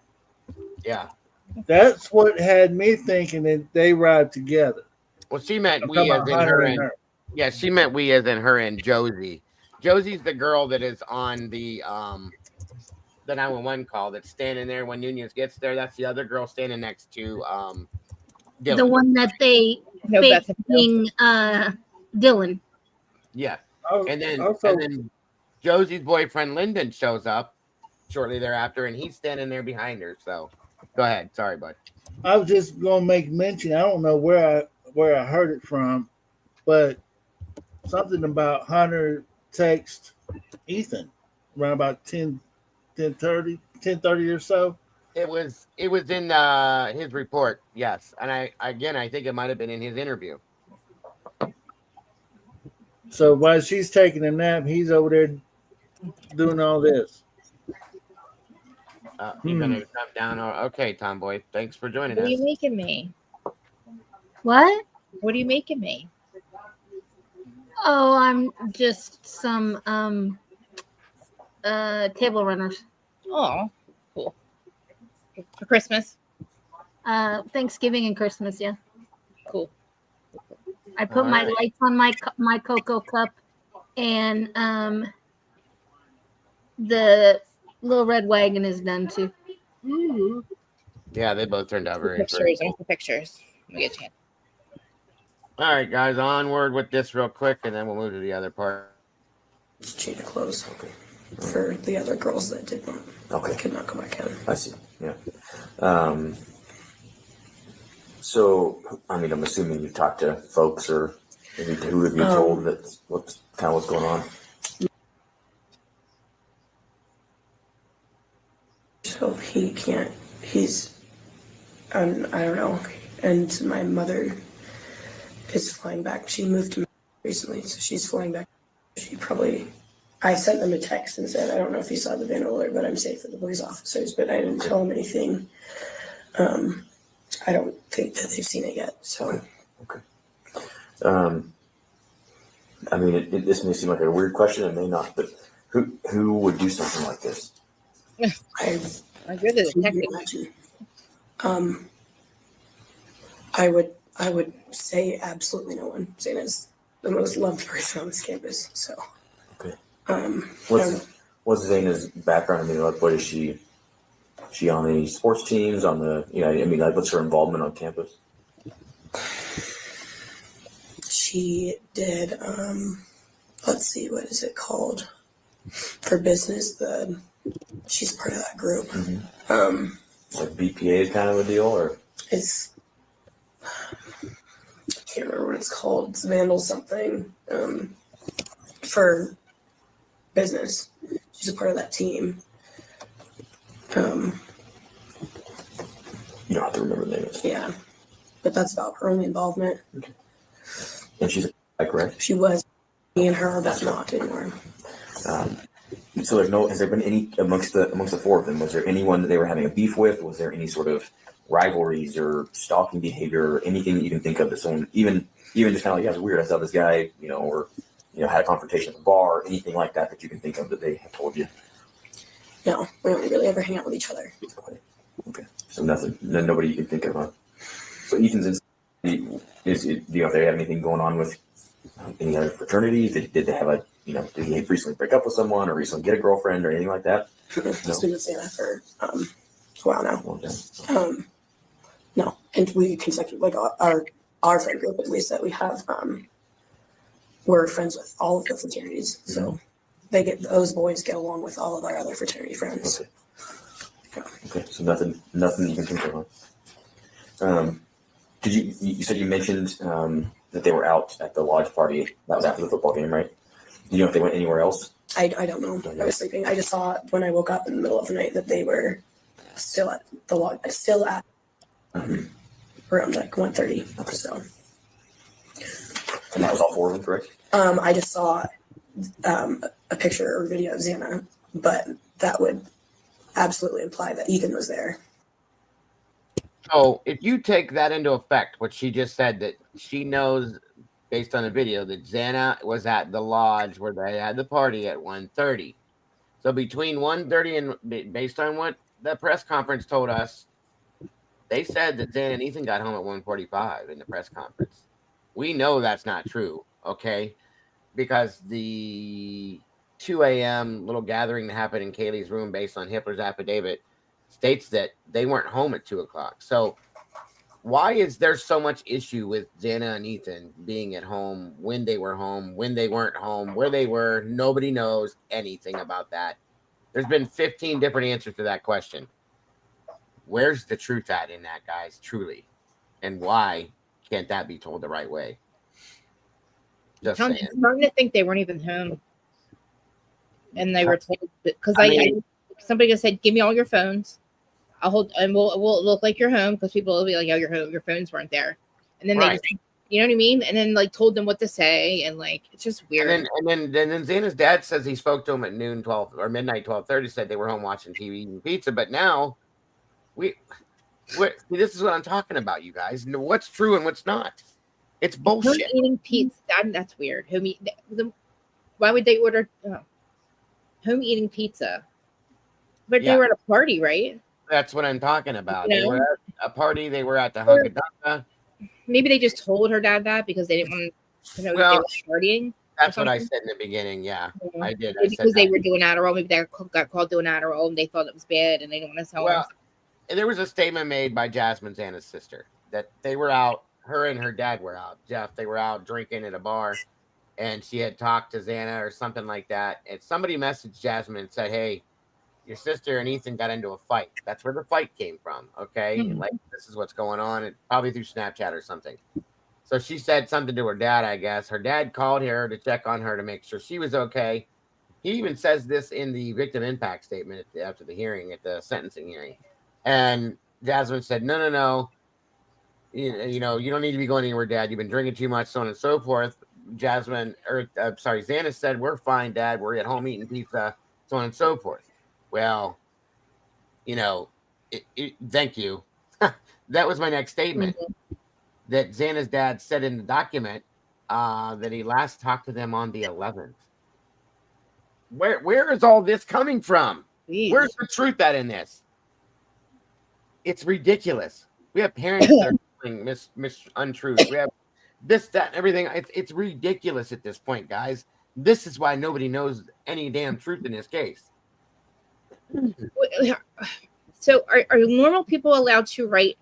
Yeah. That's what had me thinking that they ride together. Well, she meant we as in her and her. Yeah, she meant we as in her and Josie. Josie's the girl that is on the 911 call that's standing there when Nunez gets there. That's the other girl standing next to Dylan. The one that they faked being Dylan. Yeah. And then Josie's boyfriend Lyndon shows up shortly thereafter, and he's standing there behind her. So go ahead. Sorry, bud. I was just gonna make mention. I don't know where I heard it from, but something about Hunter text Ethan around about 10:30 or so. It was in his report, yes. And I think it might have been in his interview. So while she's taking a nap, he's over there doing all this. He's gonna come down. Okay, Tomboy. Thanks for joining us. What are you making me? What? What are you making me? Oh, I'm just some table runners. Oh, cool. For Christmas? Thanksgiving and Christmas, yeah. Cool. I put my lights on my cocoa cup, and the little red wagon is done too. Mm-hmm. Yeah, they both turned out very pictures. Pictures. Let me get you. All right, guys, onward with this real quick, and then we'll move to the other part. It's change of clothes. Okay. For the other girls that did not. Okay. Could not go back in. I see. Yeah. So, I mean, I'm assuming you've talked to folks, or who have you told that's what's going on? So he can't. He's. I don't know. And my mother is flying back. She moved to recently, so she's flying back. I sent them a text and said, I don't know if you saw the van alert, but I'm safe with the police officers, but I didn't tell them anything. I don't think that they've seen it yet. So, okay. I mean, this may seem like a weird question. It may not, but who would do something like this? You're the detective. I would say absolutely no one. Zaina's the most loved person on this campus. So, okay. What's Zaina's background? I mean, like, what is she? She on any sports teams? On the what's her involvement on campus? She did. Let's see, what is it called? For business, she's part of that group. Like BPA kind of a deal, or it's can't remember what it's called. It's Vandal something for business. She's a part of that team. You don't have to remember the name. Yeah, but that's about her only involvement. Okay. And she's correct? She was. Me and her are both not anymore. So has there been any amongst the four of them? Was there anyone that they were having a beef with? Was there any sort of rivalries or stalking behavior or anything that you can think of that someone even just kind of like, yeah, it's weird, I saw this guy, or had a confrontation at the bar, or anything like that you can think of that they have told you? No, we don't really ever hang out with each other. Okay. So nothing, nobody you can think of, huh? So Ethan's do you know if they have anything going on with any other fraternities? Did they have did he recently break up with someone or recently get a girlfriend or anything like that? He's been with Santa for a while now. Okay. No, and we consecutively, like our friend group, at least that we have, we're friends with all of the fraternities. So those boys get along with all of our other fraternity friends. Okay. So nothing you can think of, huh? Did you said you mentioned that they were out at the lodge party? That was after the football game, right? Do you know if they went anywhere else? I don't know. I was sleeping. I just saw when I woke up in the middle of the night that they were still at the lodge, still at around like 1:30. Okay. So. And that was all four of them, correct? I just saw a picture or video of Xana, but that would absolutely imply that Ethan was there. So if you take that into effect, what she just said, that she knows based on the video that Xana was at the lodge where they had the party at 1:30. So between 1:30 and based on what the press conference told us, they said that Xana and Ethan got home at 1:45 in the press conference. We know that's not true, okay? Because the 2 a.m. little gathering that happened in Kaylee's room based on Hippler's affidavit states that they weren't home at 2 o'clock. So why is there so much issue with Xana and Ethan being at home, when they were home, when they weren't home, where they were? Nobody knows anything about that. There's been 15 different answers to that question. Where's the truth at in that, guys, truly? And why can't that be told the right way? Just saying. I'm starting to think they weren't even home. And they were told, because somebody just said, give me all your phones. I'll hold, and we'll look like you're home, because people will be like, oh, you're home, your phones weren't there. And then they just, you know what I mean? And then told them what to say, and it's just weird. And then Xana's dad says he spoke to him at noon 12 or midnight 12:30, said they were home watching TV eating pizza. But now this is what I'm talking about, you guys. What's true and what's not? It's bullshit. Home eating pizza, that's weird. Why would they order home eating pizza? But they were at a party, right? That's what I'm talking about. They were at a party. They were at the Hunka. Maybe they just told her dad that because they didn't want to know that they were partying. That's what I said in the beginning. Yeah, I did. Because they were doing Adderall. Maybe they got called doing Adderall and they thought it was bad and they didn't want to tell them. There was a statement made by Jasmine, Xana's sister, that they were out, her and her dad were out, Jeff, they were out drinking at a bar, and she had talked to Xana or something like that. And somebody messaged Jasmine and said, hey, your sister and Ethan got into a fight. That's where the fight came from. Okay. Mm-hmm. This is what's going on. It probably through Snapchat or something. So she said something to her dad, I guess. Her dad called her to check on her to make sure she was okay. He even says this in the victim impact statement after the hearing, at the sentencing hearing. And Jasmine said, no. You know, you don't need to be going anywhere, Dad. You've been drinking too much, so on and so forth. Xana said, we're fine, Dad. We're at home eating pizza, so on and so forth. Well, thank you. That was my next statement. Mm-hmm. That Xana's dad said in the document that he last talked to them on the 11th. Where is all this coming from? Jeez. Where's the truth at in this? It's ridiculous. We have parents that are doing untruths. We have this, that, and everything. It's ridiculous at this point, guys. This is why nobody knows any damn truth in this case. So are normal people allowed to write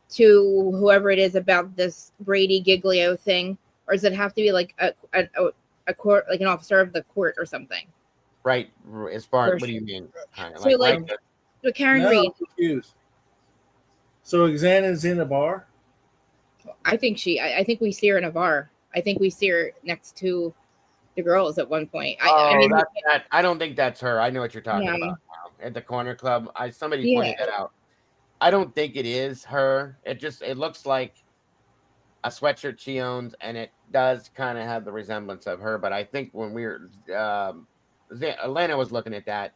to whoever it is about this Brady Giglio thing, or does it have to be like a court, like an officer of the court or something? Right. As far as what do you mean? So Karen Reed. Confused. So Xana's in a bar? I think we see her in a bar. I think we see her next to the girls at one point. I mean, I don't think that's her. I know what you're talking about now. At the corner club. Somebody pointed that out. I don't think it is her. It looks like a sweatshirt she owns, and it does kind of have the resemblance of her. But I think when Atlanta was looking at that,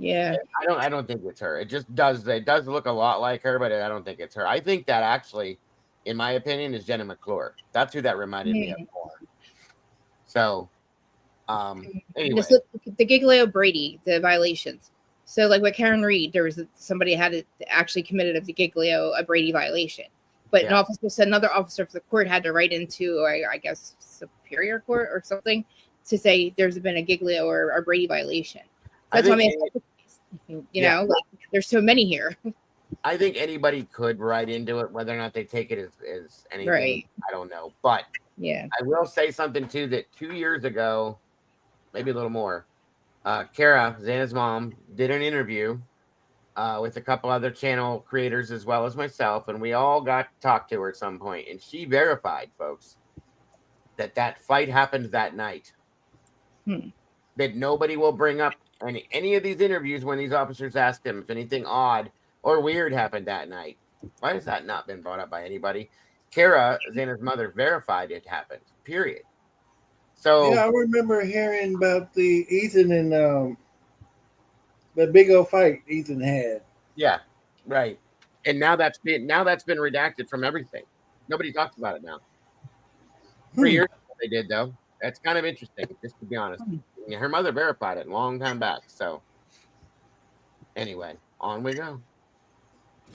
I don't think it's her. It does look a lot like her, but I don't think it's her. I think that actually, in my opinion, is Jenna McClure. That's who that reminded me of more. So, anyway, the Giglio Brady, the violations. So, like with Karen Reed, there was somebody had actually committed a Giglio, a Brady violation, but another officer for the court had to write into, I guess, Superior Court or something to say there's been a Giglio or a Brady violation. That's what I mean. Like there's so many here. I think anybody could write into it. Whether or not they take it as anything, I don't know. But I will say something too, that 2 years ago, maybe a little more, Kara, Xana's mom, did an interview with a couple other channel creators as well as myself, and we all got to talk to her at some point, and she verified, folks, that fight happened that night. That nobody will bring up any of these interviews when these officers ask them if anything odd or weird happened that night. Why has that not been brought up by anybody? Kara, Xana's mother, verified it happened. Period. So I remember hearing about the Ethan and the big old fight Ethan had. Yeah, right. And now that's been redacted from everything. Nobody talks about it now. 3 years ago they did, though. That's kind of interesting, just to be honest. Her mother verified it a long time back. So anyway, on we go.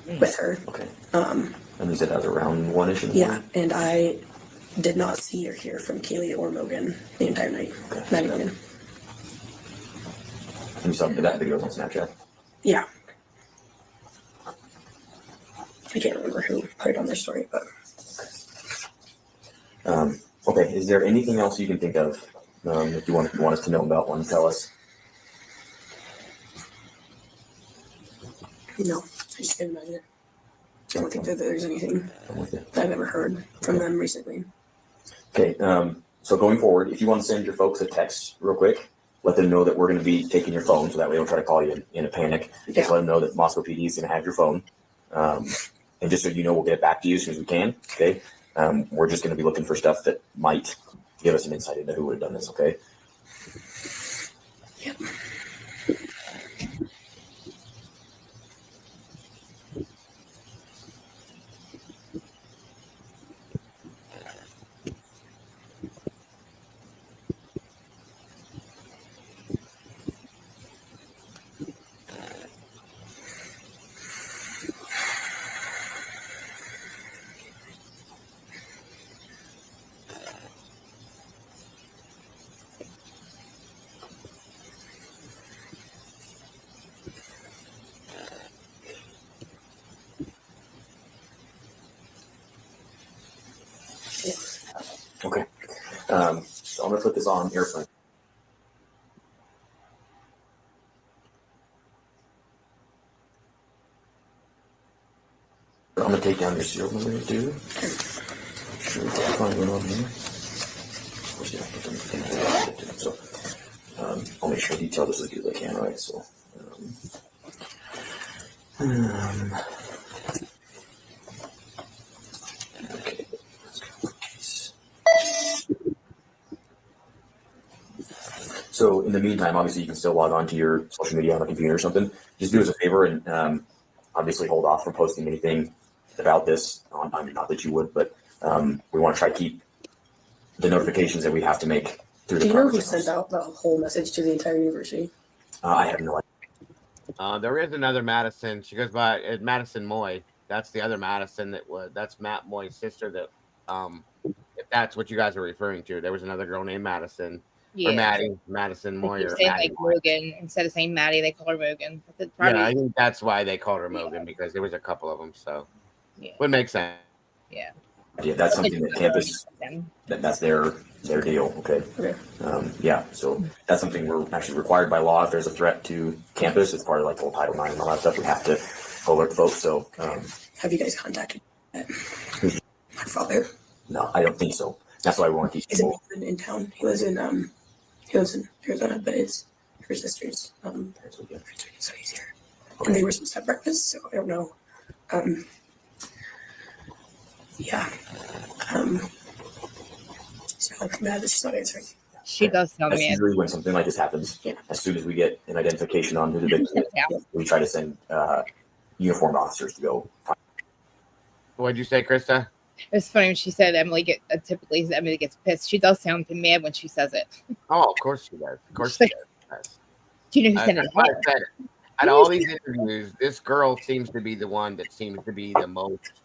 With her. Okay. And you said that was around 1-ish in the morning? And I did not see or hear from Kaylee or Mogan the entire night. Okay. Not even. And you saw that video on Snapchat? Yeah. I can't remember who put it on their story, but. Okay. Is there anything else you can think of that you want us to know about? Want to tell us? No, I just couldn't imagine it. I don't think that there's anything that I've ever heard from them recently. Okay. So going forward, if you want to send your folks a text real quick, let them know that we're going to be taking your phone, so that way they don't try to call you in a panic. Just let them know that Moscow PD is going to have your phone. And just so you know, we'll get it back to you as soon as we can. Okay. We're just going to be looking for stuff that might give us an insight into who would have done this. Okay. Yep. Okay. So I'm going to put this on airplane. I'm going to take down your serial number too. Sure, find one on here. So I'll make sure I detail this as good as I can, right? So okay. So in the meantime, obviously you can still log on to your social media on the computer or something. Just do us a favor and obviously hold off from posting anything about this. I mean, not that you would, but we want to try to keep the notifications that we have to make through the Do you know who sent out the whole message to the entire university? I have no idea. There is another Madison. She goes by Madison Moy. That's the other Madison that's Matt Moy's sister. That if that's what you guys are referring to, there was another girl named Madison. Or Madison Moy. Or saying like Mogan instead of saying Maddie, they call her Mogan. Yeah, I think that's why they called her Mogan, because there was a couple of them. So would make sense. Yeah. Yeah, that's something that campus. That's their deal. Okay. Yeah. So that's something we're actually required by law. If there's a threat to campus, it's part of like the whole Title IX and all that stuff. We have to alert folks. So have you guys contacted Her father. No, I don't think so. That's why we want these people. He's in town. He lives in Arizona, but it's her sister's so he's here. Okay. And they were supposed to have breakfast, so I don't know. So I'm mad that she's not answering. She does sound That's mad. usually when something like this happens. Yeah. As soon as we get an identification on who the victim is, we try to send uniformed officers to go find. What'd you say, Krista? It's funny when she said typically Emily gets pissed. She does sound mad when she says it. Oh, of course she does. Of course she does. Do you know who said it? Out of all these interviews, this girl seems to be the one that seems to be the most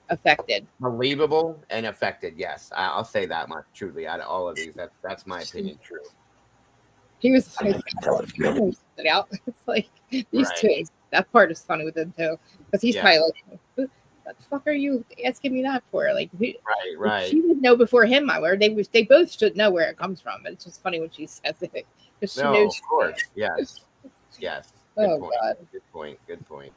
affected, believable, and affected. Yes, I'll say that much. Truly, out of all of these, that's my opinion. True. He was like, it out. It's like these two. That part is funny with them too, because he's probably like, "What the fuck are you asking me that for?" Like, right. She would know before him. They both should know where it comes from. But it's just funny when she says it because she knows. Of course, yes. Good point. God. Good point.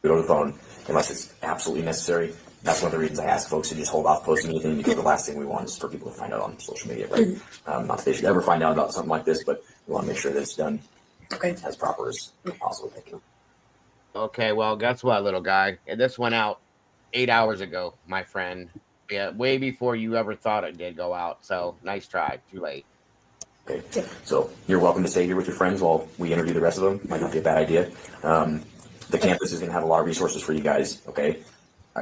Get on the phone unless it's absolutely necessary. That's one of the reasons I ask folks to just hold off posting anything, because the last thing we want is for people to find out on social media, right? Not that they should ever find out about something like this, but we want to make sure that it's done as proper as possible. Thank you. Okay, well, guess what, little guy? This went out 8 hours ago, my friend. Yeah, way before you ever thought it did go out. So nice try. Too late. Okay, so you're welcome to stay here with your friends while we interview the rest of them. Might not be a bad idea. The campus is going to have a lot of resources for you guys. Okay,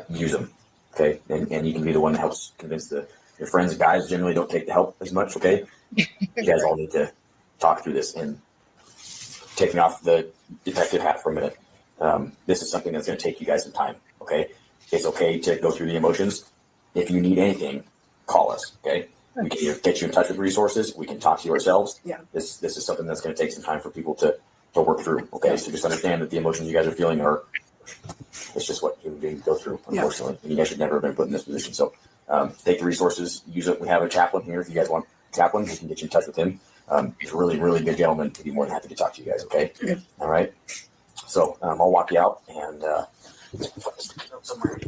use them. Okay, and you can be the one that helps convince your friends. Guys generally don't take the help as much. Okay, you guys all need to talk through this. And taking off the detective hat for a minute, this is something that's going to take you guys some time. Okay, it's okay to go through the emotions. If you need anything, call us. Okay. We can either get you in touch with resources. We can talk to you ourselves. Yeah. This is something that's going to take some time for people to work through. Okay. So just understand that the emotions you guys are feeling it's just what human beings go through, unfortunately. And you guys should never have been put in this position. So take the resources, use it. We have a chaplain here. If you guys want a chaplain, we can get you in touch with him. He's a really, really good gentleman. He'd be more than happy to talk to you guys. Okay. All right. So I'll walk you out and somewhere.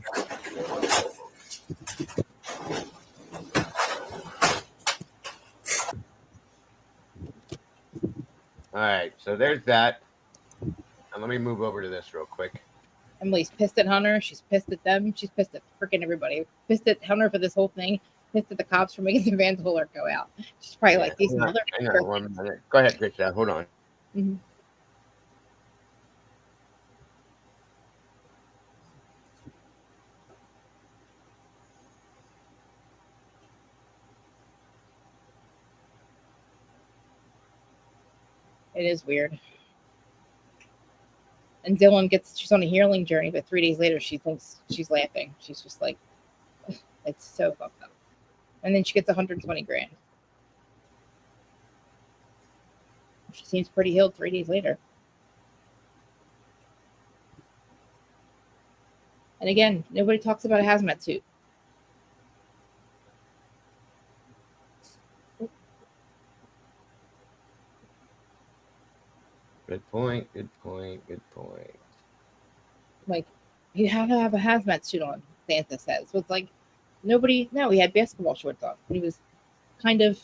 All right, so there's that. And let me move over to this real quick. Emily's pissed at Hunter. She's pissed at them. She's pissed at freaking everybody. Pissed at Hunter for this whole thing. Pissed at the cops for making the Van alert go out. She's probably like, these motherfuckers. 1 minute. Go ahead, Krista. Hold on. Mm-hmm. It is weird. And Dylan she's on a healing journey, but 3 days later, she thinks she's laughing. She's just like, it's so fucked up. And then she gets 120 grand. She seems pretty healed 3 days later. And again, nobody talks about a hazmat suit. Good point. Like, you have to have a hazmat suit on, Santa says. So it's like, he had basketball shorts on. He was kind of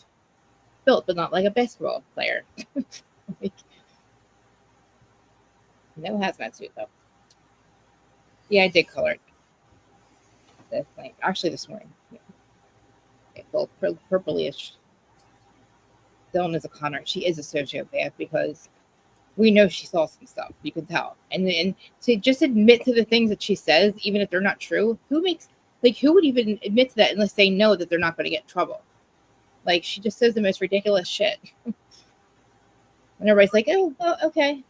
built, but not like a basketball player. Like, no hazmat suit, though. Yeah, I did color it. This night. Actually, this morning. Yeah. It felt purpley-ish. Dylan is a Connor. She is a sociopath because we know she saw some stuff. You can tell. And to just admit to the things that she says, even if they're not true, who would even admit to that unless they know that they're not going to get in trouble? Like, she just says the most ridiculous shit. And everybody's like, oh, okay.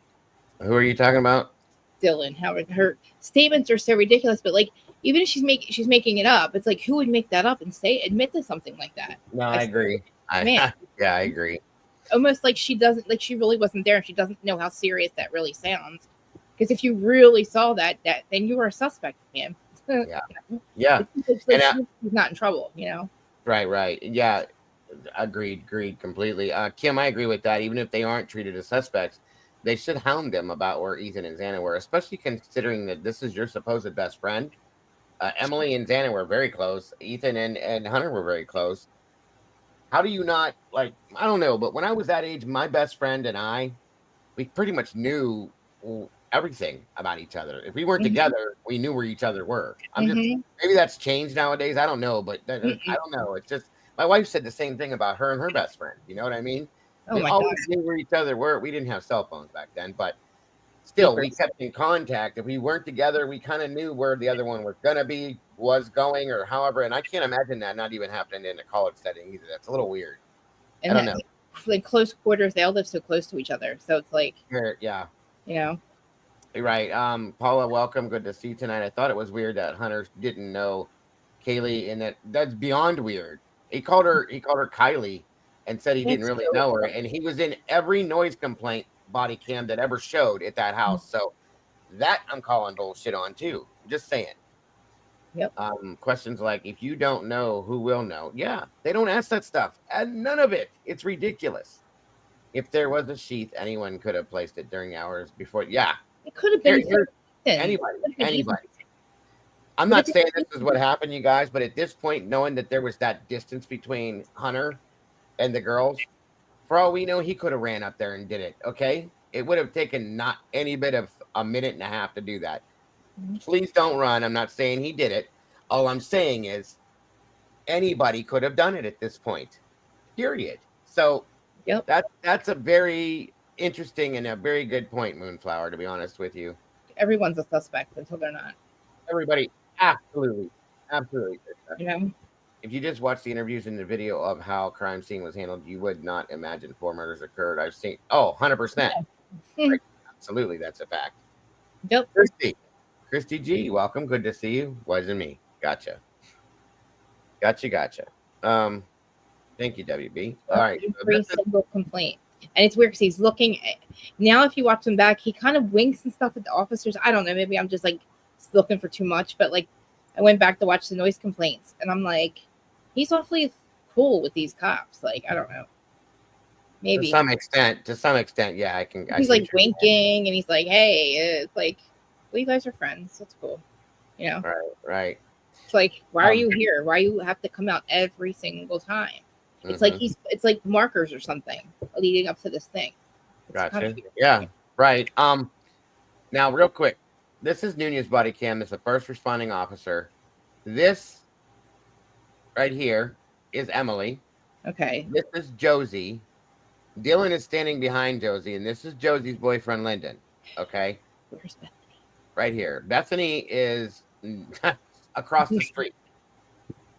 Who are you talking about? Dylan. How her statements are so ridiculous, but like, even if she's making it up, it's like, who would make that up and admit to something like that? No, I agree. I agree. Almost like she she really wasn't there and she doesn't know how serious that really sounds. Because if you really saw that then you were a suspect of him. Yeah. It's like she's not in trouble, you know? Right. Yeah. Agreed completely. Kim, I agree with that. Even if they aren't treated as suspects, they should hound them about where Ethan and Xana were, especially considering that this is your supposed best friend. Emily and Xana were very close. Ethan and Hunter were very close. How do you not, like, I don't know, but when I was that age, my best friend and we pretty much knew everything about each other. If we weren't together, we knew where each other were. Maybe that's changed nowadays. I don't know, but I don't know. It's just, my wife said the same thing about her and her best friend. You know what I mean? Oh We my always God. knew where each other were. We didn't have cell phones back then, but still, we kept in contact. If we weren't together, we kind of knew where the other one was going, or however. And I can't imagine that not even happening in a college setting either. That's a little weird. And I don't know. Like close quarters, they all live so close to each other. So it's like, yeah. You know? You're right. Paula, welcome. Good to see you tonight. I thought it was weird that Hunter didn't know Kaylee, and that's beyond weird. He called her Kylie and said he didn't really know her. And he was in every noise complaint body cam that ever showed at that house. So that I'm calling bullshit on too. Just saying. Yep. Questions like, if you don't know, who will know? Yeah, they don't ask that stuff. And none of it. It's ridiculous. If there was a sheath, anyone could have placed it during hours before. Yeah. It could have been Anybody. I'm not saying this is what happened, you guys, but at this point, knowing that there was that distance between Hunter and the girls, for all we know, he could have ran up there and did it. Okay. It would have taken not any bit of a minute and a half to do that. Please don't run. I'm not saying he did it. All I'm saying is anybody could have done it at this point. Period. So that's a very interesting and a very good point, Moonflower, to be honest with you. Everyone's a suspect until they're not. Everybody, absolutely. You know? If you just watch the interviews and the video of how crime scene was handled, you would not imagine 4 murders occurred. I've seen, 100%. Right. Absolutely, that's a fact. Yep. Christy G, welcome. Good to see you. Wasn't me. Gotcha. Thank you, WB. All right. Every single complaint. And it's weird because he's looking now. If you watch him back, he kind of winks and stuff at the officers. I don't know. Maybe I'm just like looking for too much. But like, I went back to watch the noise complaints, and I'm like, he's awfully cool with these cops. Like, I don't know. Maybe to some extent, yeah. I can. He's like winking, and he's like, "Hey," it's like, well, you guys are friends. That's cool. You know. Right. It's like, why are you here? Why you have to come out every single time? It's like it's like markers or something leading up to this thing. It's gotcha. Yeah. Right. Now, real quick, this is Nunez's body cam. This is a first responding officer. This right here is Emily. Okay. This is Josie. Dylan is standing behind Josie, and this is Josie's boyfriend, Lyndon. Okay. Where's Bethany? Right here. Bethany is across the street.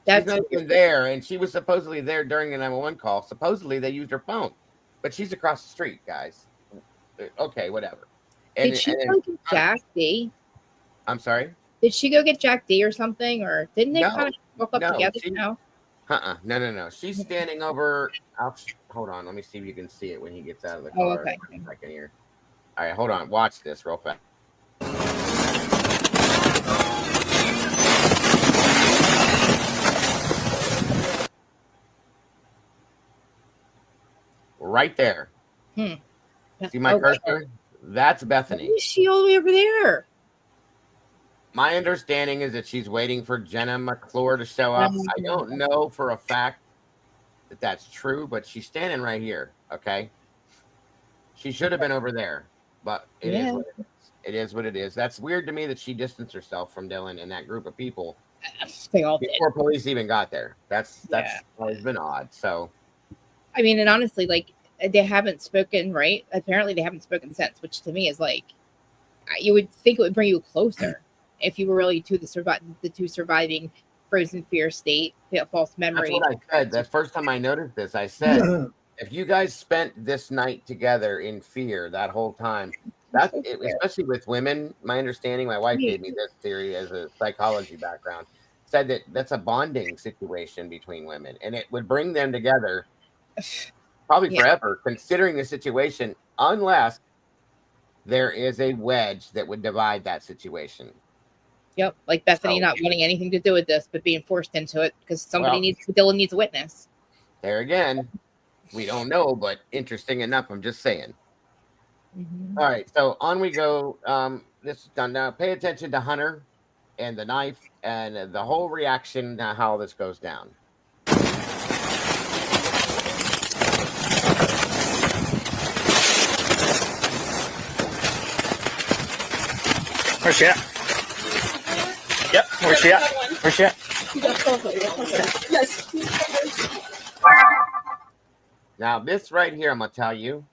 That's she's not even there, and she was supposedly there during the 911 call. Supposedly, they used her phone, but she's across the street, guys. Okay, whatever. Did she go get Jack D? I'm sorry? Did she go get Jack D or something? Or didn't they kind of walk up together now? No. She's standing over. Hold on. Let me see if you can see it when he gets out of the car. Oh, okay. Here. All right, hold on. Watch this real fast. Right there. See my cursor? That's Bethany. Why is she all the way over there? My understanding is that she's waiting for Jenna McClure to show up. I don't know for a fact that that's true, but she's standing right here. Okay. She should have been over there, but it is what it is. It is what it is. That's weird to me that she distanced herself from Dylan and that group of people. They all before police even got there. That's always been odd. So, I mean, and honestly, like, they haven't spoken, right? Apparently, they haven't spoken since, which to me is like, you would think it would bring you closer if you were really the two surviving frozen fear state, false memory. That's what I said. The first time I noticed this, I said, if you guys spent this night together in fear that whole time, especially with women, my understanding, my wife gave me this theory as a psychology background, said that that's a bonding situation between women, and it would bring them together probably forever, considering the situation, unless there is a wedge that would divide that situation. Yep, like Bethany not wanting anything to do with this, but being forced into it because Dylan needs a witness. There again, we don't know, but interesting enough, I'm just saying. All right, so on we go. This is done now. Pay attention to Hunter. and the knife and the whole reaction to how this goes down. Where's she at? Yep, where's she at? Where's she at? Yes. Now, this right here, I'm going to tell you,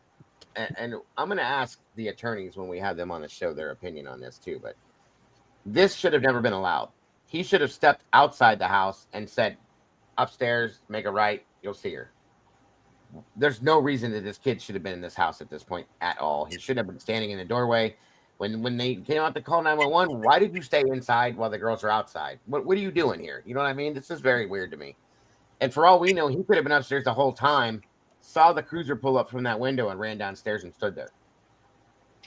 and I'm going to ask the attorneys when we have them on the show their opinion on this too, but this should have never been allowed. He should have stepped outside the house and said, upstairs, make a right, you'll see her. There's no reason that this kid should have been in this house at this point at all. He should have been standing in the doorway. When they came out to call 911, why did you stay inside while the girls are outside? What are you doing here? You know what I mean? This is very weird to me. And for all we know, he could have been upstairs the whole time, saw the cruiser pull up from that window and ran downstairs and stood there.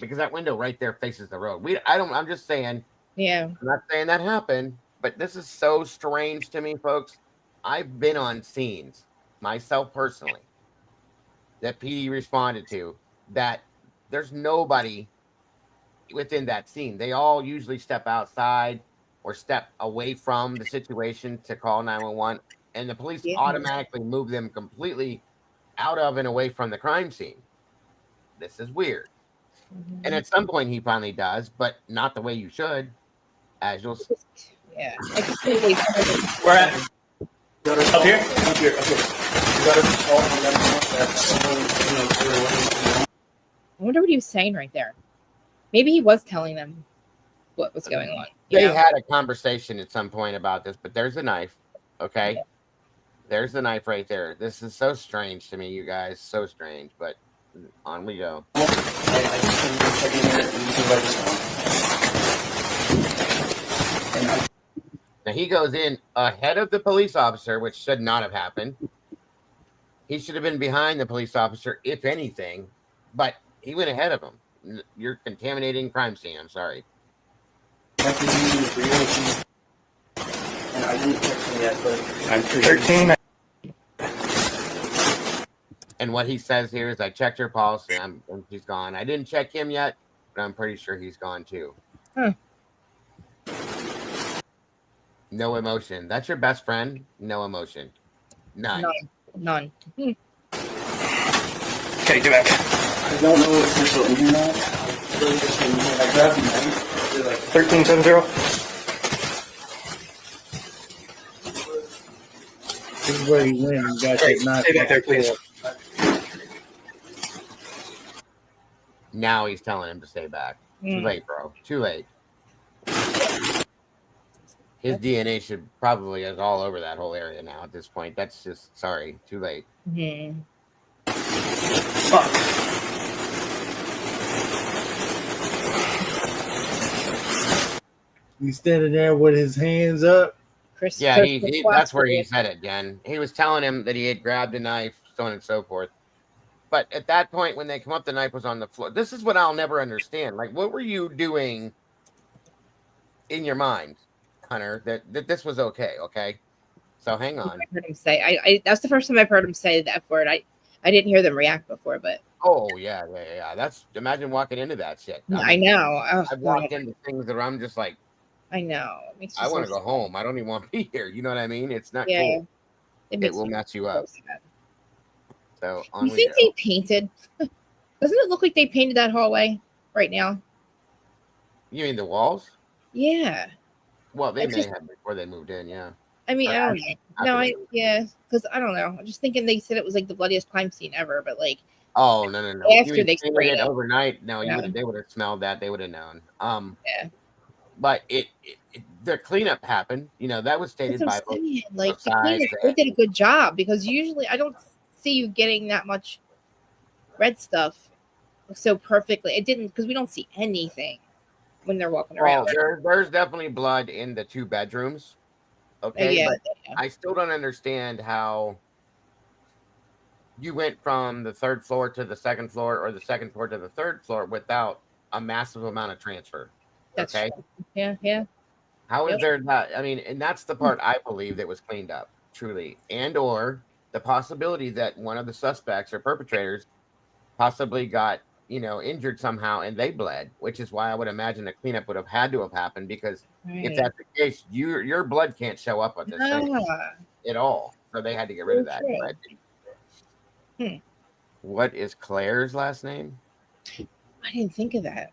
Because that window right there faces the road. I'm just saying. Yeah. I'm not saying that happened, but this is so strange to me, folks. I've been on scenes myself personally that PD responded to that there's nobody within that scene. They all usually step outside or step away from the situation to call 911, and the police automatically move them completely out of and away from the crime scene. This is weird. And at some point he finally does, but not the way you should, as you'll see. Yeah. Where at? Up here? Up here. I wonder what he was saying right there. Maybe he was telling them what was going on. They had a conversation at some point about this, but there's a knife. Okay. Yeah. There's the knife right there. This is so strange to me, you guys. So strange, but on we go. Now he goes in ahead of the police officer, which should not have happened. He should have been behind the police officer, if anything, but he went ahead of him. You're contaminating crime scene. I'm sorry. I'm 13. And what he says here is, I checked her pulse and she's gone. I didn't check him yet, but I'm pretty sure he's gone too. No emotion. That's your best friend? No emotion. None. None. Okay, do that. I don't know if this will do that. I grabbed the knife. 1370. This is where he went and got that knife. Stay back there, please. Now he's telling him to stay back. Too late, bro. Too late. His DNA should probably is all over that whole area now at this point. That's just, sorry, too late. Fuck. He's standing there with his hands up. Yeah, that's where he said it, Jen. He was telling him that he had grabbed a knife, so on and so forth. But at that point, when they come up, the knife was on the floor. This is what I'll never understand. Like, what were you doing in your mind, Hunter, that this was okay? Okay, so hang on. I heard him say. That's the first time I've heard him say the F word. I didn't hear them react before, but oh yeah. That's, imagine walking into that shit. I know. Oh, I've walked into things that I'm just like, I know. I want to go home. I don't even want to be here. You know what I mean? It's not cool. It will mess you up. So on you think they painted? Doesn't it look like they painted that hallway right now? You mean the walls? Yeah. Well, they may have before they moved in. Yeah. I mean, I don't know. No, because I don't know. I'm just thinking they said it was like the bloodiest crime scene ever, but like. Oh no! After they sprayed it overnight, no, they would have smelled that. They would have known. But the cleanup happened. You know, that was stated by both like the cleaners. They did a good job, because usually I don't see you getting that much red stuff so perfectly. It didn't, because we don't see anything when they're walking around. There's definitely blood in the 2 bedrooms. Okay, but I still don't understand how you went from the 3rd floor to the 2nd floor, or the 2nd floor to the 3rd floor, without a massive amount of transfer. That's okay. True. Yeah. How is there not? I mean, and that's the part I believe that was cleaned up, truly, and or the possibility that one of the suspects or perpetrators possibly got injured somehow and they bled, which is why I would imagine the cleanup would have had to have happened, because if Right. that's the case, your blood can't show up at this thing at all. So they had to get rid of that. What is Claire's last name? I didn't think of that.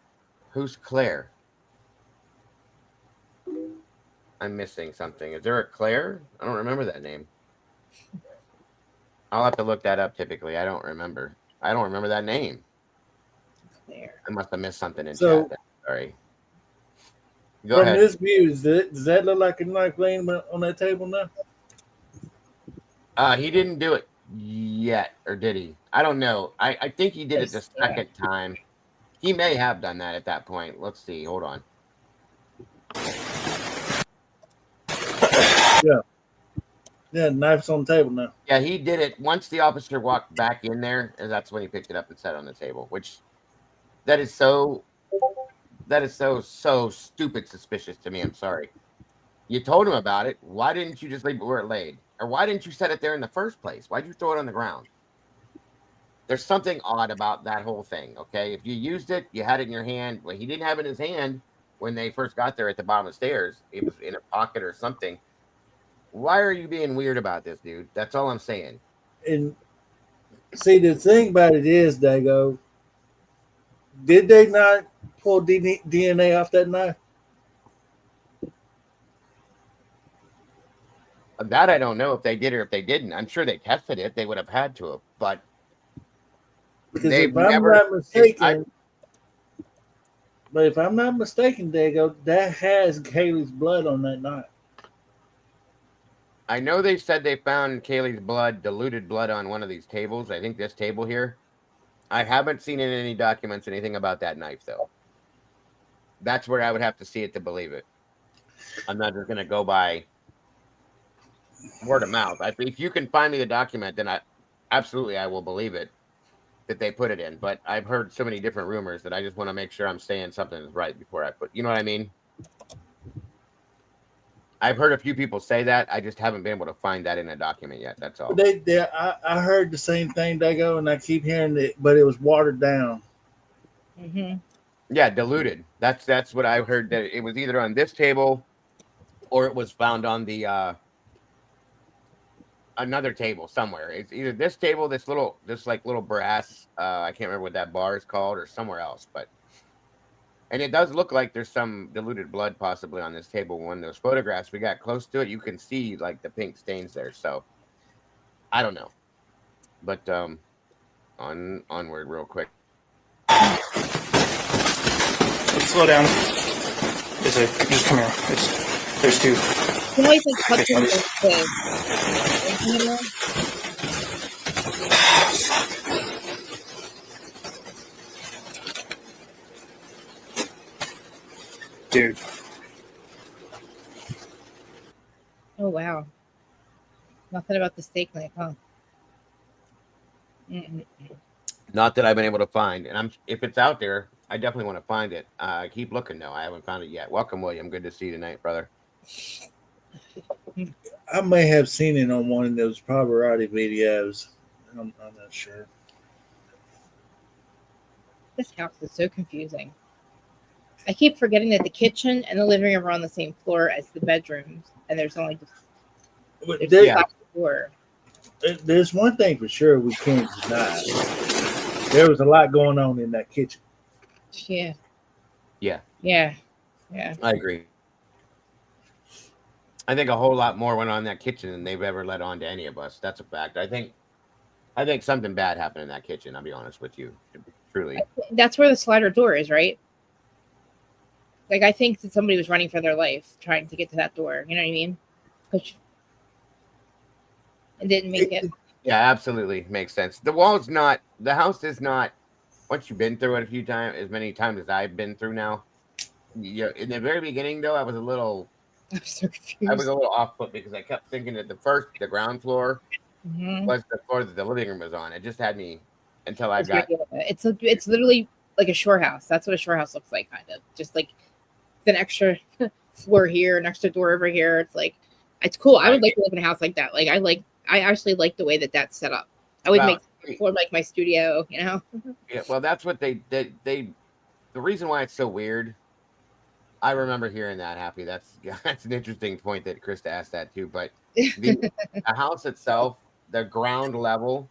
Who's Claire? I'm missing something. Is there a Claire? I don't remember that name. I'll have to look that up. Typically, I don't remember that name. Claire. I must have missed something in So- chat. Sorry. Go From ahead. this view, does that look like a knife laying on that table now? He didn't do it yet, or did he? I don't know. I think he did it the second time. He may have done that at that point. Let's see. Hold on. Yeah, knife's on the table now. Yeah, he did it once the officer walked back in there, and that's when he picked it up and set it on the table. Which that is so stupid suspicious to me. I'm sorry. You told him about it. Why didn't you just leave it where it laid? Or why didn't you set it there in the first place? Why'd you throw it on the ground? There's something odd about that whole thing, okay? If you used it, you had it in your hand. Well, he didn't have it in his hand when they first got there at the bottom of the stairs. It was in a pocket or something. Why are you being weird about this, dude? That's all I'm saying. And see, the thing about it is, Dago, did they not pull DNA off that knife? That I don't know if they did or if they didn't. I'm sure they tested it. They would have had to have, but Because if I'm not mistaken, Dago, that has Kaylee's blood on that knife. I know they said they found Kaylee's blood, diluted blood on one of these tables. I think this table here. I haven't seen in any documents anything about that knife, though. That's where I would have to see it to believe it. I'm not just going to go by word of mouth. If you can find me the document, then I will believe it that they put it in. But I've heard so many different rumors that I just want to make sure I'm saying something is right before I put. You know what I mean? I've heard a few people say that. I just haven't been able to find that in a document yet. That's all. I heard the same thing, Dago, and I keep hearing it, but it was watered down. Mm-hmm. Yeah, diluted. That's what I heard. That it was either on this table, or it was found on the another table somewhere. It's either this table, this little brass. I can't remember what that bar is called, or somewhere else, but. And it does look like there's some diluted blood possibly on this table. When those photographs we got close to it, you can see like the pink stains there. So I don't know, but onward real quick. Slow down. Just come here. There's two. You always like touching the dude. Oh wow. Nothing about the steak knife, huh? Mm-mm. Not that I've been able to find, and if it's out there, I definitely want to find it. Keep looking though. I haven't found it yet. Welcome, William. Good to see you tonight, brother. I may have seen it on one of those Pavarotti videos. I'm not sure. This house is so confusing. I keep forgetting that the kitchen and the living room are on the same floor as the bedrooms, and there's only there's one thing for sure we can't deny. There was a lot going on in that kitchen. Yeah. Yeah. Yeah. Yeah. I agree. I think a whole lot more went on in that kitchen than they've ever let on to any of us. That's a fact. I think something bad happened in that kitchen. I'll be honest with you. Truly. That's where the slider door is, right? Like, I think that somebody was running for their life trying to get to that door. You know what I mean? And didn't make it. Yeah, absolutely. Makes sense. The house is not, once you've been through it a few times, as many times as I've been through now. Yeah, in the very beginning, though, I was a little off put because I kept thinking that the ground floor was the floor that the living room was on. It just had me until I got. It's literally like a shore house. That's what a shore house looks like, kind of. Just like an extra floor here, an extra door over here. It's like, it's cool. I would like to live in a house like that. Like I actually like the way that that's set up. I would make for like my studio, you know. Yeah, well, that's what they the reason why it's so weird. I remember hearing that, Happy. That's an interesting point that Krista asked that too. But the house itself, the ground level,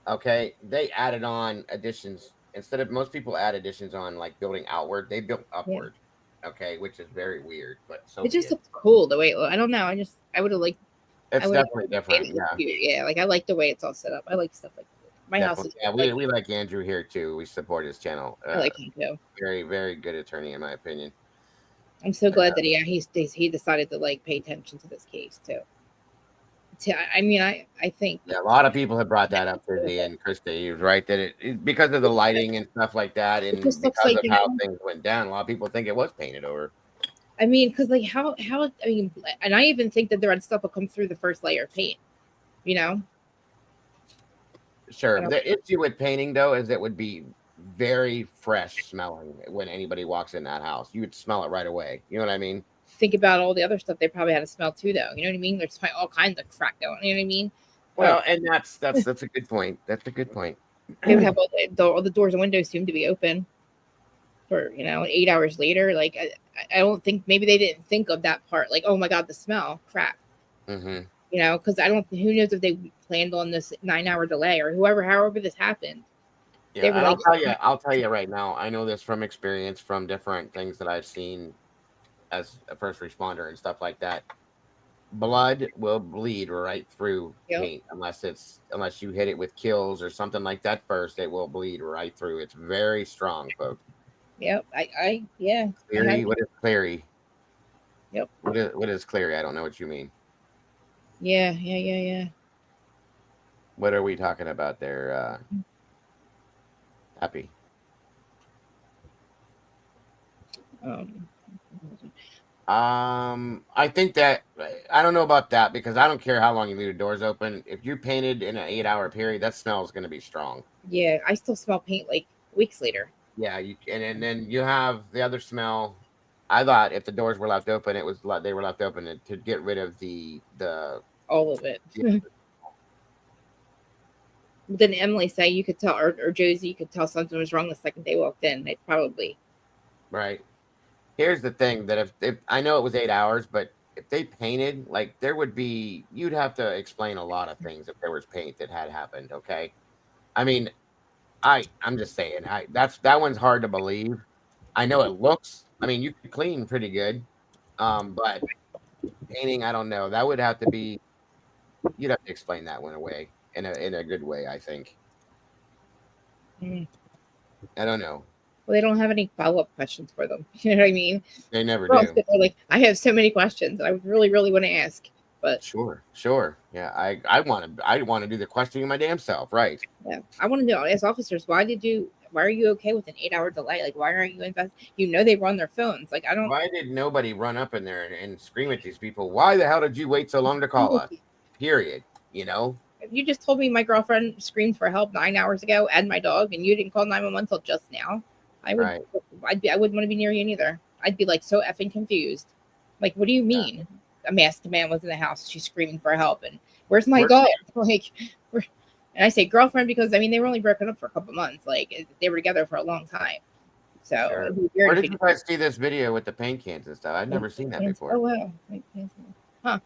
okay, they added on additions instead of most people add additions on like building outward. They built upward, okay, which is very weird. But so it just looks cool the way. I don't know. I would have liked. It's definitely different. Yeah, like I like the way it's all set up. I like stuff like that. My house is we like Andrew here too. We support his channel. I like him too. Very, very good attorney in my opinion. I'm so glad that he decided to like pay attention to this case too. I mean, I think a lot of people have brought that up to the and Krista. He was right that it because of the lighting and stuff like that, and because of how things went down. A lot of people think it was painted over. I mean, because like how I mean, and I even think that the red stuff will come through the first layer of paint. You know. Sure. The issue with painting though is it would be very fresh smelling when anybody walks in that house. You would smell it right away. You know what I mean? Think about all the other stuff they probably had to smell too, though. You know what I mean? There's all kinds of crap going. You know what I mean? Well, and that's a good point. That's a good point. They would have all the doors and windows seem to be open for 8 hours later. Like I don't think maybe they didn't think of that part. Like, oh my god, the smell, crap. Mm-hmm. You know, because I don't. Who knows if they planned on this 9-hour delay or however this happened. Yeah, I'll tell you right now. I know this from experience, from different things that I've seen as a first responder and stuff like that. Blood will bleed right through paint unless you hit it with kills or something like that first. It will bleed right through. It's very strong, folks. Yep. Cleary, what is Cleary? Yep. What is Cleary? I don't know what you mean. Yeah. What are we talking about there? Happy. I think that I don't know about that because I don't care how long you leave the doors open. If you painted in an 8-hour period, that smell is going to be strong. Yeah, I still smell paint like weeks later. Yeah, and then you have the other smell. I thought if the doors were left open, they were left open to get rid of the all of it. Didn't Emily say you could tell, or Josie, you could tell something was wrong the second they walked in? They probably. Right. Here's the thing that if I know it was 8 hours, but if they painted, like you'd have to explain a lot of things if there was paint that had happened. Okay. I mean, I'm just saying that one's hard to believe. I know it looks, I mean, you could clean pretty good. But painting, I don't know. That would have to be, you'd have to explain that one away in a good way, I think. I don't know. Well, they don't have any follow-up questions for them. You know what I mean? They never do. They're like, I have so many questions I really, really want to ask. But sure. Yeah, I want to do the questioning my damn self, right? Yeah, I want to know as officers, why are you okay with an 8-hour delay? Like, why aren't you invested? You know, they run their phones. Like, I don't. Why did nobody run up in there and scream at these people? Why the hell did you wait so long to call us? Period. You know. You just told me my girlfriend screamed for help 9 hours ago and my dog, and you didn't call 911 until just now. I wouldn't want to be near you neither. I'd be like so effing confused. Like, what do you mean? A masked man was in the house. She's screaming for help, and where's my dog? Like, and I say girlfriend because I mean they were only broken up for a couple months. Like they were together for a long time. So where did you guys see this video with the paint cans and stuff? I've never seen that before. Oh wow, huh?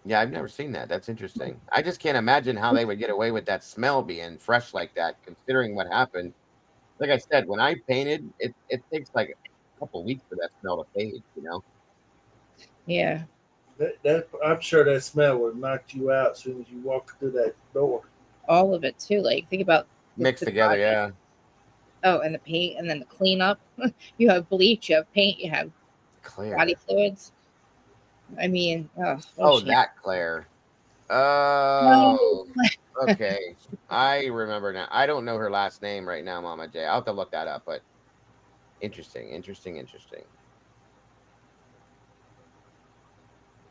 Yeah, I've never seen that. That's interesting. I just can't imagine how they would get away with that smell being fresh like that, considering what happened. Like I said, when I painted, it takes like a couple weeks for that smell to fade, you know? Yeah. I'm sure that smell would knock you out as soon as you walk through that door. All of it too. Like think about mixed together, yeah. Oh, and the paint, and then the cleanup. You have bleach, you have paint, you have body fluids. I mean, that Claire. Oh, okay. I remember now. I don't know her last name right now, Mama J. I'll have to look that up, but interesting.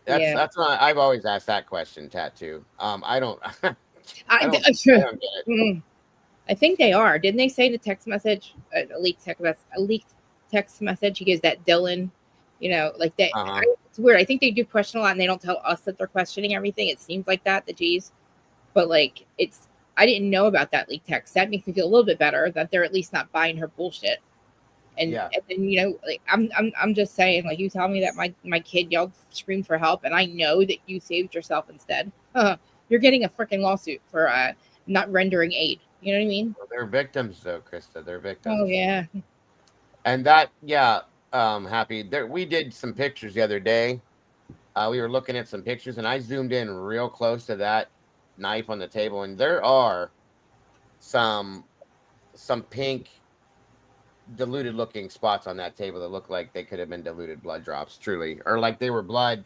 That's why I've always asked that question, Tattoo. I don't. I don't get it. I think they are. Didn't they say the text message, a leaked text message? He gives that Dylan, like that. It's weird. I think they do question a lot, and they don't tell us that they're questioning everything. It seems like that. The G's. But like, I didn't know about that leak text. That makes me feel a little bit better that they're at least not buying her bullshit. And, and then, you know, like I'm just saying, like, you tell me that my kid yelled, screamed for help, and I know that you saved yourself instead. You're getting a freaking lawsuit for not rendering aid. You know what I mean? Well, they're victims, though, Krista. They're victims. Oh yeah. And that, Happy. There, we did some pictures the other day. We were looking at some pictures, and I zoomed in real close to that knife on the table, and there are some pink diluted looking spots on that table that look like they could have been diluted blood drops, truly, or like they were blood,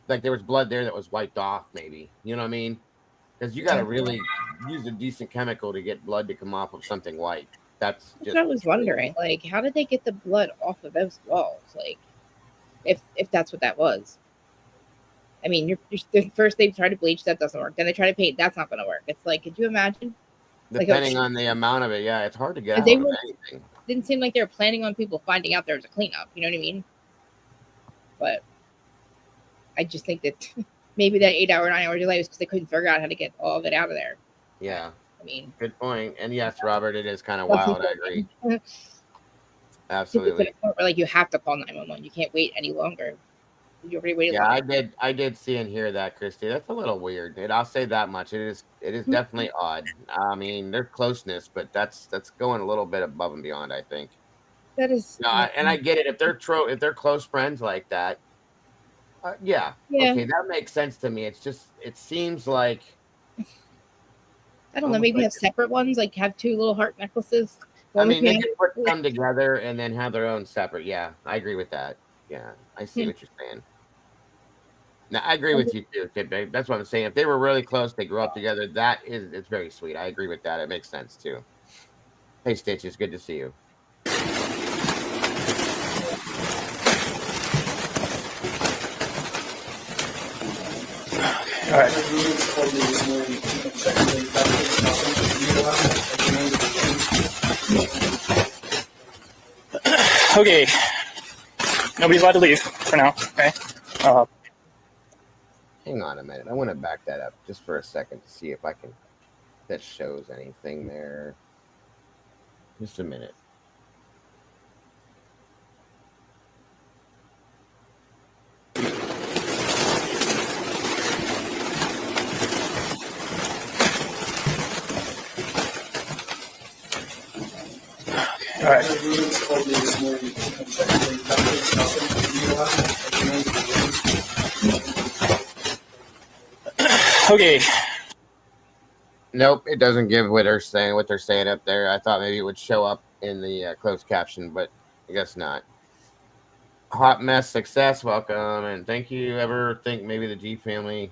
like there was blood there that was wiped off, maybe. You know what I mean? Because you got to really use a decent chemical to get blood to come off of something white. That's just what I was wondering. Like, how did they get the blood off of those walls? Like, if that's what that was. I mean, you're first they try to bleach, that doesn't work. Then they try to paint, that's not going to work. It's like, could you imagine? Depending on the amount of it, yeah, it's hard to get out of anything. Didn't seem like they were planning on people finding out there was a cleanup. You know what I mean? But I just think that maybe that 8-hour, 9-hour delay was because they couldn't figure out how to get all of it out of there. Yeah. I mean, good point. And yes, Robert, it is kind of wild. I agree. Absolutely. Where, like, you have to call 911. You can't wait any longer. You already waited. Yeah, I did see and hear that, Christy. That's a little weird. I'll say that much. It is definitely odd. I mean, there's closeness, but that's going a little bit above and beyond, I think. That is. No, and I get it. If they're close friends like that, yeah, okay, that makes sense to me. It's just, it seems like, I don't know. Maybe have separate ones, like have 2 little heart necklaces. I mean, they can put them together and then have their own separate. Yeah, I agree with that. Yeah, I see what you're saying. Now, I agree with you too, Kid Babe. That's what I'm saying. If they were really close, they grew up together. It's very sweet. I agree with that. It makes sense too. Hey, Stitch, it's good to see you. All right. Okay. Nobody's allowed to leave for now. Okay. Hang on a minute. I want to back that up just for a second to see if that shows anything there. Just a minute. All right. Okay. Nope, it doesn't give what they're saying up there. I thought maybe it would show up in the closed caption, but I guess not. Hot mess success, welcome, and thank you. Ever think maybe the G family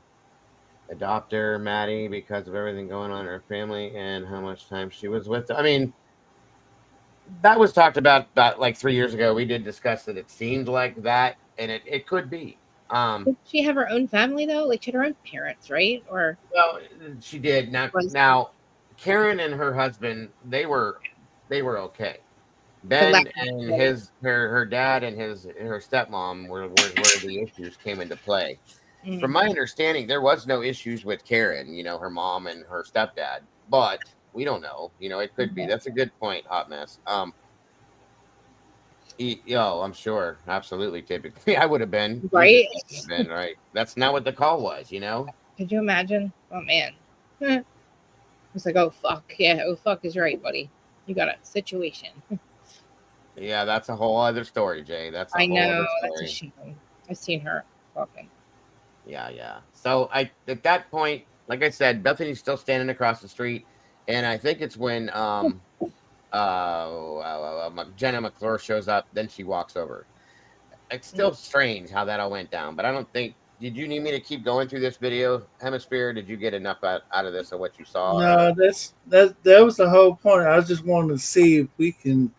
adopt her, Maddie, because of everything going on in her family and how much time she was with them? I mean, that was talked about like 3 years ago. We did discuss that. It seemed like that, and it could be. Did she have her own family though? Like she had her own parents, right? Or well, she did. Now, Karen and her husband, they were okay. Ben and her dad and her stepmom were where the issues came into play. Mm-hmm. From my understanding, there was no issues with Karen, her mom and her stepdad, but we don't know. It could be. That's a good point, Hot Mess. I'm sure. Absolutely. Typically, I would have been. Right. Right. That's not what the call was, Could you imagine? Oh, man. It's like, oh, fuck. Yeah. Oh, fuck is right, buddy. You got a situation. Yeah, that's a whole other story, Jay. That's a whole other story. That's a shame. I've seen her fucking. Yeah. So at that point, like I said, Bethany's still standing across the street. And I think it's when Jenna McClure shows up, then she walks over. It's still strange how that all went down, but I don't think. Did you need me to keep going through this video, Hemisphere? Did you get enough out of this of what you saw? No, that was the whole point. I just wanted to see if we can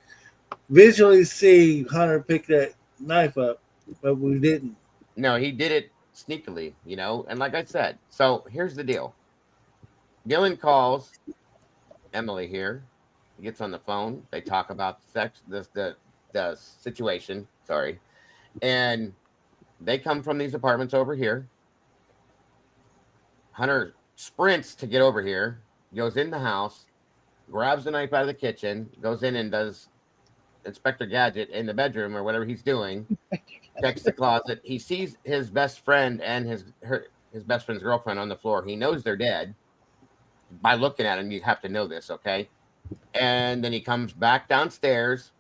visually see Hunter pick that knife up, but we didn't. No, he did it sneakily, and like I said, so here's the deal. Dylan calls Emily here. He gets on the phone. They talk about the situation. Sorry. And they come from these apartments over here. Hunter sprints to get over here, goes in the house, grabs the knife out of the kitchen, goes in and does Inspector Gadget in the bedroom or whatever he's doing, checks the closet. He sees his best friend and his best friend's girlfriend on the floor. He knows they're dead. By looking at him, you have to know this, okay? And then he comes back downstairs,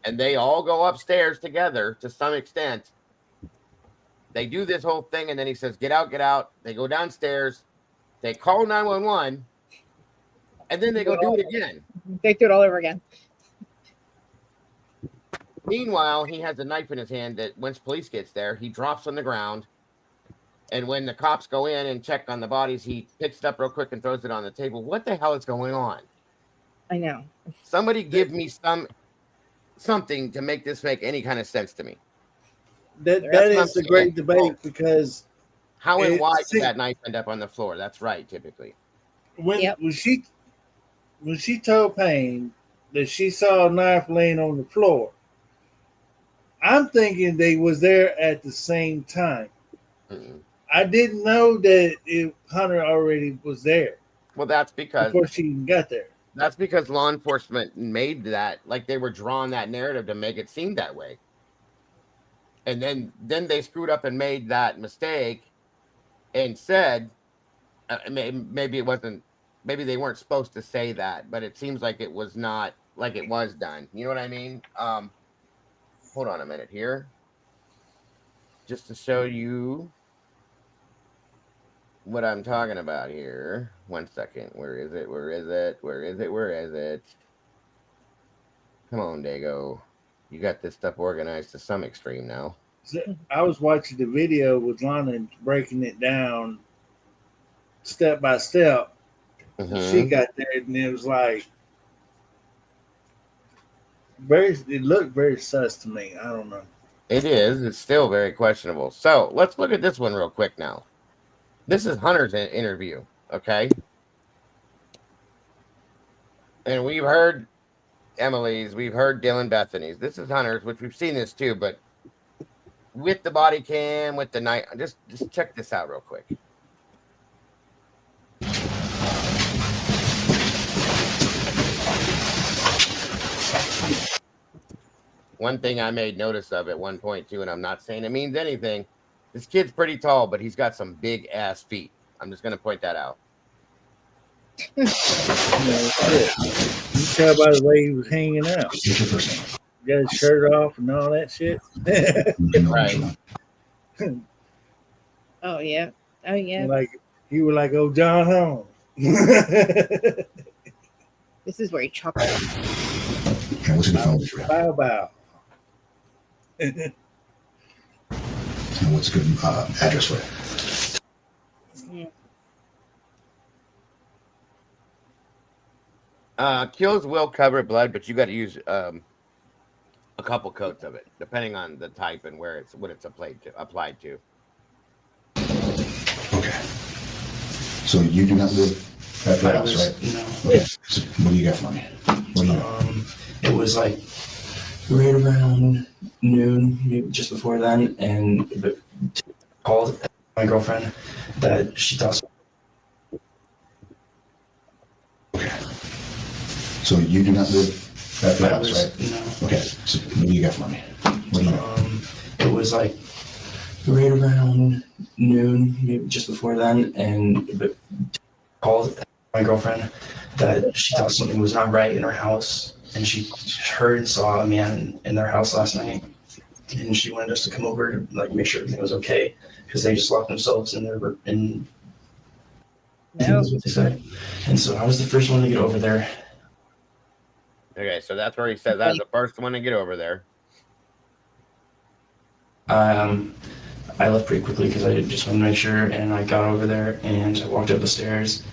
and they all go upstairs together to some extent. They do this whole thing, and then he says, get out, get out. They go downstairs. They call 911, and then they go do it again. They do it all over again. Meanwhile, he has a knife in his hand that once police gets there, he drops on the ground. And when the cops go in and check on the bodies, he picks it up real quick and throws it on the table. What the hell is going on? I know. Somebody give me something to make this make any kind of sense to me. That is a great debate because how and why did that knife end up on the floor? That's right, typically. When she told Payne that she saw a knife laying on the floor, I'm thinking they was there at the same time. Mm-mm. I didn't know that Hunter already was there. Well, that's because before she even got there. That's because law enforcement made that, like they were drawing that narrative to make it seem that way. And then they screwed up and made that mistake and said, maybe it wasn't, maybe they weren't supposed to say that, but it seems like it was not like it was done. You know what I mean? Hold on a minute here. Just to show you what I'm talking about here. 1 second. Where is it? Where is it? Where is it? Where is it? Come on, Dago. You got this stuff organized to some extreme now. I was watching the video with Lana breaking it down step by step. Mm-hmm. She got there and it was like it looked very sus to me. I don't know. It is. It's still very questionable. So let's look at this one real quick now. This is Hunter's interview, okay? And we've heard Emily's, we've heard Dylan Bethany's. This is Hunter's, which we've seen this too, but with the body cam, with the night, just check this out real quick. One thing I made notice of at one point too, and I'm not saying it means anything. This kid's pretty tall, but he's got some big ass feet. I'm just gonna point that out. You tell by the way he was hanging out. Got his shirt off and all that shit. Right. Oh yeah. Oh yeah. Like he was like, "Oh, John Holmes." This is where he chopped it. Bow bow. And what's good address for it? Kills will cover blood, but you got to use a couple coats of it, depending on the type and where what it's applied to. Okay. So you do not live at the house, right? No. Okay. So what do you got for me? What do you got? It was like right around noon, maybe just before then, and called my girlfriend that she thought. Okay. So you do not live at the house, right? No. Okay. So what do you got for me? What do you got? It was like right around noon, maybe just before then, and called my girlfriend that she thought something was not right in her house, and she heard and saw a man in their house last night, and she wanted us to come over to like make sure everything was okay because they just locked themselves in their in. That's what they said, and so I was the first one to get over there. Okay, so that's where he says I was the first one to get over there. I left pretty quickly because I just wanted to make sure, and I got over there and I walked up the stairs,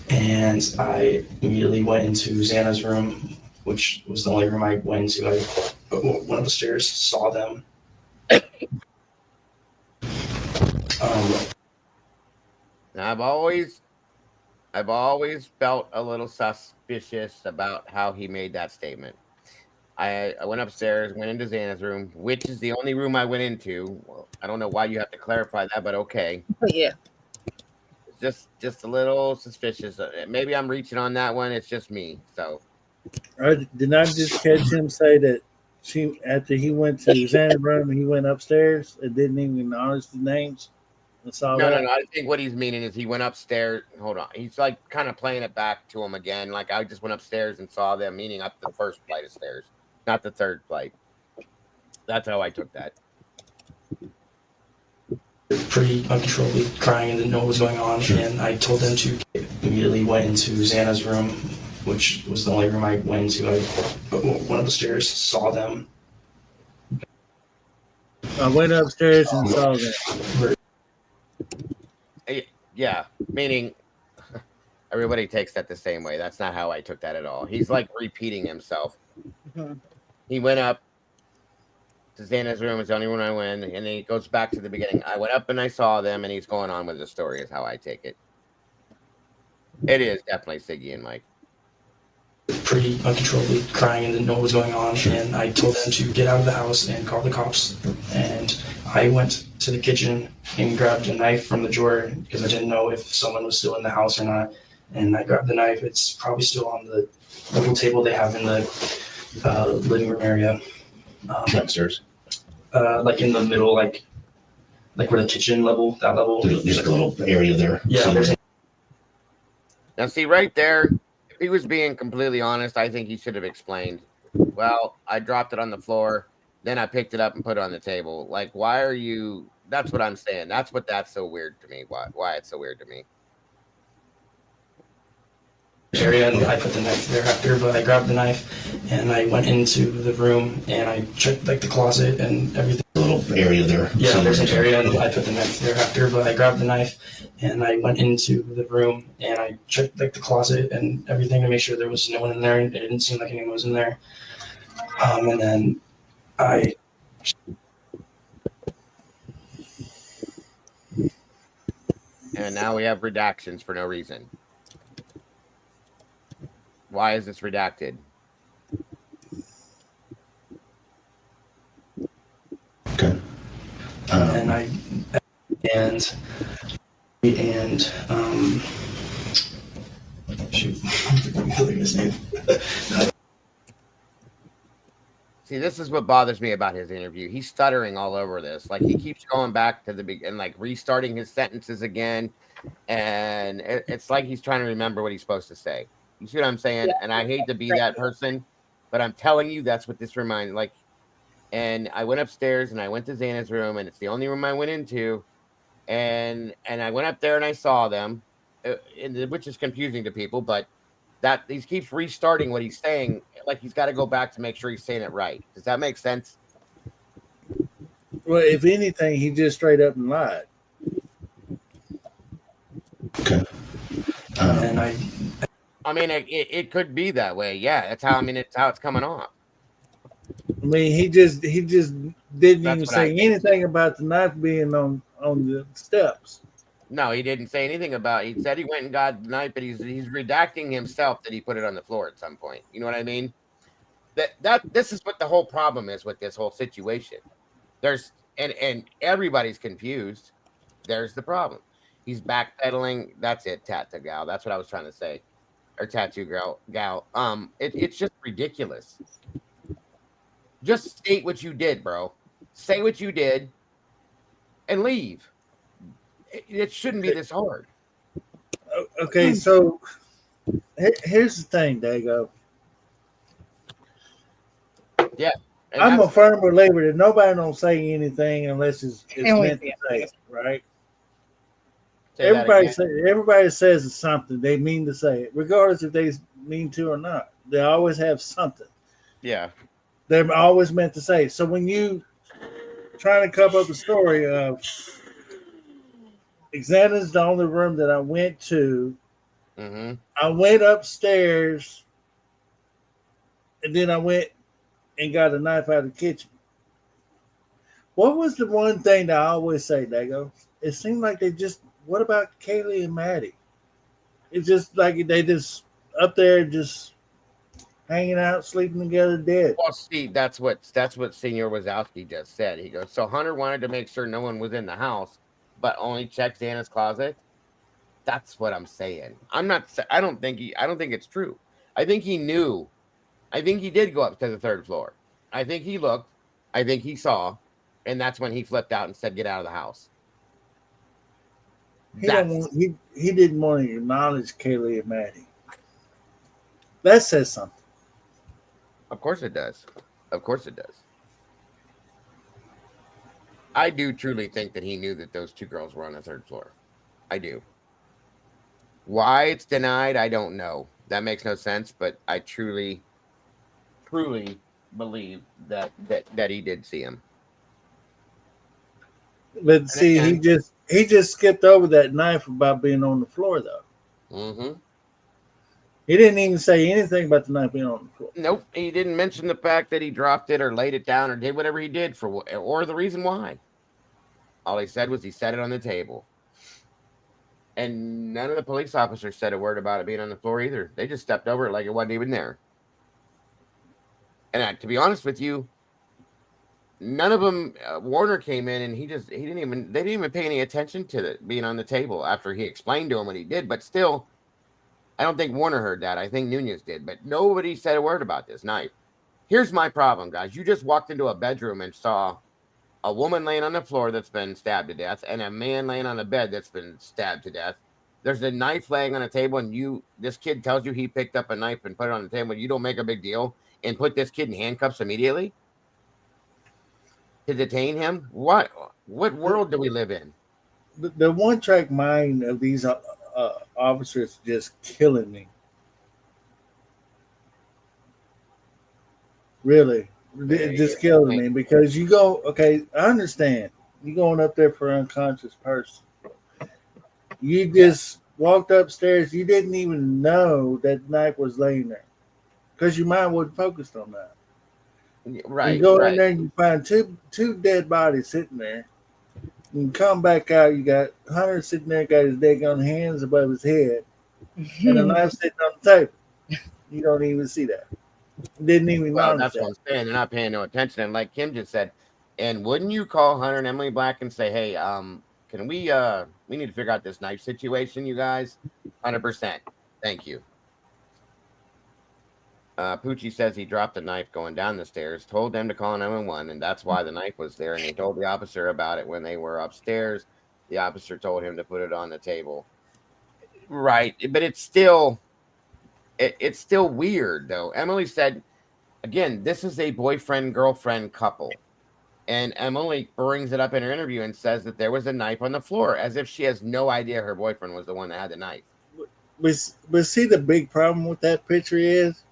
and I immediately went into Xana's room, which was the only room I went into. I went up the stairs, saw them. Now, I've always felt a little suspicious about how he made that statement. I went upstairs, went into Xana's room, which is the only room I went into. Well, I don't know why you have to clarify that, but okay. Oh, yeah. just a little suspicious. Maybe I'm reaching on that one. It's just me. So Did I just catch him say that she after he went to Xana's room, he went upstairs and didn't even acknowledge the names? I saw no. that. I think what he's meaning is he went upstairs. Hold on. He's like kind of playing it back to him again. Like I just went upstairs and saw them, meaning up the first flight of stairs, not the third flight. That's how I took that. Pretty uncontrollably crying and didn't know what was going on. And I told them to immediately went into Xana's room, which was the only room I went into. I went up the stairs, saw them. I went upstairs and saw that. Yeah, meaning everybody takes that the same way. That's not how I took that at all. He's like repeating himself. He went up to Xana's room. It's the only one I went, and then he goes back to the beginning. I went up and I saw them, and he's going on with the story. Is how I take it. It is definitely Siggy and Mike. Pretty uncontrollably crying and didn't know what was going on. And I told them to get out of the house and call the cops. And I went to the kitchen and grabbed a knife from the drawer because I didn't know if someone was still in the house or not. And I grabbed the knife. It's probably still on the little table they have in the living room area. Upstairs. Like in the middle, like where the kitchen level, that level. There's like a little area there. Yeah. Now, see, right there, if he was being completely honest, I think he should have explained, well, I dropped it on the floor, then I picked it up and put it on the table. Like, why are you, that's what I'm saying. That's so weird to me. Why it's so weird to me. Area, and I put the knife there after, but I grabbed the knife and I went into the room and I checked like the closet and everything. A little area there. Yeah, there's an area, and I put the knife there after, but I grabbed the knife and I went into the room and I checked like the closet and everything to make sure there was no one in there. It didn't seem like anyone was in there. And then And now we have redactions for no reason. Why is this redacted? Okay. And shoot, I'm killing his name. See, this is what bothers me about his interview. He's stuttering all over this. Like, he keeps going back to the beginning, like restarting his sentences again. And it's like he's trying to remember what he's supposed to say. You see what I'm saying? Yeah. And I hate to be that person, but I'm telling you, that's what this reminds me. Like, and I went upstairs and I went to Xana's room, and it's the only room I went into. And I went up there and I saw them, which is confusing to people, but that he keeps restarting what he's saying, like he's got to go back to make sure he's saying it right. Does that make sense? Well, if anything, he just straight up and lied. Okay. And I mean, it could be that way. Yeah, that's how. I mean, it's how it's coming off. I mean, he just didn't even say anything about the knife being on the steps. No, he didn't say anything about it. He said he went and got the knife, but he's redacting himself that he put it on the floor at some point. You know what I mean? This is what the whole problem is with this whole situation. There's and everybody's confused. There's the problem. He's backpedaling. That's it, tattoo gal. That's what I was trying to say. Or tattoo gal. It's just ridiculous. Just state what you did, bro. Say what you did and leave. It shouldn't be this hard. Okay, so here's the thing, Dago. Yeah. I'm a firm believer that nobody don't say anything unless it's meant to say, right? Everybody says it's something. They mean to say it, regardless if they mean to or not. They always have something. Yeah. They're always meant to say. So when you trying to come up a story of Xana's the only room that I went to. Mm-hmm. I went upstairs, and then I went and got a knife out of the kitchen. What was the one thing that I always say, Dago? It seemed like they just. What about Kaylee and Maddie? It's just like they just up there, just hanging out, sleeping together, dead. Well, see, that's what Senior Wazowski just said. He goes, so Hunter wanted to make sure no one was in the house, but only checked Xana's closet. That's what I'm saying. I don't think it's true. I think he knew. I think he did go up to the 3rd floor. I think he looked. I think he saw, and that's when he flipped out and said, "Get out of the house." He didn't want to acknowledge Kaylee and Maddie. That says something. Of course it does. Of course it does. I do truly think that he knew that those 2 girls were on the 3rd floor. I do. Why it's denied, I don't know. That makes no sense, but I truly believe that he did see him. But And see, again, he just skipped over that knife about being on the floor, though. Mm-hmm. He didn't even say anything about the knife being on the floor. Nope, he didn't mention the fact that he dropped it or laid it down or did whatever he did or the reason why. All he said was he set it on the table. And none of the police officers said a word about it being on the floor either. They just stepped over it like it wasn't even there. And to be honest with you, none of them. Warner came in and they didn't even pay any attention to it being on the table after he explained to him what he did. But still, I don't think Warner heard that. I think Nunez did. But nobody said a word about this knife. Here's my problem, guys. You just walked into a bedroom and saw a woman laying on the floor that's been stabbed to death and a man laying on a bed that's been stabbed to death. There's a knife laying on a table, and this kid tells you he picked up a knife and put it on the table. You don't make a big deal and put this kid in handcuffs immediately to detain him. What world do we live in? The one-track mind of these officers is just killing me. Really, it just killing me because you go, okay, I understand. You're going up there for an unconscious person. You just walked upstairs. You didn't even know that knife was laying there because your mind wasn't focused on that. Right. You go in there and you find two dead bodies sitting there. You come back out, you got Hunter sitting there, got his daggone hands above his head, and a knife sitting on the table. You don't even see that. Didn't even Well, notice that's that. what I'm saying. They're not paying no attention. And like Kim just said, and wouldn't you call Hunter and Emily Black and say, hey, can we need to figure out this knife situation, you guys? 100%. Thank you. Poochie says he dropped the knife going down the stairs, told them to call 911, and that's why the knife was there. And he told the officer about it when they were upstairs. The officer told him to put it on the table. Right. But it's still weird, though. Emily said, again, this is a boyfriend-girlfriend couple. And Emily brings it up in her interview and says that there was a knife on the floor, as if she has no idea her boyfriend was the one that had the knife. But see, the big problem with that picture is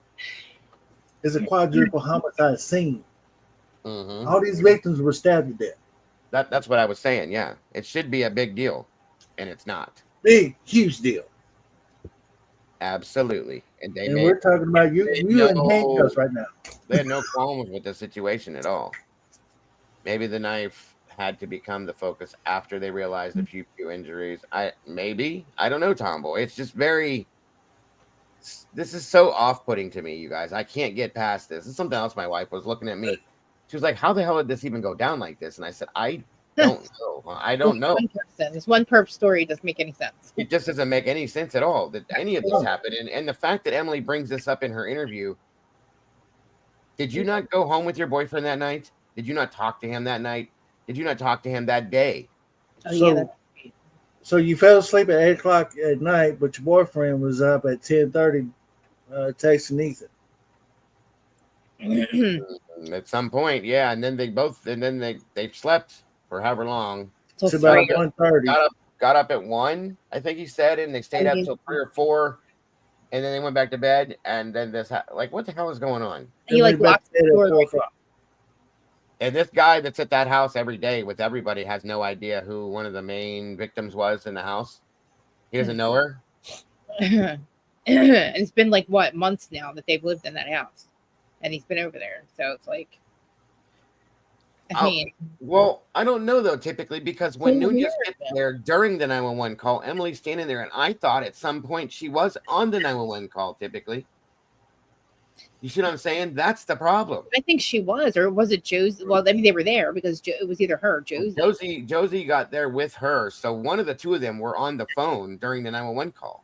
a quadruple homicide scene. Mm-hmm. All these victims were stabbed to death. That's what I was saying. Yeah, it should be a big deal, and it's not. Big, huge deal. Absolutely. And we're talking about you in handcuffs right now. They had no qualms with the situation at all. Maybe the knife had to become the focus after they realized the few injuries. I don't know, Tomboy. It's just this is so off-putting to me, you guys. I can't get past this. This is something else my wife was looking at me. She was like, how the hell did this even go down like this? And I said, I don't know. I don't know. This one perp story doesn't make any sense. It just doesn't make any sense at all that any of this happened. And the fact that Emily brings this up in her interview, did you not go home with your boyfriend that night? Did you not talk to him that night? Did you not talk to him that day? So you fell asleep at 8 o'clock at night, but your boyfriend was up at 10:30 texting Ethan. At some point, yeah. And then they slept for however long. It's about 1:30. Got up at 1, I think he said, and they stayed up till 3 or 4, and then they went back to bed. And then what the hell is going on? He locked the door. And this guy that's at that house every day with everybody has no idea who one of the main victims was in the house. He doesn't know her. It's been months now that they've lived in that house, and he's been over there. So it's like, I mean, well, I don't know though. Typically, because when Nunez gets there during the 911 call, Emily's standing there, and I thought at some point she was on the 911 call. Typically, You see what I'm saying? That's the problem. I think she was, or was it Josie? Well, I mean, they were there because it was either her or Josie. Josie got there with her, so one of the two of them were on the phone during the 911 call.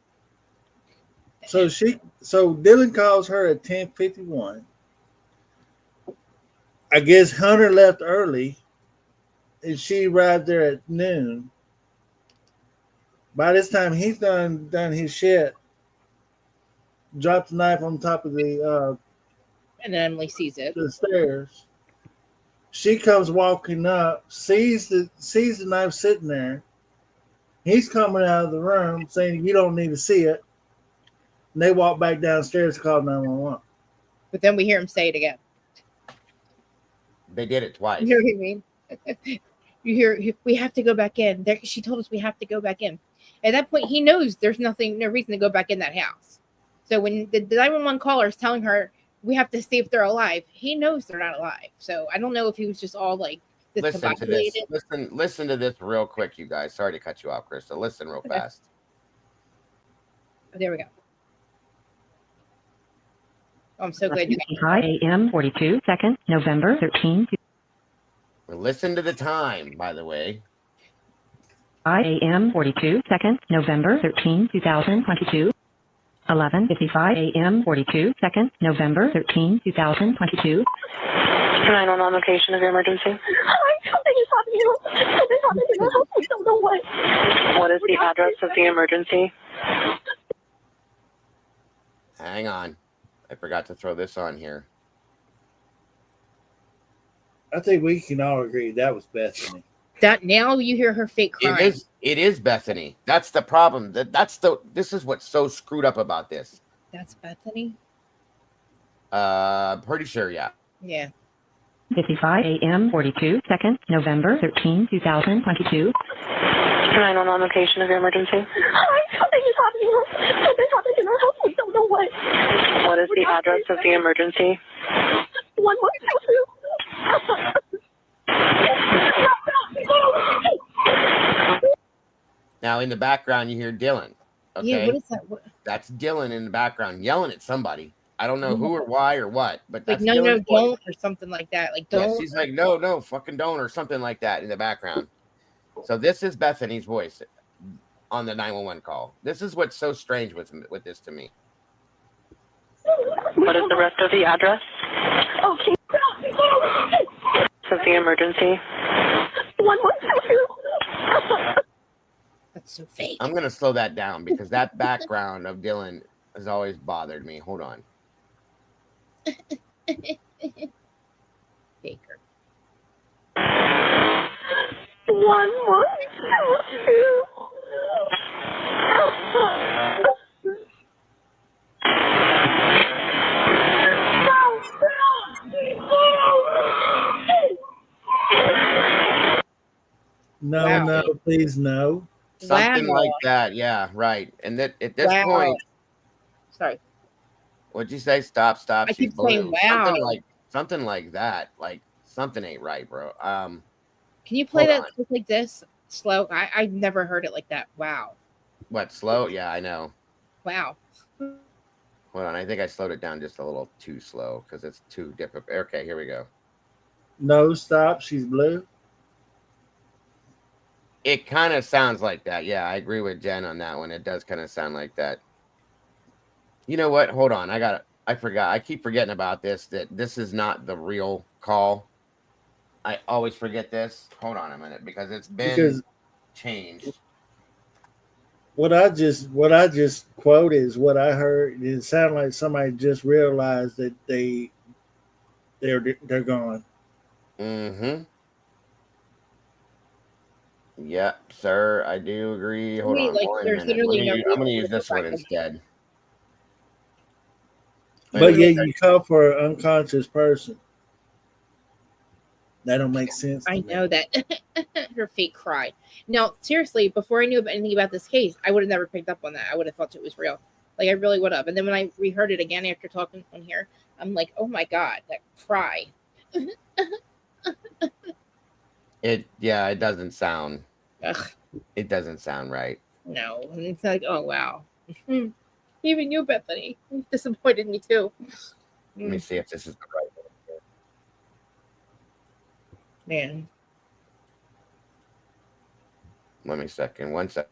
So Dylan calls her at 10:51. I guess Hunter left early, and she arrived there at noon. By this time, he's done his shit. Dropped the knife on top of the and then Emily sees it. The stairs. She comes walking up, sees the knife sitting there. He's coming out of the room saying, "You don't need to see it." And they walk back downstairs to call 911. But then we hear him say it again. They did it twice. You hear what I mean? You hear, we have to go back in. She told us we have to go back in. At that point, he knows there's no reason to go back in that house. So when the 911 caller is telling her, we have to see if they're alive, he knows they're not alive. So I don't know if he was just all like listen to this. Listen to this real quick, you guys. Sorry to cut you off, Krista. Listen real fast. There we go. Oh, I'm so glad you 5 a.m. 42 seconds, November 13. Listen to the time, by the way. 5 a.m. 42 seconds, November 13, 2022. 11:55 a.m. 42 seconds, November 13, 2022. 911 location of your emergency. Something is happening. Something happened in the house. We don't know what. What is the address of the emergency? Hang on. I forgot to throw this on here. I think we can all agree that was Bethany. That now you hear her fake crying. It is Bethany. That's the problem. This is what's so screwed up about this. That's Bethany? Pretty sure, yeah. Yeah. 55 a.m. 42 seconds, November 13, 2022. 911 location of your emergency. Something is happening. Something happened in our house. We don't know what. What is the address of the emergency? 1122. Now in the background you hear Dylan. Okay. Yeah, what is that? That's Dylan in the background yelling at somebody. I don't know who or why or what, but like that's no, Dylan's don't, voice. or something like that. Like don't. Yes, he's like no, fucking don't, or something like that in the background. So this is Bethany's voice on the 911 call. This is what's so strange with this to me. What is the rest of the address? Okay. Of the emergency. 1122. That's so fake. I'm gonna slow that down because that background of Dylan has always bothered me. Hold on. Baker. 1122. No, Wow. no, please no. Something Wow. like that. Yeah, right. And that at this Wow. point, Sorry. what'd you say? Stop. I She's keep saying blue. wow. Something like that. Like something ain't right, bro. Can you play Hold that on. just like this? Slow. I've never heard it like that. Wow. What, slow? Yeah, I know. Wow. Hold on. I think I slowed it down just a little too slow because it's too different. Okay, here we go. No, stop. She's blue. It kind of sounds like that. Yeah, I agree with Jen on that one. It does kind of sound like that. You know what? Hold on. I forgot. I keep forgetting about this, that this is not the real call. I always forget this. Hold on a minute because it's been changed. What I just quoted is what I heard. It sounded like somebody just realized that they're gone. Mm-hmm. Yeah, sir, I do agree. Hold Wait, on like, one there's minute. literally no I'm gonna reason use to this go one back. instead. But yeah, you call for an unconscious person. That don't make sense. I know that. Her fake cry. No, seriously, before I knew anything about this case, I would have never picked up on that. I would have thought it was real. Like, I really would have. And then when I reheard it again after talking on here, I'm like, oh my God, that cry. It doesn't sound. Ugh. It doesn't sound right. No. And it's like, oh wow. Even you, Bethany. You disappointed me too. Let me see if this is the right one. Man. Let me second. 1 second.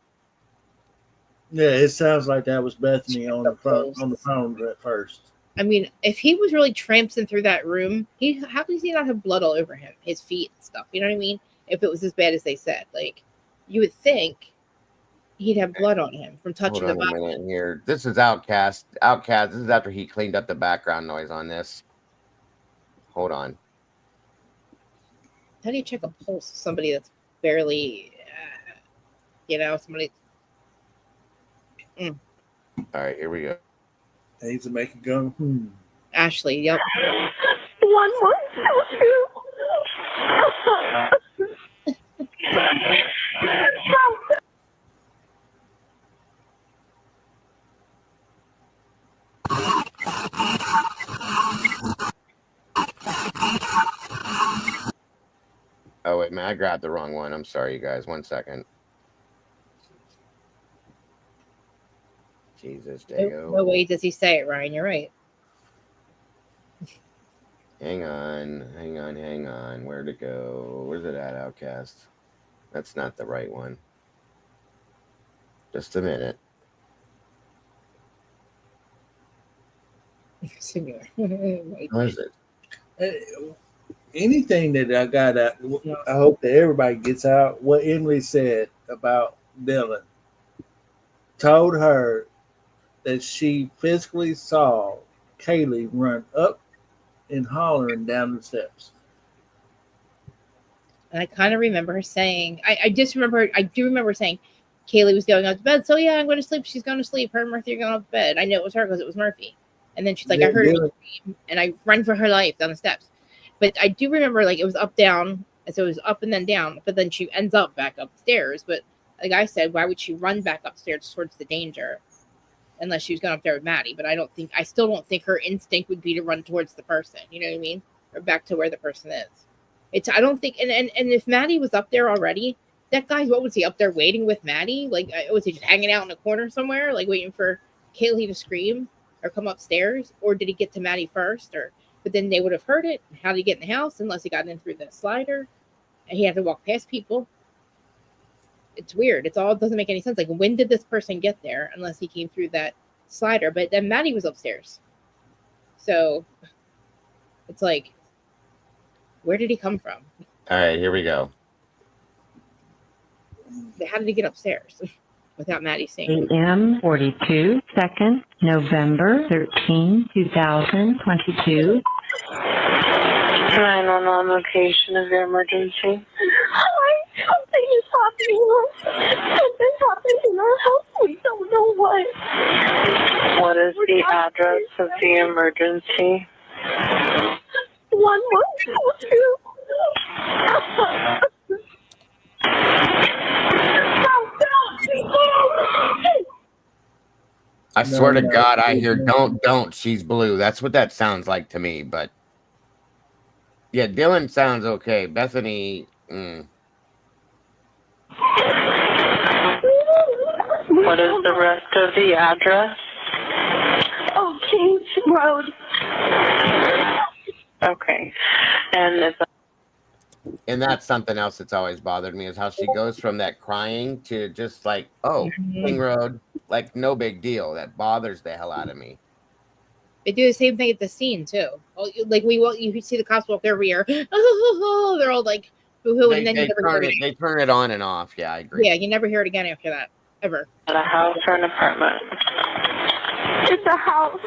Yeah, it sounds like that was Bethany on the phone at first. I mean, if he was really tramping through that room, how does he not have blood all over him, his feet and stuff? You know what I mean? If it was as bad as they said, like, you would think he'd have blood on him from touching the body. Hold on a minute here. This is Outcast. Outcast. This is after he cleaned up the background noise on this. Hold on. How do you check a pulse of somebody that's barely, somebody? All right, here we go. Needs to make it go. Ashley, yep. 1, 1, 2, 2. Oh, wait, man, I grabbed the wrong one. I'm sorry, you guys. 1 second. Jesus, Dago. No way does he say it, Ryan. You're right. Hang on. Where'd it go? Where's it at, Outcast? That's not the right one. Just a minute. What is it? Anything that I got out, I hope that everybody gets out what Emily said about Dylan. Told her that she physically saw Kaylee run up and hollering down the steps. And I kind of remember her saying, I do remember saying, Kaylee was going up to bed. So yeah, I'm going to sleep. She's going to sleep. Her and Murphy are going up to bed. I knew it was her because it was Murphy. And then she's like, I heard her scream, and I run for her life down the steps. But I do remember like it was up, down. And so it was up and then down. But then she ends up back upstairs. But like I said, why would she run back upstairs towards the danger? Unless she was going up there with Maddie. But I still don't think her instinct would be to run towards the person. You know what I mean? Or back to where the person is. I don't think, and if Maddie was up there already, that guy, what was he up there waiting with Maddie? Like, was he just hanging out in a corner somewhere, like waiting for Kaylee to scream or come upstairs? Or did he get to Maddie first? But then they would have heard it. How did he get in the house unless he got in through the slider? And he had to walk past people. It's weird. It doesn't make any sense. Like, when did this person get there unless he came through that slider? But then Maddie was upstairs. So it's like, where did he come from? All right, here we go. How did he get upstairs without Maddie seeing him? AM 42 seconds, November 13, 2022. 911 location of your emergency. Something is happening. Something's happening in our house. We don't know what. What is the address of the emergency? 1, 1, 2, 2. I swear to God, I hear don't, she's blue. That's what that sounds like to me. But yeah, Dylan sounds okay. Bethany, What is the rest of the address? Oh, Kings Road. Okay. And that's something else that's always bothered me, is how she goes from that crying to just like, oh, King Road, like no big deal. That bothers the hell out of me. They do the same thing at the scene too. Like you see the cops walk every year. Oh, they're all like boo-hoo, and then you never hear it. They turn it on and off. Yeah, I agree. Yeah, you never hear it again after that, ever. At a house or an apartment? It's a house.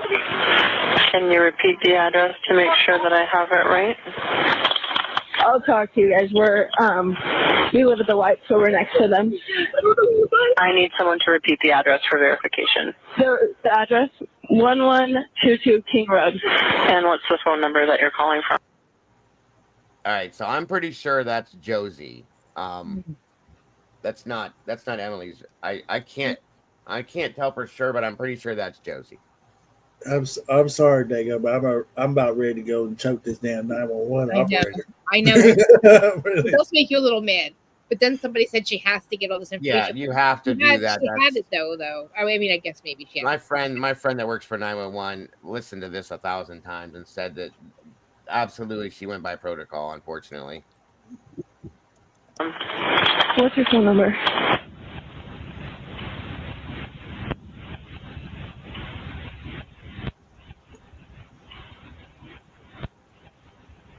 Can you repeat the address to make sure that I have it right? I'll talk to you guys. We live at the White, so we're next to them. I need someone to repeat the address for verification. The address, 1122 King Road. And what's the phone number that you're calling from? All right, so I'm pretty sure that's Josie. That's not Emily's. I can't tell for sure, but I'm pretty sure that's Josie. I'm sorry, Dago, but I'm about ready to go and choke this damn 911 operator. I know. Really? It does make you a little mad. But then somebody said she has to get all this information. Yeah, you have to do that. She had it though. I mean, I guess maybe she had my friend that works for 911 listened to this 1,000 times and said that absolutely she went by protocol, unfortunately. What's your phone number?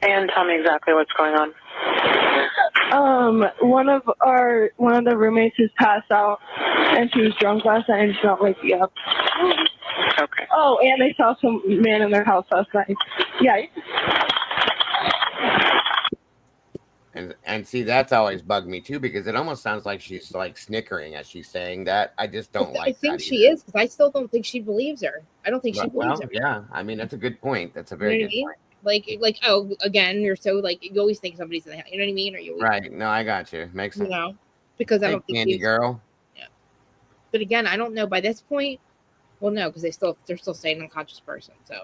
And tell me exactly what's going on. One of the roommates has passed out, and she was drunk last night and she not wake me up. Okay. Oh, and they saw some man in their house last night. Yeah. And see, that's always bugged me too, because it almost sounds like she's like snickering as she's saying that. I just don't like. I think she is, because I still don't think she believes her. I don't think she believes her. Yeah, I mean that's a good point. That's a very good point. Like oh, again, you're so like you always think somebody's in the house. You know what I mean? Or you always, right? No, I got you. Makes sense. You know, because I don't think Candy girl. Yeah. But again, I don't know by this point. Well, no, because they're still saying unconscious person. So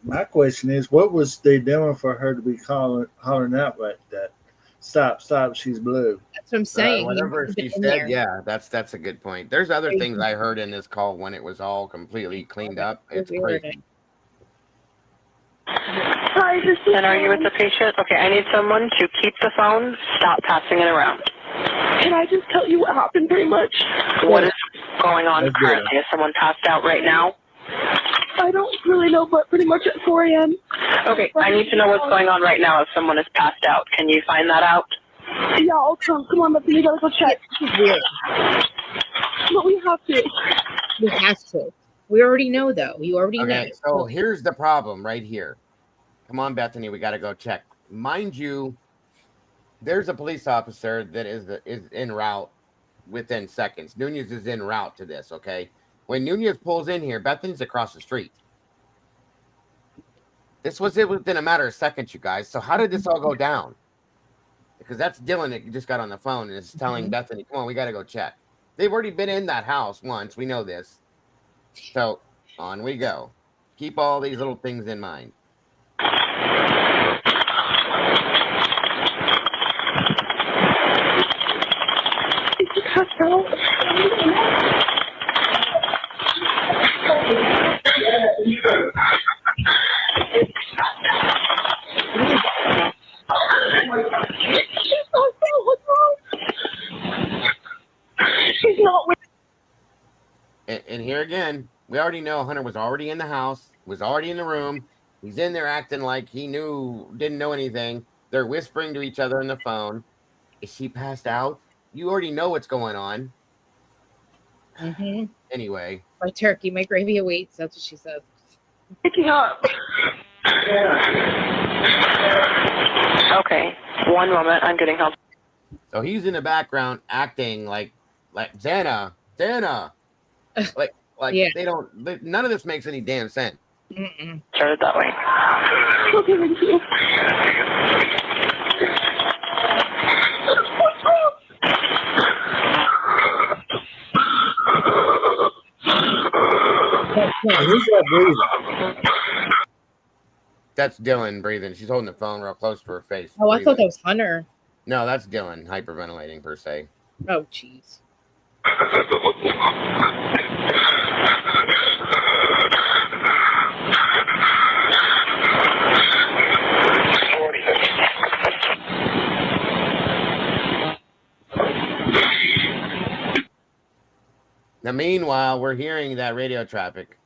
my question is, what was they doing for her to be hollering out like that? Stop! She's blue. That's what I'm saying. Whatever she said, yeah, that's a good point. There's other things I heard in this call when it was all completely cleaned up. It's crazy. Hi, and are you with the patient? Okay, I need someone to keep the phone, stop passing it around. Can I just tell you what happened pretty much? What is going on currently? Is someone passed out right now? I don't really know, but pretty much at 4 a.m. Okay, I need to know what's going on right now if someone is passed out. Can you find that out? Yeah, I'll come. Come on, we gotta go check. This is weird. But we have to. We have to. We already know, though. You already know. So here's the problem right here. Come on, Bethany, we got to go check. Mind you, there's a police officer that is en route within seconds. Nunez is en route to this, okay? When Nunez pulls in here, Bethany's across the street. This was it within a matter of seconds, you guys. So how did this all go down? Because that's Dylan that just got on the phone and is telling Bethany, come on, we got to go check. They've already been in that house once. We know this. So on we go. Keep all these little things in mind. She's not with. And here again, we already know Hunter was already in the house, was already in the room. He's in there acting like he didn't know anything. They're whispering to each other on the phone. Is she passed out? You already know what's going on. Mm-hmm. Anyway. My turkey, my gravy awaits. That's what she says. Picking up. Okay, one moment. I'm getting help. So he's in the background acting like Xana. like yeah. None of this makes any damn sense. Started that way. Okay, thank you. Who's that breathing? That's Dylan breathing. She's holding the phone real close to her face. Oh, I thought that was Hunter. No, that's Dylan hyperventilating per se. Oh, jeez. Now, meanwhile, we're hearing that radio traffic.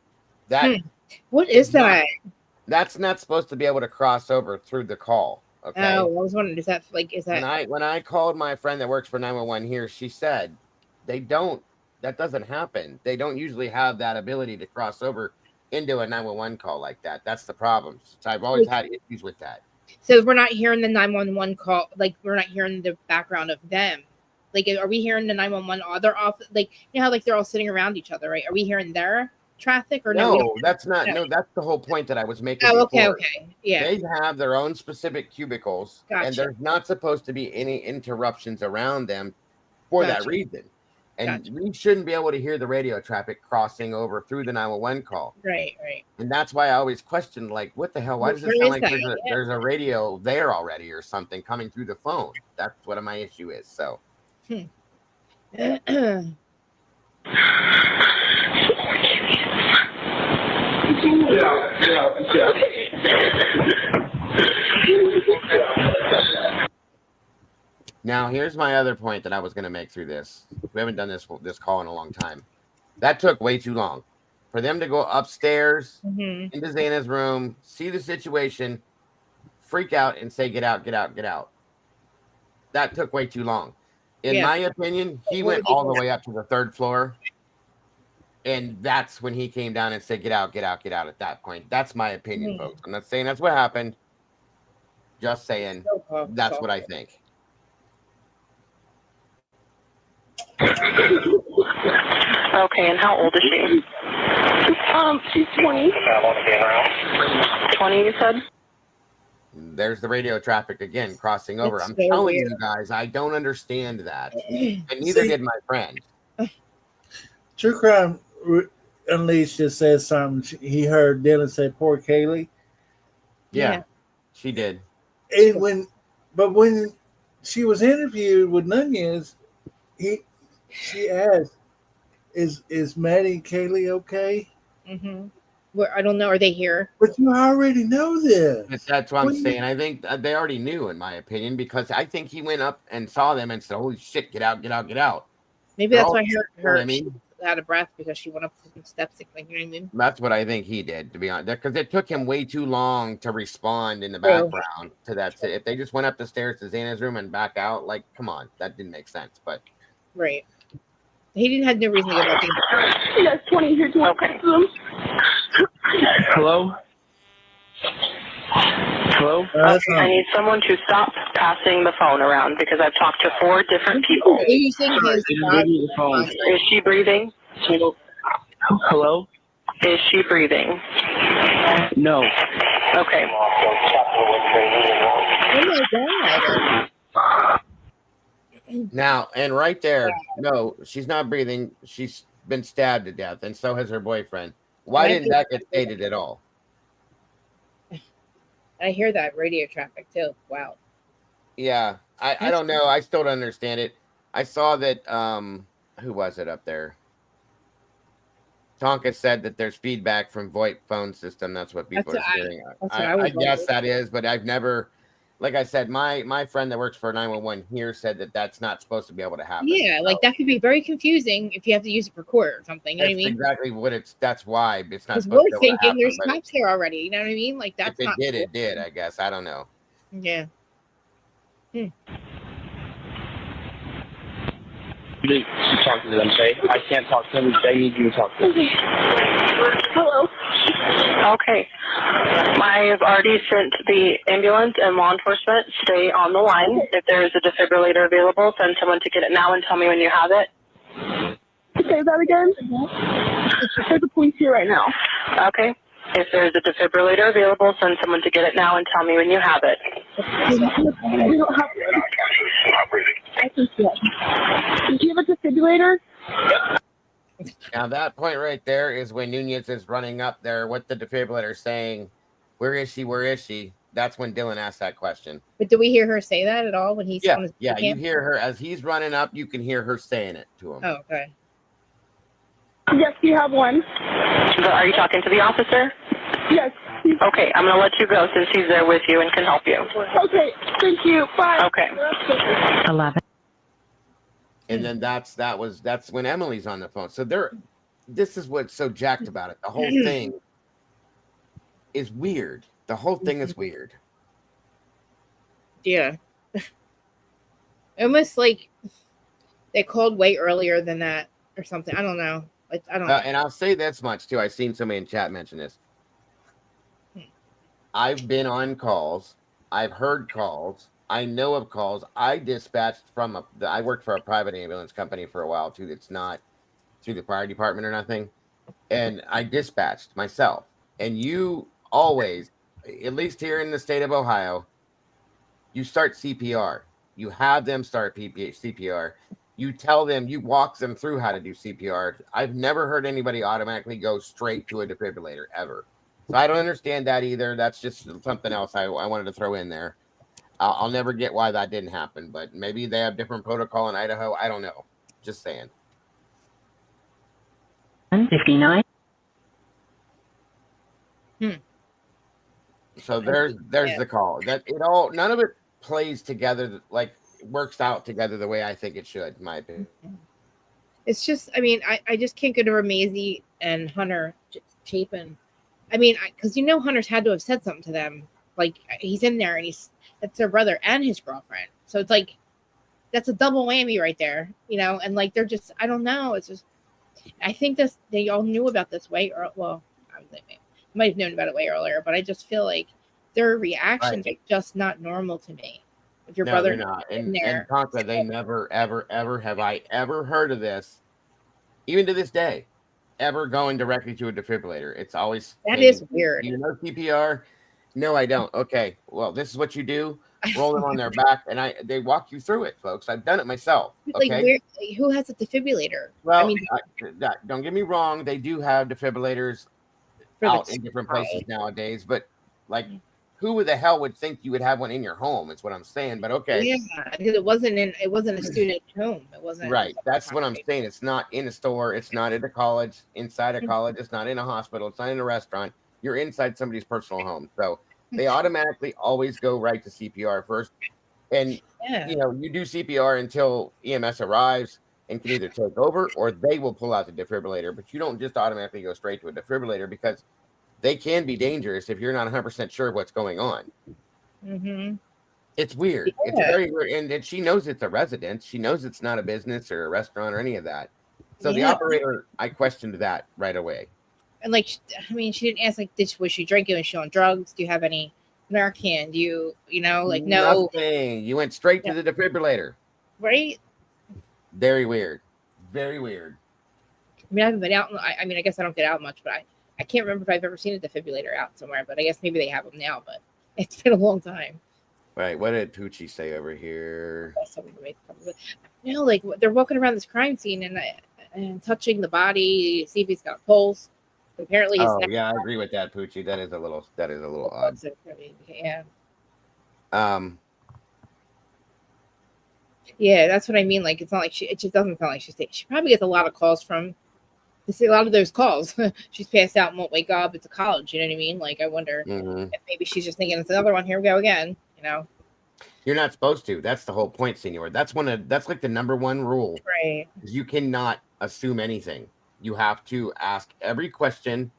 What is that? That's not supposed to be able to cross over through the call. Okay. Oh, I was wondering, is that? When I called my friend that works for 911 here, she said that doesn't happen. They don't usually have that ability to cross over into a 911 call like that. That's the problem. So I've always had issues with that. So we're not hearing the 911 call, like we're not hearing the background of them. Like, are we hearing the 911 other off? Like, you know how like they're all sitting around each other, right? Are we hearing their traffic or no? No, that's not. No, that's the whole point that I was making. Oh, before. Okay. Yeah. They have their own specific cubicles, and there's not supposed to be any interruptions around them for that reason. And we shouldn't be able to hear the radio traffic crossing over through the 911 call. Right. And that's why I always question, like, what the hell? Why does it sound like there's a radio there already or something coming through the phone? That's what my issue is. So. Now, here's my other point that I was going to make through this. We haven't done this call in a long time. That took way too long. For them to go upstairs into Xana's room, see the situation, freak out, and say, get out, get out, get out. That took way too long. In my opinion, he went all the way up to the 3rd floor. And that's when he came down and said, get out, get out, get out at that point. That's my opinion, folks. I'm not saying that's what happened. Just saying that's what I think. Okay, and how old is she? She's 20. 20, you said? There's the radio traffic again crossing over. I'm telling you guys, I don't understand that. And neither did my friend. True Crime Unleashed just says something. He heard Dylan say, poor Kaylee. Yeah, she did. And when she was interviewed with Nunez, she asked, is Maddie and Kaylee okay? Where I don't know. Are they here? But you already know this. That's what I'm saying. I think they already knew, in my opinion, because I think he went up and saw them and said, holy shit, get out, get out, get out. Maybe that's why her she was out of breath because she went up some steps. Like, you know what I mean? That's what I think he did, to be honest, because it took him way too long to respond in the background to that. If they just went up the stairs to Xana's room and back out, like, come on, that didn't make sense. But right, he didn't have no reason to go back in. Yes, 20 here. Okay. Hello? Hello? Okay, I need someone to stop passing the phone around because I've talked to 4 different people. Using his phone. Is she breathing? Hello? Is she breathing? No. Okay. Oh my God. Now, and right there, no, she's not breathing. She's been stabbed to death, and so has her boyfriend. Why didn't that get stated at all? I hear that radio traffic too. Wow. Yeah, I don't know. I still don't understand it. I saw that, who was it up there? Tonka said that there's feedback from VoIP phone system. That's what people are hearing. I guess that is, but I've never, like I said, my friend that works for 911 here said that that's not supposed to be able to happen. Yeah, like that could be very confusing if you have to use it for court or something. You know what I mean? Exactly what that's why it's not. Because we're thinking there's cops here already. You know what I mean? Like that's if not. It did. I guess I don't know. Yeah. You talk to them, say. I can't talk to them. They need you to talk to them. Hello. Okay. I've already sent the ambulance and law enforcement. Stay on the line. If there is a defibrillator available, send someone to get it now and tell me when you have it. Say that again. There's the police here right now. Okay. If there's a defibrillator available, send someone to get it now and tell me when you have it. We don't have it. I think yes. Do you have a defibrillator? Now that point right there is when Nunez is running up there with the defibrillator saying, where is she? Where is she? That's when Dylan asked that question. But do we hear her say that at all when he's on his Yeah, you hear her as he's running up, you can hear her saying it to him. Oh, okay. Yes, you have one. Are you talking to the officer? Yes. Okay, I'm going to let you go since he's there with you and can help you. Okay, thank you. Bye. Okay. 11. And then that's when Emily's on the phone. So this is what's so jacked about it. The whole thing is weird. The whole thing is weird. Yeah. Almost like they called way earlier than that or something. I don't know. I don't know. And I'll say this much too. I've seen somebody in chat mention this. I've been on calls. I've heard calls. I know of calls. I dispatched from I worked for a private ambulance company for a while too. That's not through the fire department or nothing. And I dispatched myself. And you always, at least here in the state of Ohio, you start CPR. You have them start CPR. you tell them, you walk them through how to do CPR. I've never heard anybody automatically go straight to a defibrillator ever. So I don't understand that either. That's just something else I wanted to throw in there. I'll never get why that didn't happen, but maybe they have different protocol in Idaho. I don't know. Just saying. 59. So there's the call. That it all, none of it plays together, like works out together the way I think it should, in my opinion. It's just, I mean, I just can't get over Maisie and Hunter Chapin. I mean, because Hunter's had to have said something to them. Like, he's in there, and that's their brother and his girlfriend. So it's like, that's a double whammy right there, and like, they're just, I don't know. It's just, I think they all knew about this way, or, well, they might have known about it way earlier, but I just feel like their reactions are just not normal to me. If your brother not. in there. And Contra, they never, ever, ever have I ever heard of this, even to this day, ever going directly to a defibrillator. It's always is weird. You know CPR? No, I don't. Okay, well, this is what you do. Roll them on their back, and they walk you through it, folks. I've done it myself. Okay, who has a defibrillator? Well, I mean, don't get me wrong. They do have defibrillators out in different places nowadays, but like, who the hell would think you would have one in your home? Is what I'm saying. But okay, yeah, because it wasn't a student home. It wasn't right. That's what I'm saying. It's not in a store. It's not at a college. Inside a college. It's not in a hospital. It's not in a restaurant. You're inside somebody's personal home, so they automatically always go right to CPR first. And you do CPR until EMS arrives and can either take over, or they will pull out the defibrillator. But you don't just automatically go straight to a defibrillator, because they can be dangerous if you're not 100% sure what's going on. Mm-hmm. It's weird. Yeah. It's very weird. And she knows it's a residence. She knows it's not a business or a restaurant or any of that. So the operator, I questioned that right away. And like, I mean, she didn't ask like, was she drinking? Was she on drugs? Do you have any Narcan? Do you like, no? Nothing. You went straight to the defibrillator. Right? Very weird. Very weird. I mean, I haven't been out. I mean, I guess I don't get out much, but I can't remember if I've ever seen a defibrillator out somewhere. But I guess maybe they have them now. But it's been a long time. Right. What did Poochie say over here? No, like they're walking around this crime scene and touching the body, see if he's got a pulse. Apparently, I agree with that, Poochie. That is a little odd. Yeah. Yeah, that's what I mean. Like, it's not like it just doesn't sound like she probably gets a lot of calls from. They see a lot of those calls. She's passed out and won't wake up. It's a college. You know what I mean? Like, I wonder if maybe she's just thinking it's another one. Here we go again. You're not supposed to. That's the whole point, Senor. That's like the number one rule. Right. You cannot assume anything. You have to ask every question.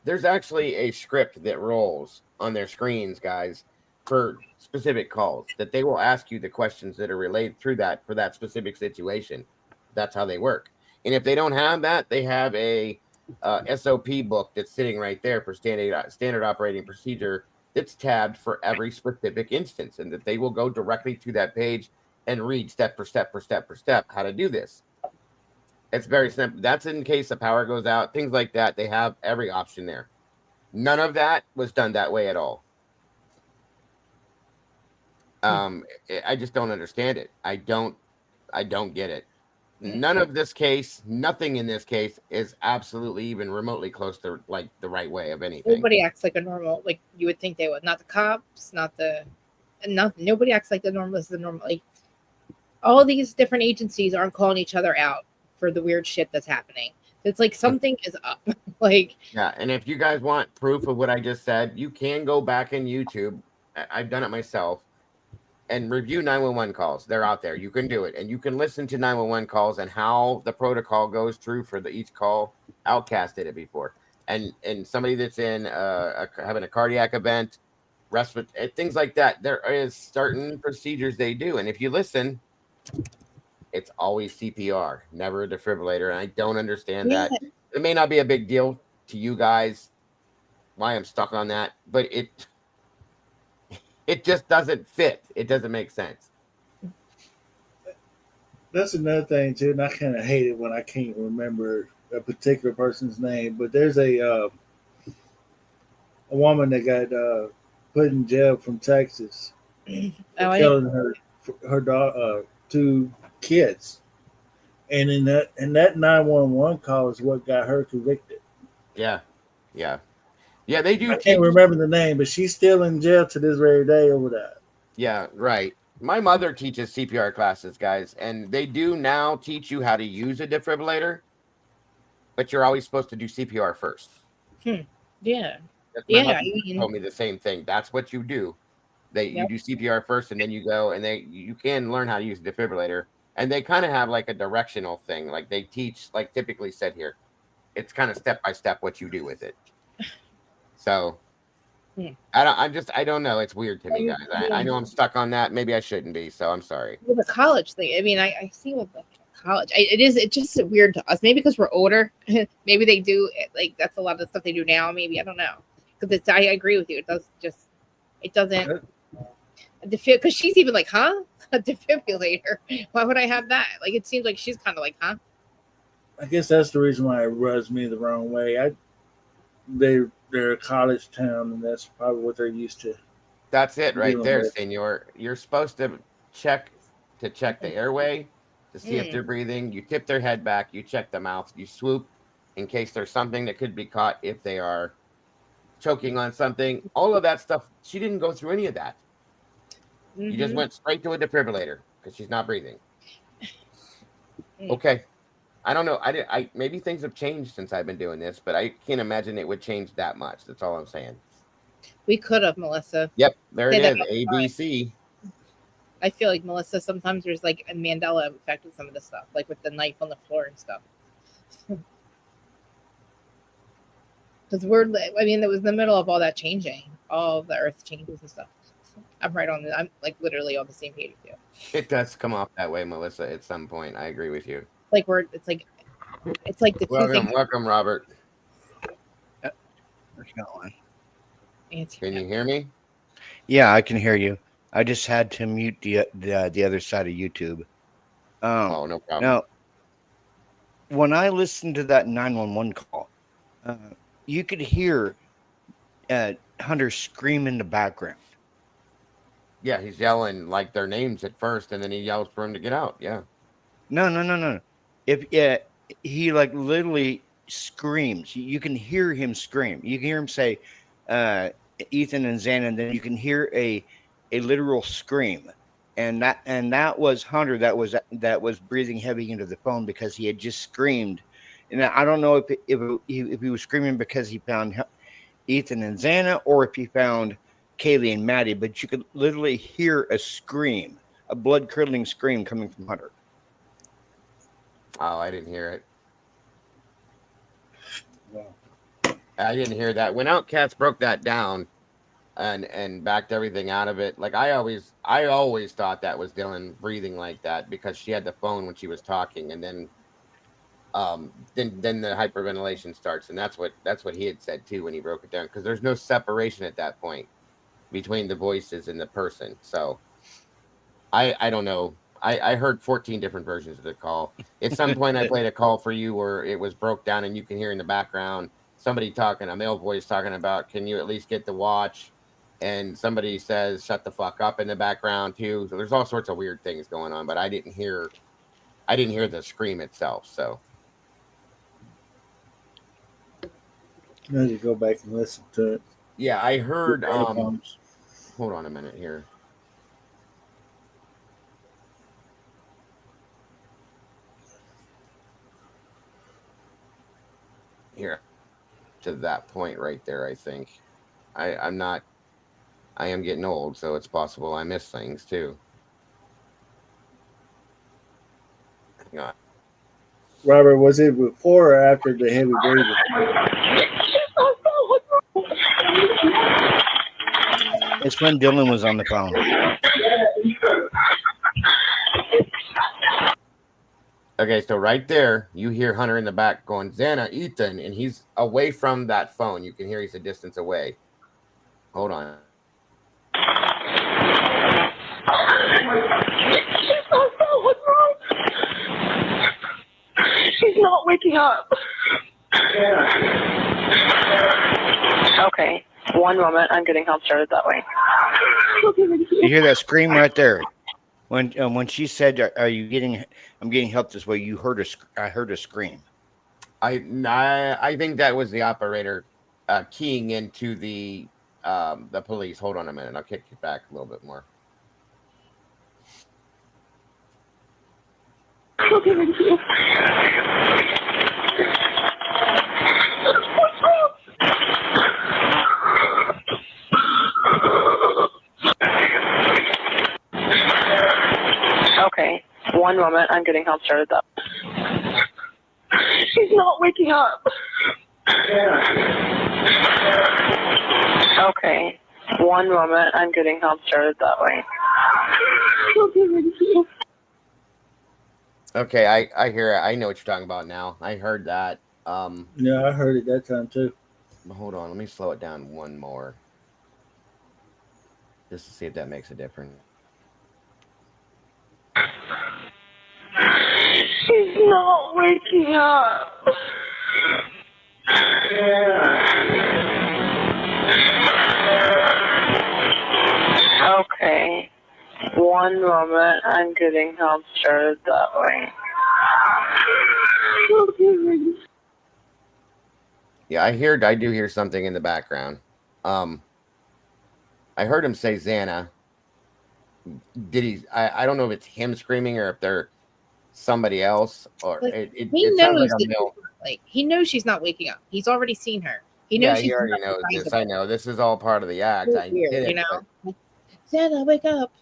There's actually a script that rolls on their screens, guys, for specific calls, that they will ask you the questions that are related through that for that specific situation. That's how they work. And if they don't have that, they have a SOP book that's sitting right there for standard operating procedure that's tabbed for every specific instance, and that they will go directly to that page and read step for step how to do this. It's very simple. That's in case the power goes out, things like that. They have every option there. None of that was done that way at all. I just don't understand it. I don't get it. None of this case, nothing in this case is absolutely even remotely close to like the right way of anything. Nobody acts like a normal, like you would think they would. Not the cops, nobody acts like the normal is the normal. Like, all these different agencies aren't calling each other out for the weird shit that's happening. It's like something is up. Like, yeah, and if you guys want proof of what I just said, you can go back in YouTube. I've done it myself. And review 911 calls. They're out there. You can do it. And you can listen to 911 calls and how the protocol goes through for each call. Outcast did it before. And somebody that's in having a cardiac event, respiratory, things like that, there is certain procedures they do. And if you listen, it's always CPR, never a defibrillator. And I don't understand that. It may not be a big deal to you guys why I'm stuck on that, but it just doesn't fit. It doesn't make sense. That's another thing too, and I kind of hate it when I can't remember a particular person's name. But there's a woman that got put in jail from Texas, killing her two kids. And in that 911 call is what got her convicted. Yeah. They do. I can't remember the name, but she's still in jail to this very day over that. Yeah, right. My mother teaches CPR classes, guys, and they do now teach you how to use a defibrillator, but you're always supposed to do CPR first. Yeah. My mother told me the same thing. That's what you do. You do CPR first, and then you go, and you can learn how to use a defibrillator. And they kind of have like a directional thing, like they teach, like typically said here. It's kind of step by step what you do with it. So I don't know. It's weird to me, guys. I know I'm stuck on that. Maybe I shouldn't be. So I'm sorry. With the college thing, I mean, I see with the college, it's just weird to us. Maybe because we're older. Maybe they do like that's a lot of the stuff they do now. Maybe I don't know. Because I agree with you. It doesn't. Because she's even like, huh? A defibrillator? Why would I have that? Like, it seems like she's kind of like, huh? I guess that's the reason why it rubs me the wrong way. They're a college town, and that's probably what they're used to. That's it right there, senor. You're supposed to check the airway to see if they're breathing. You tip their head back. You check the mouth. You swoop in case there's something that could be caught if they are choking on something. All of that stuff. She didn't go through any of that. You just went straight to a defibrillator because she's not breathing. Okay. I don't know. I maybe things have changed since I've been doing this, but I can't imagine it would change that much. That's all I'm saying. We could have, Melissa. Yep, there it is. ABC. I feel like, Melissa, sometimes there's like a Mandela effect with some of the stuff, like with the knife on the floor and stuff. Because it was in the middle of all that changing, all of the earth changes and stuff. I'm like literally on the same page with you. It does come off that way, Melissa, at some point. I agree with you. It's like the welcome, Robert. There's no one. Can you hear me? Yeah, I can hear you. I just had to mute the other side of YouTube. Oh, no problem. Now, when I listened to that 911 call, you could hear Hunter scream in the background. Yeah, he's yelling like their names at first, and then he yells for him to get out. Yeah. No. He like literally screams. You can hear him scream. You can hear him say, Ethan and Xana, and then you can hear a literal scream. And that was Hunter that was breathing heavy into the phone because he had just screamed. And I don't know if he was screaming because he found Ethan and Xana or if he found Kaylee and Maddie, but you could literally hear a scream, a blood-curdling scream coming from Hunter. Oh, I didn't hear it. I didn't hear that. When Outcast broke that down and backed everything out of it, like I always thought that was Dylan breathing like that because she had the phone when she was talking, and then the hyperventilation starts, and that's what he had said too when he broke it down, because there's no separation at that point between the voices and the person. So I don't know. I heard 14 different versions of the call. At some point I played a call for you where it was broke down and you can hear in the background somebody talking, a male voice talking about, can you at least get the watch? And somebody says, shut the fuck up in the background too. So there's all sorts of weird things going on, but I didn't hear the scream itself. So I need to go back and listen to it. Yeah, I heard. Hold on a minute here. Here, to that point right there, I think. I am getting old, so it's possible I miss things too. Hang on. Robert, was it before or after the heavy breathing? It's when Dylan was on the phone. Okay, so right there, you hear Hunter in the back going, Xana, Ethan, and he's away from that phone. You can hear he's a distance away. Hold on. She's not waking up. Okay, one moment. I'm getting help started that way. You hear that scream right there. When she said, "Are you getting? I'm getting help this way." You heard I heard a scream. I think that was the operator keying into the police. Hold on a minute. I'll kick it back a little bit more. Okay, thank you. Okay, one moment. I'm getting help started up. She's not waking up. Okay, one moment. I'm getting help started that way. Okay, thank you. Okay, I hear it. I know what you're talking about now. I heard that. Yeah, I heard it that time too. Hold on, let me slow it down one more, just to see if that makes a difference. She's not waking up. Okay, one moment. I'm getting help started that way. Yeah, I do hear something in the background. I heard him say Xana. Did he? I don't know if it's him screaming or if they're somebody else, or He it sounds knows like a that male. he knows she's not waking up. He's already seen her. He knows Yeah, he already knows this. I know this is all part of the act. I get it, you know. Xana, wake up.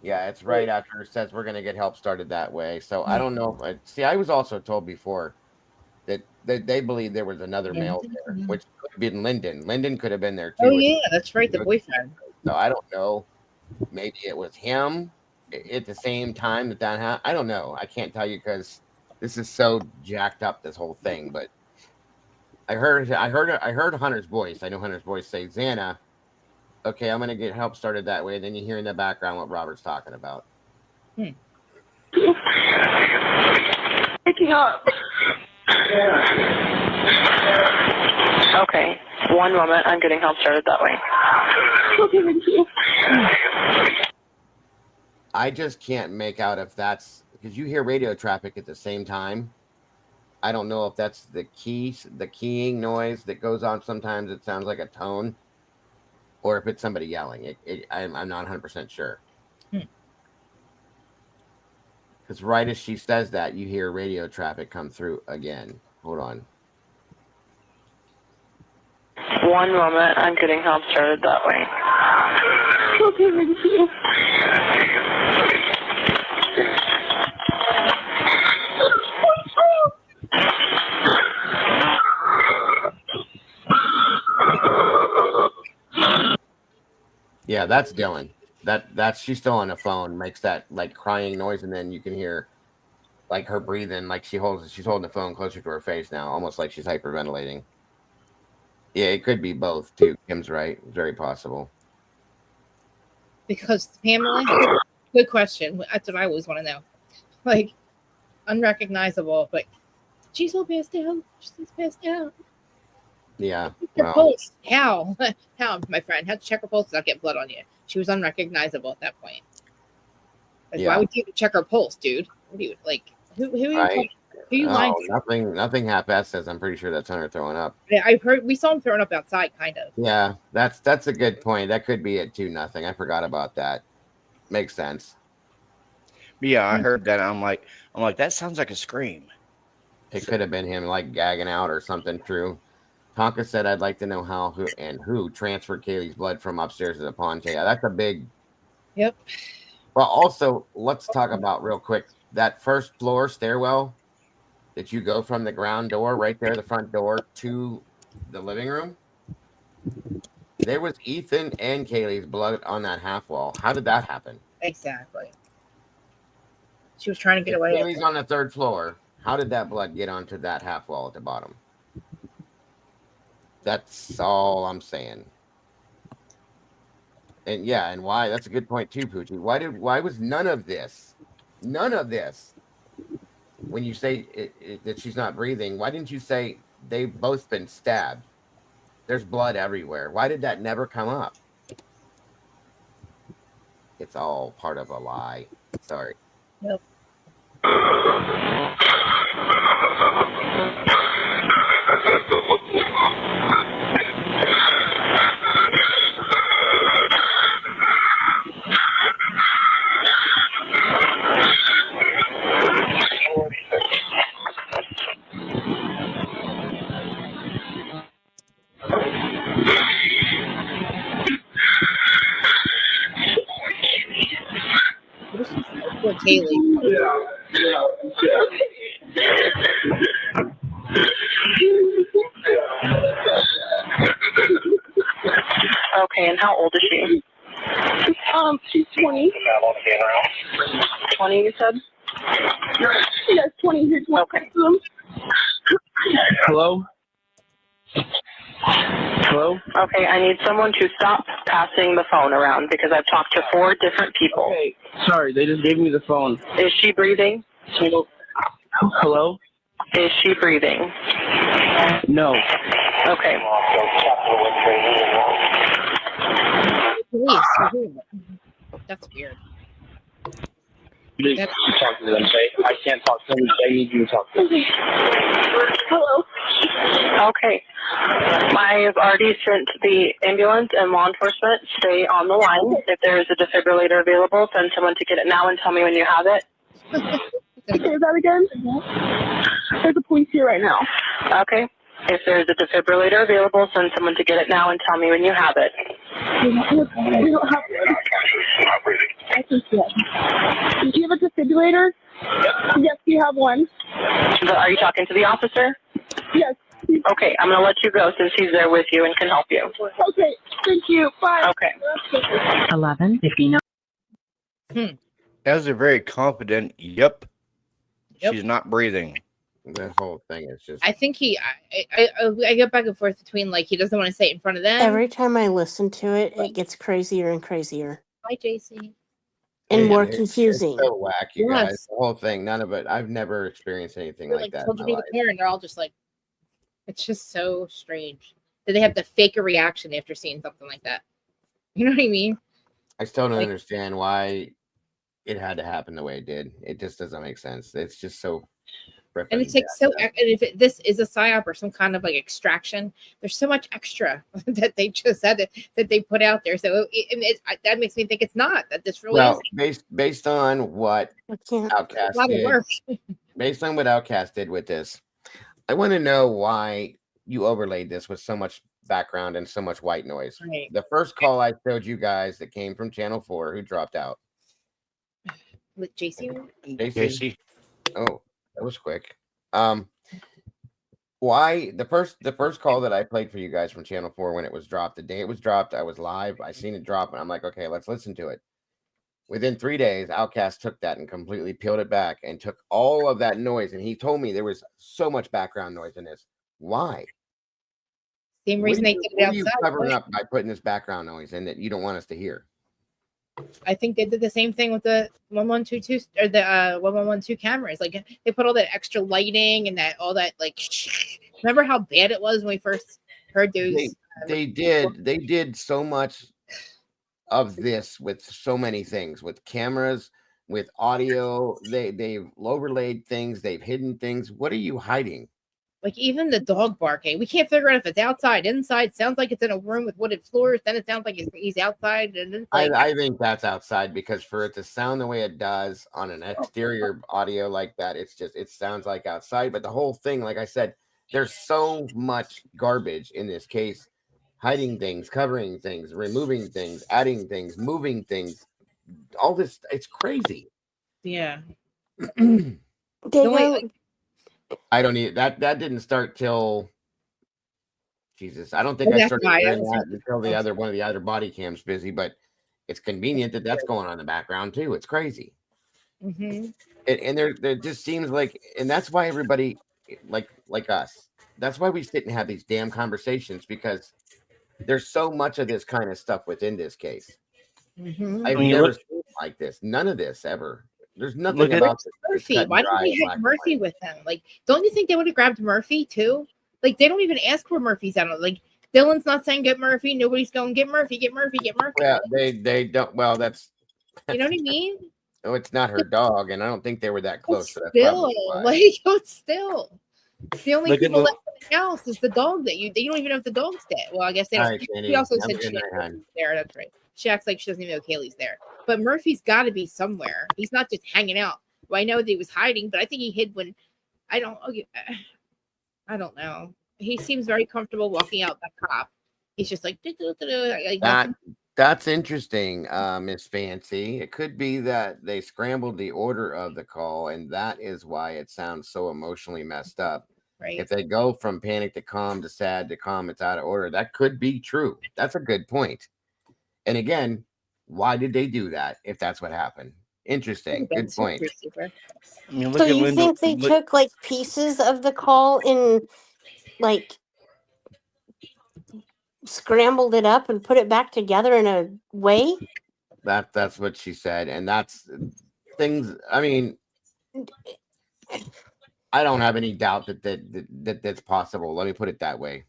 Yeah, it's right after it says we're going to get help started that way. So I don't know. See, I was also told before that they believe there was another male there, which could have been Lyndon. Lyndon could have been there too. Oh yeah, that's right, the boyfriend. So I don't know. Maybe it was him at the same time that happened. I don't know. I can't tell you because this is so jacked up, this whole thing. But I heard Hunter's voice. I know Hunter's voice say Xana. Okay, I'm gonna get help started that way. And then you hear in the background what Robert's talking about. Waking up. Okay, one moment. I'm getting help started that way. Okay, thank you. I just can't make out if that's because you hear radio traffic at the same time. I don't know if that's the keying noise that goes on. Sometimes it sounds like a tone, or if it's somebody yelling. I'm not 100% sure. Because right as she says that, you hear radio traffic come through again. Hold on. One moment. I'm getting help started that way. Okay, thank you. Yeah, that's Dylan. That's she's still on the phone, makes that like crying noise, and then you can hear like her breathing, like she's holding the phone closer to her face now, almost like she's hyperventilating. Yeah, it could be both too. Kim's right. Very possible. Because Pamela, good question. That's what I always want to know. Like, unrecognizable, but she's so passed out. She's passed out. Yeah. Her pulse. How? How, my friend? How'd you check her pulse without getting blood on you? She was unrecognizable at that point. Like, why would you check her pulse, dude? What do you like? Who are you? Right. Who you lying to? Nothing half-assed says. I'm pretty sure that's Hunter throwing up. Yeah, I've heard we saw him throwing up outside, kind of. Yeah, that's a good point. That could be it too. Nothing. I forgot about that. Makes sense. Yeah, I heard that. I'm like, that sounds like a scream. It could have been him like gagging out or something. True. Tonka said, "I'd like to know who transferred Kaylee's blood from upstairs to the pond." Yeah, that's a big. Yep. Well, also let's talk about real quick that first floor stairwell that you go from the ground door right there, the front door to the living room. There was Ethan and Kaylee's blood on that half wall. How did that happen? Exactly. She was trying to get away. Kaylee's on the third floor. How did that blood get onto that half wall at the bottom? That's all I'm saying. And yeah, and why? That's a good point too, Poochie. Why was none of this? When you say that she's not breathing, why didn't you say they've both been stabbed? There's blood everywhere. Why did that never come up? it's all part of a lie. Sorry. Yep. Poor Kaylee. Okay, and how old is she? She's 20. 20, you said? Yes, 20. Here's one. Okay. Hello? Hello? Okay, I need someone to stop passing the phone around because I've talked to 4 different people. Okay, sorry, they just gave me the phone. Is she breathing? Hello? Is she breathing? No. Okay. Police. That's weird. You just talk to them, say. I can't talk to them, I need you to talk to them. Hello. Okay. I've already sent the ambulance and law enforcement. Stay on the line. If there is a defibrillator available, send someone to get it now and tell me when you have it. Say that again? There's a police here right now. Okay. If there's a defibrillator available, send someone to get it now and tell me when you have it. We don't have one. I think yes. Do you have a defibrillator? Yes, we have one. But are you talking to the officer? Yes. Okay, I'm going to let you go since he's there with you and can help you. Okay, thank you. Bye. Okay. 11:59. That was a very confident, yep. She's not breathing. That whole thing is just. I think I get back and forth between like he doesn't want to say it in front of them. Every time I listen to it, it gets crazier and crazier Hi, JC. and more It's confusing. so whack, you Yes. guys. The whole thing, none of it. I've never experienced anything They're like that. told in you my to life. the car, and they're all just like, it's just so strange that they have to fake a reaction after seeing something like that. You know what I mean? I still don't Like- understand why it had to happen the way it did. It just doesn't make sense. It's just so. And it's like so, and if this is a psyop or some kind of like extraction, there's so much extra that they just had that they put out there. So that makes me think it's not that this really Well, is based on what Outcast a lot of did, work. based on what Outcast did with this, I want to know why you overlaid this with so much background and so much white noise. Right. The first call I showed you guys that came from Channel 4, who dropped out? With JC. JC. Oh, that was quick. Why the first call that I played for you guys from Channel 4 when it was dropped, the day it was dropped, I was live. I seen it drop, and I'm like, okay, let's listen to it. Within 3 days, Outcast took that and completely peeled it back and took all of that noise. And he told me there was so much background noise in this. Why? Same reason they did it What are you outside. covering right? up by putting this background noise in that you don't want us to hear? I think they did the same thing with the 1122 or the 1112 cameras. Like they put all that extra lighting and that all that like. Remember how bad it was when we first heard those? They did so much of this with so many things, with cameras, with audio. They've overlaid things, they've hidden things. What are you hiding? Like even the dog barking, we can't figure out if it's outside, inside. Sounds like it's in a room with wooded floors. Then it sounds like he's outside, and it's like, I think that's outside because for it to sound the way it does on an exterior audio like that, it sounds like outside. But the whole thing, like I said, there's so much garbage in this case, hiding things, covering things, removing things, adding things, moving things. All this, it's crazy. yeah. I don't need that. That didn't start till Jesus. I don't think I started hearing that until the other one of the other body cams busy. But it's convenient that that's going on in the background too. It's crazy. Mm-hmm. And there just seems like, and that's why everybody like us. That's why we sit and have these damn conversations because there's so much of this kind of stuff within this case. Mm-hmm. I've never seen like this. None of this ever. There's nothing about this. Murphy. Why didn't they have Murphy with them? Like, don't you think they would have grabbed Murphy too? Like, they don't even ask for Murphy's out. Like, Dylan's not saying get Murphy. Nobody's going get Murphy, get Murphy, get Murphy. Yeah, they don't. Well, that's You know what I mean? Oh, it's not her dog, and I don't think they were that close. So that's Still, probably why. like, but still, the only Look at people look- left in the house is the dog that you don't even know if the dog's dead. Well, I guess they All don't. right, Sandy. She also Have a said good she night, hon. there. That's right. She acts like she doesn't even know Kaylee's there. But Murphy's got to be somewhere. He's not just hanging out. Well, I know that he was hiding, but I think he hid when I don't know. He seems very comfortable walking out that cop. He's just like, like nothing. That's interesting, Miss Fancy. It could be that they scrambled the order of the call, and that is why it sounds so emotionally messed up. Right. If they go from panic to calm to sad to calm, it's out of order. That could be true. That's a good point. And again, why did they do that if that's what happened? Interesting. Good point. I mean, So you think they took like pieces of the call and like scrambled it up and put it back together in a way? That's what she said, and that's things. I mean, I don't have any doubt that that's possible. Let me put it that way.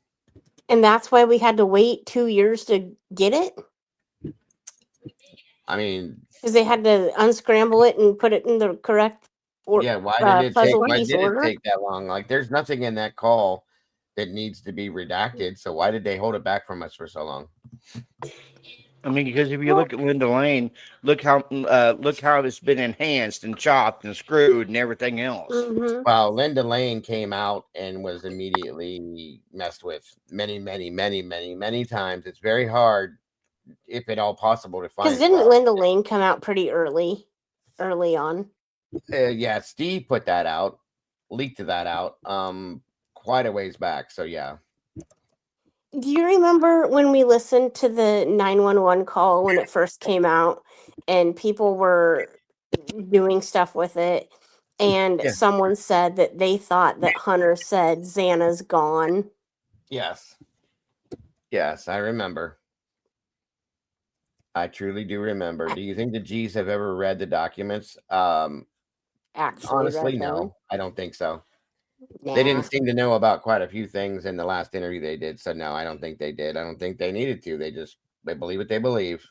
And that's why we had to wait 2 years to get it? I mean, Because they had to unscramble it and put it in the correct yeah. Why did it puzzle take? Why piece did it order? take that long? Like, there's nothing in that call that needs to be redacted. So why did they hold it back from us for so long? I mean, because if you look at Linda Lane, look how it's been enhanced and chopped and screwed and everything else. Mm-hmm. Well, Linda Lane came out and was immediately messed with many times. It's very hard, if at all possible, to Because find. didn't Linda Lane come out pretty early on? Yeah, Steve put that out, leaked that out, quite a ways back. So yeah. Do you remember when we listened to the 911 call when it first came out and people were doing stuff with it and Yeah. someone said that they thought that Hunter said Xana's gone? Yes, I remember. I truly do remember. Do you think the G's have ever read the documents? Actually Honestly, read them. no, I don't think so. Nah. They didn't seem to know about quite a few things in the last interview they did. So no, I don't think they did. I don't think they needed to. They believe what they believe.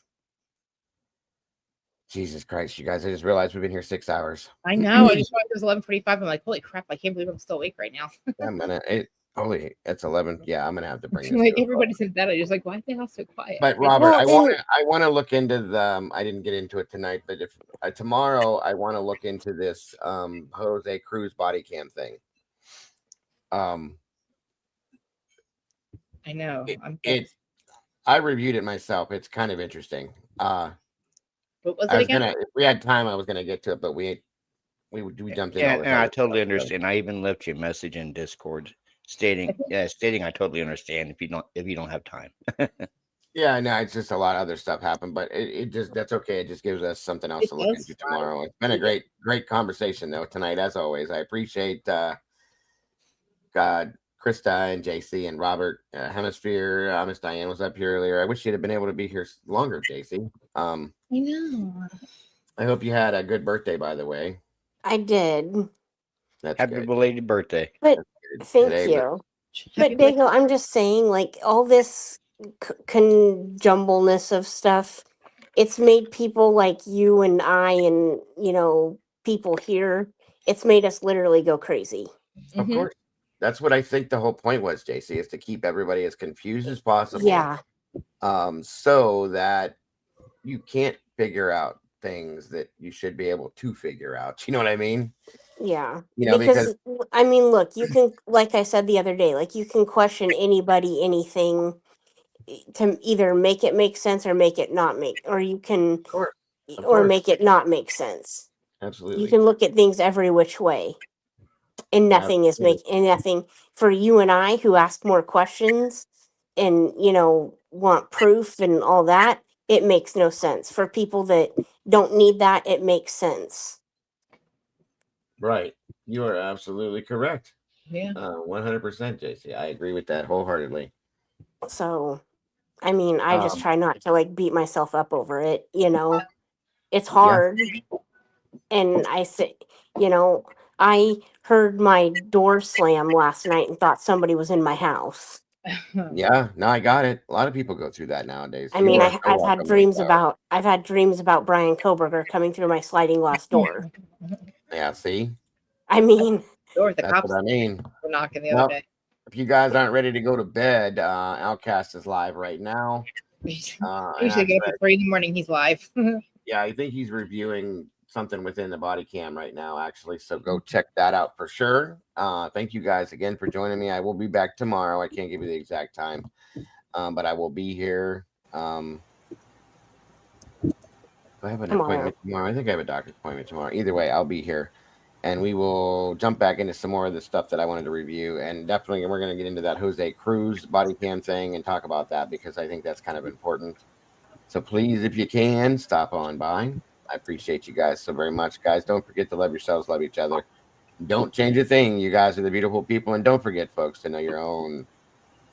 Jesus Christ, you guys! I just realized we've been here 6 hours. I know. I just thought it was 11:45. I'm like, holy crap! I can't believe I'm still awake right now. It's 11. Yeah, I'm gonna have to bring this. Like to a everybody said that. I was like, why are they all so quiet? But Robert, I want to look into the. I didn't get into it tonight, but if tomorrow I want to look into this Jose Cruz body cam thing. I know. I reviewed it myself. It's kind of interesting. What was it again? If we had time, I was gonna get to it, but we jumped in. And I totally understand. I even left you a message in Discord stating I totally understand if you don't have time. Yeah, no, it's just a lot of other stuff happened, but it just that's okay. It just gives us something else to look into tomorrow. It's been a great conversation though tonight, as always. I appreciate Krista and JC and Robert Hemisphere. Miss Diane was up here earlier. I wish you'd have been able to be here longer, JC. I know. I hope you had a good birthday, by the way. I did. That's Happy belated birthday. But thank Today, you. But Dago, I'm just saying, like all this conjumbleness of stuff, it's made people like you and I and people here. It's made us literally go crazy. Of course. That's what I think the whole point was, JC, is to keep everybody as confused as possible. Yeah. So that you can't figure out things that you should be able to figure out. You know what I mean? Yeah. Because I mean, look, you can, like I said the other day, like you can question anybody, anything to either make it make sense or make it not make, or you can, or make it not make sense. Absolutely. You can look at things every which way. And nothing is nothing for you and I who ask more questions and want proof and all that. It makes no sense. For people that don't need that, it makes sense. Right. You are absolutely correct. Yeah. 100%, JC. I agree with that wholeheartedly. So, I mean, I just try not to beat myself up over it. It's hard. And I say, I heard my door slam last night and thought somebody was in my house. Yeah, no, I got it. A lot of people go through that nowadays. I mean, You are so I've had welcome, dreams Mike Bauer. about Brian Koberger coming through my sliding glass door. Yeah, see? I mean, Door the That's cops what I mean. were knocking the Well, other day. if you guys aren't ready to go to bed, Outcast is live right now. Usually get up at 3 in the morning. He's live. Yeah, I think he's reviewing something within the body cam right now, actually. So go check that out for sure. Thank you guys again for joining me. I will be back tomorrow. I can't give you the exact time, but I will be here. Do I have an appointment tomorrow? I think I have a doctor's appointment tomorrow. Either way, I'll be here. And we will jump back into some more of the stuff that I wanted to review. And definitely we're going to get into that Jose Cruz body cam thing and talk about that because I think that's kind of important. So please, if you can, stop on by. I appreciate you guys so very much. Guys, don't forget to love yourselves, love each other. Don't change a thing. You guys are the beautiful people. And don't forget, folks, to know your own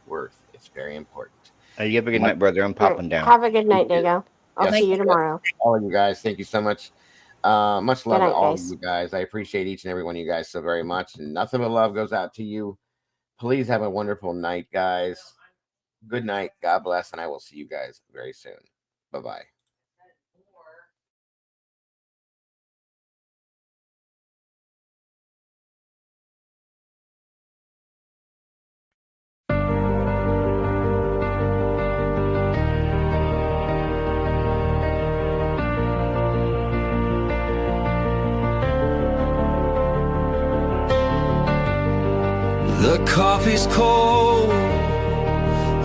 worth. It's very important. You have a good night, brother. I'm popping down. have a good night, Dago. I'll see you tomorrow. All of you guys, thank you so much. Much love night, to all guys. of you guys. I appreciate each and every one of you guys so very much. And nothing but love goes out to you. Please have a wonderful night, guys. Good night. God bless. And I will see you guys very soon. Bye-bye. The coffee's cold,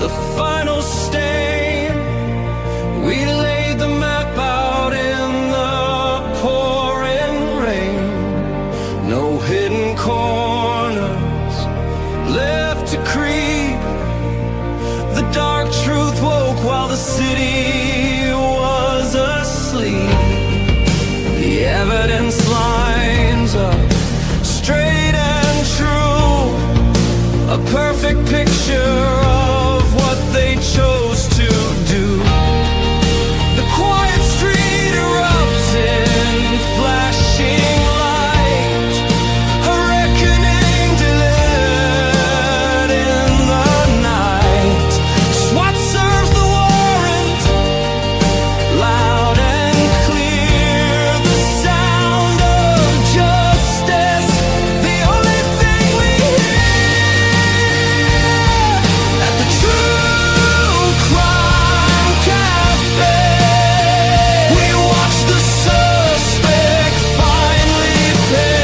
the final stain. We laid the map out in the pouring rain. No hidden corners left to creep. The dark truth woke while the city was asleep. The evidence lines up straight and true. A perfect picture of what they chose to do. The quiet street erupts in flashing light. A reckoning delivered in the night. SWAT serves the warrant, loud and clear. The sound of justice, the only thing we hear. At the True Crime Cafe, we watch the suspect finally pay.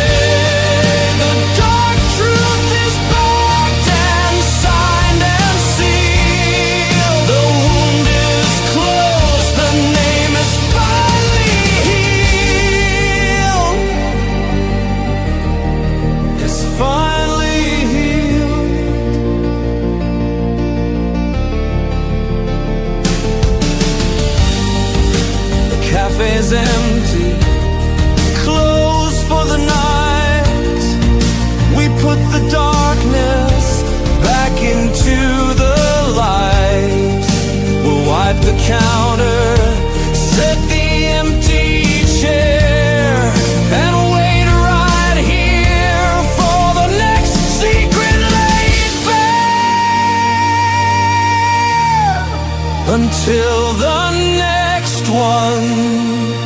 The dark truth is backed and signed and sealed. The wound is closed, the name is finally healed. It's finally healed. The cafe's empty, closed for the night. We put the darkness back into the light. We'll wipe the counter, set the empty chair, and wait right here for the next secret laid bare. until the next one.